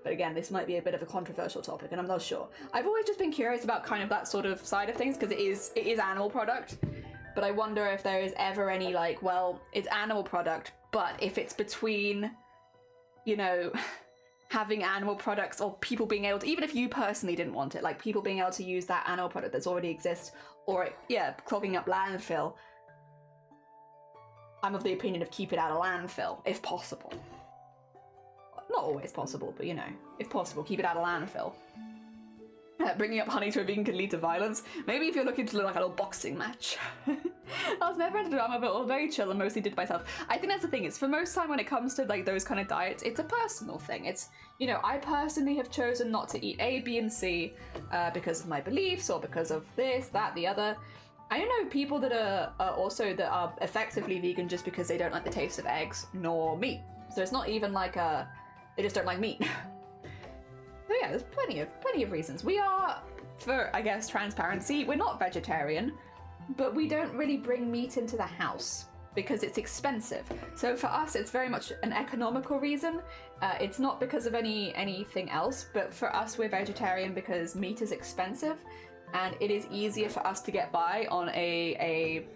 But again, this might be a bit of a controversial topic, and I'm not sure. I've always just been curious about kind of that sort of side of things, because it is animal product. But I wonder if there is ever any like, well, it's animal product, but if it's between, you know, having animal products or people being able to, even if you personally didn't want it, like people being able to use that animal product that's already exists, or yeah, clogging up landfill. I'm of the opinion of keep it out of landfill, if possible. Not always possible, but you know, if possible, keep it out of landfill. Bringing up honey to a vegan can lead to violence. Maybe if you're looking to look like a little boxing match. I was never into drama, but all very chill and mostly did myself. I think that's the thing. It's for most time when it comes to like those kind of diets, it's a personal thing. It's, you know, I personally have chosen not to eat A, B, and C because of my beliefs or because of this, that, the other. I know people that are effectively vegan just because they don't like the taste of eggs nor meat. So it's not even like they just don't like meat. So yeah, there's plenty of reasons. We are, for I guess transparency, we're not vegetarian, but we don't really bring meat into the house because it's expensive. So for us, it's very much an economical reason. It's not because of anything else, but for us, we're vegetarian because meat is expensive, and it is easier for us to get by on a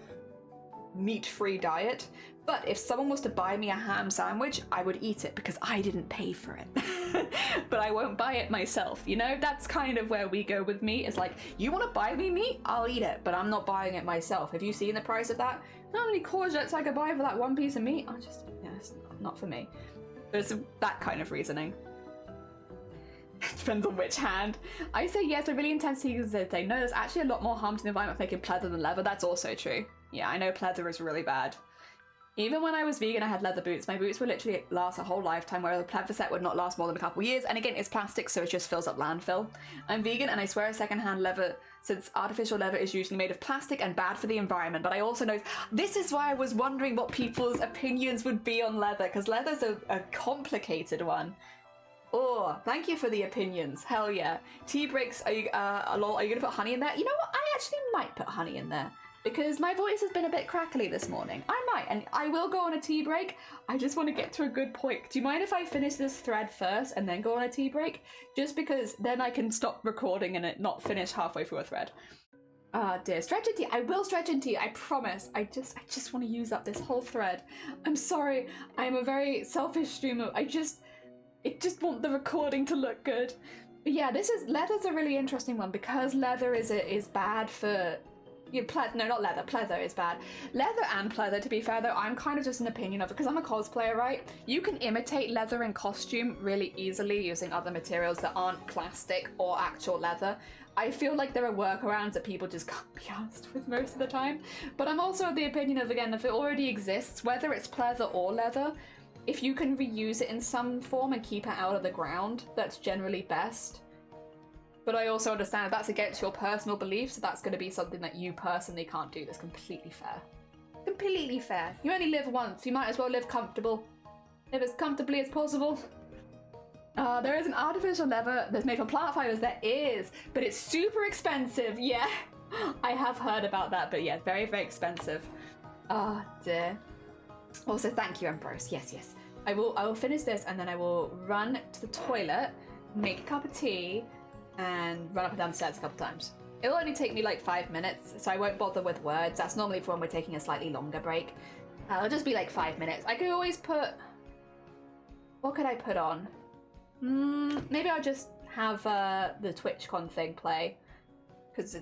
meat-free diet But if someone was to buy me a ham sandwich, I would eat it because I didn't pay for it. But I won't buy it myself, you know? That's kind of where we go with meat. It's like, you want to buy me meat? I'll eat it, but I'm not buying it myself. Have you seen the price of that? How many courgettes I could buy for that one piece of meat? Yeah, it's not for me. There's that kind of reasoning. Depends on which hand. I say yes, but really intense to say no. There's actually a lot more harm to the environment making pleather than leather. That's also true. Yeah, I know pleather is really bad. Even when I was vegan, I had leather boots. My boots would literally last a whole lifetime, whereas a pleather set would not last more than a couple of years. And again, it's plastic, so it just fills up landfill. I'm vegan, and I swear a secondhand leather, since artificial leather is usually made of plastic and bad for the environment. But I also know, this is why I was wondering what people's opinions would be on leather, because leather's a complicated one. Oh, thank you for the opinions. Hell yeah. Tea breaks, are you gonna put honey in there? You know what, I actually might put honey in there. Because my voice has been a bit crackly this morning. I might, and I will go on a tea break. I just want to get to a good point. Do you mind if I finish this thread first and then go on a tea break? Just because then I can stop recording and it not finish halfway through a thread. Ah, dear. Stretch in tea. I will stretch in tea. I promise. I just want to use up this whole thread. I'm sorry. I'm a very selfish streamer. I just want the recording to look good. But yeah, leather's a really interesting one because leather is bad for. No, not leather. Pleather is bad. Leather and pleather, to be fair, though, I'm kind of just an opinion of it because I'm a cosplayer, right? You can imitate leather in costume really easily using other materials that aren't plastic or actual leather. I feel like there are workarounds that people just can't be asked with most of the time. But I'm also of the opinion of, again, if it already exists, whether it's pleather or leather, if you can reuse it in some form and keep it out of the ground, that's generally best. But I also understand if that's against your personal beliefs, so that's going to be something that you personally can't do. That's completely fair. Completely fair. You only live once. You might as well live comfortable. Live as comfortably as possible. There is an artificial leather that's made from plant fibers. There is, but it's super expensive. Yeah, I have heard about that, but yeah, very, very expensive. Ah, dear. Also, thank you, Empress. Yes, yes. I will finish this and then I will run to the toilet, make a cup of tea, and run up and down the stairs a couple times. It'll only take me like 5 minutes, so I won't bother with words. That's normally for when we're taking a slightly longer break. It'll just be like 5 minutes. I could always put... What could I put on? Maybe I'll just have the TwitchCon thing play. Because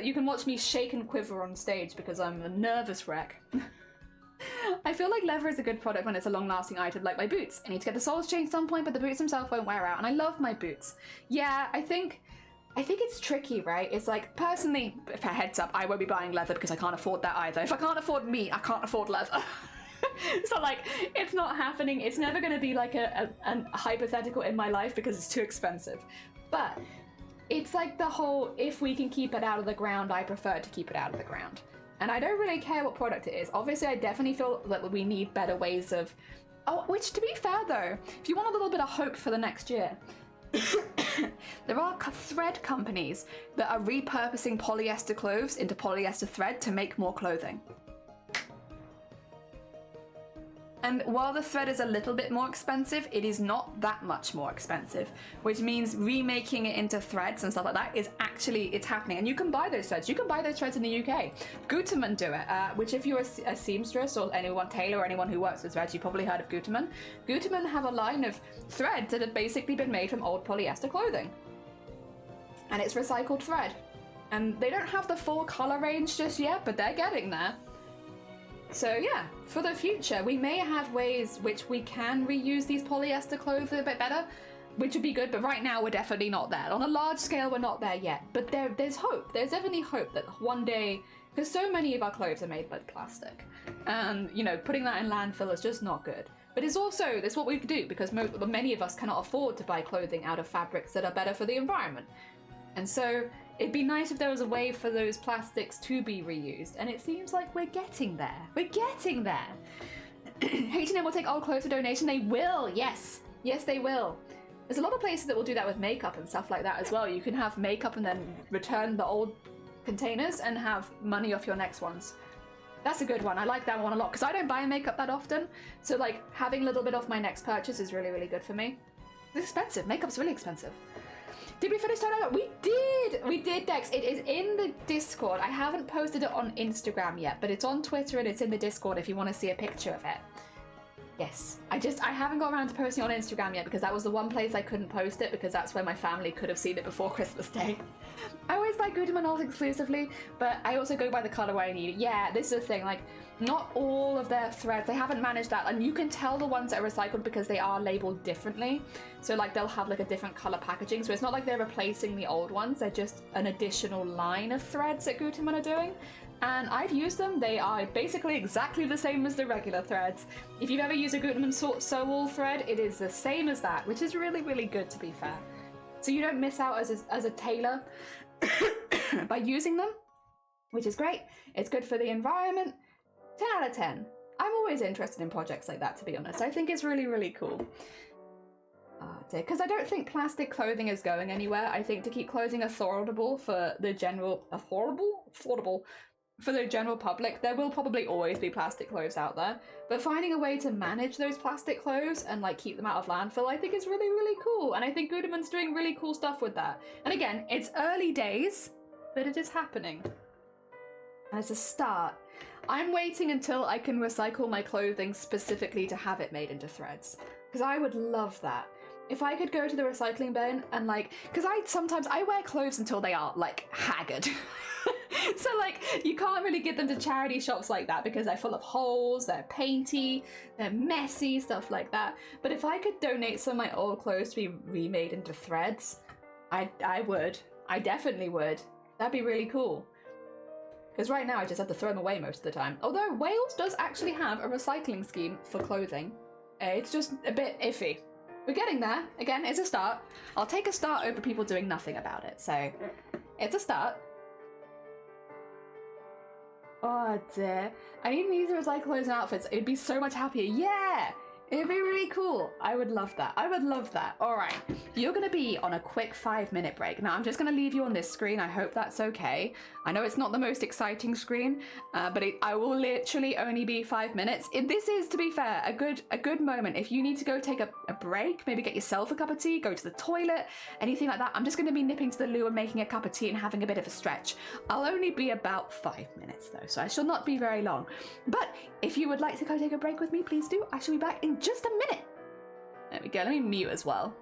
you can watch me shake and quiver on stage because I'm a nervous wreck. I feel like leather is a good product when it's a long-lasting item, like my boots. I need to get the soles changed at some point, but the boots themselves won't wear out, and I love my boots. Yeah, I think it's tricky, right? It's like, personally, if a heads up, I won't be buying leather because I can't afford that either. If I can't afford meat, I can't afford leather. So like, it's not happening. It's never going to be like a hypothetical in my life because it's too expensive. But it's like the whole, if we can keep it out of the ground, I prefer to keep it out of the ground. And I don't really care what product it is. Obviously, I definitely feel that we need better ways of... Oh, which, to be fair, though, if you want a little bit of hope for the next year, there are thread companies that are repurposing polyester clothes into polyester thread to make more clothing. And while the thread is a little bit more expensive, it is not that much more expensive, which means remaking it into threads and stuff like that is actually, it's happening. And you can buy those threads. You can buy those threads in the UK. Gutermann do it, which if you're a seamstress or anyone, tailor or anyone who works with threads, you've probably heard of Gutermann. Gutermann have a line of threads that have basically been made from old polyester clothing. And it's recycled thread. And they don't have the full color range just yet, but they're getting there. So yeah, for the future, we may have ways which we can reuse these polyester clothes a bit better, which would be good, but right now we're definitely not there. On a large scale, we're not there yet, but there's hope. There's definitely hope that one day, because so many of our clothes are made by plastic, and, you know, putting that in landfill is just not good. But it's what we do, because many of us cannot afford to buy clothing out of fabrics that are better for the environment. And so it'd be nice if there was a way for those plastics to be reused, and it seems like we're getting there. We're getting there. H&M will take old clothes for donation. They will, yes. Yes, they will. There's a lot of places that will do that with makeup and stuff like that as well. You can have makeup and then return the old containers and have money off your next ones. That's a good one. I like that one a lot because I don't buy makeup that often. So like having a little bit off my next purchase is really, really good for me. It's expensive. Makeup's really expensive. Did we finish that? We did! We did, Dex. It is in the Discord. I haven't posted it on Instagram yet, but it's on Twitter and it's in the Discord if you want to see a picture of it. Yes. I haven't got around to posting it on Instagram yet because that was the one place I couldn't post it because that's where my family could have seen it before Christmas Day. I always buy Gutermann Alt exclusively, but I also go by the colorway I need. Yeah, this is the thing, like, not all of their threads, they haven't managed that, and you can tell the ones that are recycled because they are labeled differently. So like they'll have like a different color packaging, so it's not like they're replacing the old ones, they're just an additional line of threads that Gutermann are doing. And I've used them, they are basically exactly the same as the regular threads. If you've ever used a Gutermann sew wool thread, it is the same as that, which is really, really good to be fair. So you don't miss out as a tailor by using them, which is great. It's good for the environment. 10 out of 10. I'm always interested in projects like that, to be honest. I think it's really, really cool. Because I don't think plastic clothing is going anywhere. I think to keep clothing affordable for the general... Affordable for the general public, there will probably always be plastic clothes out there. But finding a way to manage those plastic clothes and like keep them out of landfill, I think is really, really cool. And I think Gutermann's doing really cool stuff with that. And again, it's early days, but it is happening. And it's a start. I'm waiting until I can recycle my clothing specifically to have it made into threads. Because I would love that. If I could go to the recycling bin and like, because sometimes I wear clothes until they are like haggard. So like you can't really get them to charity shops like that because they're full of holes, they're painty, they're messy, stuff like that. But if I could donate some of my old clothes to be remade into threads, I would. I definitely would. That'd be really cool. Because right now I just have to throw them away most of the time. Although Wales does actually have a recycling scheme for clothing. It's just a bit iffy. We're getting there. Again, it's a start. I'll take a start over people doing nothing about it. So it's a start. Oh dear. I need me to recycle clothes and outfits. It'd be so much happier. Yeah! It'd be really cool. I would love that. I would love that. All right. You're going to be on a quick 5-minute break. Now, I'm just going to leave you on this screen. I hope that's okay. I know it's not the most exciting screen, but I will literally only be 5 minutes. This is, to be fair, a good moment. If you need to go take a break, maybe get yourself a cup of tea, go to the toilet, anything like that. I'm just going to be nipping to the loo and making a cup of tea and having a bit of a stretch. I'll only be about 5 minutes, though, so I shall not be very long. But if you would like to go take a break with me, please do. I shall be back in just a minute. There we go. Let me mute as well.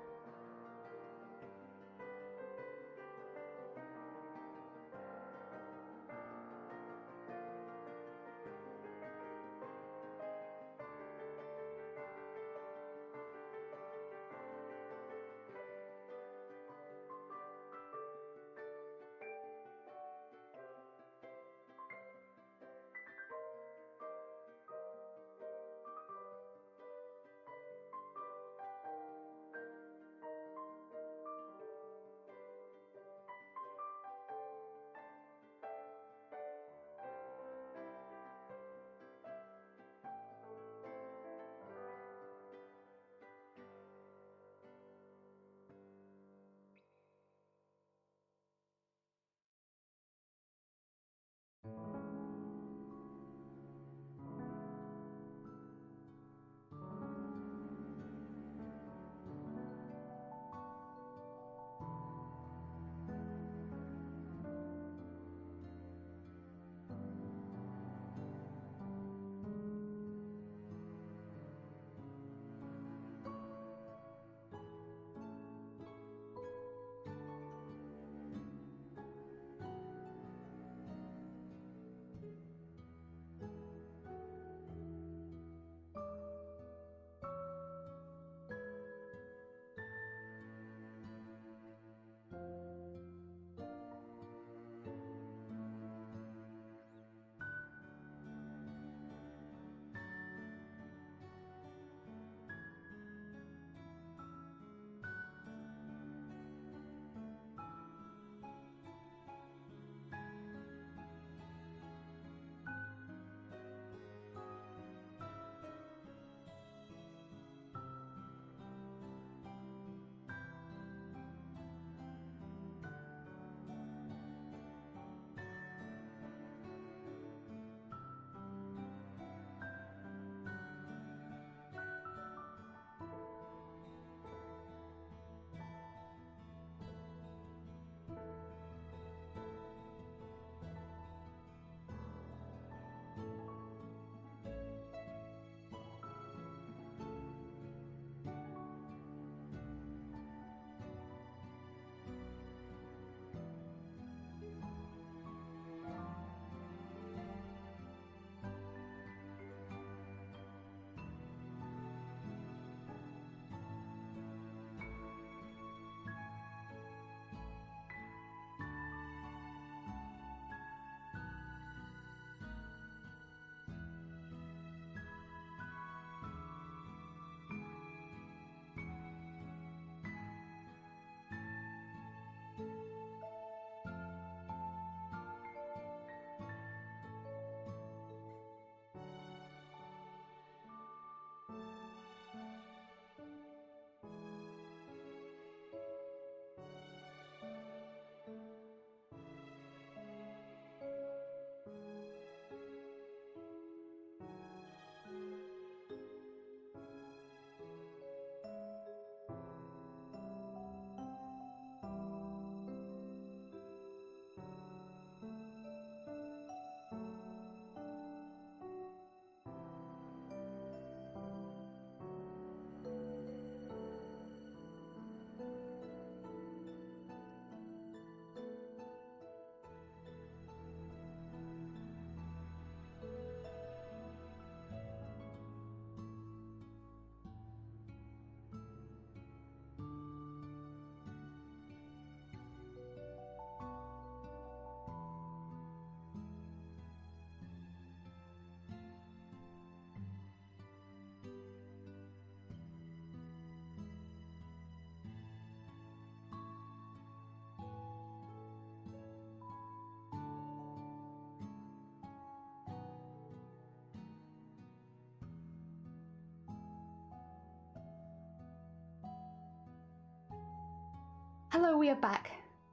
Hello, we are back.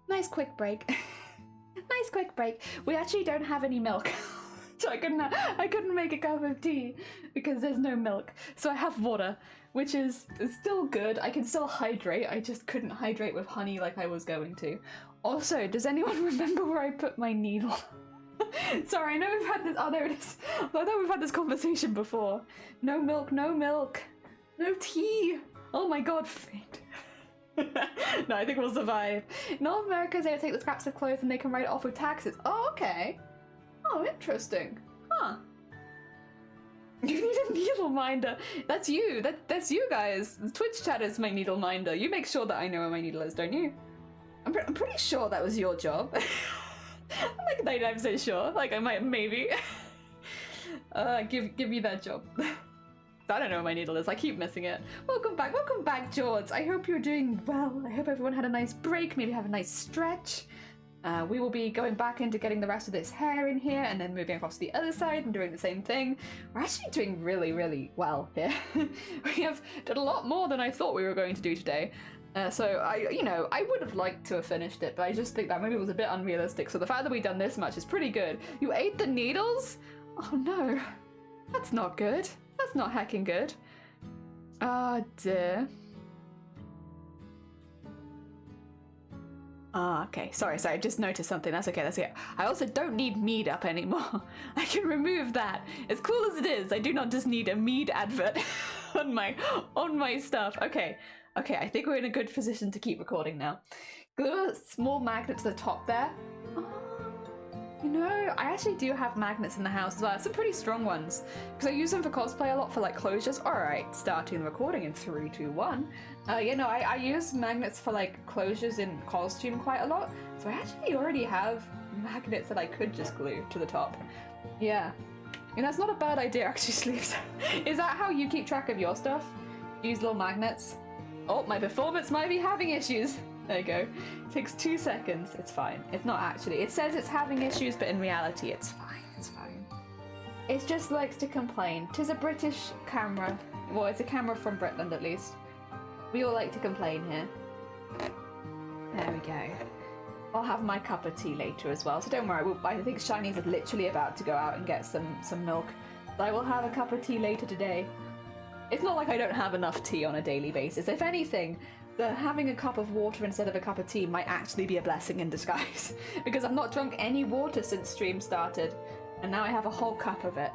Nice quick break. Nice quick break. We actually don't have any milk. So I couldn't make a cup of tea because there's no milk. So I have water, which is still good. I can still hydrate. I just couldn't hydrate with honey like I was going to. Also, does anyone remember where I put my needle? Sorry, I know we've had this. Oh, there it is. I thought we've had this conversation before. No milk, no milk, no tea. Oh my god, fate. No, I think we'll survive. In North America, they take the scraps of clothes and they can write it off with taxes. Oh, okay. Oh, interesting. Huh. You need a needle minder. That's you. That's you guys. The Twitch chat is my needle minder. You make sure that I know where my needle is, don't you? I'm pretty sure that was your job. I'm like 99% sure. Like I might, maybe. Give me that job. I don't know where my needle is. I keep missing it. Welcome back, George. I hope you're doing well. I hope everyone had a nice break. Maybe have a nice stretch. We will be going back into getting the rest of this hair in here and then moving across to the other side and doing the same thing. We're actually doing really, really well here. We have done a lot more than I thought we were going to do today. So I would have liked to have finished it, but I just think that maybe it was a bit unrealistic. So the fact that we've done this much is pretty good. You ate the needles? Oh no, that's not good. That's not heckin' good. Oh dear. Ah, okay. Sorry, I just noticed something. That's okay, that's okay. I also don't need mead up anymore. I can remove that. As cool as it is, I do not just need a mead advert on my stuff. Okay, I think we're in a good position to keep recording now. Glue a small magnet to the top there. You know, I actually do have magnets in the house as well. Some pretty strong ones. Because I use them for cosplay a lot for like closures. Alright, starting the recording in 3, 2, 1. I use magnets for like closures in costume quite a lot. So I actually already have magnets that I could just glue to the top. Yeah. And that's not a bad idea actually, Sleeps. Is that how you keep track of your stuff? Use little magnets? Oh, my performance might be having issues. There you go. It takes 2 seconds. It's fine. It's not actually. It says it's having issues, but in reality, it's fine. It's fine. It just likes to complain. 'Tis a British camera. Well, it's a camera from Britland, at least. We all like to complain here. There we go. I'll have my cup of tea later as well, so don't worry. I think Shiny's literally about to go out and get some milk. So I will have a cup of tea later today. It's not like I don't have enough tea on a daily basis. If anything, having a cup of water instead of a cup of tea might actually be a blessing in disguise. Because I've not drunk any water since stream started, and now I have a whole cup of it.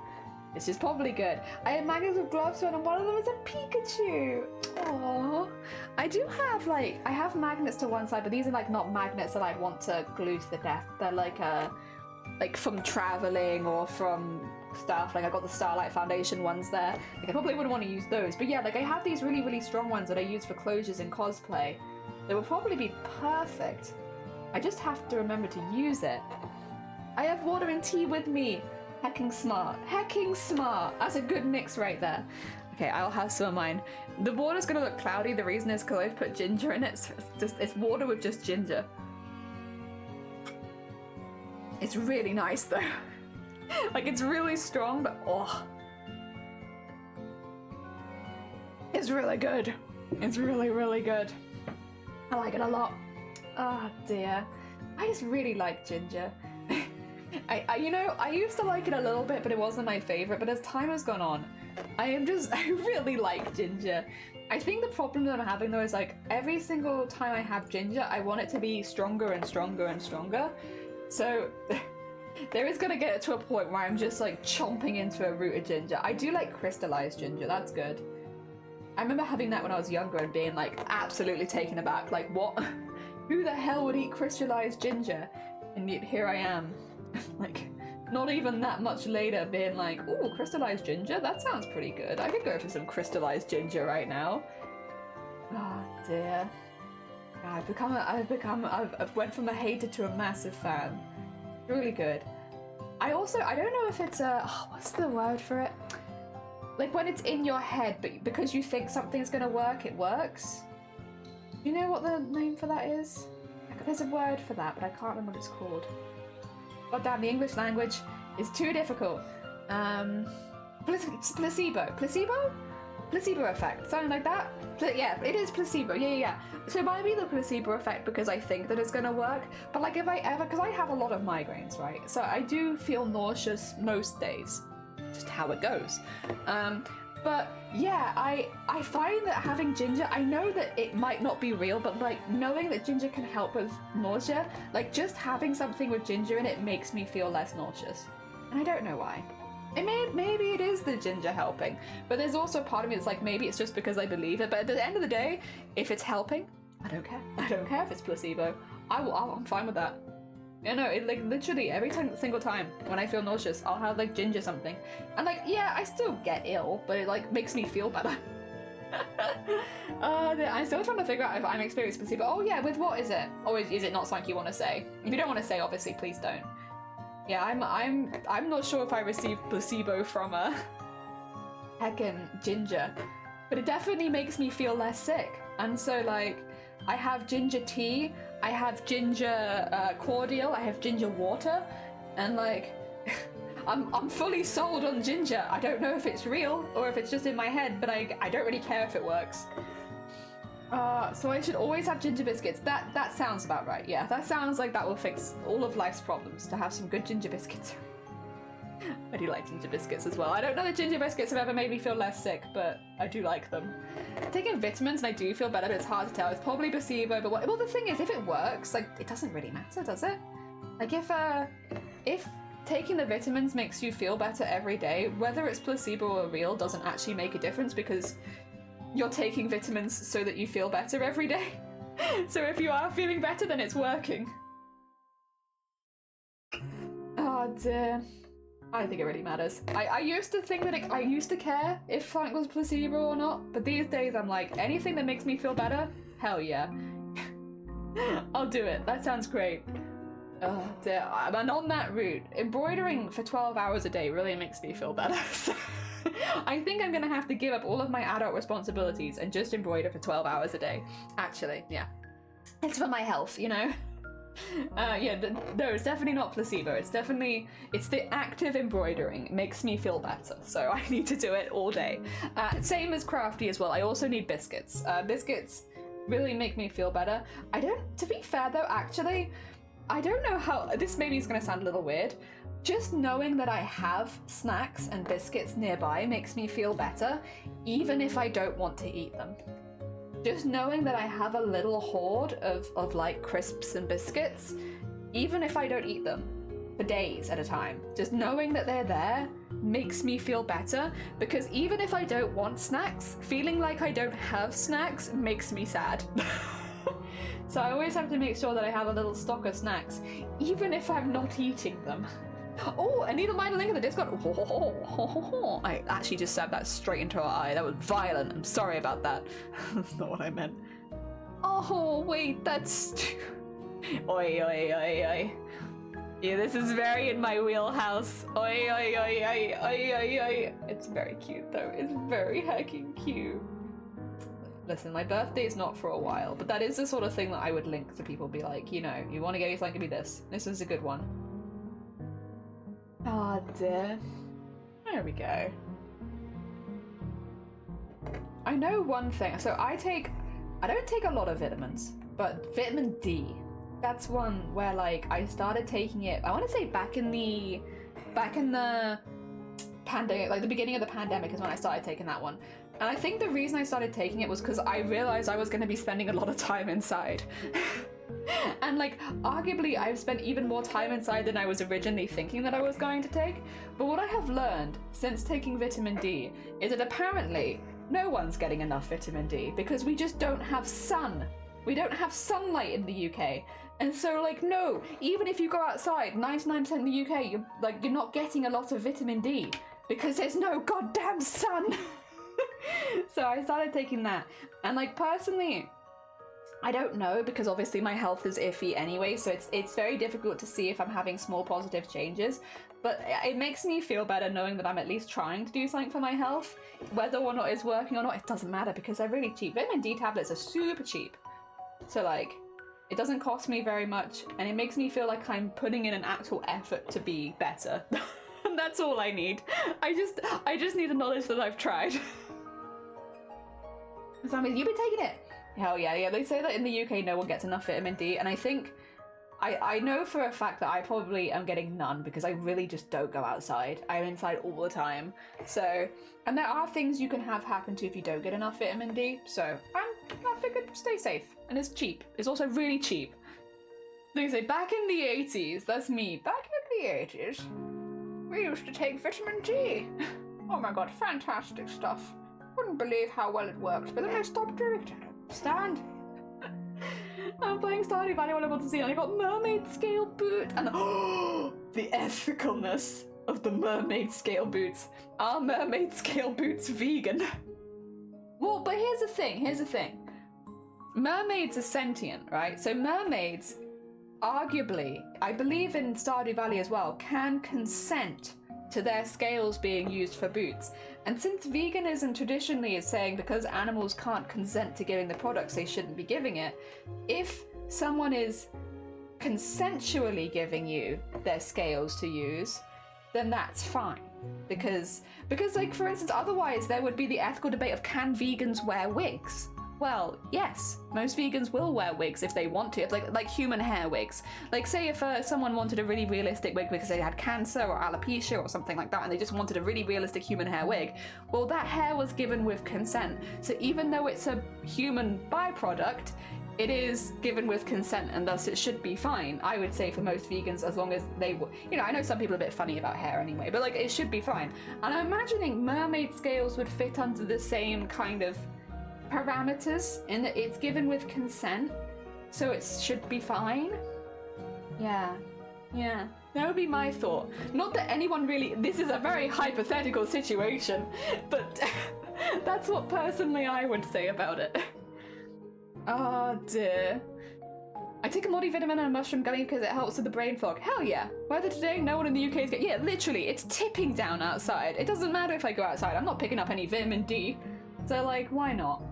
This is probably good. I have magnets with gloves on, and one of them is a Pikachu. Aww. I do have I have magnets to one side, but these are not magnets that I'd want to glue to the desk. They're like from traveling or from stuff. I got the Starlight Foundation ones there. I probably wouldn't want to use those, but yeah, I have these really, really strong ones that I use for closures in cosplay. They will probably be perfect. I just have to remember to use it. I have water and tea with me. Hecking smart. Hecking smart. That's a good mix right there. Okay, I'll have some of mine. The water's gonna look cloudy. The reason is because I've put ginger in it, so it's water with just ginger. It's really nice though. It's really strong, but oh. It's really good. It's really, really good. I like it a lot. Oh dear. I just really like ginger. I used to like it a little bit, but it wasn't my favorite. But as time has gone on, I really like ginger. I think the problem that I'm having though is every single time I have ginger, I want it to be stronger and stronger and stronger. So there is gonna get to a point where I'm just chomping into a root of ginger. I do like crystallized ginger, that's good. I remember having that when I was younger and being absolutely taken aback. What? Who the hell would eat crystallized ginger? And yet here I am. Not even that much later being ooh, crystallized ginger? That sounds pretty good. I could go for some crystallized ginger right now. Oh dear. I've went from a hater to a massive fan. Really good. I don't know if it's what's the word for it? When it's in your head, but because you think something's gonna work, it works. Do you know what the name for that is? There's a word for that, but I can't remember what it's called. God damn, the English language is too difficult. Placebo. Placebo? placebo effect, something like that. Yeah, it is placebo. Yeah. So it might be the placebo effect because I think that it's gonna work. But like if I ever, because I have a lot of migraines, right? So I do feel nauseous most days. Just how it goes. But yeah, I find that having ginger, I know that it might not be real, but like knowing that ginger can help with nausea, like just having something with ginger in it makes me feel less nauseous. And I don't know why. Maybe it is the ginger helping, but there's also a part of me that's like, maybe it's just because I believe it. But at the end of the day, if it's helping, I don't care. I don't care if it's placebo. I'm fine with that. You know, it like literally every single time when I feel nauseous, I'll have like ginger something, and like yeah, I still get ill, but it like makes me feel better. I'm still trying to figure out if I'm experiencing placebo. Oh yeah, with what is it? Or is it not something you want to say? If you don't want to say, obviously, please don't. Yeah, I'm not sure if I received placebo from a heckin' ginger, but it definitely makes me feel less sick. And so like, I have ginger tea, I have ginger cordial, I have ginger water, and like, I'm fully sold on ginger. I don't know if it's real or if it's just in my head, but I don't really care if it works. So I should always have ginger biscuits. That sounds about right. Yeah, that sounds like that will fix all of life's problems, to have some good ginger biscuits. I do like ginger biscuits as well. I don't know that ginger biscuits have ever made me feel less sick, but I do like them. I'm taking vitamins and I do feel better, but it's hard to tell. It's probably placebo, but well, the thing is, if it works, like, it doesn't really matter, does it? Like, if taking the vitamins makes you feel better every day, whether it's placebo or real doesn't actually make a difference, because you're taking vitamins so that you feel better every day. So if you are feeling better, then it's working. Oh dear. I don't think it really matters. I used to think that I used to care if something was placebo or not, but these days I'm like, anything that makes me feel better, hell yeah. I'll do it. That sounds great. Oh dear. And on that route, embroidering for 12 hours a day really makes me feel better. So I think I'm gonna have to give up all of my adult responsibilities and just embroider for 12 hours a day. Actually, yeah. It's for my health, you know? Yeah, no, it's definitely not placebo. It's the active embroidering. It makes me feel better, so I need to do it all day. Same as crafty as well. I also need biscuits. Biscuits really make me feel better. To be fair though, actually, I don't know how, this maybe is gonna sound a little weird. Just knowing that I have snacks and biscuits nearby makes me feel better, even if I don't want to eat them. Just knowing that I have a little hoard of like crisps and biscuits, even if I don't eat them for days at a time, just knowing that they're there makes me feel better, because even if I don't want snacks, feeling like I don't have snacks makes me sad. So I always have to make sure that I have a little stock of snacks, even if I'm not eating them. Oh, I need a minor link in the Discord. I actually just stabbed that straight into her eye. That was violent. I'm sorry about that. That's not what I meant. Oh, wait, that's... Oi, oi, oi, oi. Yeah, this is very in my wheelhouse. Oi, oi, oi, oi, oi, oi, oi. It's very cute, though. It's very heckin' cute. Listen, my birthday is not for a while, but that is the sort of thing that I would link to people. Be like, you know, you want to get me something, give me this. This is a good one. Oh dear. There we go. I know one thing. So I don't take a lot of vitamins, but vitamin D, that's one where like I started taking it, I want to say back in the pandemic, like the beginning of the pandemic is when I started taking that one. And I think the reason I started taking it was because I realized I was going to be spending a lot of time inside. And like, arguably, I've spent even more time inside than I was originally thinking that I was going to take. But what I have learned since taking vitamin D is that apparently no one's getting enough vitamin D because we just don't have sun. We don't have sunlight in the UK. And so like, no, even if you go outside, 99% in the UK, you're not getting a lot of vitamin D because there's no goddamn sun. So I started taking that. And like, personally, I don't know, because obviously my health is iffy anyway, so it's very difficult to see if I'm having small positive changes, but it makes me feel better knowing that I'm at least trying to do something for my health. Whether or not it's working or not, it doesn't matter because they're really cheap. Vitamin D tablets are super cheap. So like, it doesn't cost me very much, and it makes me feel like I'm putting in an actual effort to be better. And that's all I need. I just need the knowledge that I've tried. Zombies, you be taking it. Hell yeah, yeah. They say that in the UK no one gets enough vitamin D, and I think I know for a fact that I probably am getting none because I really just don't go outside. I'm inside all the time. So, and there are things you can have happen to if you don't get enough vitamin D. So I figured stay safe, and it's cheap. It's also really cheap. They say back in the 80s, that's me. Back in the 80s, we used to take vitamin D. Oh my god, fantastic stuff. Wouldn't believe how well it worked, but then I stopped doing it. Stand. I'm playing Stardew Valley when I want to see it, and I got mermaid scale boot, and the ethicalness of the mermaid scale boots. Are mermaid scale boots vegan? Well, but here's the thing. Mermaids are sentient, right? So mermaids, arguably, I believe in Stardew Valley as well, can consent to their scales being used for boots. And since veganism traditionally is saying because animals can't consent to giving the products, they shouldn't be giving it, if someone is consensually giving you their scales to use, then that's fine. Because like, for instance, otherwise there would be the ethical debate of can vegans wear wigs? Well, yes, most vegans will wear wigs if they want to, if like human hair wigs. Like, say if someone wanted a really realistic wig because they had cancer or alopecia or something like that, and they just wanted a really realistic human hair wig, well, that hair was given with consent. So even though it's a human byproduct, it is given with consent, and thus it should be fine, I would say, for most vegans, as long as they, you know, I know some people are a bit funny about hair anyway, but like, it should be fine. And I'm imagining mermaid scales would fit under the same kind of parameters in that it's given with consent, so it should be fine. Yeah, that would be my thought. Not that anyone really, this is a very hypothetical situation, but that's what personally I would say about it. Oh dear. I take a multivitamin and a mushroom gummy because it helps with the brain fog. Hell yeah. Weather today, no one in the UK is getting, yeah, literally, it's tipping down outside. It doesn't matter if I go outside, I'm not picking up any vitamin D. So like, why not?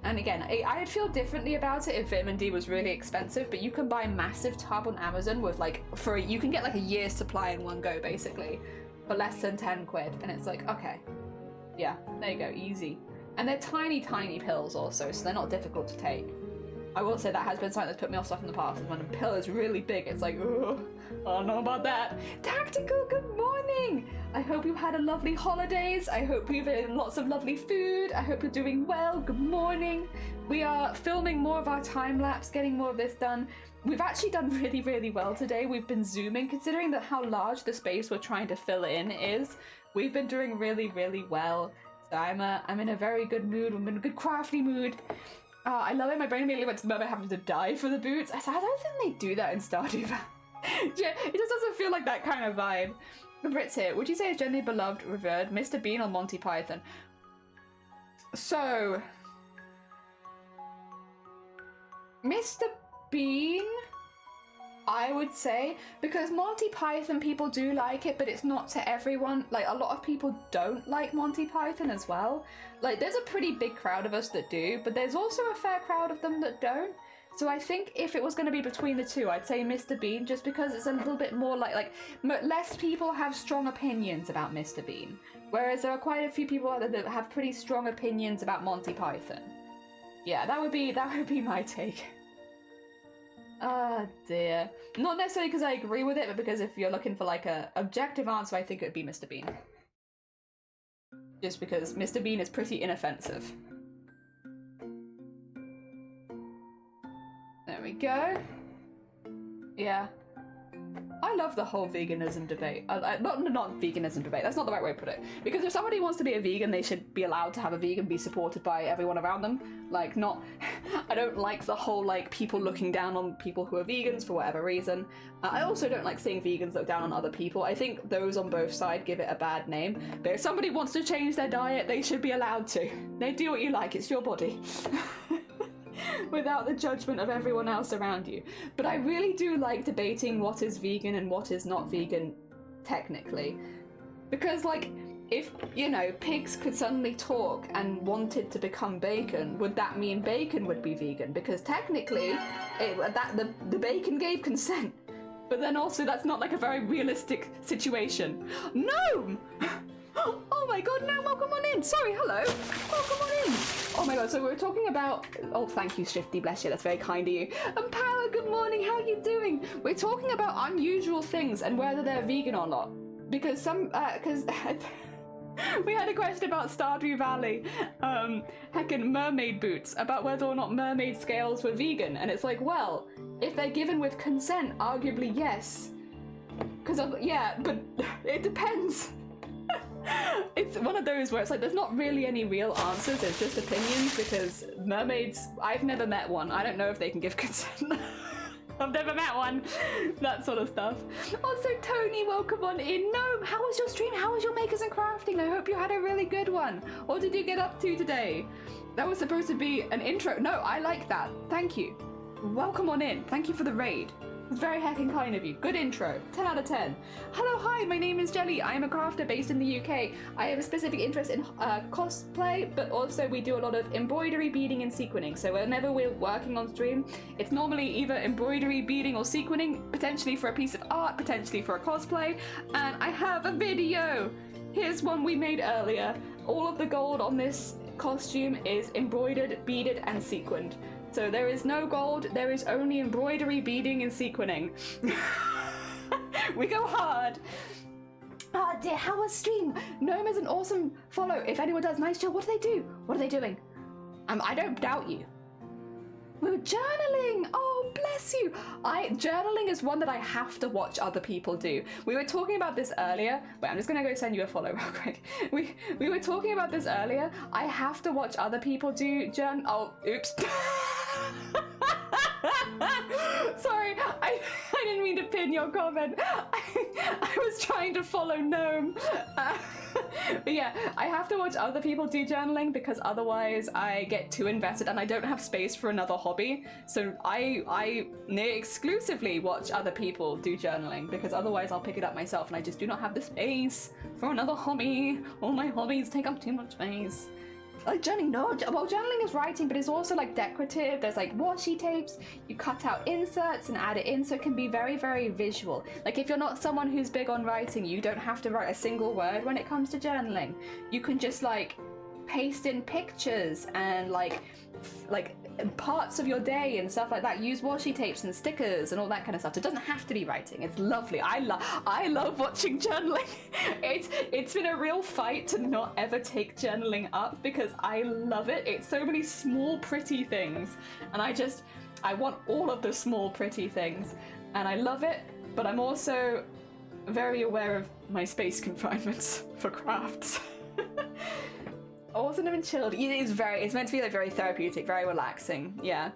And again, I'd feel differently about it if vitamin D was really expensive, but you can buy a massive tub on Amazon with like, you can get like a year's supply in one go, basically, for less than 10 quid. And it's like, okay, yeah, there you go, easy. And they're tiny, tiny pills also, so they're not difficult to take. I will say that has been something that's put me off stuff in the past. When a pill is really big, it's like, oh, I don't know about that. Tactical, good morning! I hope you had a lovely holidays. I hope you've eaten lots of lovely food. I hope you're doing well. Good morning. We are filming more of our time lapse, getting more of this done. We've actually done really, really well today. We've been zooming, considering that how large the space we're trying to fill in is. We've been doing really, really well. So I'm in a very good mood. I'm in a good crafty mood. I love it. My brain immediately went to the moment having to die for the boots. I said, I don't think they do that in Stardew Valley. It just doesn't feel like that kind of vibe. Brit's here. Would you say is generally beloved, revered, Mr. Bean or Monty Python? So, Mr. Bean, I would say, because Monty Python, people do like it, but it's not to everyone. Like, a lot of people don't like Monty Python as well. Like, there's a pretty big crowd of us that do, but there's also a fair crowd of them that don't. So I think if it was going to be between the two, I'd say Mr. Bean, just because it's a little bit more like less people have strong opinions about Mr. Bean, whereas there are quite a few people out there that have pretty strong opinions about Monty Python. Yeah, that would be my take. Ah, dear. Not necessarily because I agree with it, but because if you're looking for like a objective answer, I think it would be Mr. Bean. Just because Mr. Bean is pretty inoffensive. There we go. Yeah. I love the whole veganism debate. Not veganism debate, that's not the right way to put it. Because if somebody wants to be a vegan, they should be allowed to have a vegan be supported by everyone around them. Like, not... I don't like the whole, like, people looking down on people who are vegans for whatever reason. I also don't like seeing vegans look down on other people. I think those on both sides give it a bad name. But if somebody wants to change their diet, they should be allowed to. They do what you like, it's your body. Without the judgment of everyone else around you. But I really do like debating what is vegan and what is not vegan, technically. Because, like, if, you know, pigs could suddenly talk and wanted to become bacon, would that mean bacon would be vegan? Because technically, the bacon gave consent. But then also, that's not, like, a very realistic situation. No! Oh my god, no, welcome on in. Sorry, hello. Welcome on in. Oh my god, so we were talking about... Oh, thank you, Shifty, bless you, that's very kind of you. And Power, good morning, how are you doing? We're talking about unusual things and whether they're vegan or not. Because we had a question about Stardew Valley, heckin' mermaid boots, about whether or not mermaid scales were vegan. And it's like, well, if they're given with consent, arguably yes. Because, yeah, but it depends. It's one of those where it's like there's not really any real answers, it's just opinions, because mermaids, I've never met one. I don't know if they can give consent. I've never met one. That sort of stuff. Also, Tony, welcome on in. Gnome, how was your stream? How was your makers and crafting? I hope you had a really good one. What did you get up to today? That was supposed to be an intro. No, I like that. Thank you. Welcome on in. Thank you for the raid. It's very heckin' kind of you. Good intro. 10 out of 10. Hello, hi, my name is Jelly. I am a crafter based in the UK. I have a specific interest in cosplay, but also we do a lot of embroidery, beading, and sequining. So whenever we're working on stream, it's normally either embroidery, beading, or sequining, potentially for a piece of art, potentially for a cosplay. And I have a video. Here's one we made earlier. All of the gold on this costume is embroidered, beaded, and sequined. So there is no gold, there is only embroidery, beading, and sequining. We go hard. Oh dear, how was stream? Gnome is an awesome follow. If anyone does, nice job. What do they do? What are they doing? I don't doubt you. We were journaling. Oh, bless you. Journaling is one that I have to watch other people do. We were talking about this earlier. Wait, I'm just gonna go send you a follow real quick. We were talking about this earlier. I have to watch other people do Oh, oops. Sorry, I didn't mean to pin your comment. I was trying to follow Gnome. But yeah, I have to watch other people do journaling because otherwise I get too invested and I don't have space for another hobby. So I exclusively watch other people do journaling because otherwise I'll pick it up myself and I just do not have the space for another hobby. All my hobbies take up too much space. Like journaling, no, well journaling is writing, but it's also like decorative. There's like washi tapes, you cut out inserts and add it in, so it can be very, very visual. Like if you're not someone who's big on writing, you don't have to write a single word when it comes to journaling. You can just like paste in pictures and like parts of your day and stuff like that. Use washi tapes and stickers and all that kind of stuff. So it doesn't have to be writing. It's lovely. I love watching journaling. It's been a real fight to not ever take journaling up because I love it. It's so many small pretty things and I want all of the small pretty things and I love it, but I'm also very aware of my space confinements for crafts. Awesome and chilled. It's meant to be like very therapeutic, very relaxing. Yeah.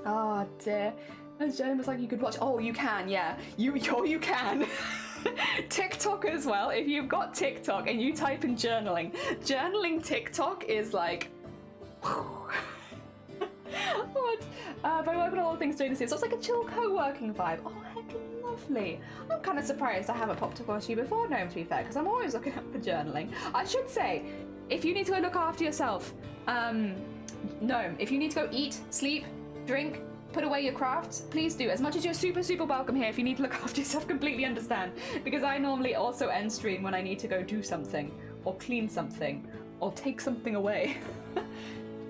Oh dear. And Jen was like, you could watch. Oh, you can. Yeah. You can. TikTok as well. If you've got TikTok and you type in journaling TikTok is like. What? But I work on all things doing this, so it's like a chill co-working vibe. Oh, heckin' lovely. I'm kind of surprised I haven't popped across you before, Gnome, to be fair, because I'm always looking up for journaling. I should say, if you need to go look after yourself, Gnome, if you need to go eat, sleep, drink, put away your crafts, please do. As much as you're super, super welcome here, if you need to look after yourself, completely understand. Because I normally also end stream when I need to go do something, or clean something, or take something away.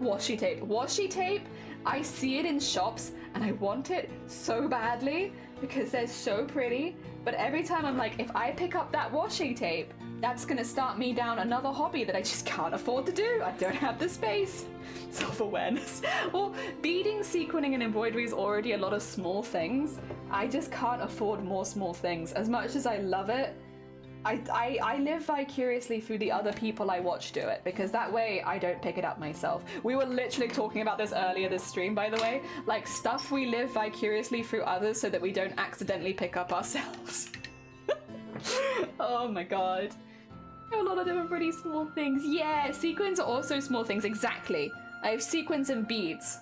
Washi tape. Washi tape, I see it in shops, and I want it so badly, because they're so pretty, but every time I'm like, if I pick up that washi tape, that's gonna start me down another hobby that I just can't afford to do. I don't have the space. Self-awareness. Well, beading, sequining, and embroidery is already a lot of small things. I just can't afford more small things. As much as I love it, I live vicariously through the other people I watch do it, because that way I don't pick it up myself. We were literally talking about this earlier this stream, by the way. Like, stuff we live vicariously through others so that we don't accidentally pick up ourselves. Oh my god. A lot of them are pretty small things. Yeah, sequins are also small things, exactly. I have sequins and beads.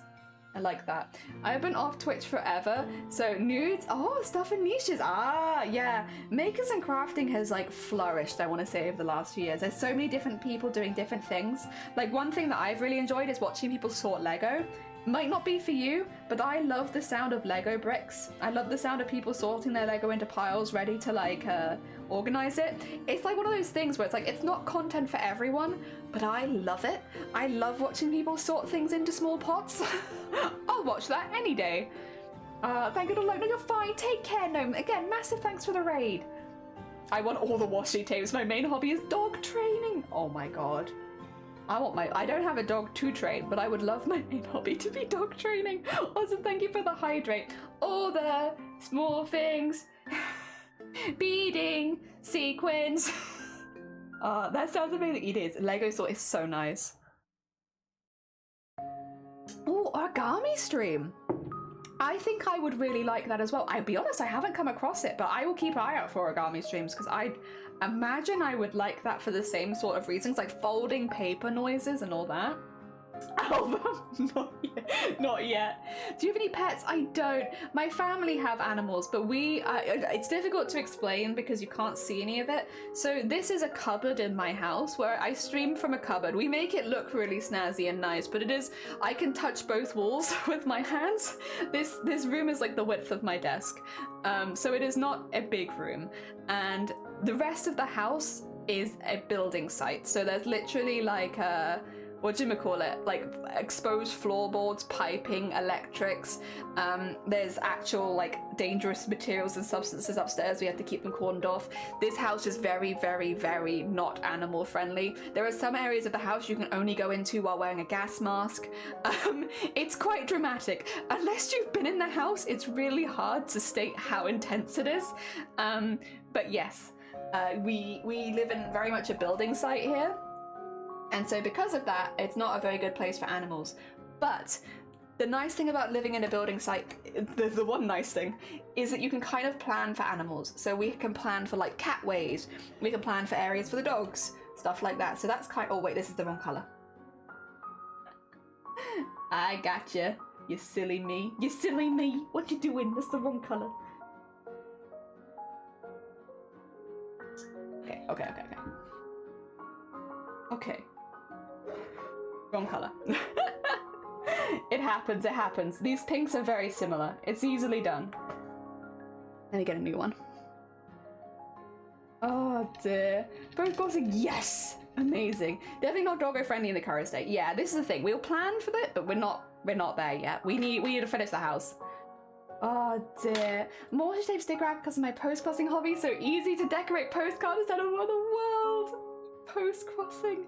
I like that. I've been off Twitch forever, so nudes, stuff and niches. Yeah. Makers and crafting has like flourished, I want to say, over the last few years. There's so many different people doing different things. Like one thing that I've really enjoyed is watching people sort Lego. might not be for you, but I love the sound of Lego bricks. I love the sound of people sorting their Lego into piles ready to like organize it. It's like one of those things where it's like, it's not content for everyone, but I love it. I love watching people sort things into small pots. I'll watch that any day. Thank you to Logan. No, you're fine. Take care, Gnome. Again, massive thanks for the raid. I want all the washi tapes. My main hobby is dog training. Oh my god. I don't have a dog to train, but I would love my main hobby to be dog training. Also, thank you for the hydrate. All the small things. Beading, sequins. That sounds amazing. It is. Lego sort is so nice. Oh, origami stream. I think I would really like that as well. I'll be honest, I haven't come across it, but I will keep an eye out for origami streams because I imagine I would like that for the same sort of reasons, like folding paper noises and all that. Album? Not yet. Do you have any pets? I don't. My family have animals, but it's difficult to explain because you can't see any of it. So this is a cupboard in my house where I stream from a cupboard. We make it look really snazzy and nice, but it is, I can touch both walls with my hands. This room is like the width of my desk. So it is not a big room. And the rest of the house is a building site. So there's literally like like exposed floorboards, piping, electrics. There's actual like dangerous materials and substances upstairs. We have to keep them cordoned off. This house is very, very, very not animal friendly. There are some areas of the house you can only go into while wearing a gas mask. It's quite dramatic. Unless you've been in the house, it's really hard to state how intense it is. But yes, we live in very much a building site here. And so because of that, it's not a very good place for animals. But the nice thing about living in a building site, the one nice thing, is that you can kind of plan for animals. So we can plan for like catways, we can plan for areas for the dogs, stuff like that. So that's oh wait, this is the wrong colour. I gotcha, you silly me. You silly me, what you doing? That's the wrong colour. Okay. Wrong colour. It happens. These pinks are very similar. It's easily done. Let me get a new one. Oh dear. Both crossing, yes! Amazing. Definitely not doggo friendly in the current state. Yeah, this is the thing. We'll plan for it, but we're not there yet. We need to finish the house. Oh dear. More tape sticker wrap because of my post-crossing hobby. So easy to decorate postcards instead of another world. Post-crossing.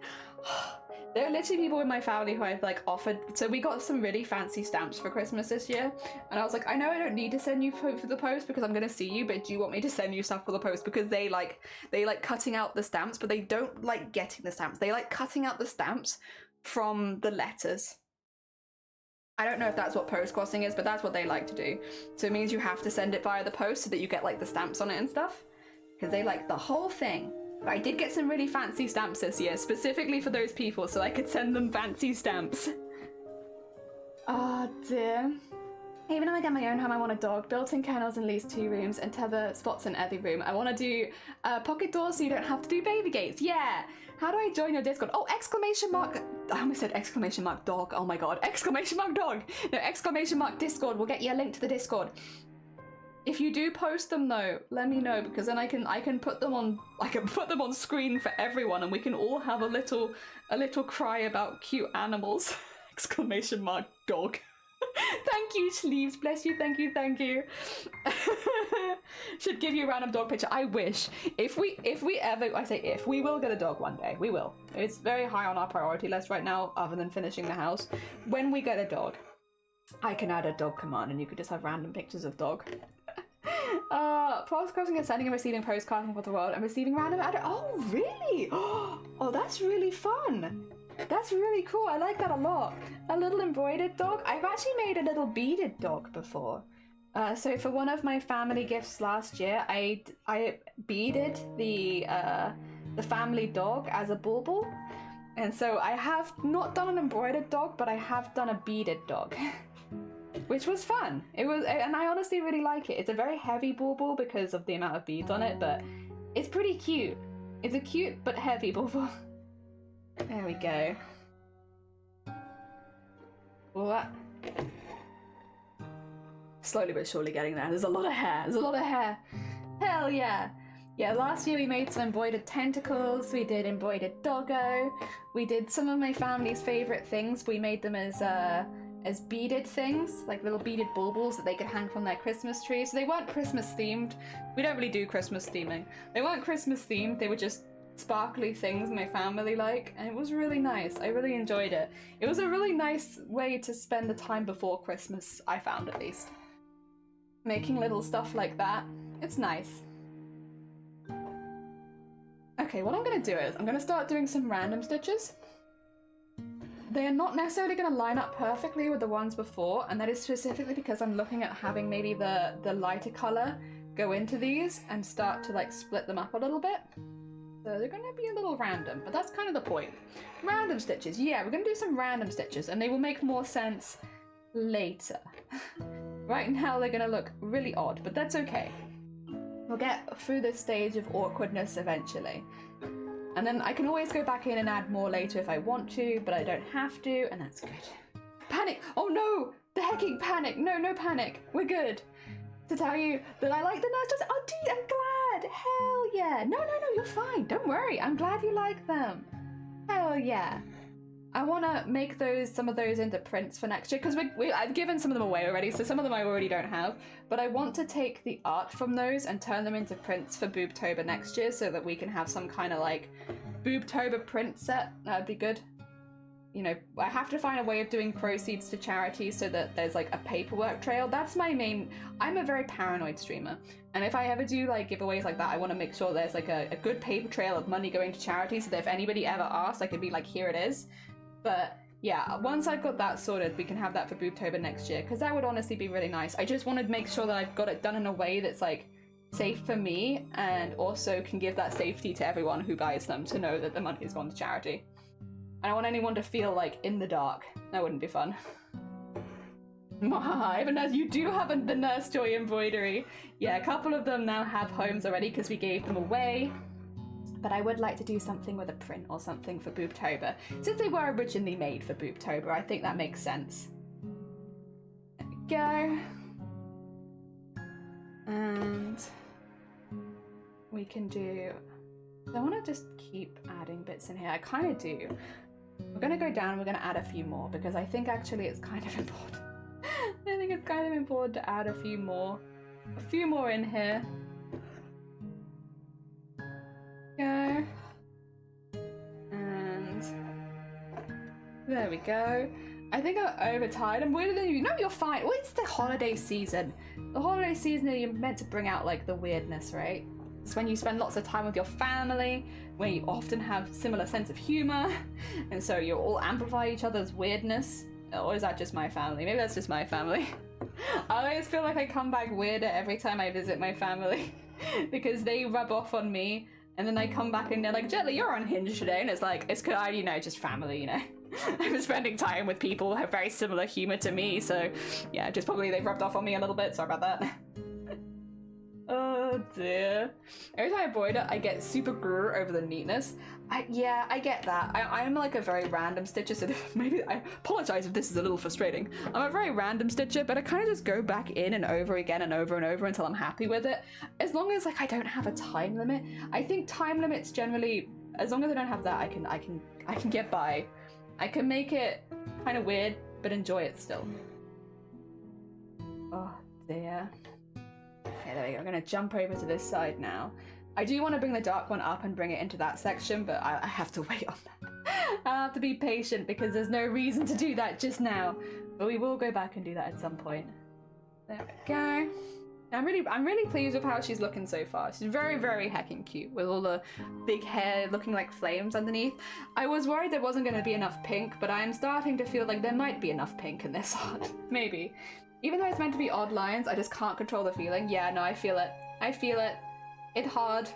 There are literally people in my family who I've like offered. So we got some really fancy stamps for Christmas this year, and I was like, I know I don't need to send you for the post because I'm gonna see you, but do you want me to send you stuff for the post? Because they like cutting out the stamps, but they don't like getting the stamps. They like cutting out the stamps from the letters. I don't know if that's what post-crossing is, but that's what they like to do. So it means you have to send it via the post so that you get like the stamps on it and stuff, because they like the whole thing. I did get some really fancy stamps this year, specifically for those people, so I could send them fancy stamps. Oh dear. Even though I get my own home, I want a dog, built-in kennels in at least 2 rooms, and tether spots in every room. I want to do pocket doors so you don't have to do baby gates. Yeah! How do I join your Discord? Oh, exclamation mark... I almost said exclamation mark dog. Oh my god. Exclamation mark dog! No, exclamation mark Discord. We'll get you a link to the Discord. If you do post them though, let me know, because then I can put them on screen for everyone, and we can all have a little cry about cute animals. Exclamation mark dog. Thank you, Sleeves. Bless you. Thank you. Should give you a random dog picture. I wish. If we ever, I say if, we will get a dog one day. We will. It's very high on our priority list right now, other than finishing the house. When we get a dog, I can add a dog command and you could just have random pictures of dog. Post-crossing and sending and receiving postcards for the world and receiving random oh really? Oh, that's really fun. That's really cool. I like that a lot. A little embroidered dog. I've actually made a little beaded dog before. So for one of my family gifts last year, I beaded the family dog as a bauble. And so I have not done an embroidered dog, but I have done a beaded dog. Which was fun. It was, and I honestly really like it. It's a very heavy bauble because of the amount of beads on it, but it's pretty cute. It's a cute but heavy bauble. There we go. What? Slowly but surely getting there. There's a lot of hair. There's a lot of hair. Hell yeah. Yeah, last year we made some embroidered tentacles. We did embroidered doggo. We did some of my family's favorite things. We made them as beaded things, like little beaded baubles that they could hang from their Christmas tree. So they weren't Christmas themed. We don't really do Christmas theming. They weren't Christmas themed. They were just sparkly things my family like, and it was really nice. I really enjoyed it. It was a really nice way to spend the time before Christmas, I found at least. Making little stuff like that. It's nice. Okay, what I'm gonna do is I'm gonna start doing some random stitches. They are not necessarily gonna line up perfectly with the ones before, and that is specifically because I'm looking at having maybe the lighter color go into these and start to like split them up a little bit. So they're gonna be a little random, but that's kind of the point. Random stitches, yeah, we're gonna do some random stitches, and they will make more sense later. Right now they're gonna look really odd, but that's okay. We'll get through this stage of awkwardness eventually. And then I can always go back in and add more later if I want to, but I don't have to, and that's good. Panic! Oh no! The hecking panic! No, no panic! We're good. To tell you that I like the nurse. Oh, dude, I'm glad! Hell yeah! No, you're fine. Don't worry. I'm glad you like them. Hell yeah. I want to make some of those into prints for next year, because I've given some of them away already, so some of them I already don't have, but I want to take the art from those and turn them into prints for Boobtober next year, so that we can have some kind of like Boobtober print set. That would be good. You know, I have to find a way of doing proceeds to charity so that there's like a paperwork trail. That's my main... I'm a very paranoid streamer, and if I ever do like giveaways like that, I want to make sure there's like a good paper trail of money going to charity, so that if anybody ever asks, I could be like, here it is. But yeah, once I've got that sorted, we can have that for Boobtober next year, because that would honestly be really nice. I just want to make sure that I've got it done in a way that's like safe for me, and also can give that safety to everyone who buys them to know that the money has gone to charity. I don't want anyone to feel like in the dark. That wouldn't be fun. I have a nurse. You do have the Nurse Joy embroidery. Yeah, a couple of them now have homes already because we gave them away. But I would like to do something with a print or something for Boobtober. Since they were originally made for Boobtober, I think that makes sense. There we go. And we can do... I want to just keep adding bits in here. I kind of do. We're going to go down, we're going to add a few more, because I think actually it's kind of important. I think it's kind of important to add a few more in here. Go. And there we go. I think I'm overtired. I'm weirder than you. No, you're fine. Well, it's the holiday season. The holiday season, you're meant to bring out like the weirdness, right? It's when you spend lots of time with your family, where you often have similar sense of humor, and so you all amplify each other's weirdness. Or is that just my family? Maybe that's just my family. I always feel like I come back weirder every time I visit my family because they rub off on me. And then they come back and they're like, Jetly, you're unhinged today. And it's like, it's cause just family, you know. I'm spending time with people who have very similar humor to me. So yeah, just probably they've rubbed off on me a little bit. Sorry about that. Oh dear. Every time I embroider, I get super grrr over the neatness. Yeah, I get that. I'm like a very random stitcher, so maybe I apologize if this is a little frustrating. I'm a very random stitcher, but I kind of just go back in and over again and over until I'm happy with it. As long as like I don't have a time limit. I think time limits generally, as long as I don't have that, I can get by. I can make it kind of weird, but enjoy it still. Oh dear. Okay, there we go. I'm gonna jump over to this side now. I do want to bring the dark one up and bring it into that section, but I have to wait on that. I have to be patient because there's no reason to do that just now. But we will go back and do that at some point. There we go. I'm really pleased with how she's looking so far. She's very, very heckin' cute with all the big hair looking like flames underneath. I was worried there wasn't going to be enough pink, but I'm starting to feel like there might be enough pink in this art. Maybe. Even though it's meant to be odd lines, I just can't control the feeling. Yeah, no, I feel it. I feel it. It's hard.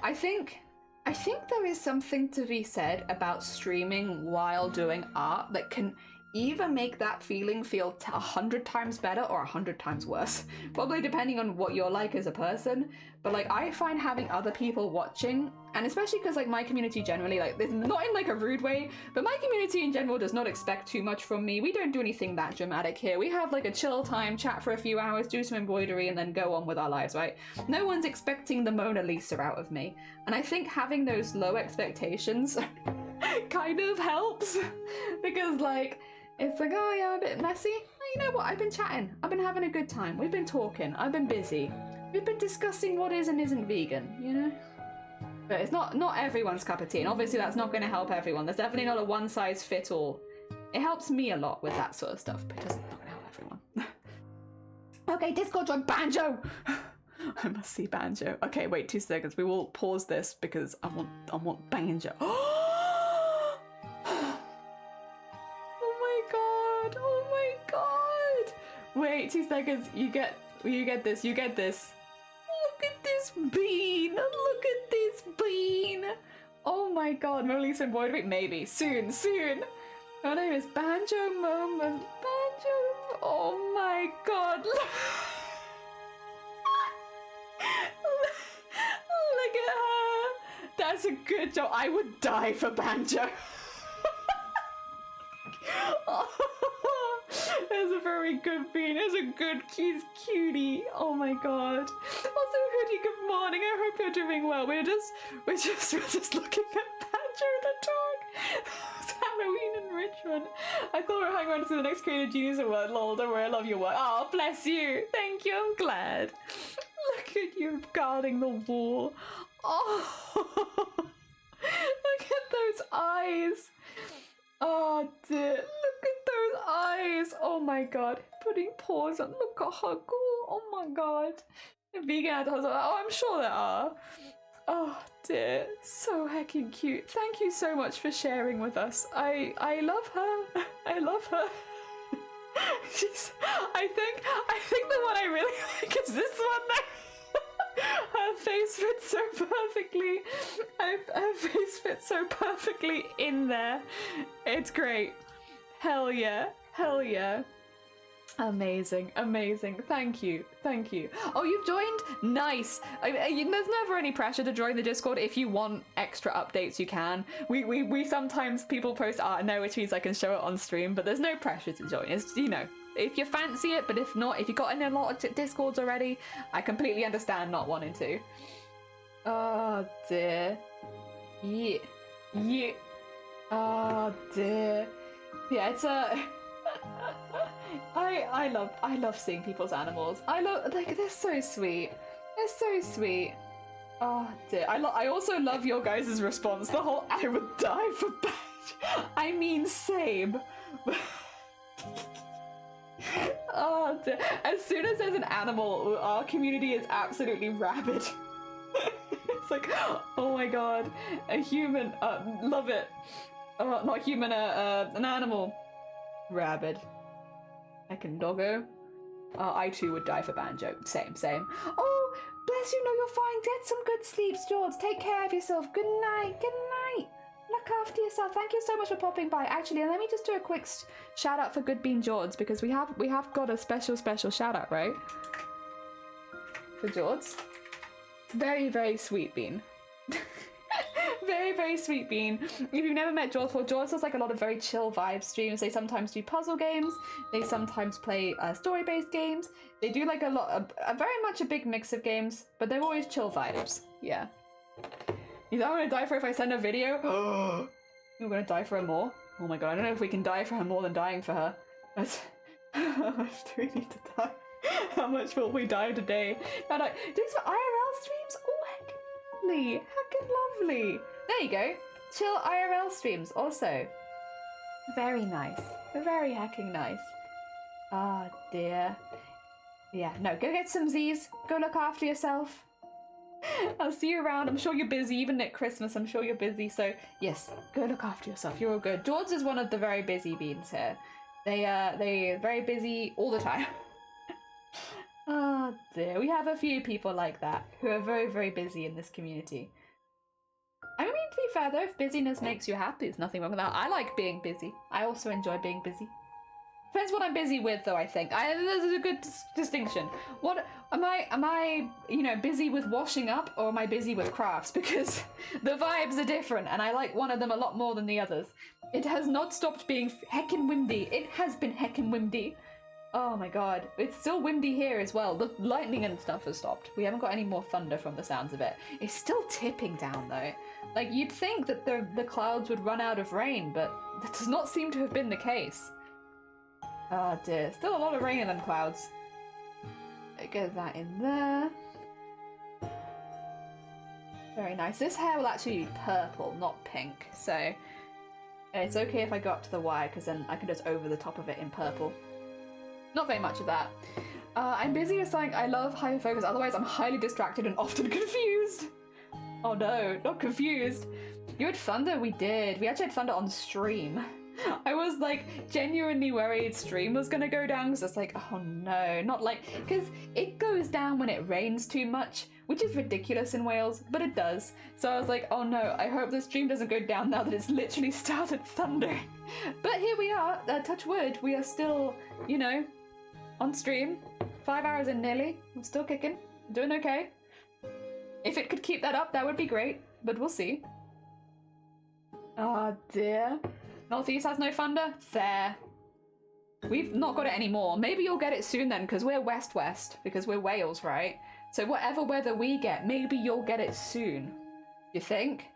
I think there is something to be said about streaming while doing art that can either make that feeling feel 100 times better or 100 times worse, probably depending on what you're like as a person. But like, I find having other people watching, and especially because like my community generally, like, not in like a rude way, but my community in general does not expect too much from me. We don't do anything that dramatic here. We have like a chill time, chat for a few hours, do some embroidery, and then go on with our lives, right? No one's expecting the Mona Lisa out of me. And I think having those low expectations kind of helps, because like, it's like, oh yeah, a bit messy. You know what? I've been chatting. I've been having a good time. We've been talking. I've been busy. We've been discussing what is and isn't vegan, you know? But it's not everyone's cup of tea, and obviously that's not going to help everyone. There's definitely not a one-size-fits-all. It helps me a lot with that sort of stuff, but it doesn't not going to help everyone. Okay, Discord join Banjo! I must see Banjo. Okay, wait 2 seconds. We will pause this because I want Banjo. Wait 2 seconds. You get this. Look at this bean. Look at this bean. Oh my god. Mona Lisa embroidery? Maybe. Soon. Her name is Banjo Moment. Banjo. Oh my god. Look at her. That's a good job. I would die for Banjo. That's a very good bean. That's a good cutie. Oh my god. Also, Hoodie, good morning. I hope you're doing well. We're just looking at Badger the dog. It's Halloween in Richmond. I thought we were hanging around to see the next Creative Genius Award. Lol, don't worry, I love your work. Oh, bless you. Thank you. I'm glad. Look at you guarding the wall. Oh, look at those eyes. Oh dear, look at those eyes. Oh my god, putting paws on. Look at her. Oh my god. Vegan adults. Oh, I'm sure there are. Oh dear, so heckin' cute. Thank you so much for sharing with us. I love her. I love her. I think the one I really like is this one there. Her face fits so perfectly. Her face fits so perfectly in there. It's great. Hell yeah. Amazing. Thank you. Oh, you've joined? Nice. There's never any pressure to join the Discord. If you want extra updates, you can. We sometimes people post art now, which means I can show it on stream, but there's no pressure to join. It's, you know, if you fancy it, but if not, if you've got in a lot of Discords already, I completely understand not wanting to. Oh dear. Yeah. Oh dear. Yeah, it's a... I love seeing people's animals. They're so sweet. Oh dear. I also love your guys' response. The whole I would die for Badge. I mean, same. Oh dear. As soon as there's an animal, our community is absolutely rabid. It's like, oh my god, a human, love it. Oh, not human, an animal. Rabid. Heckin' doggo. I too would die for Banjo. Same. Oh, bless you, no, you're fine. Get some good sleep, George. Take care of yourself. Good night. Look after yourself. Thank you so much for popping by. Actually, let me just do a quick shout out for Good Bean George, because we have got a special shout out, right? For George. Very, very sweet bean. Very, very sweet bean. If you've never met George before, George does like a lot of very chill vibe streams. They sometimes do puzzle games. They sometimes play story-based games. They do like a very much a big mix of games, but they're always chill vibes. Yeah. I'm gonna die for her if I send a video. You're gonna die for her more? Oh my god, I don't know if we can die for her more than dying for her. But how much do we need to die? How much will we die today? No, these are IRL streams? Oh, heckin' lovely. There you go. Chill IRL streams also. Very nice. Very heckin' nice. Oh dear. Yeah, no, go get some Z's. Go look after yourself. I'll see you around. I'm sure you're busy. Even at Christmas, I'm sure you're busy. So yes, go look after yourself. You're all good. George is one of the very busy beans here. They're very busy all the time. Oh dear, we have a few people like that who are very, very busy in this community. I mean, to be fair though, if busyness makes you happy, there's nothing wrong with that. I like being busy. I also enjoy being busy. Depends what I'm busy with, though, I think. There's a good distinction. What am I, you know, busy with washing up, or am I busy with crafts? Because the vibes are different, and I like one of them a lot more than the others. It has not stopped being heckin' windy. It has been heckin' windy. Oh my god. It's still windy here as well. The lightning and stuff has stopped. We haven't got any more thunder from the sounds of it. It's still tipping down, though. Like, you'd think that the clouds would run out of rain, but that does not seem to have been the case. Oh dear, still a lot of rain in them clouds. Get that in there. Very nice. This hair will actually be purple, not pink, so it's okay if I go up to the wire, because then I can just over the top of it in purple. Not very much of that. I'm busy with something I love, hyper-focus, otherwise I'm highly distracted and often confused. Oh no, not confused. You had thunder? We did. We actually had thunder on stream. I was like genuinely worried stream was gonna go down, because it's like, oh no, not like, because it goes down when it rains too much, which is ridiculous in Wales, but it does. So I was like, oh no, I hope the stream doesn't go down now that it's literally started thundering. But here we are, touch wood, we are still, you know, on stream, 5 hours in nearly, we're still kicking, doing okay. If it could keep that up, that would be great, but we'll see. Oh dear. Northeast has no thunder? Fair. We've not got it anymore. Maybe you'll get it soon then, because we're west-west, because we're Wales, right? So whatever weather we get, maybe you'll get it soon. You think?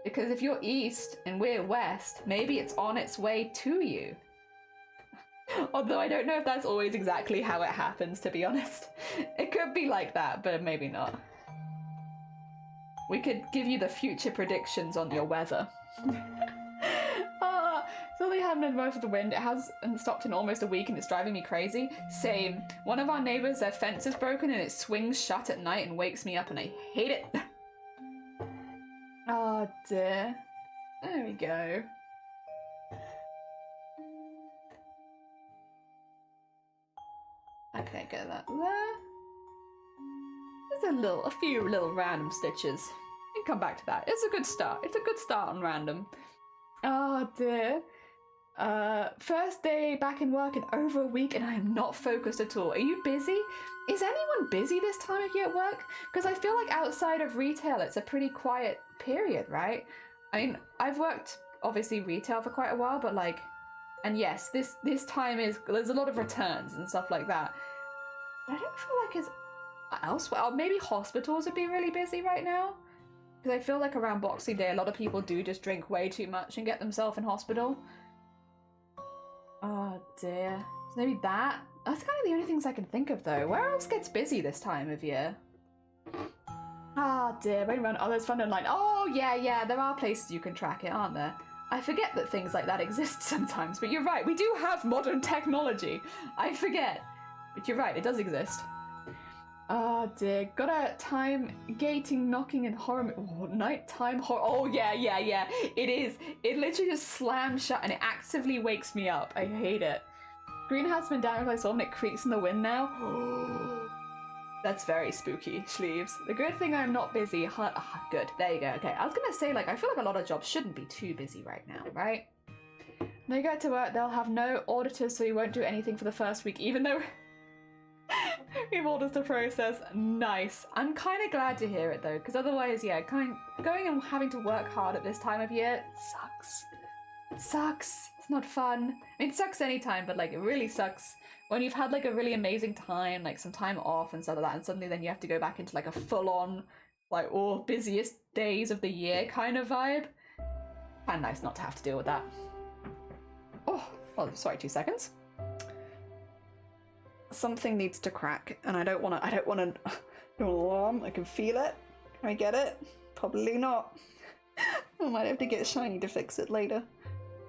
Because if you're east and we're west, maybe it's on its way to you. Although I don't know if that's always exactly how it happens, to be honest. It could be like that, but maybe not. We could give you the future predictions on your weather. So they haven't most of the wind. It hasn't stopped in almost a week and it's driving me crazy. Same. One of our neighbours, their fence is broken and it swings shut at night and wakes me up and I hate it. Oh dear. There we go. Okay, get that there. There's a few little random stitches. We can come back to that. It's a good start. It's a good start on random. Oh dear. First day back in work in over a week and I am not focused at all. Are you busy? Is anyone busy this time of year at work? Because I feel like outside of retail it's a pretty quiet period, right? I mean, I've worked obviously retail for quite a while, but like, and yes, this time there's a lot of returns and stuff like that. But I don't feel like it's elsewhere. Or maybe hospitals would be really busy right now. Because I feel like around Boxing Day a lot of people do just drink way too much and get themselves in hospital. Oh dear. So maybe that? That's kind of the only things I can think of though. Where else gets busy this time of year? Ah dear, wait around. Oh, there's fun online. Oh yeah, there are places you can track it, aren't there? I forget that things like that exist sometimes, but you're right, we do have modern technology. I forget. But you're right, it does exist. Oh dear, got a time gating, knocking and horror. Oh, nighttime horror. Oh yeah, it is. It literally just slams shut and it actively wakes me up. I hate it. Greenhouse been down as I saw and it creaks in the wind now. That's very spooky, sleeves. The good thing I'm not busy. Good, there you go. Okay, I was gonna say, like, I feel like a lot of jobs shouldn't be too busy right now, right? When they get to work, they'll have no auditors, so you won't do anything for the first week, even though we have orders to process. Nice. I'm kind of glad to hear it though, because otherwise, yeah, going and having to work hard at this time of year sucks. It sucks. It's not fun. I mean, it sucks anytime, but like, it really sucks when you've had like a really amazing time, like some time off and stuff like that, and suddenly then you have to go back into like a full-on, like, busiest days of the year kind of vibe. Kind of nice not to have to deal with that. Oh, sorry, 2 seconds. Something needs to crack, and I don't want an alarm. I can feel it. Can I get it? Probably not. I might have to get Shiny to fix it later.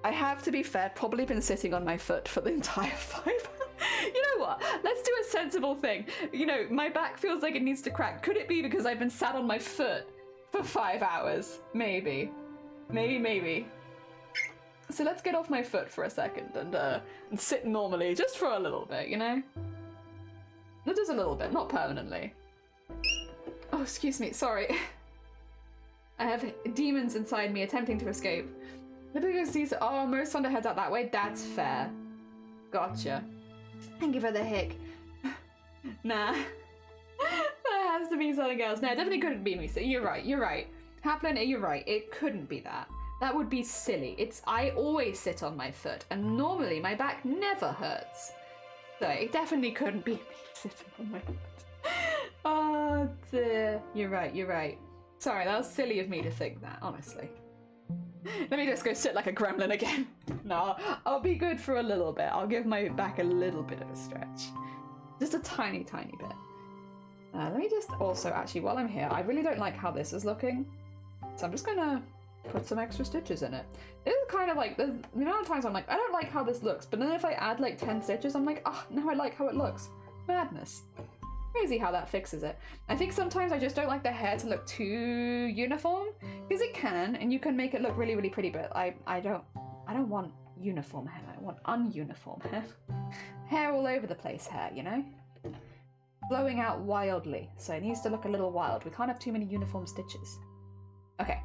I have to be fair, probably been sitting on my foot for the entire 5 hours. You know what? Let's do a sensible thing. You know, my back feels like it needs to crack. Could it be because I've been sat on my foot for 5 hours? Maybe. Maybe. So let's get off my foot for a second and sit normally, just for a little bit, you know? Just a little bit, not permanently. Oh, excuse me, sorry. I have demons inside me attempting to escape. Oh, most thunder heads out that way. That's fair. Gotcha. Thank you for the hick. Nah. That has to be something else. No, it definitely couldn't be me. So you're right. Haplin, you're right. It couldn't be that. That would be silly. I always sit on my foot, and normally my back never hurts. So it definitely couldn't be me sitting on my foot. Oh dear. You're right. Sorry, that was silly of me to think that, honestly. Let me just go sit like a gremlin again. No, I'll be good for a little bit. I'll give my back a little bit of a stretch. Just a tiny bit. Let me just also, actually, while I'm here, I really don't like how this is looking. So I'm just gonna put some extra stitches in it. This is kind of like, the amount of times I'm like, I don't like how this looks, but then if I add like 10 stitches, I'm like, oh, now I like how it looks. Madness. Crazy how that fixes it. I think sometimes I just don't like the hair to look too uniform, because it can, and you can make it look really, really pretty, but I don't want uniform hair. I want ununiform hair. Hair all over the place hair, you know? Blowing out wildly, so it needs to look a little wild. We can't have too many uniform stitches. Okay.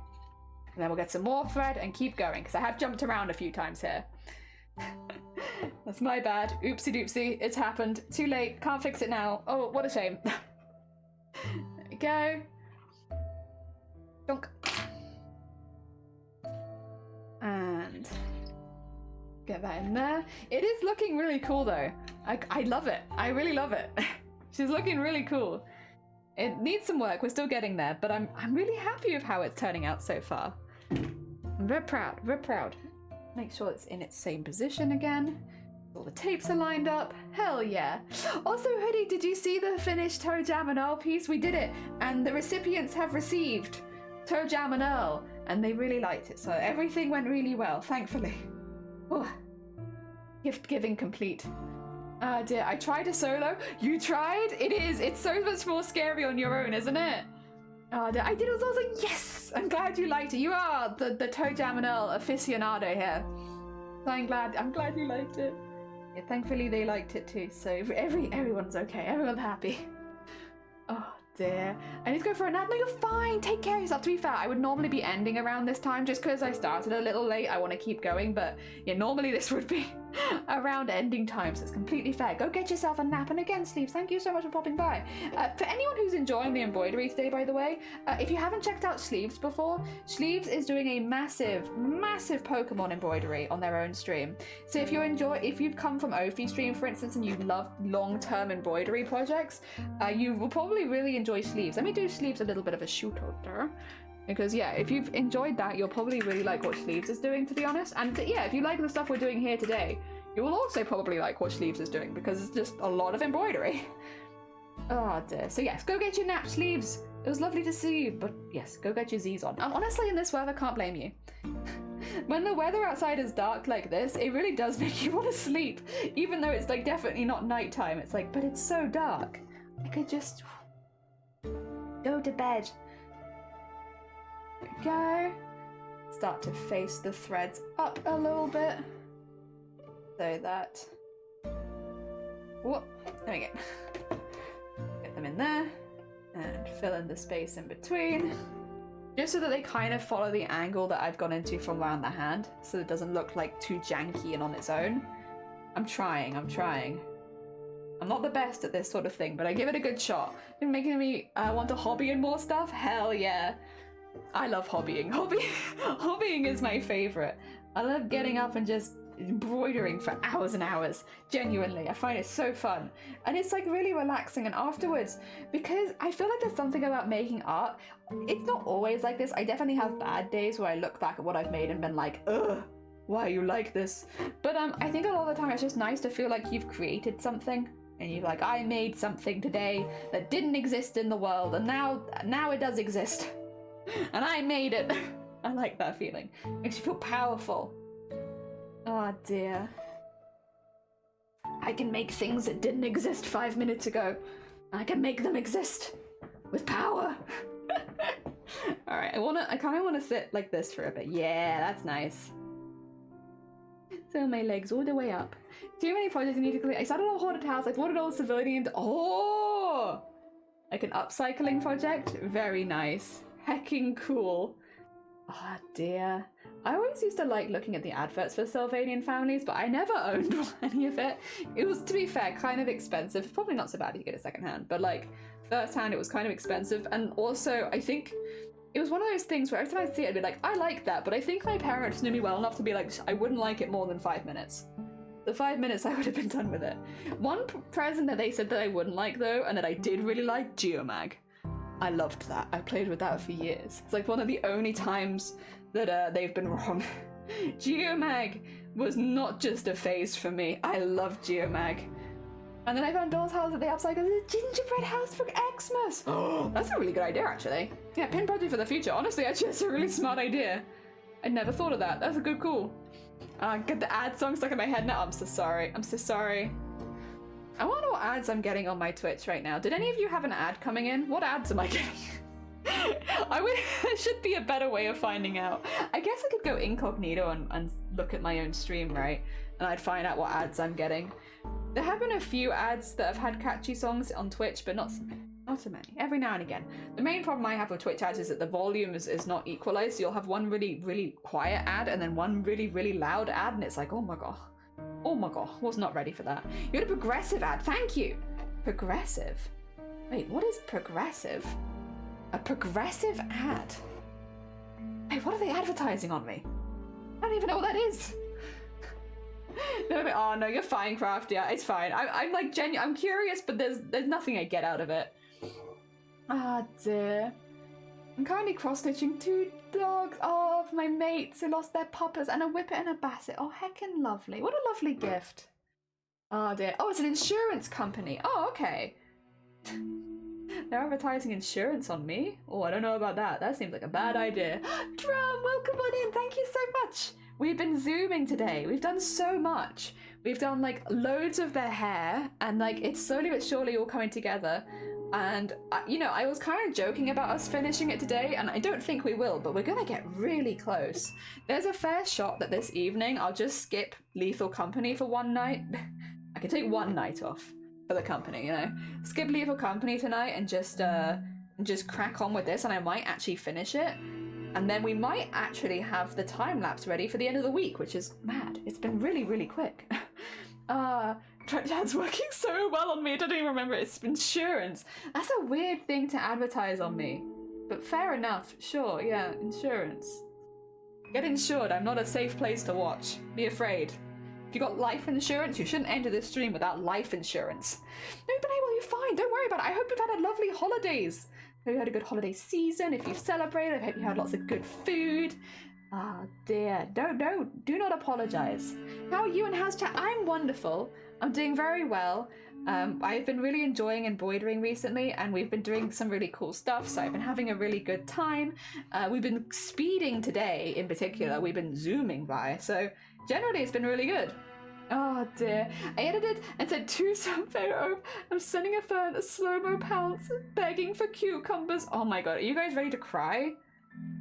And then we'll get some more thread and keep going, because I have jumped around a few times here. That's my bad. Oopsie doopsie, it's happened. Too late, can't fix it now. Oh, what a shame. There we go. Donk. And get that in there. It is looking really cool though. I love it. I really love it. She's looking really cool. It needs some work, we're still getting there, but I'm really happy with how it's turning out so far. I'm very proud, very proud. Make sure it's in its same position again. All the tapes are lined up. Hell yeah. Also, Hoodie, did you see the finished Toe Jam and Earl piece? We did it, and the recipients have received Toe Jam and Earl, and they really liked it, so everything went really well, thankfully. Oh, gift giving complete. Oh dear, I tried a solo. You tried? It's so much more scary on your own, isn't it? Oh dear, I did it also. Yes! I'm glad you liked it. You are the Toe Jam and Earl aficionado here. So I'm glad you liked it. Yeah, thankfully they liked it too, so everyone's okay. Everyone's happy. Oh dear. I need to go for a nap. No, you're fine. Take care of yourself. To be fair, I would normally be ending around this time just because I started a little late. I want to keep going, but yeah, normally this would be around ending time, so it's completely fair. Go get yourself a nap. And again, Sleeves, thank you so much for popping by. For anyone who's enjoying the embroidery today, by the way, if you haven't checked out Sleeves before, Sleeves is doing a massive Pokemon embroidery on their own stream. So if you've come from Ophi stream, for instance, and you love long-term embroidery projects, you will probably really enjoy Sleeves. Let me do Sleeves a little bit of a shoot out there. Because yeah, if you've enjoyed that, you'll probably really like what Sleeves is doing, to be honest. And yeah, if you like the stuff we're doing here today, you will also probably like what Sleeves is doing, because it's just a lot of embroidery. Oh dear. So yes, go get your nap, Sleeves. It was lovely to see you, but yes, go get your Z's on. Honestly, in this weather, can't blame you. When the weather outside is dark like this, it really does make you want to sleep. Even though it's like definitely not nighttime, it's like, but it's so dark. I could just go to bed. There we go. Start to face the threads up a little bit. So that... Whoop, there we go. Get them in there. And fill in the space in between. Just so that they kind of follow the angle that I've gone into from around the hand. So it doesn't look like too janky and on its own. I'm trying. I'm not the best at this sort of thing, but I give it a good shot. Been making me want to hobby and more stuff? Hell yeah. I love hobbying. Hobbying is my favorite. I love getting up and just embroidering for hours and hours. Genuinely, I find it so fun. And it's like really relaxing, and afterwards, because I feel like there's something about making art. It's not always like this. I definitely have bad days where I look back at what I've made and been like, ugh, why are you like this? But I think a lot of the time it's just nice to feel like you've created something. And you're like, I made something today that didn't exist in the world, and now it does exist. And I made it. I like that feeling. Makes you feel powerful. Oh dear. I can make things that didn't exist 5 minutes ago. I can make them exist with power. Alright, I kind of want to sit like this for a bit. Yeah, that's nice. So my legs all the way up. Too many projects I need to complete. I started a haunted house. I bought an old civilian. Oh! Like an upcycling project. Very nice. Hecking cool. Oh dear. I always used to like looking at the adverts for Sylvanian families, but I never owned any of it. It was, to be fair, kind of expensive. Probably not so bad if you get it secondhand, but like first hand it was kind of expensive. And also I think it was one of those things where every time I see it I'd be like, I like that, but I think my parents knew me well enough to be like, I wouldn't like it more than 5 minutes. The 5 minutes I would have been done with it. One present that they said that I wouldn't like though, and that I did really like, Geomag. I loved that. I played with that for years. It's like one of the only times that they've been wrong. Geomag was not just a phase for me. I loved Geomag. And then I found Doll's House at the upside because it's a gingerbread house for Xmas. Oh, that's a really good idea, actually. Yeah, pin project for the future. Honestly, actually, that's a really smart idea. I never thought of that. That's a good call. Get the ad song stuck in my head now. I'm so sorry. I'm so sorry. I wonder what ads I'm getting on my Twitch right now. Did any of you have an ad coming in? What ads am I getting? There should be a better way of finding out. I guess I could go incognito and look at my own stream, right? And I'd find out what ads I'm getting. There have been a few ads that have had catchy songs on Twitch, but not so many. Every now and again. The main problem I have with Twitch ads is that the volume is not equalized. So you'll have one really, really quiet ad and then one really, really loud ad, and it's like, oh my god. Oh my god, was not ready for that. You had a progressive ad, thank you! Progressive? Wait, what is progressive? A progressive ad? Hey, what are they advertising on me? I don't even know what that is! Oh no, you're fine, Craft, yeah, it's fine. I'm like I'm curious, but there's nothing I get out of it. Ah dear. I'm currently cross-stitching 2 dogs of my mates who lost their puppers, and a whippet and a basset. Oh, heckin' lovely. What a lovely gift. Oh dear. Oh, it's an insurance company. Oh, okay. They're advertising insurance on me? Oh, I don't know about that. That seems like a bad idea. Drum, welcome on in. Thank you so much. We've been Zooming today. We've done so much. We've done like loads of their hair, and like it's slowly but surely all coming together. And, you know, I was kind of joking about us finishing it today, and I don't think we will, but we're gonna get really close. There's a fair shot that this evening I'll just skip Lethal Company for one night. I can take one night off for the company, you know? Skip Lethal Company tonight and just crack on with this, and I might actually finish it. And then we might actually have the time-lapse ready for the end of the week, which is mad. It's been really, really quick. Dad's working so well on me, I don't even remember it. It's insurance. That's a weird thing to advertise on me. But fair enough, sure, yeah, insurance. Get insured, I'm not a safe place to watch. Be afraid. If you got life insurance, you shouldn't enter this stream without life insurance. No, but hey, well, you're fine, don't worry about it. I hope you've had a lovely holidays. I hope you had a good holiday season. If you've celebrated, I hope you had lots of good food. Ah, dear, do not apologize. How are you and how's chat? I'm wonderful. I'm doing very well. I've been really enjoying embroidering recently, and we've been doing some really cool stuff, so I've been having a really good time. We've been speeding today in particular. We've been zooming by, so generally it's been really good. Oh dear. I edited and said to some photo, I'm sending a fern a slow-mo pounce, begging for cucumbers. Oh my god, are you guys ready to cry?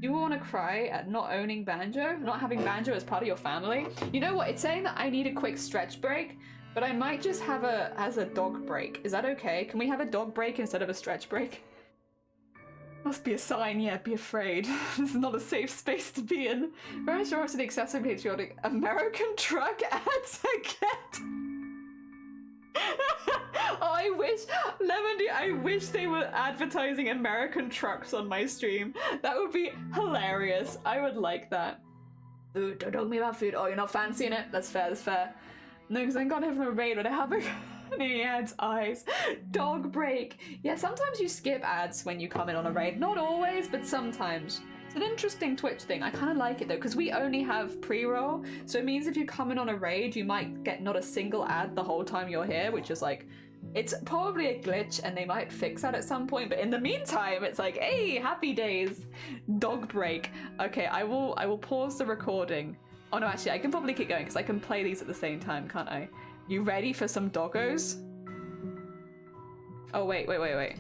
Do you want to cry at not owning Banjo? Not having Banjo as part of your family? You know what? It's saying that I need a quick stretch break, but I might just have a dog break. Is that okay? Can we have a dog break instead of a stretch break? Must be a sign, yeah, be afraid. This is not a safe space to be in. Very sure to the excessively patriotic American truck ads again. Oh, I wish, Lemony, I wish they were advertising American trucks on my stream. That would be hilarious. I would like that. Food, don't talk me about food. Oh, you're not fancying it? That's fair, that's fair. No, because I got it from a raid, but I have any ads eyes. Dog break. Yeah, sometimes you skip ads when you come in on a raid. Not always, but sometimes. It's an interesting Twitch thing. I kind of like it though, because we only have pre-roll, so it means if you come in on a raid, you might get not a single ad the whole time you're here, which is like, it's probably a glitch and they might fix that at some point, but in the meantime, it's like, hey, happy days. Dog break. Okay, I will pause the recording. Oh no, actually, I can probably keep going because I can play these at the same time, can't I? You ready for some doggos? Oh, wait. Oh, wait.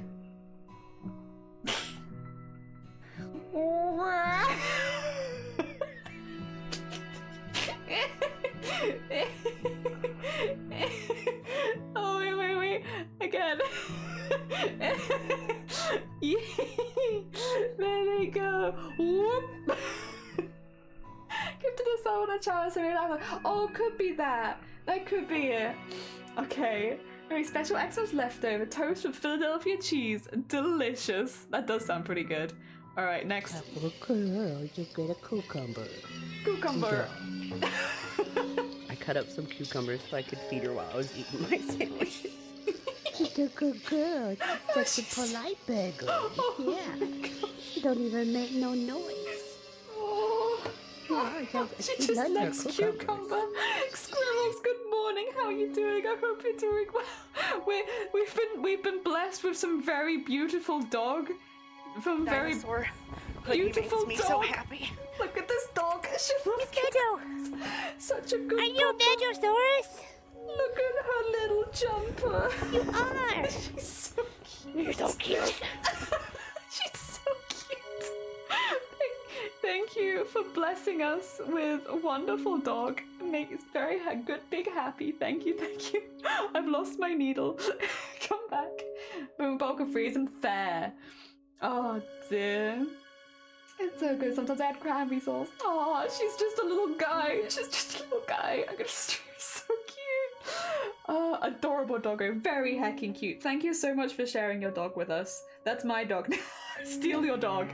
Again. Yay! There they go. Whoop! the sun on a chalice and I'm like, oh, could be that. That could be it. Okay. Very special Xmas leftover toast with Philadelphia cheese. Delicious. That does sound pretty good. All right, next. You get a cucumber. Cucumber. I cut up some cucumbers so I could feed her while I was eating my sandwiches. She's a good girl. She's such a polite beggar. Yeah. She don't even make no noise. She just likes cucumber. Squirrels, good morning. How are you doing? I hope you're doing well. We've been blessed with some very beautiful dog. From very beautiful makes me dog. so happy. Look at this dog. She looks such a good. Are you a Vegosaurus? Look at her little jumper. You are. She's so cute. You're so cute. She's so cute. Thank you for blessing us with a wonderful dog. Make us very good, big happy. Thank you, thank you. I've lost my needle. Come back. Boom, bulk of freeze and fair. Oh dear. It's so good. Sometimes I add cranberry sauce. Oh, she's just a little guy. She's just a little guy. I'm gonna she's so cute. Adorable doggo. Very heckin' cute. Thank you so much for sharing your dog with us. That's my dog. Steal your dog.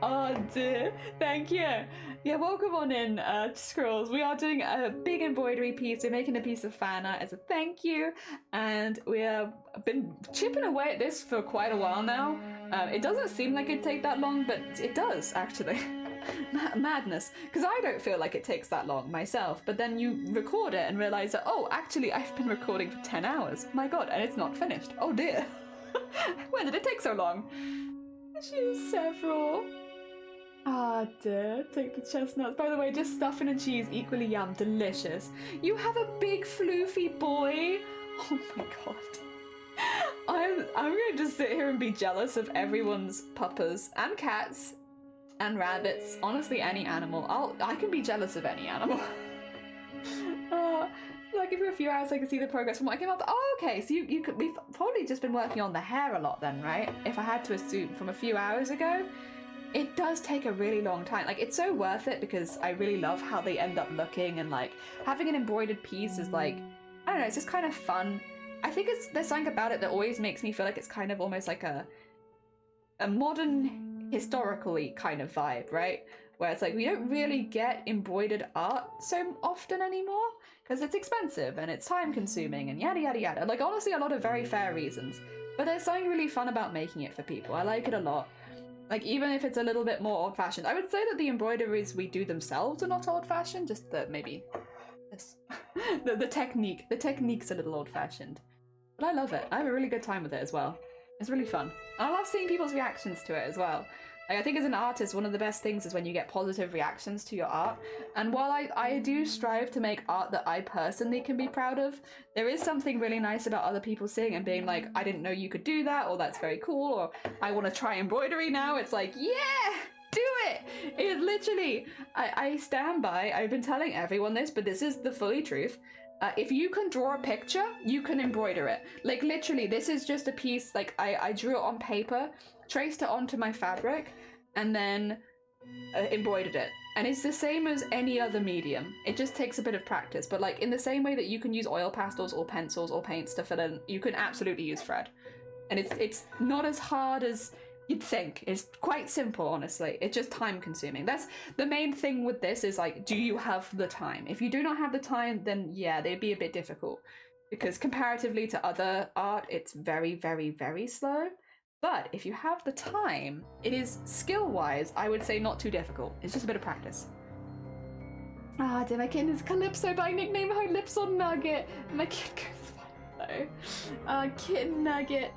Oh dear. Thank you. Yeah, welcome on in, Squirrels. We are doing a big embroidery piece. We're making a piece of fan art as a thank you. And we have been chipping away at this for quite a while now. It doesn't seem like it'd take that long, but it does, actually. Madness. Because I don't feel like it takes that long myself. But then you record it and realize that, oh, actually, I've been recording for 10 hours. My God, and it's not finished. Oh dear. When did it take so long? She's several. Ah, dear. Take the chestnuts. By the way, just stuffing and cheese, equally yum. Delicious. You have a big floofy boy. Oh my God. I'm going to just sit here and be jealous of everyone's puppers and cats and rabbits. Honestly, any animal. I can be jealous of any animal. Like for a few hours I can see the progress from what I came up. Oh, okay, so we've probably just been working on the hair a lot then, right? If I had to assume from a few hours ago. It does take a really long time. Like, it's so worth it because I really love how they end up looking, and like having an embroidered piece is like, I don't know, it's just kind of fun. I think there's something about it that always makes me feel like it's kind of almost like a modern historically kind of vibe, right? Where it's like we don't really get embroidered art so often anymore because it's expensive and it's time consuming and yada yada yada. Like, honestly, a lot of very fair reasons. But there's something really fun about making it for people. I like it a lot. Like, even if it's a little bit more old-fashioned. I would say that the embroideries we do themselves are not old-fashioned, just that maybe this. the technique's a little old-fashioned. But I love it. I have a really good time with it as well. It's really fun. And I love seeing people's reactions to it as well. Like, I think as an artist, one of the best things is when you get positive reactions to your art. And while I do strive to make art that I personally can be proud of, there is something really nice about other people seeing and being like, I didn't know you could do that, or that's very cool, or I want to try embroidery now. It's like, yeah, do it! It literally, I stand by, I've been telling everyone this, but this is the fully truth. If you can draw a picture, you can embroider it. Like, literally, this is just a piece, like, I drew it on paper, traced it onto my fabric, and then embroidered it. And it's the same as any other medium. It just takes a bit of practice. But like, in the same way that you can use oil pastels or pencils or paints to fill in, you can absolutely use thread. And it's not as hard as you'd think. It's quite simple, honestly. It's just time consuming. That's the main thing with this, is like, do you have the time? If you do not have the time, then yeah, they'd be a bit difficult. Because comparatively to other art, it's very, very, very slow. But if you have the time, it is skill-wise, I would say, not too difficult. It's just a bit of practice. Ah, dear, my kitten is Calypso, but I nickname her Lips on Nugget. My kid goes though. Kitten Nugget.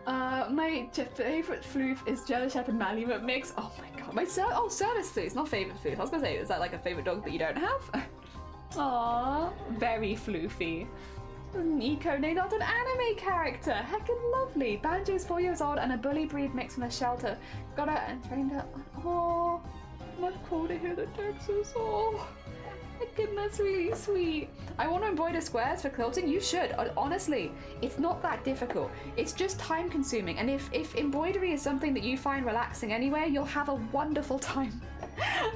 My favorite floof is German Shepherd Malamute mix. Oh my god, service floof, not favorite floof. I was gonna say, is that like a favorite dog that you don't have? Aww, very floofy. Nico, not an anime character. Heckin' lovely. Banjo's 4 years old and a bully breed mixed from a shelter. Got her and trained her. Oh, much cool to hear the Texas. Oh, heckin', that's really sweet. I want to embroider squares for quilting. You should. Honestly, it's not that difficult. It's just time consuming. And if embroidery is something that you find relaxing anyway, you'll have a wonderful time.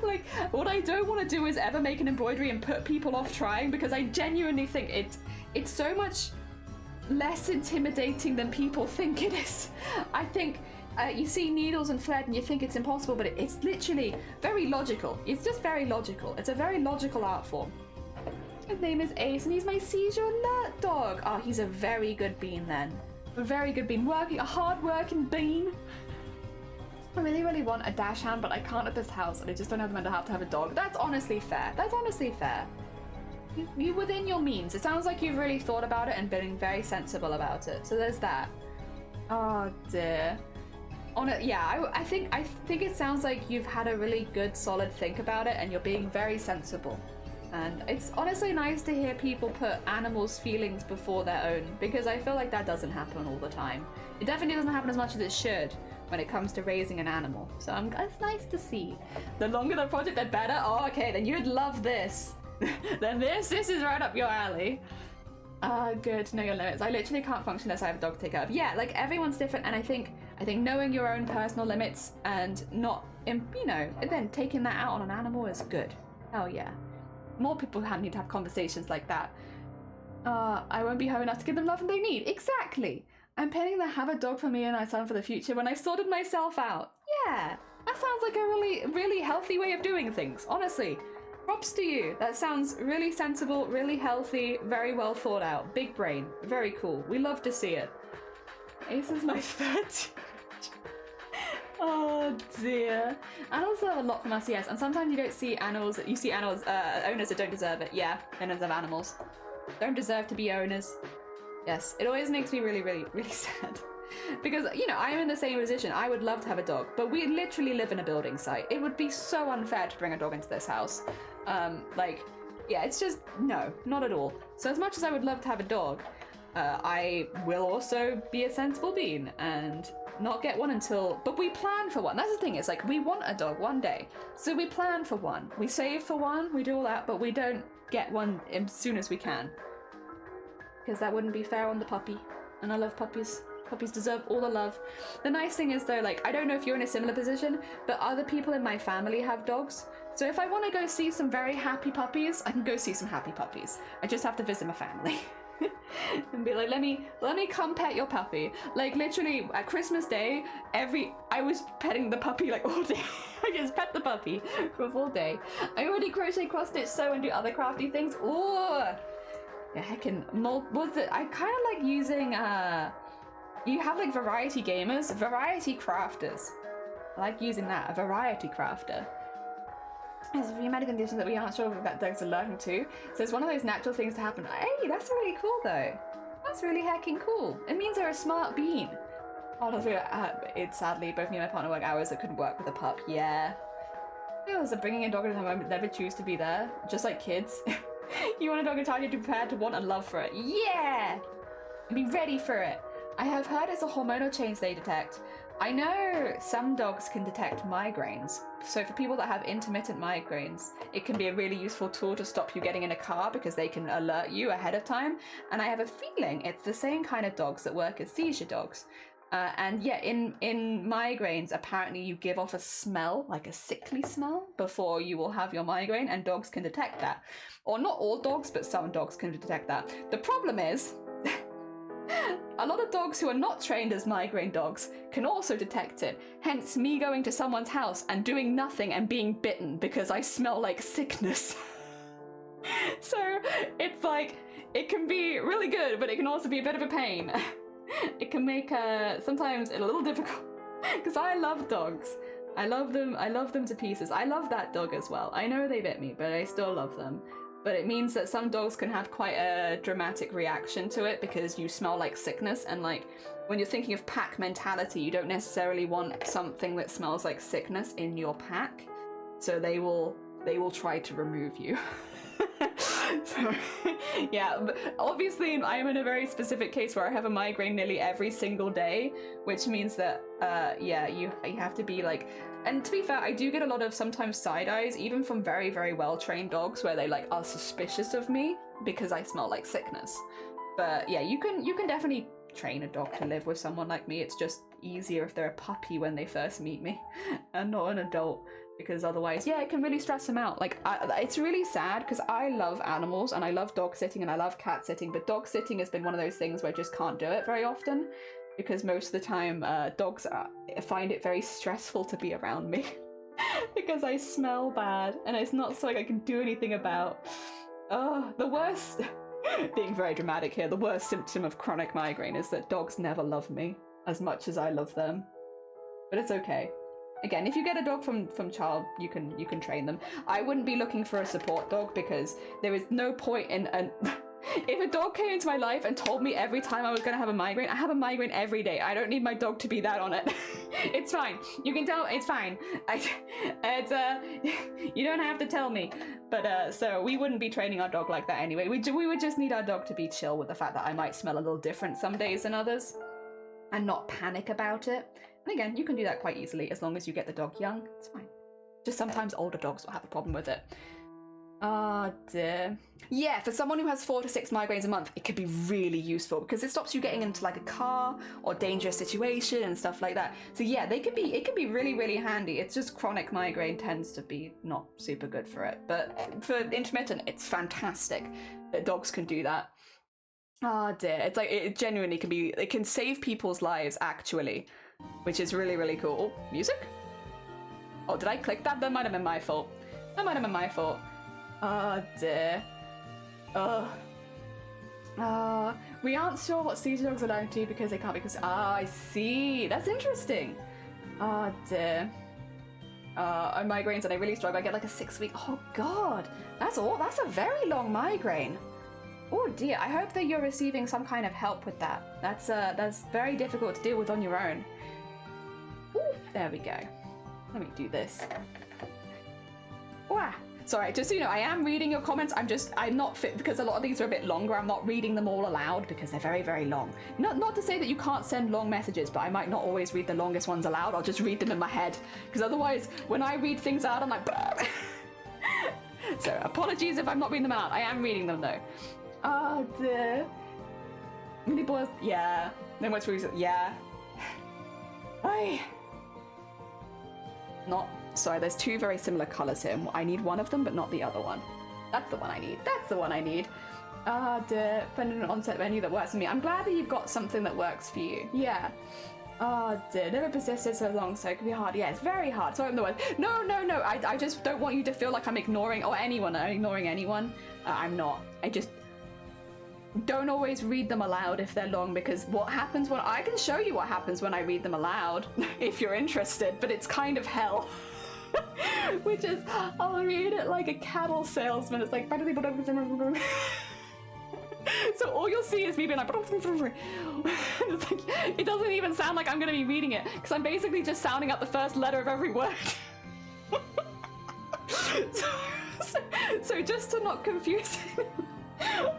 Like, what I don't want to do is ever make an embroidery and put people off trying, because I genuinely think it's so much less intimidating than people think it is. I think you see needles and thread and you think it's impossible, but it's literally very logical. It's just very logical. It's a very logical art form. His name is Ace and he's my seizure alert dog. Oh, he's a very good bean then. A very good bean. A hard-working bean. I really, really want a dash hand, but I can't at this house, and I just don't have the mental health to have a dog. That's honestly fair. That's honestly fair. You within your means. It sounds like you've really thought about it and been very sensible about it. So there's that. Oh dear. I think it sounds like you've had a really good, solid think about it, and you're being very sensible. And it's honestly nice to hear people put animals' feelings before their own, because I feel like that doesn't happen all the time. It definitely doesn't happen as much as it should when it comes to raising an animal. So it's nice to see. The longer the project, the better. Oh, okay, then you'd love this. Then this is right up your alley. Good. Know your limits. I literally can't function unless I have a dog to take care of. Yeah, like everyone's different, and I think knowing your own personal limits and not, and then taking that out on an animal is good. Hell yeah. More people need to have conversations like that. I won't be home enough to give them love they need. Exactly. I'm planning to have a dog for me and my son for the future when I've sorted myself out. Yeah, that sounds like a really, really healthy way of doing things. Honestly, props to you. That sounds really sensible, really healthy, very well thought out. Big brain. Very cool. We love to see it. Ace is my third. Oh dear. Animals have a lot from us, yes, and sometimes you don't see animals, you see animals, owners that don't deserve it. Yeah, owners of animals don't deserve to be owners. Yes, it always makes me really, really, really sad. Because, I'm in the same position. I would love to have a dog, but we literally live in a building site. It would be so unfair to bring a dog into this house. It's just, no, not at all. So as much as I would love to have a dog, I will also be a sensible being and not get one but we plan for one. That's the thing, it's like we want a dog one day, so we plan for one, we save for one, we do all that, but we don't get one as soon as we can, because that wouldn't be fair on the puppy. And I love puppies. Puppies deserve all the love. The nice thing is though, like, I don't know if you're in a similar position, but other people in my family have dogs, so if I want to go see some very happy puppies, I can go see some happy puppies. I just have to visit my family. And be like, let me come pet your puppy. Like literally at Christmas Day, I was petting the puppy like all day. I just pet the puppy for a full day. I already crochet, cross stitch, sew, and do other crafty things. Ooh, yeah, heckin' I kind of like using you have like variety gamers, variety crafters. I like using that, a variety crafter. There's a few medical conditions that we aren't sure that dogs are allergic to, so it's one of those natural things to happen. Hey, that's really cool though. That's really heckin' cool. It means they're a smart bean. Oh, it's sadly both me and my partner work hours that couldn't work with a pup. Yeah. It was bringing a dog into the home but never choose to be there, just like kids. You want a dog entirely to be prepared to want and love for it. Yeah! And be ready for it. I have heard it's a hormonal change they detect. I know some dogs can detect migraines, so for people that have intermittent migraines, it can be a really useful tool to stop you getting in a car because they can alert you ahead of time, and I have a feeling it's the same kind of dogs that work as seizure dogs. And yeah, in migraines, apparently you give off a smell, like a sickly smell, before you will have your migraine, and dogs can detect that. Or not all dogs, but some dogs can detect that. The problem is, a lot of dogs who are not trained as migraine dogs can also detect it, hence me going to someone's house and doing nothing and being bitten because I smell like sickness. So it's like, it can be really good, but it can also be a bit of a pain. It can make sometimes a little difficult, because I love dogs. I love them to pieces. I love that dog as well. I know they bit me, but I still love them. But it means that some dogs can have quite a dramatic reaction to it because you smell like sickness, and like when you're thinking of pack mentality, you don't necessarily want something that smells like sickness in your pack, so they will try to remove you. So, yeah, but obviously I'm in a very specific case where I have a migraine nearly every single day, which means that yeah, you have to be like, and to be fair, I do get a lot of sometimes side eyes, even from very, very well trained dogs, where they like are suspicious of me because I smell like sickness. But yeah, you can definitely train a dog to live with someone like me. It's just easier if they're a puppy when they first meet me and not an adult. because otherwise, yeah, it can really stress them out. Like, it's really sad because I love animals and I love dog sitting and I love cat sitting, but dog sitting has been one of those things where I just can't do it very often because most of the time dogs find it very stressful to be around me because I smell bad and it's not something I can do anything about. The worst, being very dramatic here, the worst symptom of chronic migraine is that dogs never love me as much as I love them. But it's okay. Again, if you get a dog from child, you can train them. I wouldn't be looking for a support dog because there is no point in if a dog came into my life and told me every time I was gonna have a migraine, I have a migraine every day. I don't need my dog to be that on it. It's fine. You can tell. It's fine. You don't have to tell me. But so we wouldn't be training our dog like that anyway. We would just need our dog to be chill with the fact that I might smell a little different some days than others, and not panic about it. And again, you can do that quite easily as long as you get the dog young. It's fine. Just sometimes older dogs will have a problem with it. Oh dear. Yeah, for someone who has 4 to 6 migraines a month, it could be really useful because it stops you getting into like a car or dangerous situation and stuff like that. So yeah, it can be really, really handy. It's just chronic migraine tends to be not super good for it. But for intermittent, it's fantastic that dogs can do that. Oh dear. It's like, it genuinely can be, it can save people's lives actually, which is really, really cool. Oh, music? Oh, did I click that? That might have been my fault. Oh dear. We aren't sure what seizure dogs are allowed to because they can't because I see. That's interesting. Oh dear. On migraines and I really struggle. I get like a 6-week. Oh god. That's a very long migraine. Oh dear. I hope that you're receiving some kind of help with that. That's very difficult to deal with on your own. Ooh, there we go. Let me do this. Wow. Sorry, just so you know, I am reading your comments. I'm not fit because a lot of these are a bit longer. I'm not reading them all aloud because they're very, very long. Not to say that you can't send long messages, but I might not always read the longest ones aloud. I'll just read them in my head because otherwise, when I read things out, I'm like, so apologies if I'm not reading them out. I am reading them though. Oh dear. Mini boys, yeah. No much reason, yeah. Sorry, there's 2 very similar colours here. I need one of them, but not the other one. That's the one I need. Ah, dear. Depending on onset menu that works for me. I'm glad that you've got something that works for you. Yeah. Oh dear, never persisted so long, so it can be hard. Yeah, it's very hard. Sorry, I'm the word. No. I just don't want you to feel like I'm ignoring ignoring anyone. I'm not. I just don't always read them aloud if they're long because what happens when I can show you what happens when I read them aloud if you're interested, but it's kind of hell. Which is, I'll read it like a cattle salesman. It's like, so all you'll see is me being like, it's like, it doesn't even sound like I'm going to be reading it because I'm basically just sounding out the first letter of every word. So just to not confuse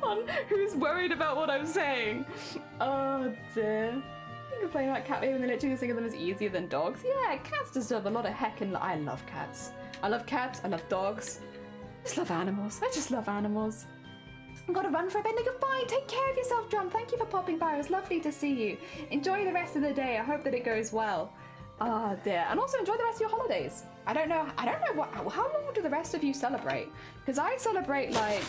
on who's worried about what I'm saying. Oh dear. Complaining about cat behavior and literally think of them as easier than dogs. Yeah, cats deserve a lot of heckin'. I love cats. I love dogs. I just love animals. I've got to run for a bit. Goodbye. Take care of yourself, Drum. Thank you for popping by. It was lovely to see you. Enjoy the rest of the day. I hope that it goes well. Oh dear. And also enjoy the rest of your holidays. I don't know how long do the rest of you celebrate? Because I celebrate like,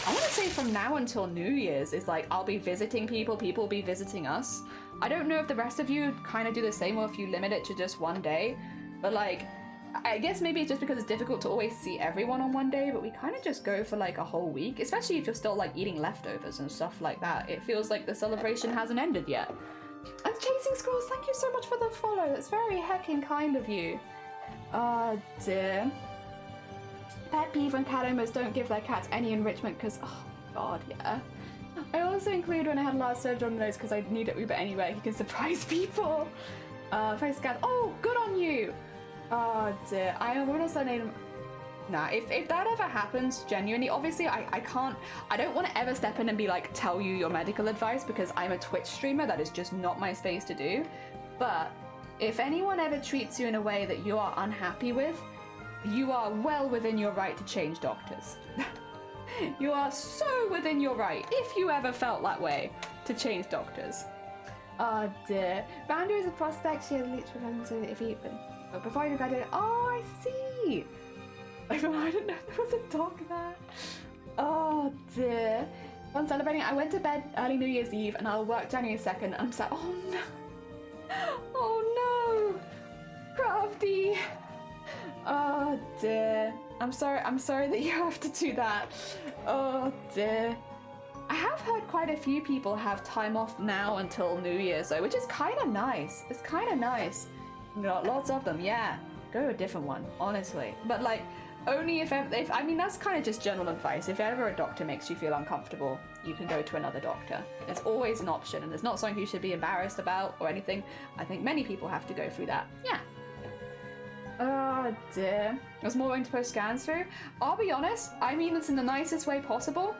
I want to say from now until New Year's is like I'll be visiting people will be visiting us. I don't know if the rest of you kind of do the same or if you limit it to just one day, but like, I guess maybe it's just because it's difficult to always see everyone on one day, but we kind of just go for like a whole week, especially if you're still like eating leftovers and stuff like that. It feels like the celebration hasn't ended yet. And Chasing Squirrels, thank you so much for the follow. That's very heckin' kind of you. Oh dear. Pet peeve when cat owners don't give their cats any enrichment because, oh god, yeah. I also include when I had last surgery on the nose because I need it Uber anyway. He can surprise people. Face cat. Oh, good on you. Oh dear. I want to say name. Nah, if that ever happens, genuinely, obviously I don't want to ever step in and be like, tell you your medical advice because I'm a Twitch streamer. That is just not my space to do. But if anyone ever treats you in a way that you are unhappy with, you are well within your right to change doctors. You are so within your right, if you ever felt that way, to change doctors. Oh dear. Boundary is a prospect she had leaked from so if he but before you graduated. Oh, I see. I didn't know there was a dog there. Oh dear. On celebrating, I went to bed early New Year's Eve and I'll work January 2nd. I'm sad. Oh no. Oh no. Crafty. Oh dear. I'm sorry that you have to do that. Oh dear. I have heard quite a few people have time off now until New Year's though, which is kind of nice. It's kind of nice. Lots of them, yeah. Go to a different one, honestly. But like, only if I mean, that's kind of just general advice. If ever a doctor makes you feel uncomfortable, you can go to another doctor. It's always an option, and it's not something you should be embarrassed about or anything. I think many people have to go through that. Yeah. Oh dear. There's more going to post scans through. I'll be honest, I mean this in the nicest way possible.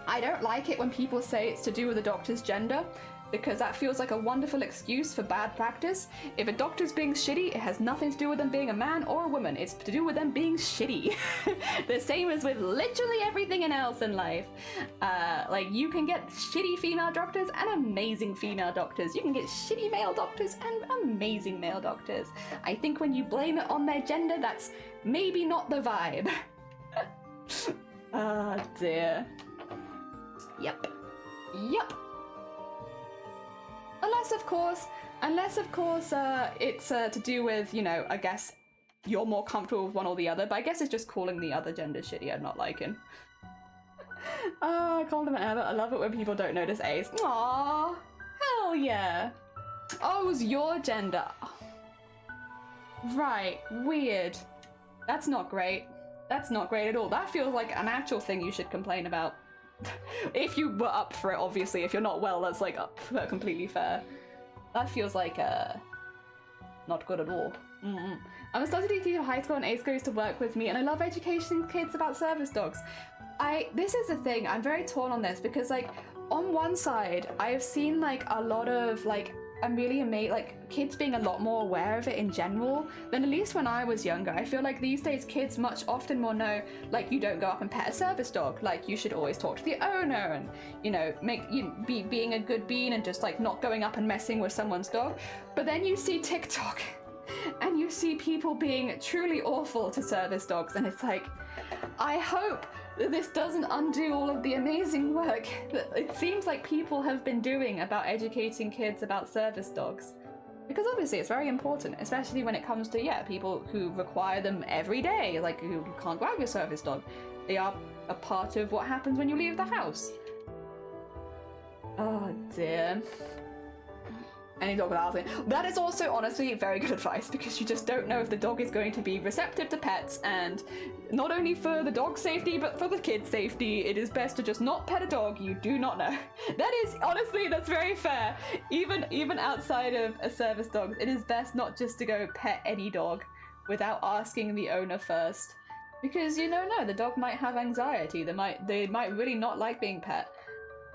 I don't like it when people say it's to do with the doctor's gender, because that feels like a wonderful excuse for bad practice. If a doctor's being shitty, it has nothing to do with them being a man or a woman. It's to do with them being shitty. The same as with literally everything else in life. Like, you can get shitty female doctors and amazing female doctors. You can get shitty male doctors and amazing male doctors. I think when you blame it on their gender, that's maybe not the vibe. Oh dear. Yep. Unless of course, it's to do with, you know, I guess you're more comfortable with one or the other, but I guess it's just calling the other gender shitty I'm not liking. Oh, I called him an Ever. I love it when people don't notice A's. Aww, hell yeah. Oh, it was your gender. Right, weird. That's not great. That's not great at all. That feels like an actual thing you should complain about. If you were up for it, obviously. If you're not, well, that's like completely fair. That feels like not good at all. I'm a study teacher of high school, and Ace goes to work with me, and I love educating kids about service dogs. This is the thing, I'm very torn on this, because like on one side I have seen like a lot of like I'm really amazed, like kids being a lot more aware of it in general than at least when I was younger. I feel like these days kids much often more know, like, you don't go up and pet a service dog, like you should always talk to the owner and, you know, being a good bean and just like not going up and messing with someone's dog. But then you see TikTok and you see people being truly awful to service dogs, and it's like, I hope that this doesn't undo all of the amazing work that it seems like people have been doing about educating kids about service dogs. Because obviously it's very important, especially when it comes to, yeah, people who require them every day, like who can't grab your service dog. They are a part of what happens when you leave the house. Oh dear. Any dog without it. That is also honestly very good advice, because you just don't know if the dog is going to be receptive to pets, and not only for the dog's safety but for the kid's safety, it is best to just not pet a dog you do not know. That is, honestly, that's very fair. Even outside of a service dog, it is best not just to go pet any dog without asking the owner first, because you don't know, the dog might have anxiety, they might really not like being pet.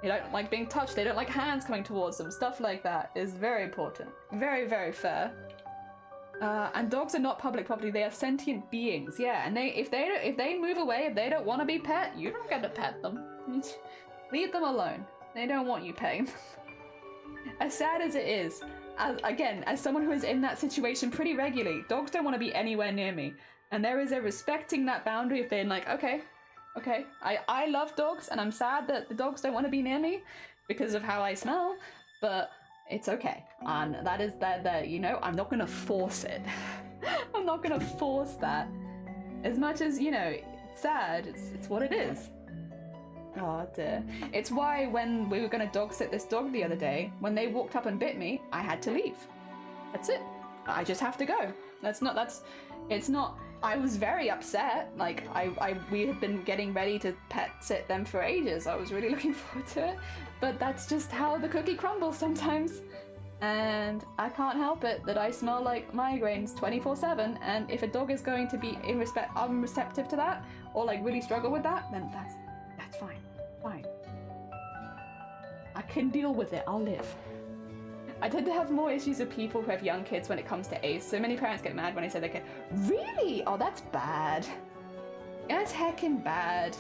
They don't like being touched, they don't like hands coming towards them, stuff like that is very important. Very, very fair. And dogs are not public property, they are sentient beings, yeah, and if they move away, if they don't want to be pet, you don't get to pet them. Leave them alone. They don't want you petting them. As sad as it is, as someone who is in that situation pretty regularly, dogs don't want to be anywhere near me. And there is a respecting that boundary if they're like, okay, I love dogs, and I'm sad that the dogs don't want to be near me because of how I smell, but it's okay. And that is that, you know, I'm not going to force it. I'm not going to force that. As much as, you know, it's sad, it's what it is. Oh dear. It's why when we were going to dog sit this dog the other day, when they walked up and bit me, I had to leave. That's it. I just have to go. It's not, I was very upset. Like, we had been getting ready to pet sit them for ages. I was really looking forward to it. But that's just how the cookie crumbles sometimes. And I can't help it that I smell like migraines 24/7. And if a dog is going to be unreceptive to that, or like really struggle with that, then that's fine. Fine. I can deal with it. I'll live. I tend to have more issues with people who have young kids when it comes to ACE. So many parents get mad when I say they can. Really? Oh, that's bad. That's heckin' bad.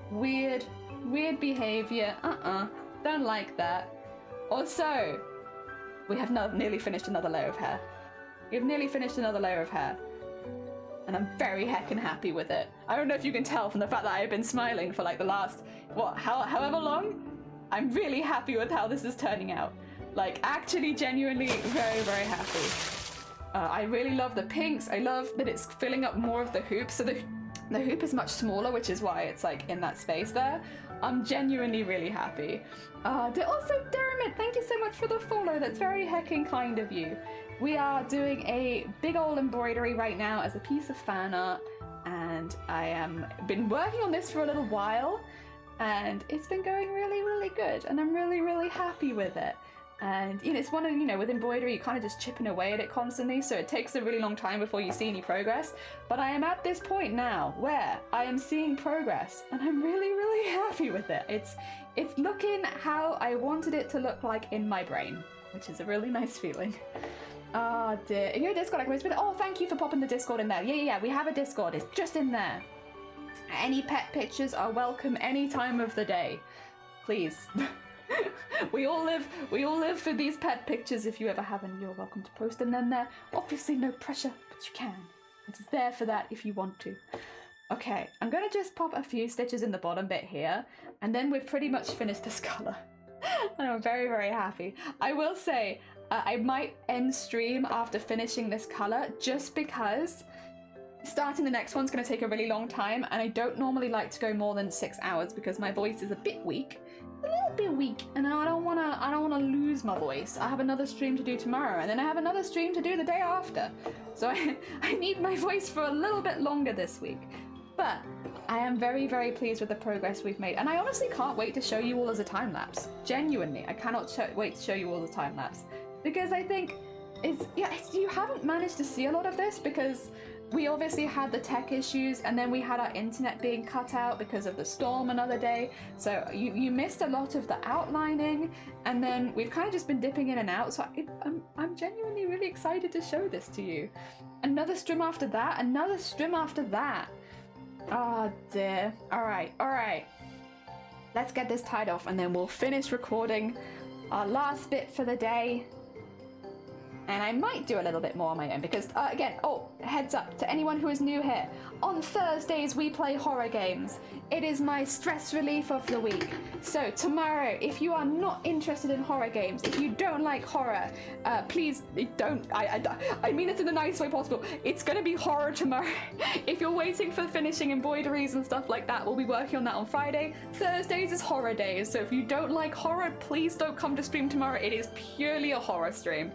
Weird behavior. Don't like that. Also, We have nearly finished another layer of hair. We've nearly finished another layer of hair. And I'm very heckin' happy with it. I don't know if you can tell from the fact that I've been smiling for like the last, however long? I'm really happy with how this is turning out. Like, actually, genuinely, very, very happy. I really love the pinks. I love that it's filling up more of the hoop. So the hoop is much smaller, which is why it's like in that space there. I'm genuinely really happy. Also, Dermot, thank you so much for the follow. That's very heckin' kind of you. We are doing a big old embroidery right now as a piece of fan art, and I am been working on this for a little while, and it's been going really, really good, and I'm really, really happy with it. And you know, it's one of, you know, with embroidery, you're kind of just chipping away at it constantly, so it takes a really long time before you see any progress. But I am at this point now where I am seeing progress, and I'm really, really happy with it. It's looking how I wanted it to look like in my brain, which is a really nice feeling. Oh dear. Your Discord, like, oh, thank you for popping the Discord in there. Yeah, we have a Discord. It's just in there. Any pet pictures are welcome any time of the day. Please. we all live for these pet pictures. If you ever have any, you're welcome to post them in there. Obviously no pressure, but you can. It's there for that if you want to. Okay, I'm gonna just pop a few stitches in the bottom bit here, and then we've pretty much finished this color. And I'm very, very happy. I will say, I might end stream after finishing this color, just because starting the next one's going to take a really long time, and I don't normally like to go more than 6 hours because my voice is a bit weak, and I don't want to lose my voice. I have another stream to do tomorrow, and then I have another stream to do the day after, so I need my voice for a little bit longer this week. But I am very, very pleased with the progress we've made, and I honestly can't wait to show you all as a time lapse. Genuinely, I cannot wait to show you all the time lapse. Because I think you haven't managed to see a lot of this because we obviously had the tech issues, and then we had our internet being cut out because of the storm another day. So you missed a lot of the outlining, and then we've kind of just been dipping in and out. So I'm genuinely really excited to show this to you. Another stream after that, another stream after that. Oh dear. All right. Let's get this tied off, and then we'll finish recording our last bit for the day. And I might do a little bit more on my own because, again, heads up to anyone who is new here. On Thursdays, we play horror games. It is my stress relief of the week. So tomorrow, if you are not interested in horror games, if you don't like horror, please don't. I mean it in the nice way possible. It's going to be horror tomorrow. If you're waiting for finishing embroideries and stuff like that, we'll be working on that on Friday. Thursdays is horror days. So if you don't like horror, please don't come to stream tomorrow. It is purely a horror stream.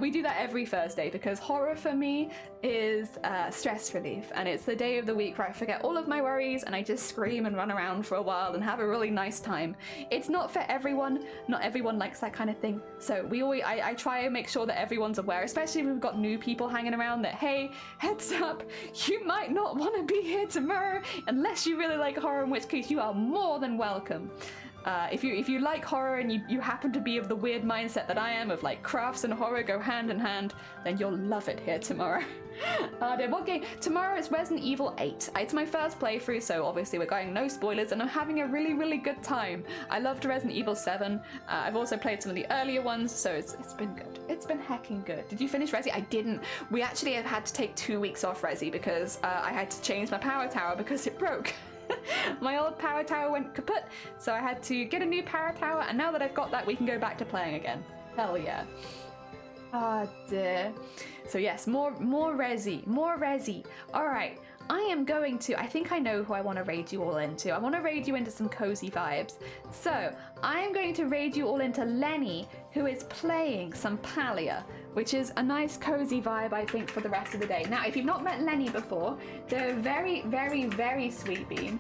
We do that every Thursday because horror for me is stress relief, and it's the day of the week where I forget all of my worries and I just scream and run around for a while and have a really nice time. It's not for everyone. Not everyone likes that kind of thing. So I try and make sure that everyone's aware, especially if we've got new people hanging around, that hey, heads up, you might not want to be here tomorrow unless you really like horror, in which case you are more than welcome. If you like horror and you happen to be of the weird mindset that I am, of like crafts and horror go hand in hand, then you'll love it here tomorrow. What game? Tomorrow it's Resident Evil 8. It's my first playthrough, so obviously we're going no spoilers, and I'm having a really, really good time. I loved Resident Evil 7. I've also played some of the earlier ones, so it's been good. It's been hecking good. Did you finish Resi? I didn't. We actually have had to take 2 weeks off Resi because I had to change my power tower because it broke. My old power tower went kaput, so I had to get a new power tower, and now that I've got that, we can go back to playing again. Hell yeah. Ah dear. So yes, more Resi. Alright, I am going to, I think I know who I want to raid you all into. I want to raid you into some cozy vibes. So, I am going to raid you all into Lenny, who is playing some Palia, which is a nice cozy vibe, I think, for the rest of the day. Now, if you've not met Lenny before, they're very, very, very sweet bean.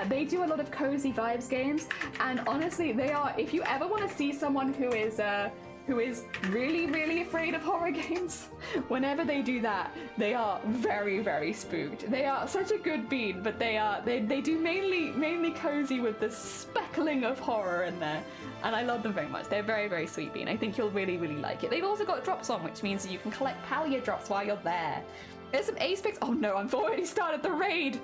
They do a lot of cozy vibes games, and honestly, they are, if you ever want to see someone who is really, really afraid of horror games, whenever they do that, they are very, very spooked. They are such a good bean, but they do mainly cozy with the speckling of horror in there. And I love them very much. They're very, very sweet bean. I think you'll really, really like it. They've also got drops on, which means that you can collect Palia drops while you're there. There's some ace picks. Oh no, I've already started the raid.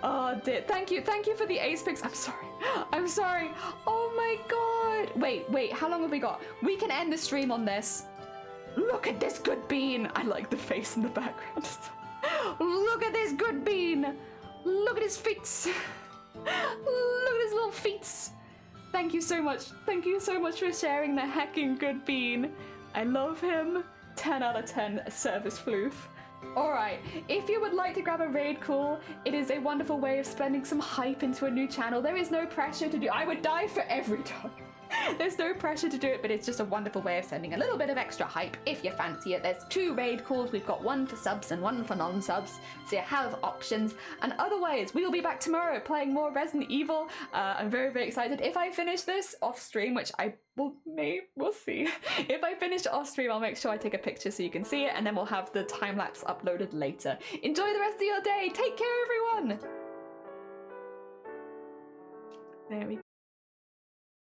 Oh dear. Thank you for the ace picks. I'm sorry. Oh my god. Wait, how long have we got? We can end the stream on this. Look at this good bean. I like the face in the background. Look at this good bean. Look at his feet. Look at his little feet. Thank you so much. Thank you so much for sharing the hecking good bean. I love him. 10 out of 10 service floof. Alright, if you would like to grab a raid call, it is a wonderful way of spending some hype into a new channel. There is no pressure to do. I would die for every time. There's no pressure to do it, but it's just a wonderful way of sending a little bit of extra hype if you fancy it. There's 2 raid calls. We've got one for subs and one for non-subs, so you have options. And otherwise, we will be back tomorrow playing more Resident Evil. I'm very, very excited. If I finish this off stream, which I we'll see. If I finish off stream, I'll make sure I take a picture so you can see it, and then we'll have the time lapse uploaded later. Enjoy the rest of your day. Take care, everyone. There we